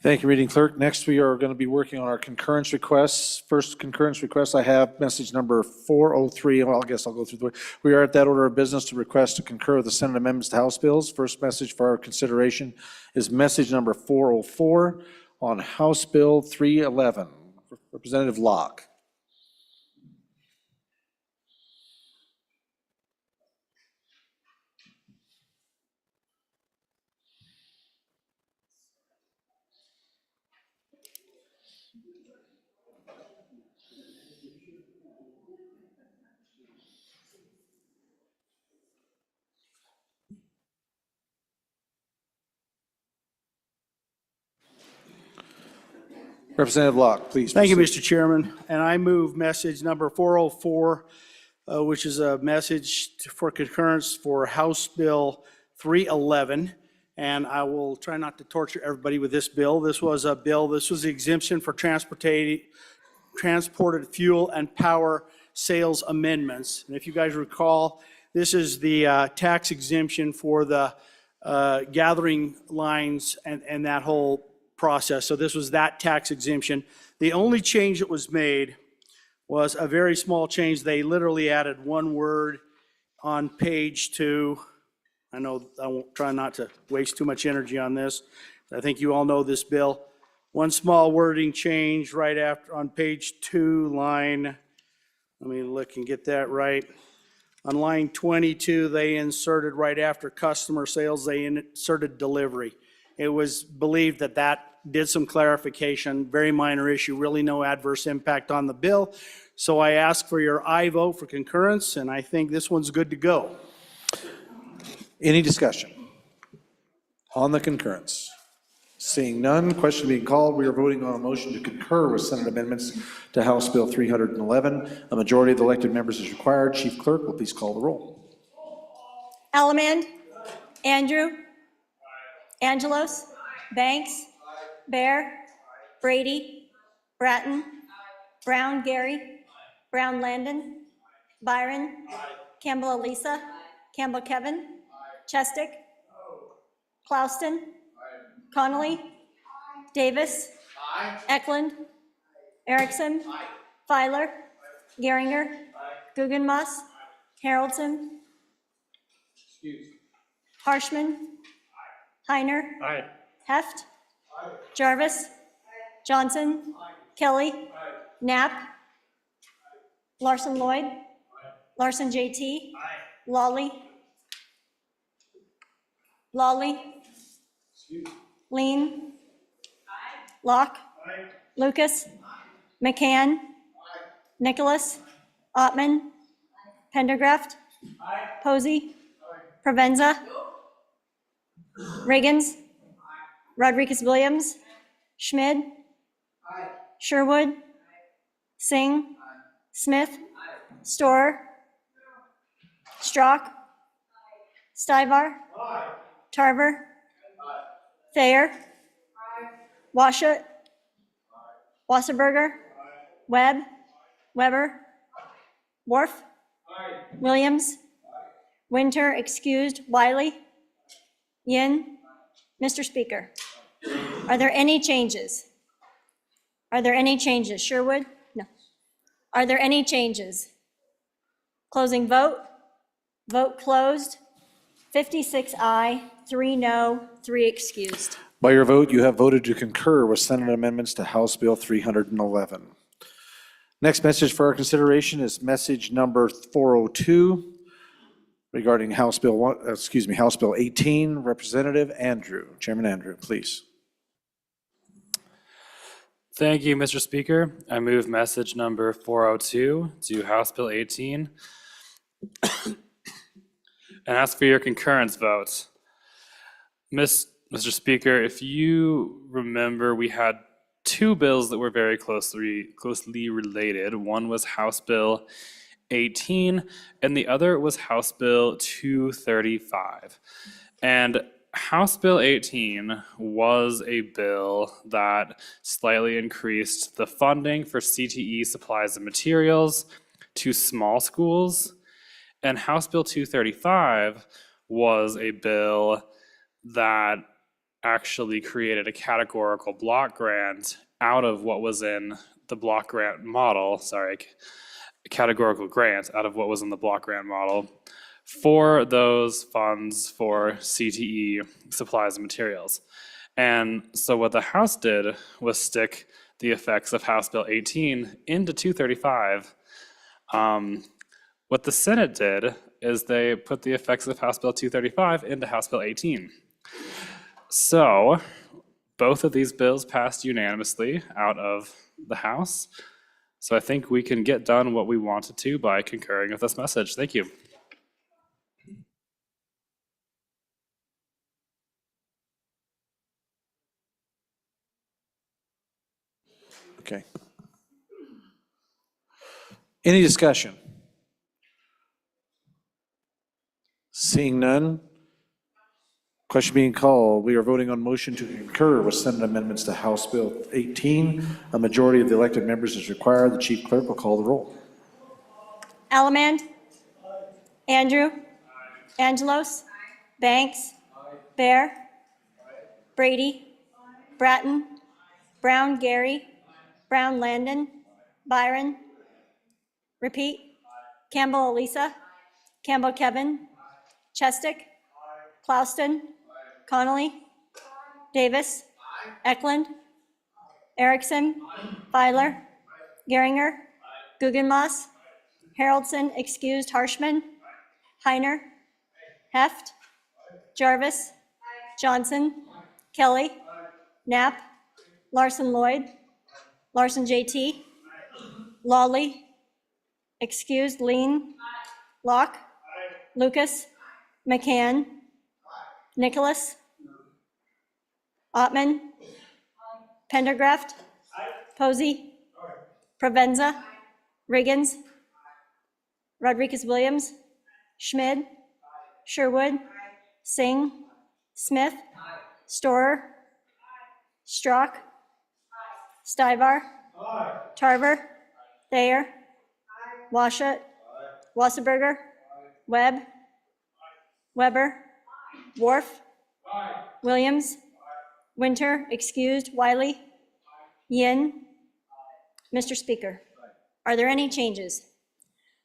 Thank you, Reading Clerk. Next, we are going to be working on our concurrence requests. First concurrence request, I have message number 403. Well, I guess I'll go through the, we are at that order of business to request to concur with the Senate amendments to House bills. First message for our consideration is message number 404 on House Bill 311. Representative Locke. Representative Locke, please. Thank you, proceed. Mr. Chairman. And I move message number 404, which is a message for concurrence for House Bill 311. And I will try not to torture everybody with this bill. This was the exemption for transported fuel and power sales amendments. And if you guys recall, this is the tax exemption for the gathering lines and that whole process. So this was that tax exemption. The only change that was made was a very small change. They literally added one word on page 2. I know I won't try not to waste too much energy on this. I think you all know this bill. One small wording change right after on page 2, line, let me look and get that right. On line 22, they inserted right after customer sales, they inserted delivery. It was believed that that did some clarification, very minor issue, really no adverse impact on the bill. So I ask for your aye vote for concurrence, and I think this one's good to go. Any discussion on the concurrence? Seeing none, question being called, we are voting on a motion to concur with Senate amendments to House Bill 311. A majority of the elected members is required. Chief Clerk will please call the roll. Elliman, Andrew, Angelos, Banks, Bear, Brady, Bratton, Brown Gary, Brown Landon, Byron, Campbell Elisa, Campbell Kevin, Chestick, Clouston, Connolly, Davis, Eklund, Erickson, Filer, Geringer, Guggenmass, Haroldson, Harshman, Heiner, Heft, Jarvis, Johnson, Kelly, Knapp, Larson Lloyd, Larson JT, Lawley, Lean, Locke. Lucas. McCann. Nicholas. Ottman. Pendergraft. Posey. Provenza. Riggins. Rodriguez-Williams. Schmid. Sherwood. Singh. Smith. Storer. Strock. Stivar. Tarver. Thayer. Washut. Wasserberger. Webb. Weber. Worf. Williams. Winter, excused. Wiley. Yin. Mr. Speaker, are there any changes? Are there any changes? Sherwood? No. Are there any changes? Closing vote. Vote closed. 56 aye, 3 no, 3 excused. By your vote, you have voted to concur with Senate amendments to House Bill 311. Next message for our consideration is message number 402 regarding House Bill 18. Representative Andrew. Chairman Andrew, please. Thank you, Mr. Speaker. I move message number 402 to House Bill 18 and ask for your concurrence vote. Mr. Speaker, if you remember, we had two bills that were very closely related. One was House Bill 18 and the other was House Bill 235. And House Bill 18 was a bill that slightly increased the funding for CTE supplies and materials to small schools. And House Bill 235 was a bill that actually created a categorical block grant out of what was in the block grant model, a categorical grant out of what was in the block grant model for those funds for CTE supplies and materials. And so what the House did was stick the effects of House Bill 18 into 235. What the Senate did is they put the effects of House Bill 235 into House Bill 18. So both of these bills passed unanimously out of the House. So I think we can get done what we wanted to by concurring with this message. Thank you. Okay. Any discussion? Seeing none. Question being called. We are voting on motion to concur with Senate amendments to House Bill 18. A majority of the elected members is required. The chief clerk will call the roll. Allemand. Andrew. Angelos. Banks. Bear. Brady. Bratton. Brown Gary. Brown Landon. Byron. Repeat. Campbell Elisa. Campbell Kevin. Chestick. Clouston. Connolly. Davis. Eklund. Erickson. Feiler. Geringer. Guggenmoss. Haroldson, excused. Harshman. Heiner. Heft. Jarvis. Johnson. Kelly. Knapp. Larson Lloyd. Larson JT. Lawley. Excused. Lean. Locke. Lucas. McCann. Nicholas. Ottman. Pendergraft. Posey. Provenza. Riggins. Rodriguez-Williams. Schmid. Sherwood. Singh. Smith. Storer. Strock. Stivar. Tarver. Thayer. Washut. Wasserberger. Webb. Weber. Worf. Williams. Winter, excused. Wiley. Yin. Mr. Speaker, are there any changes?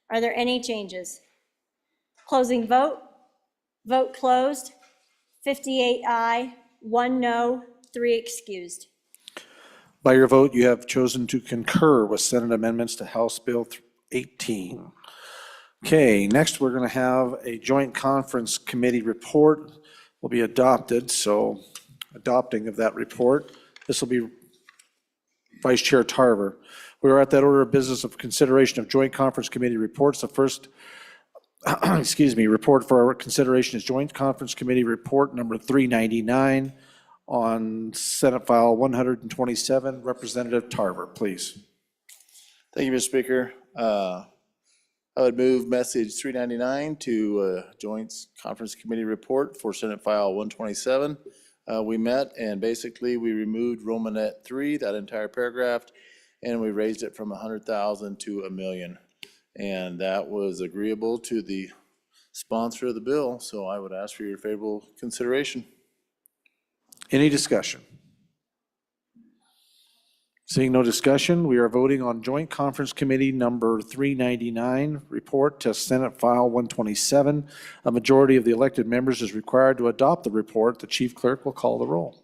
Are there any changes? Closing vote. Vote closed. 58 aye, 1 no, 3 excused. By your vote, you have chosen to concur with Senate amendments to House Bill 18. Okay, next we're going to have a joint conference committee report will be adopted. So adopting of that report, this will be Vice Chair Tarver. We are at that order of business of consideration of joint conference committee reports. The first, report for our consideration is Joint Conference Committee Report number 399 on Senate File 127. Representative Tarver, please. Thank you, Mr. Speaker. I would move message 399 to Joint Conference Committee Report for Senate File 127. We met and basically we removed Romanet 3, that entire paragraph, and we raised it from 100,000 to $1 million. And that was agreeable to the sponsor of the bill, so I would ask for your favorable consideration. Any discussion? Seeing no discussion, we are voting on Joint Conference Committee number 399, report to Senate File 127. A majority of the elected members is required to adopt the report. The Chief Clerk will call the roll.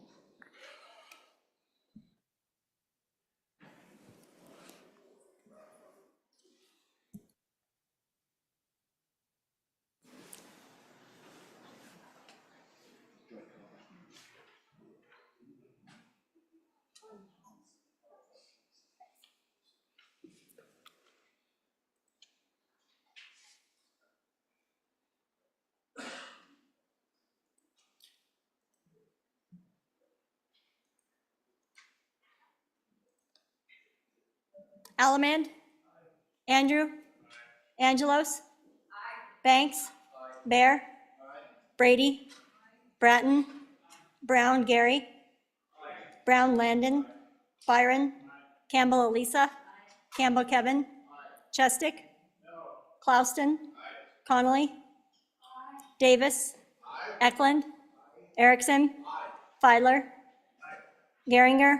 Allemand. Andrew. Angelos. Banks. Bear. Brady. Bratton. Brown Gary. Brown Landon. Byron. Campbell Elisa. Campbell Kevin. Chestick. Clauston. Connolly. Davis. Eklund. Erickson. Feiler. Geringer.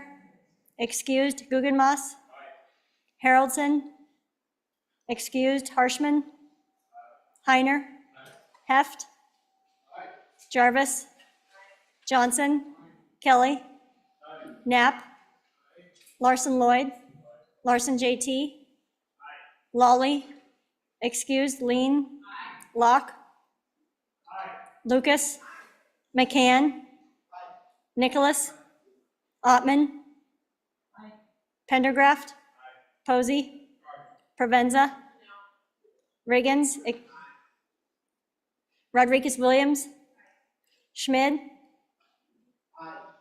Excused. Guggenmoss. Haroldson. Excused. Harshman. Heiner. Heft. Jarvis. Johnson. Kelly. Knapp. Larson Lloyd. Larson JT. Lawley. Excused. Lean. Locke. Lucas. McCann. Nicholas. Ottman. Pendergraft. Posey. Provenza. Riggins. Rodriguez Williams. Schmid.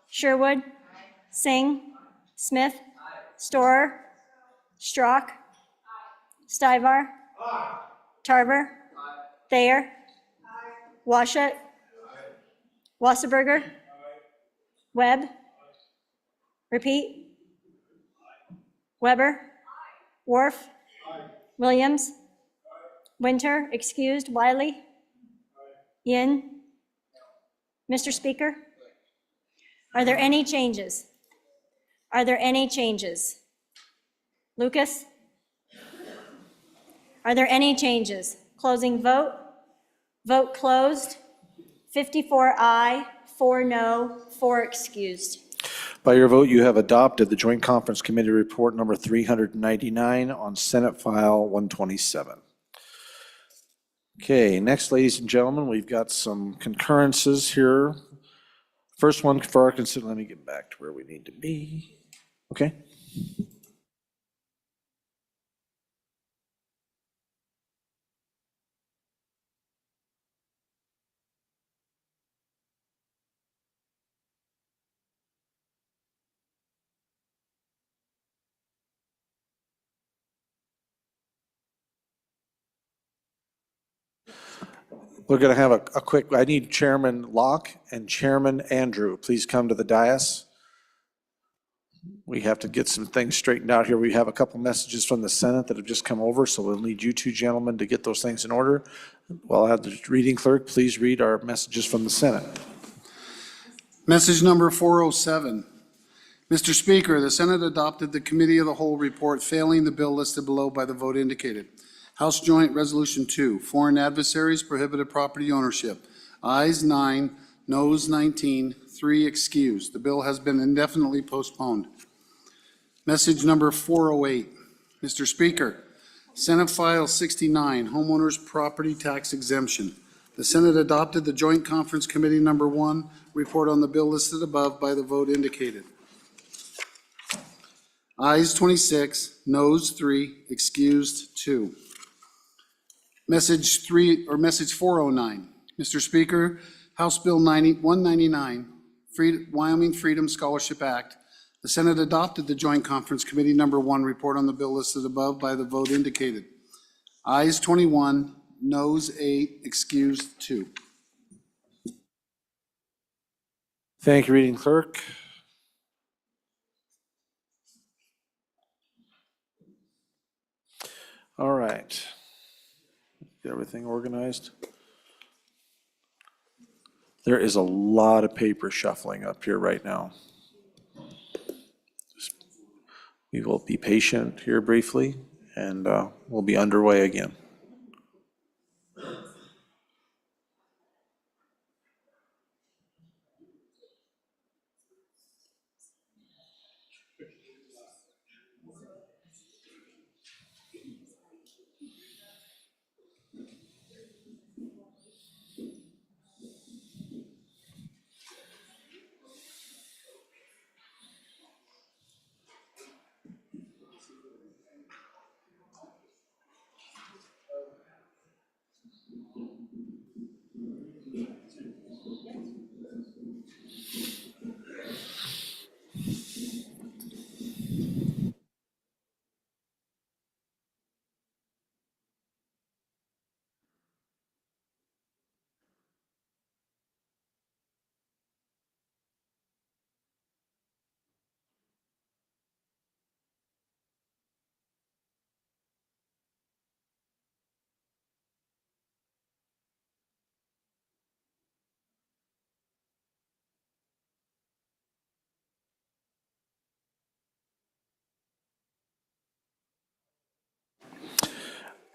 Sherwood. Singh. Smith. Storer. Strock. Stivar. Tarver. Thayer. Washut. Wasserberger. Webb. Repeat. Weber. Worf. Williams. Winter. Excused. Wiley. Yin. Mr. Speaker, are there any changes? Are there any changes? Lucas? Are there any changes? Closing vote. Vote closed. 54 aye, 4 no, 4 excused. By your vote, you have adopted the Joint Conference Committee Report number 399 on Senate File 127. Okay, next, ladies and gentlemen, we've got some concurrences here. First one for our let me get back to where we need to be. Okay. We're going to have a quick, I need Chairman Locke and Chairman Andrew. Please come to the dais. We have to get some things straightened out here. We have a couple messages from the Senate that have just come over, so we'll need you two gentlemen to get those things in order. While I have the reading clerk, please read our messages from the Senate. Message number 407. Mr. Speaker, the Senate adopted the Committee of the Whole report failing the bill listed below by the vote indicated. House Joint Resolution 2, Foreign Adversaries, Prohibited Property Ownership. Ayes 9, noes 19, 3 excused. The bill has been indefinitely postponed. Message number 408. Mr. Speaker, Senate File 69, Homeowners Property Tax Exemption. The Senate adopted the Joint Conference Committee number 1 report on the bill listed above by the vote indicated. Ayes 26, noes 3, excused 2. Message 409. Mr. Speaker, House Bill 199, Wyoming Freedom Scholarship Act. The Senate adopted the Joint Conference Committee Number 1 report on the bill listed above by the vote indicated. Ayes 21, noes 8, excused 2. Thank you, reading clerk. All right. Get everything organized. There is a lot of paper shuffling up here right now. We will be patient here briefly, and we'll be underway again.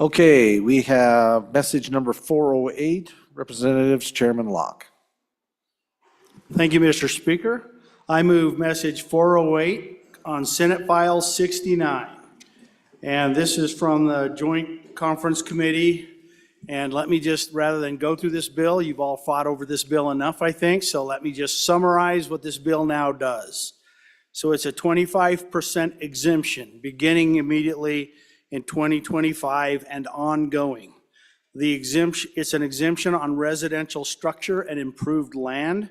Okay, we have message number 408, Representatives Chairman Locke. Thank you, Mr. Speaker. I move message 408 on Senate File 69. And this is from the Joint Conference Committee. And let me just, rather than go through this bill, you've all fought over this bill enough, I think, so let me just summarize what this bill now does. So it's a 25% exemption, beginning immediately in 2025 and ongoing. The exemption, it's an exemption on residential structure and improved land.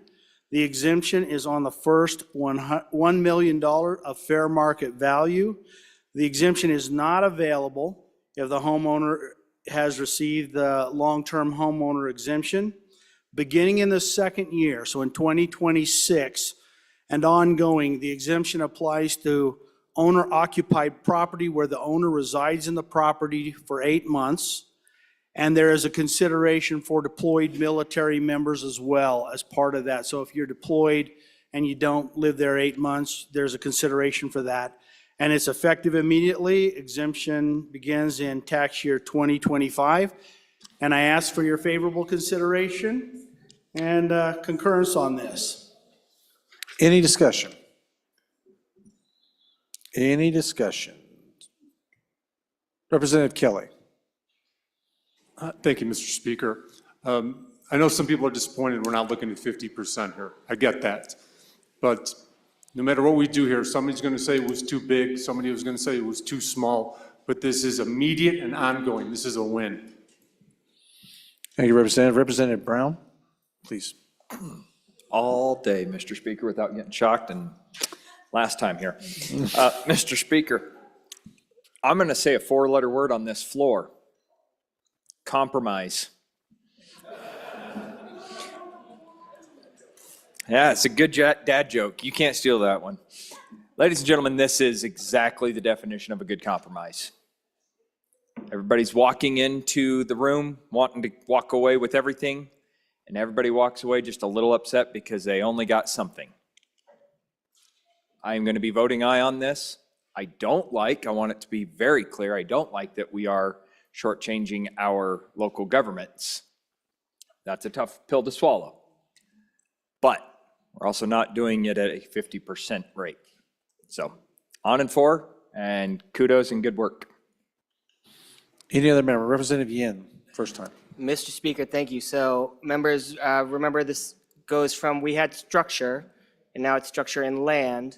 The exemption is on the first $1 million of fair market value. The exemption is not available if the homeowner has received the long-term homeowner exemption. Beginning in the second year, so in 2026 and ongoing, the exemption applies to owner-occupied property where the owner resides in the property for 8 months. And there is a consideration for deployed military members as well as part of that. So if you're deployed and you don't live there 8 months, there's a consideration for that. And it's effective immediately. Exemption begins in tax year 2025. And I ask for your favorable consideration and concurrence on this. Any discussion? Any discussion? Representative Kelly. Thank you, Mr. Speaker. I know some people are disappointed we're not looking at 50% here. I get that. But no matter what we do here, somebody's going to say it was too big, somebody was going to say it was too small, but this is immediate and ongoing. This is a win. Thank you, Representative. Representative Brown, please. All day, Mr. Speaker, without getting shocked, and last time here. Mr. Speaker, I'm going to say a 4-letter word on this floor. Compromise. Yeah, it's a good dad joke. You can't steal that one. Ladies and gentlemen, this is exactly the definition of a good compromise. Everybody's walking into the room, wanting to walk away with everything, and everybody walks away just a little upset because they only got something. I am going to be voting aye on this. I want it to be very clear, I don't like that we are shortchanging our local governments. That's a tough pill to swallow. But we're also not doing it at a 50% rate. So on and for, and kudos and good work. Any other member? Representative Yin, first time. Mr. Speaker, thank you. So members, remember this goes from, we had structure, and now it's structure and land.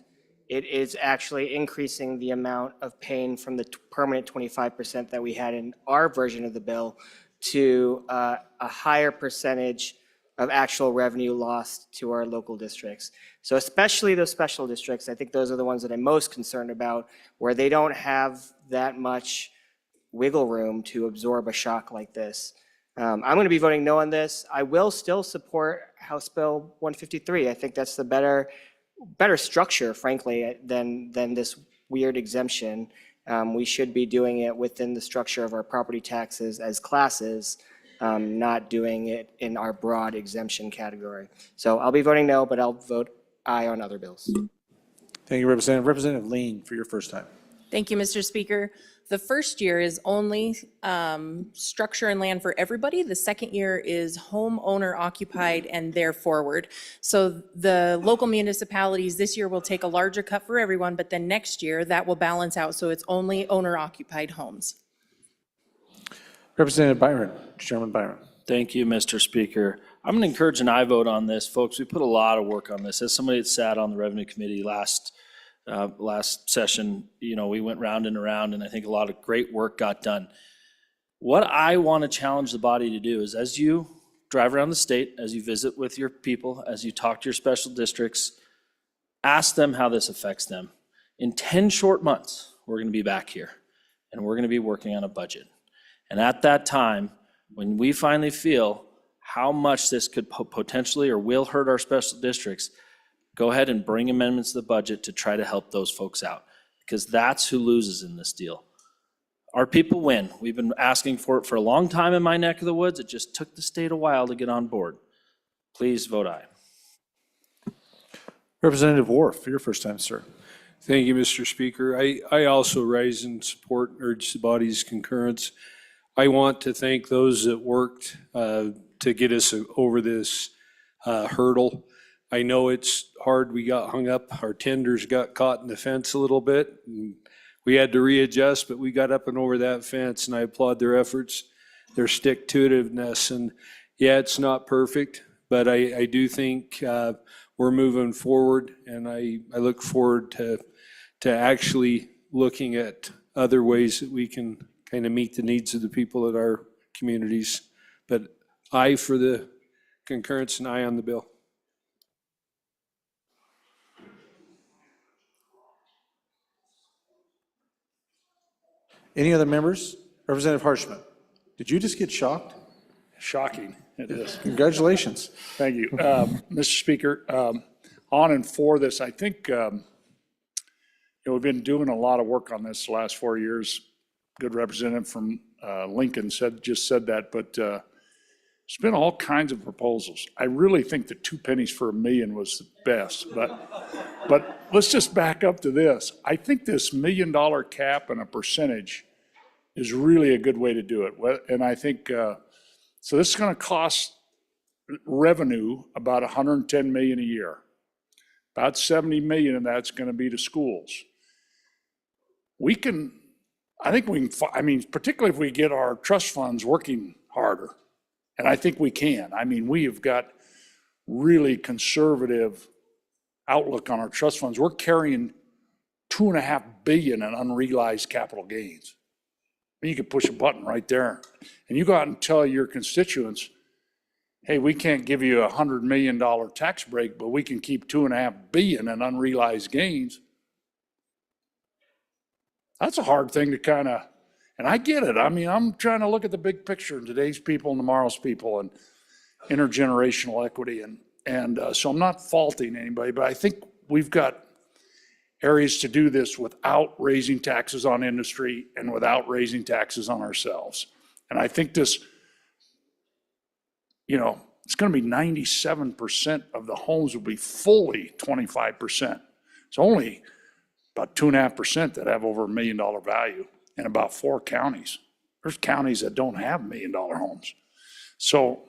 it is actually increasing the amount of paying from the permanent 25% that we had in our version of the bill to a higher percentage of actual revenue lost to our local districts. So especially those special districts, I think those are the ones that I'm most concerned about, where they don't have that much wiggle room to absorb a shock like this. I'm going to be voting no on this. I will still support House Bill 153. I think that's the better structure, frankly, than this weird exemption. We should be doing it within the structure of our property taxes as classes, not doing it in our broad exemption category. So I'll be voting no, but I'll vote aye on other bills. Thank you, Representative. Representative Lean, for your first time. Thank you, Mr. Speaker. The first year is only structure and land for everybody. The second year is homeowner occupied and there forward. So the local municipalities this year will take a larger cut for everyone, but then next year that will balance out. So it's only owner occupied homes. Representative Byron, Chairman Byron. Thank you, Mr. Speaker. I'm going to encourage an aye vote on this, folks. We put a lot of work on this. As somebody that sat on the Revenue Committee last session, we went round and around, and I think a lot of great work got done. What I want to challenge the body to do is, as you drive around the state, as you visit with your people, as you talk to your special districts, ask them how this affects them. In 10 short months, we're going to be back here, and we're going to be working on a budget. And at that time, when we finally feel how much this could potentially or will hurt our special districts, go ahead and bring amendments to the budget to try to help those folks out, because that's who loses in this deal. Our people win. We've been asking for it for a long time in my neck of the woods. It just took the state a while to get on board. Please vote aye. Representative Wharf, for your first time, sir. Thank you, Mr. Speaker. I also rise in support and urge the body's concurrence. I want to thank those that worked to get us over this hurdle. I know it's hard. We got hung up. Our tenders got caught in the fence a little bit. And we had to readjust, but we got up and over that fence, and I applaud their efforts, their stick-to-itiveness. And yeah, it's not perfect, but I do think we're moving forward, and I look forward to actually looking at other ways that we can kind of meet the needs of the people at our communities. But aye for the concurrence and aye on the bill. Any other members? Representative Harshman, did you just get shocked? Shocking, it is. Congratulations. Thank you. Mr. Speaker, on and for this, I think we've been doing a lot of work on this the last 4 years. Good representative from Lincoln just said that, but there's been all kinds of proposals. I really think the 2 pennies for a million was the best, but let's just back up to this. I think this $1 million cap and a percentage is really a good way to do it. And I think, so this is going to cost revenue about $110 million a year. About 70 million of that's going to be to schools. Particularly if we get our trust funds working harder, and I think we can. We have got really conservative outlook on our trust funds. We're carrying $2.5 billion in unrealized capital gains. You could push a button right there, and you go out and tell your constituents, hey, we can't give you a $100 million tax break, but we can keep $2.5 billion in unrealized gains. That's a hard thing to and I get it. I'm trying to look at the big picture in today's people and tomorrow's people and intergenerational equity. And so I'm not faulting anybody, but I think we've got areas to do this without raising taxes on industry and without raising taxes on ourselves. And I think this, it's going to be 97% of the homes will be fully 25%. It's only about 2.5% that have over $1 million value in about 4 counties. There's counties that don't have $1 million homes. So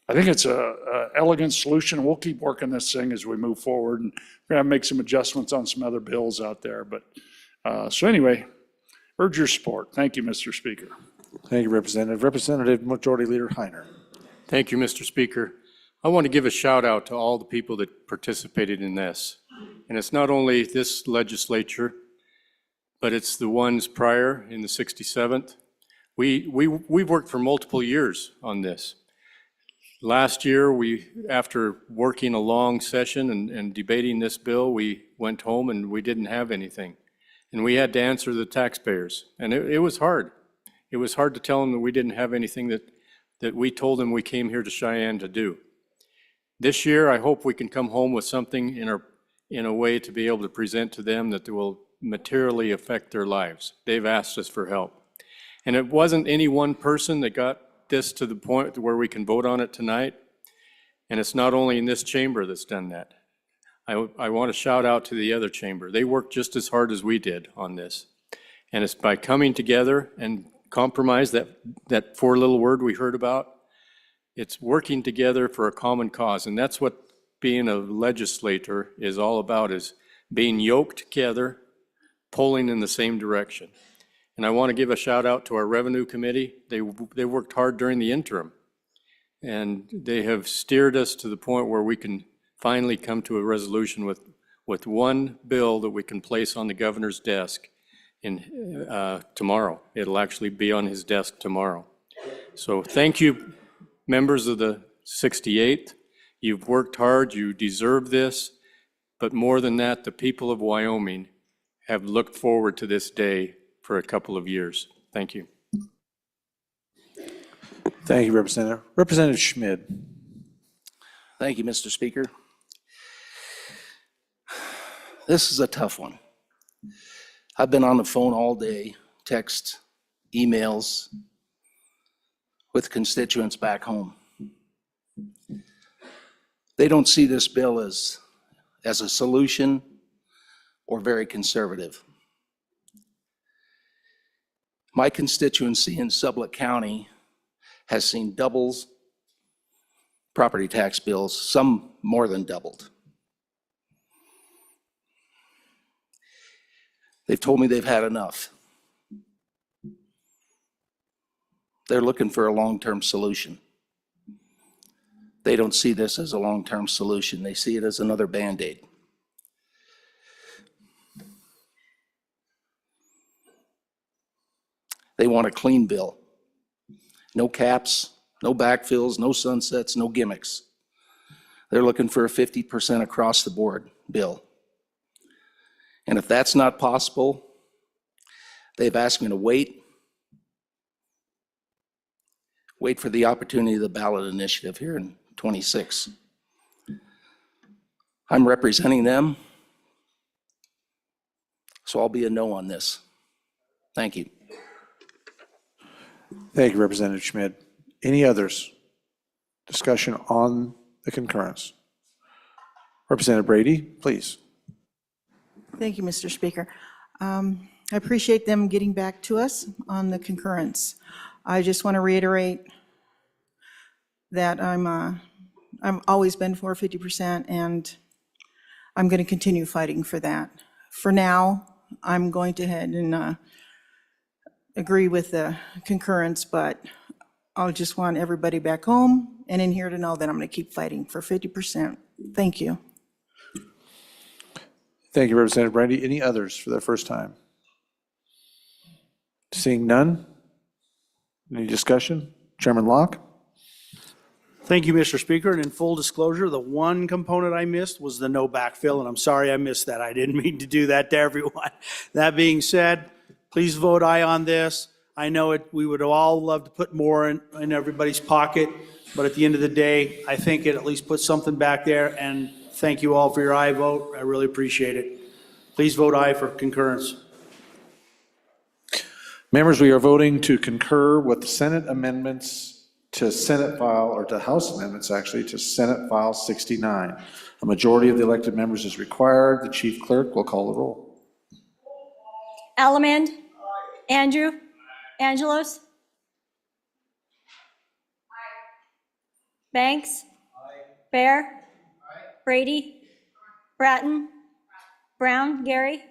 I think it's a elegant solution. We'll keep working this thing as we move forward, and we're going to make some adjustments on some other bills out there. But so anyway, urge your support. Thank you, Mr. Speaker. Thank you, Representative. Representative Majority Leader Heiner. Thank you, Mr. Speaker. I want to give a shout out to all the people that participated in this. And it's not only this legislature, but it's the ones prior in the 67th. We've worked for multiple years on this. Last year, after working a long session and debating this bill, we went home and we didn't have anything. And we had to answer the taxpayers. And it was hard. It was hard to tell them that we didn't have anything that we told them we came here to Cheyenne to do. This year, I hope we can come home with something in a way to be able to present to them that will materially affect their lives. They've asked us for help. And it wasn't any one person that got this to the point where we can vote on it tonight. And it's not only in this chamber that's done that. I want to shout out to the other chamber. They worked just as hard as we did on this. And it's by coming together and compromise, that four little word we heard about, it's working together for a common cause. And that's what being a legislator is all about, is being yoked together, pulling in the same direction. And I want to give a shout out to our revenue committee. They worked hard during the interim. And they have steered us to the point where we can finally come to a resolution with one bill that we can place on the governor's desk tomorrow. It'll actually be on his desk tomorrow. So thank you, members of the 68th. You've worked hard, you deserve this, but more than that, the people of Wyoming have looked forward to this day for a couple of years. Thank you. Thank you, Representative. Representative Schmid. Thank you, Mr. Speaker. This is a tough one. I've been on the phone all day, text, emails with constituents back home. They don't see this bill as a solution or very conservative. My constituency in Sublette County has seen doubles property tax bills, some more than doubled. They've told me they've had enough. They're looking for a long-term solution. They don't see this as a long-term solution. They see it as another Band-Aid. They want a clean bill. No caps, no backfills, no sunsets, no gimmicks. They're looking for a 50% across the board bill. And if that's not possible, they've asked me to wait for the opportunity of the ballot initiative here in 26. I'm representing them, so I'll be a no on this. Thank you. Thank you, Representative Schmid. Any others? Discussion on the concurrence? Representative Brady, please. Thank you, Mr. Speaker. I appreciate them getting back to us on the concurrence. I just want to reiterate that I've always been for 50%, and I'm going to continue fighting for that. For now, I'm going to head and agree with the concurrence, but I just want everybody back home and in here to know that I'm going to keep fighting for 50%. Thank you. Thank you, Representative Brandy. Any others for their first time? Seeing none? Any discussion? Chairman Locke? Thank you, Mr. Speaker. And in full disclosure, the one component I missed was the no backfill, and I'm sorry I missed that. I didn't mean to do that to everyone. That being said, please vote aye on this. I know we would all love to put more in everybody's pocket, but at the end of the day, I think it at least puts something back there, and thank you all for your aye vote. I really appreciate it. Please vote aye for concurrence. Members, we are voting to concur with the Senate amendments to Senate file, or to House amendments actually, to Senate File 69. A majority of the elected members is required. The chief clerk will call the roll. Allemand? Andrew? Angelos? Banks? Bear? Brady? Bratton? Brown, Gary?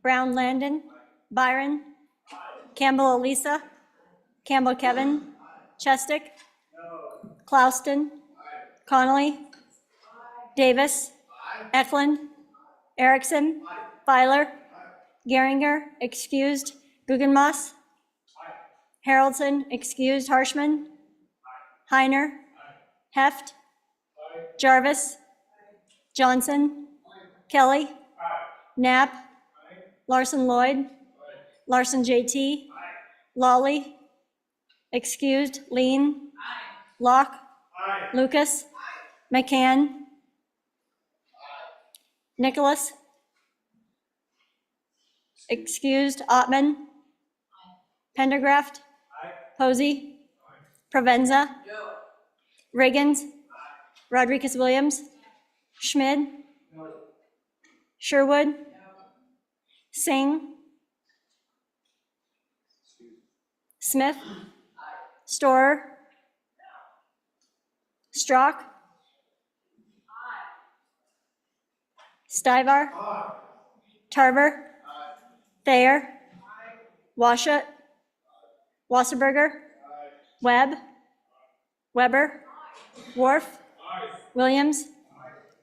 Brown, Landon? Byron? Campbell, Elisa? Campbell, Kevin? Chestick? Clouston? Connolly? Davis? Eklund? Erickson. Feiler. Geringer, excused. Guggenmoss. Haroldson, excused. Harshman. Heiner. Heft. Jarvis. Johnson. Kelly. Knapp. Larson Lloyd. Larson JT. Lawley. Excused. Lean. Locke. Lucas. McCann. Nicholas. Excused. Ottman. Pendergraft. Posey. Provenza. Riggins. Rodriguez Williams. Schmid. Sherwood. Singh. Smith. Storer. Strock. Stivar. Tarver. Thayer. Washut. Wasserberger. Webb. Weber. Worf. Williams.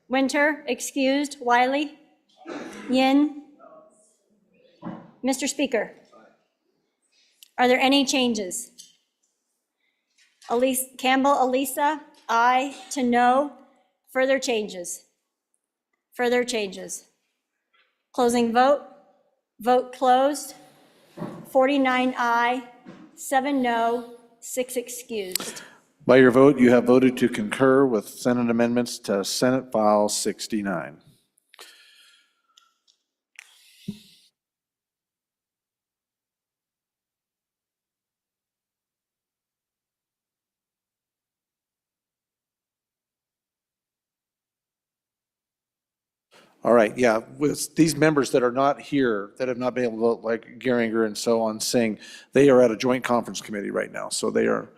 Winter, excused. Wiley. Yin. Mr. Speaker, are there any changes? Campbell, Elisa, aye to no. Further changes? Further changes? Closing vote. Vote closed. 49 aye, 7 no, 6 excused. By your vote, you have voted to concur with Senate amendments to Senate File 69. All right, yeah, with these members that are not here, that have not been able to vote, like Geringer and so on, Singh, they are at a joint conference committee right now, so they are,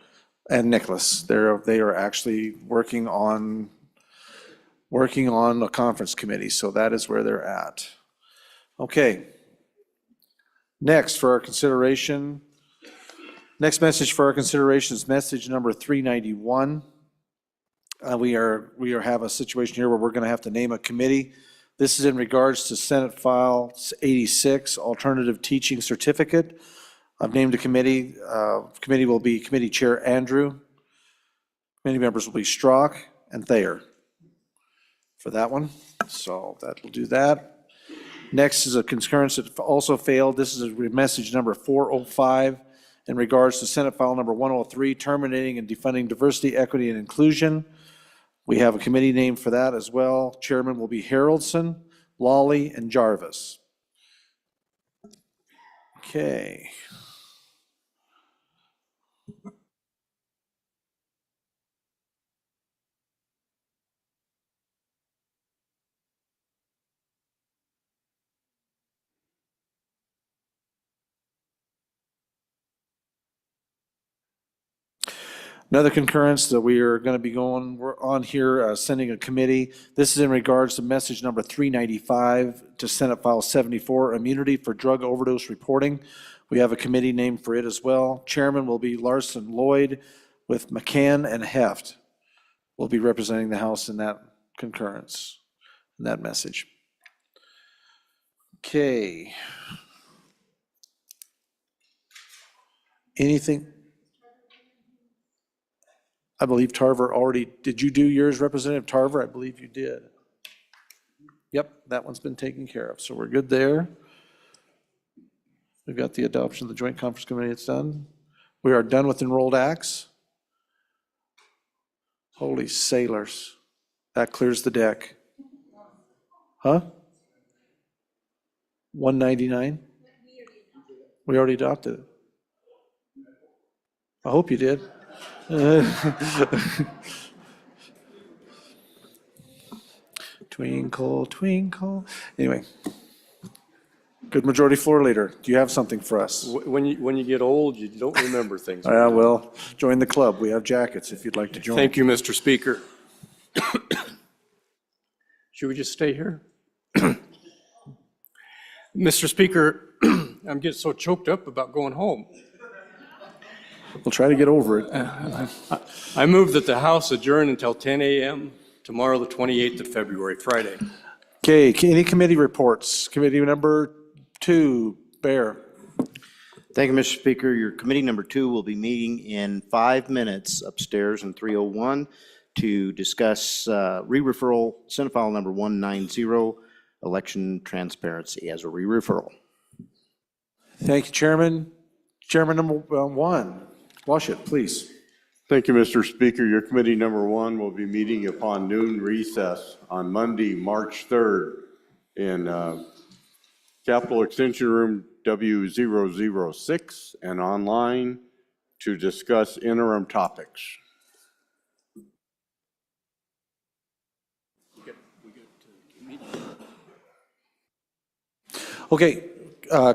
and Nicholas, they are actually working on a conference committee, so that is where they're at. Okay. Next for our consideration, next message for our consideration is message number 391. We have a situation here where we're going to have to name a committee. This is in regards to Senate File 86, Alternative Teaching Certificate. I've named a committee. Committee will be Committee Chair Andrew. Committee members will be Strock and Thayer for that one. So that will do that. Next is a concurrence that also failed. This is a message number 405 in regards to Senate File number 103, Terminating and Defunding Diversity, Equity, and Inclusion. We have a committee name for that as well. Chairman will be Haroldson, Lawley, and Jarvis. Okay. Another concurrence that we are going to be we're on here, sending a committee. This is in regards to message number 395 to Senate File 74, Immunity for Drug Overdose Reporting. We have a committee name for it as well. Chairman will be Larson Lloyd with McCann and Heft. Will be representing the House in that concurrence, in that message. Okay. Anything? I believe Tarver already, did you do yours, Representative Tarver? I believe you did. Yep, that one's been taken care of, so we're good there. We've got the adoption of the Joint Conference Committee, it's done. We are done with enrolled acts. Holy sailors, that clears the deck. Huh? 199? We already adopted it. I hope you did. Twinkle, twinkle. Anyway, good majority floor leader. Do you have something for us? When you get old, you don't remember things. Well, join the club. We have jackets if you'd like to join. Thank you, Mr. Speaker. Should we just stay here? Mr. Speaker, I'm getting so choked up about going home. We'll try to get over it. I move that the House adjourn until 10 a.m. tomorrow, the 28th of February, Friday. Okay, any committee reports? Committee number 2, Bear. Thank you, Mr. Speaker. Your committee number 2 will be meeting in 5 minutes upstairs in 301 to discuss re-referral, Senate File number 190, election transparency as a re-referral. Thank you, Chairman. Chairman number 1, Washit, please. Thank you, Mr. Speaker. Your committee number 1 will be meeting upon noon recess on Monday, March 3rd in Capitol Extension Room W006 and online to discuss interim topics. Okay,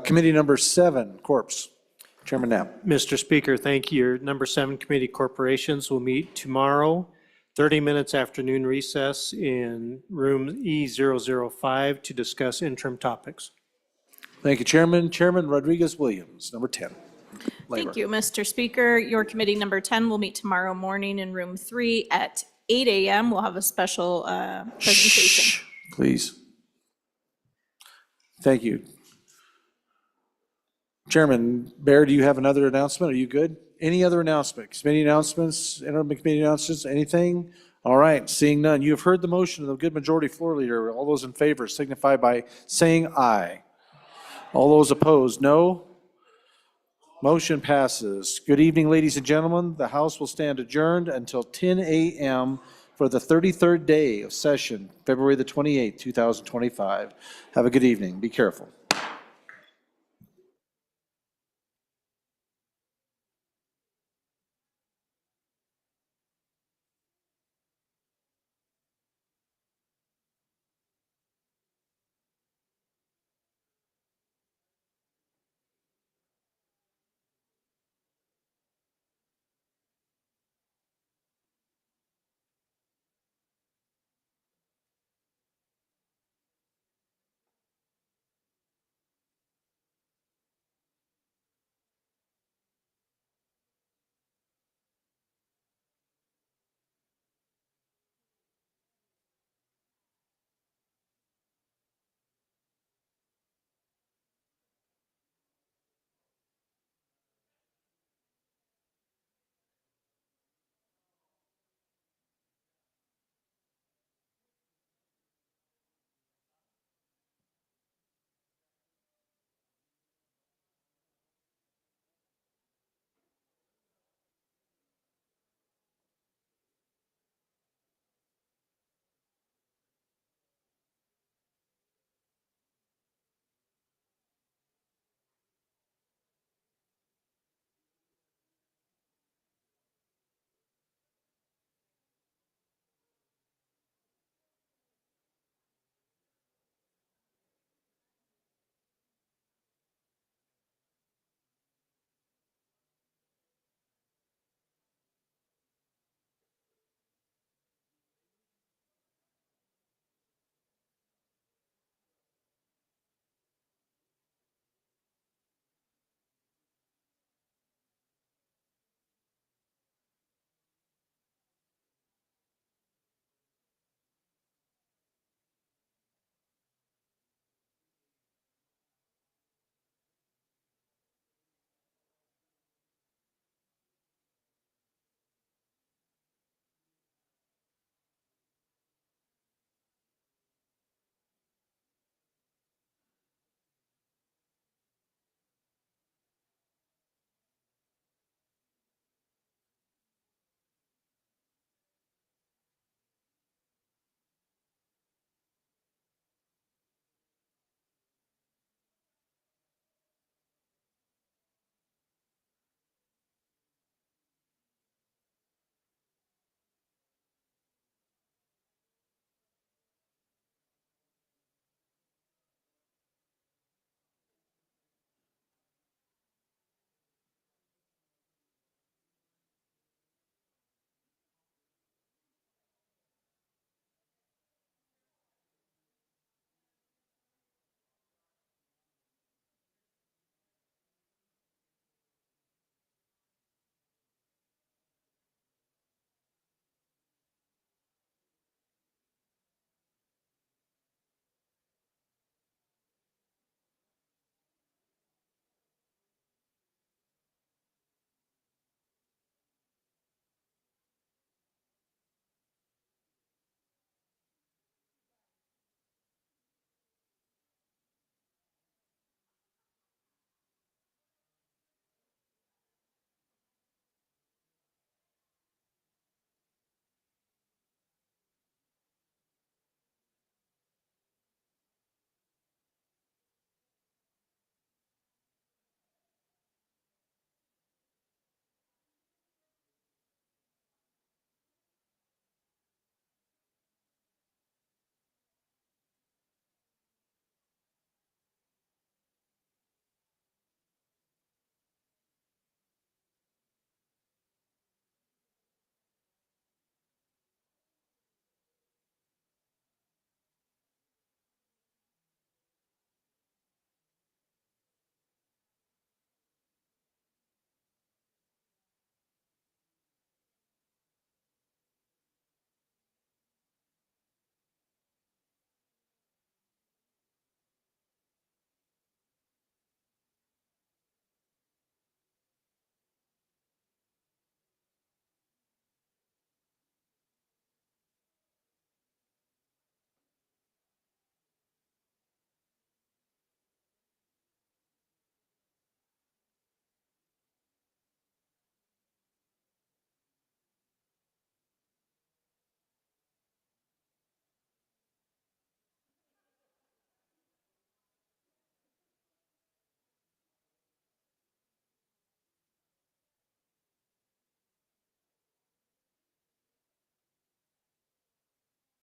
committee number 7, Corpse. Chairman Knapp. Mr. Speaker, thank you. Your number 7 committee corporations will meet tomorrow, 30 minutes afternoon recess in room E005 to discuss interim topics. Thank you, Chairman. Chairman Rodriguez-Williams, number 10. Thank you, Mr. Speaker. Your committee number 10 will meet tomorrow morning in room 3 at 8 a.m. We'll have a special presentation. Please. Thank you. Chairman Bear, do you have another announcement? Are you good? Any other announcements? Committee announcements, interim committee announcements, anything? All right, seeing none. You have heard the motion of the good majority floor leader. All those in favor signify by saying aye. All those opposed, no. Motion passes. Good evening, ladies and gentlemen. The House will stand adjourned until 10 a.m. for the 33rd day of session, February the 28th, 2025. Have a good evening. Be careful.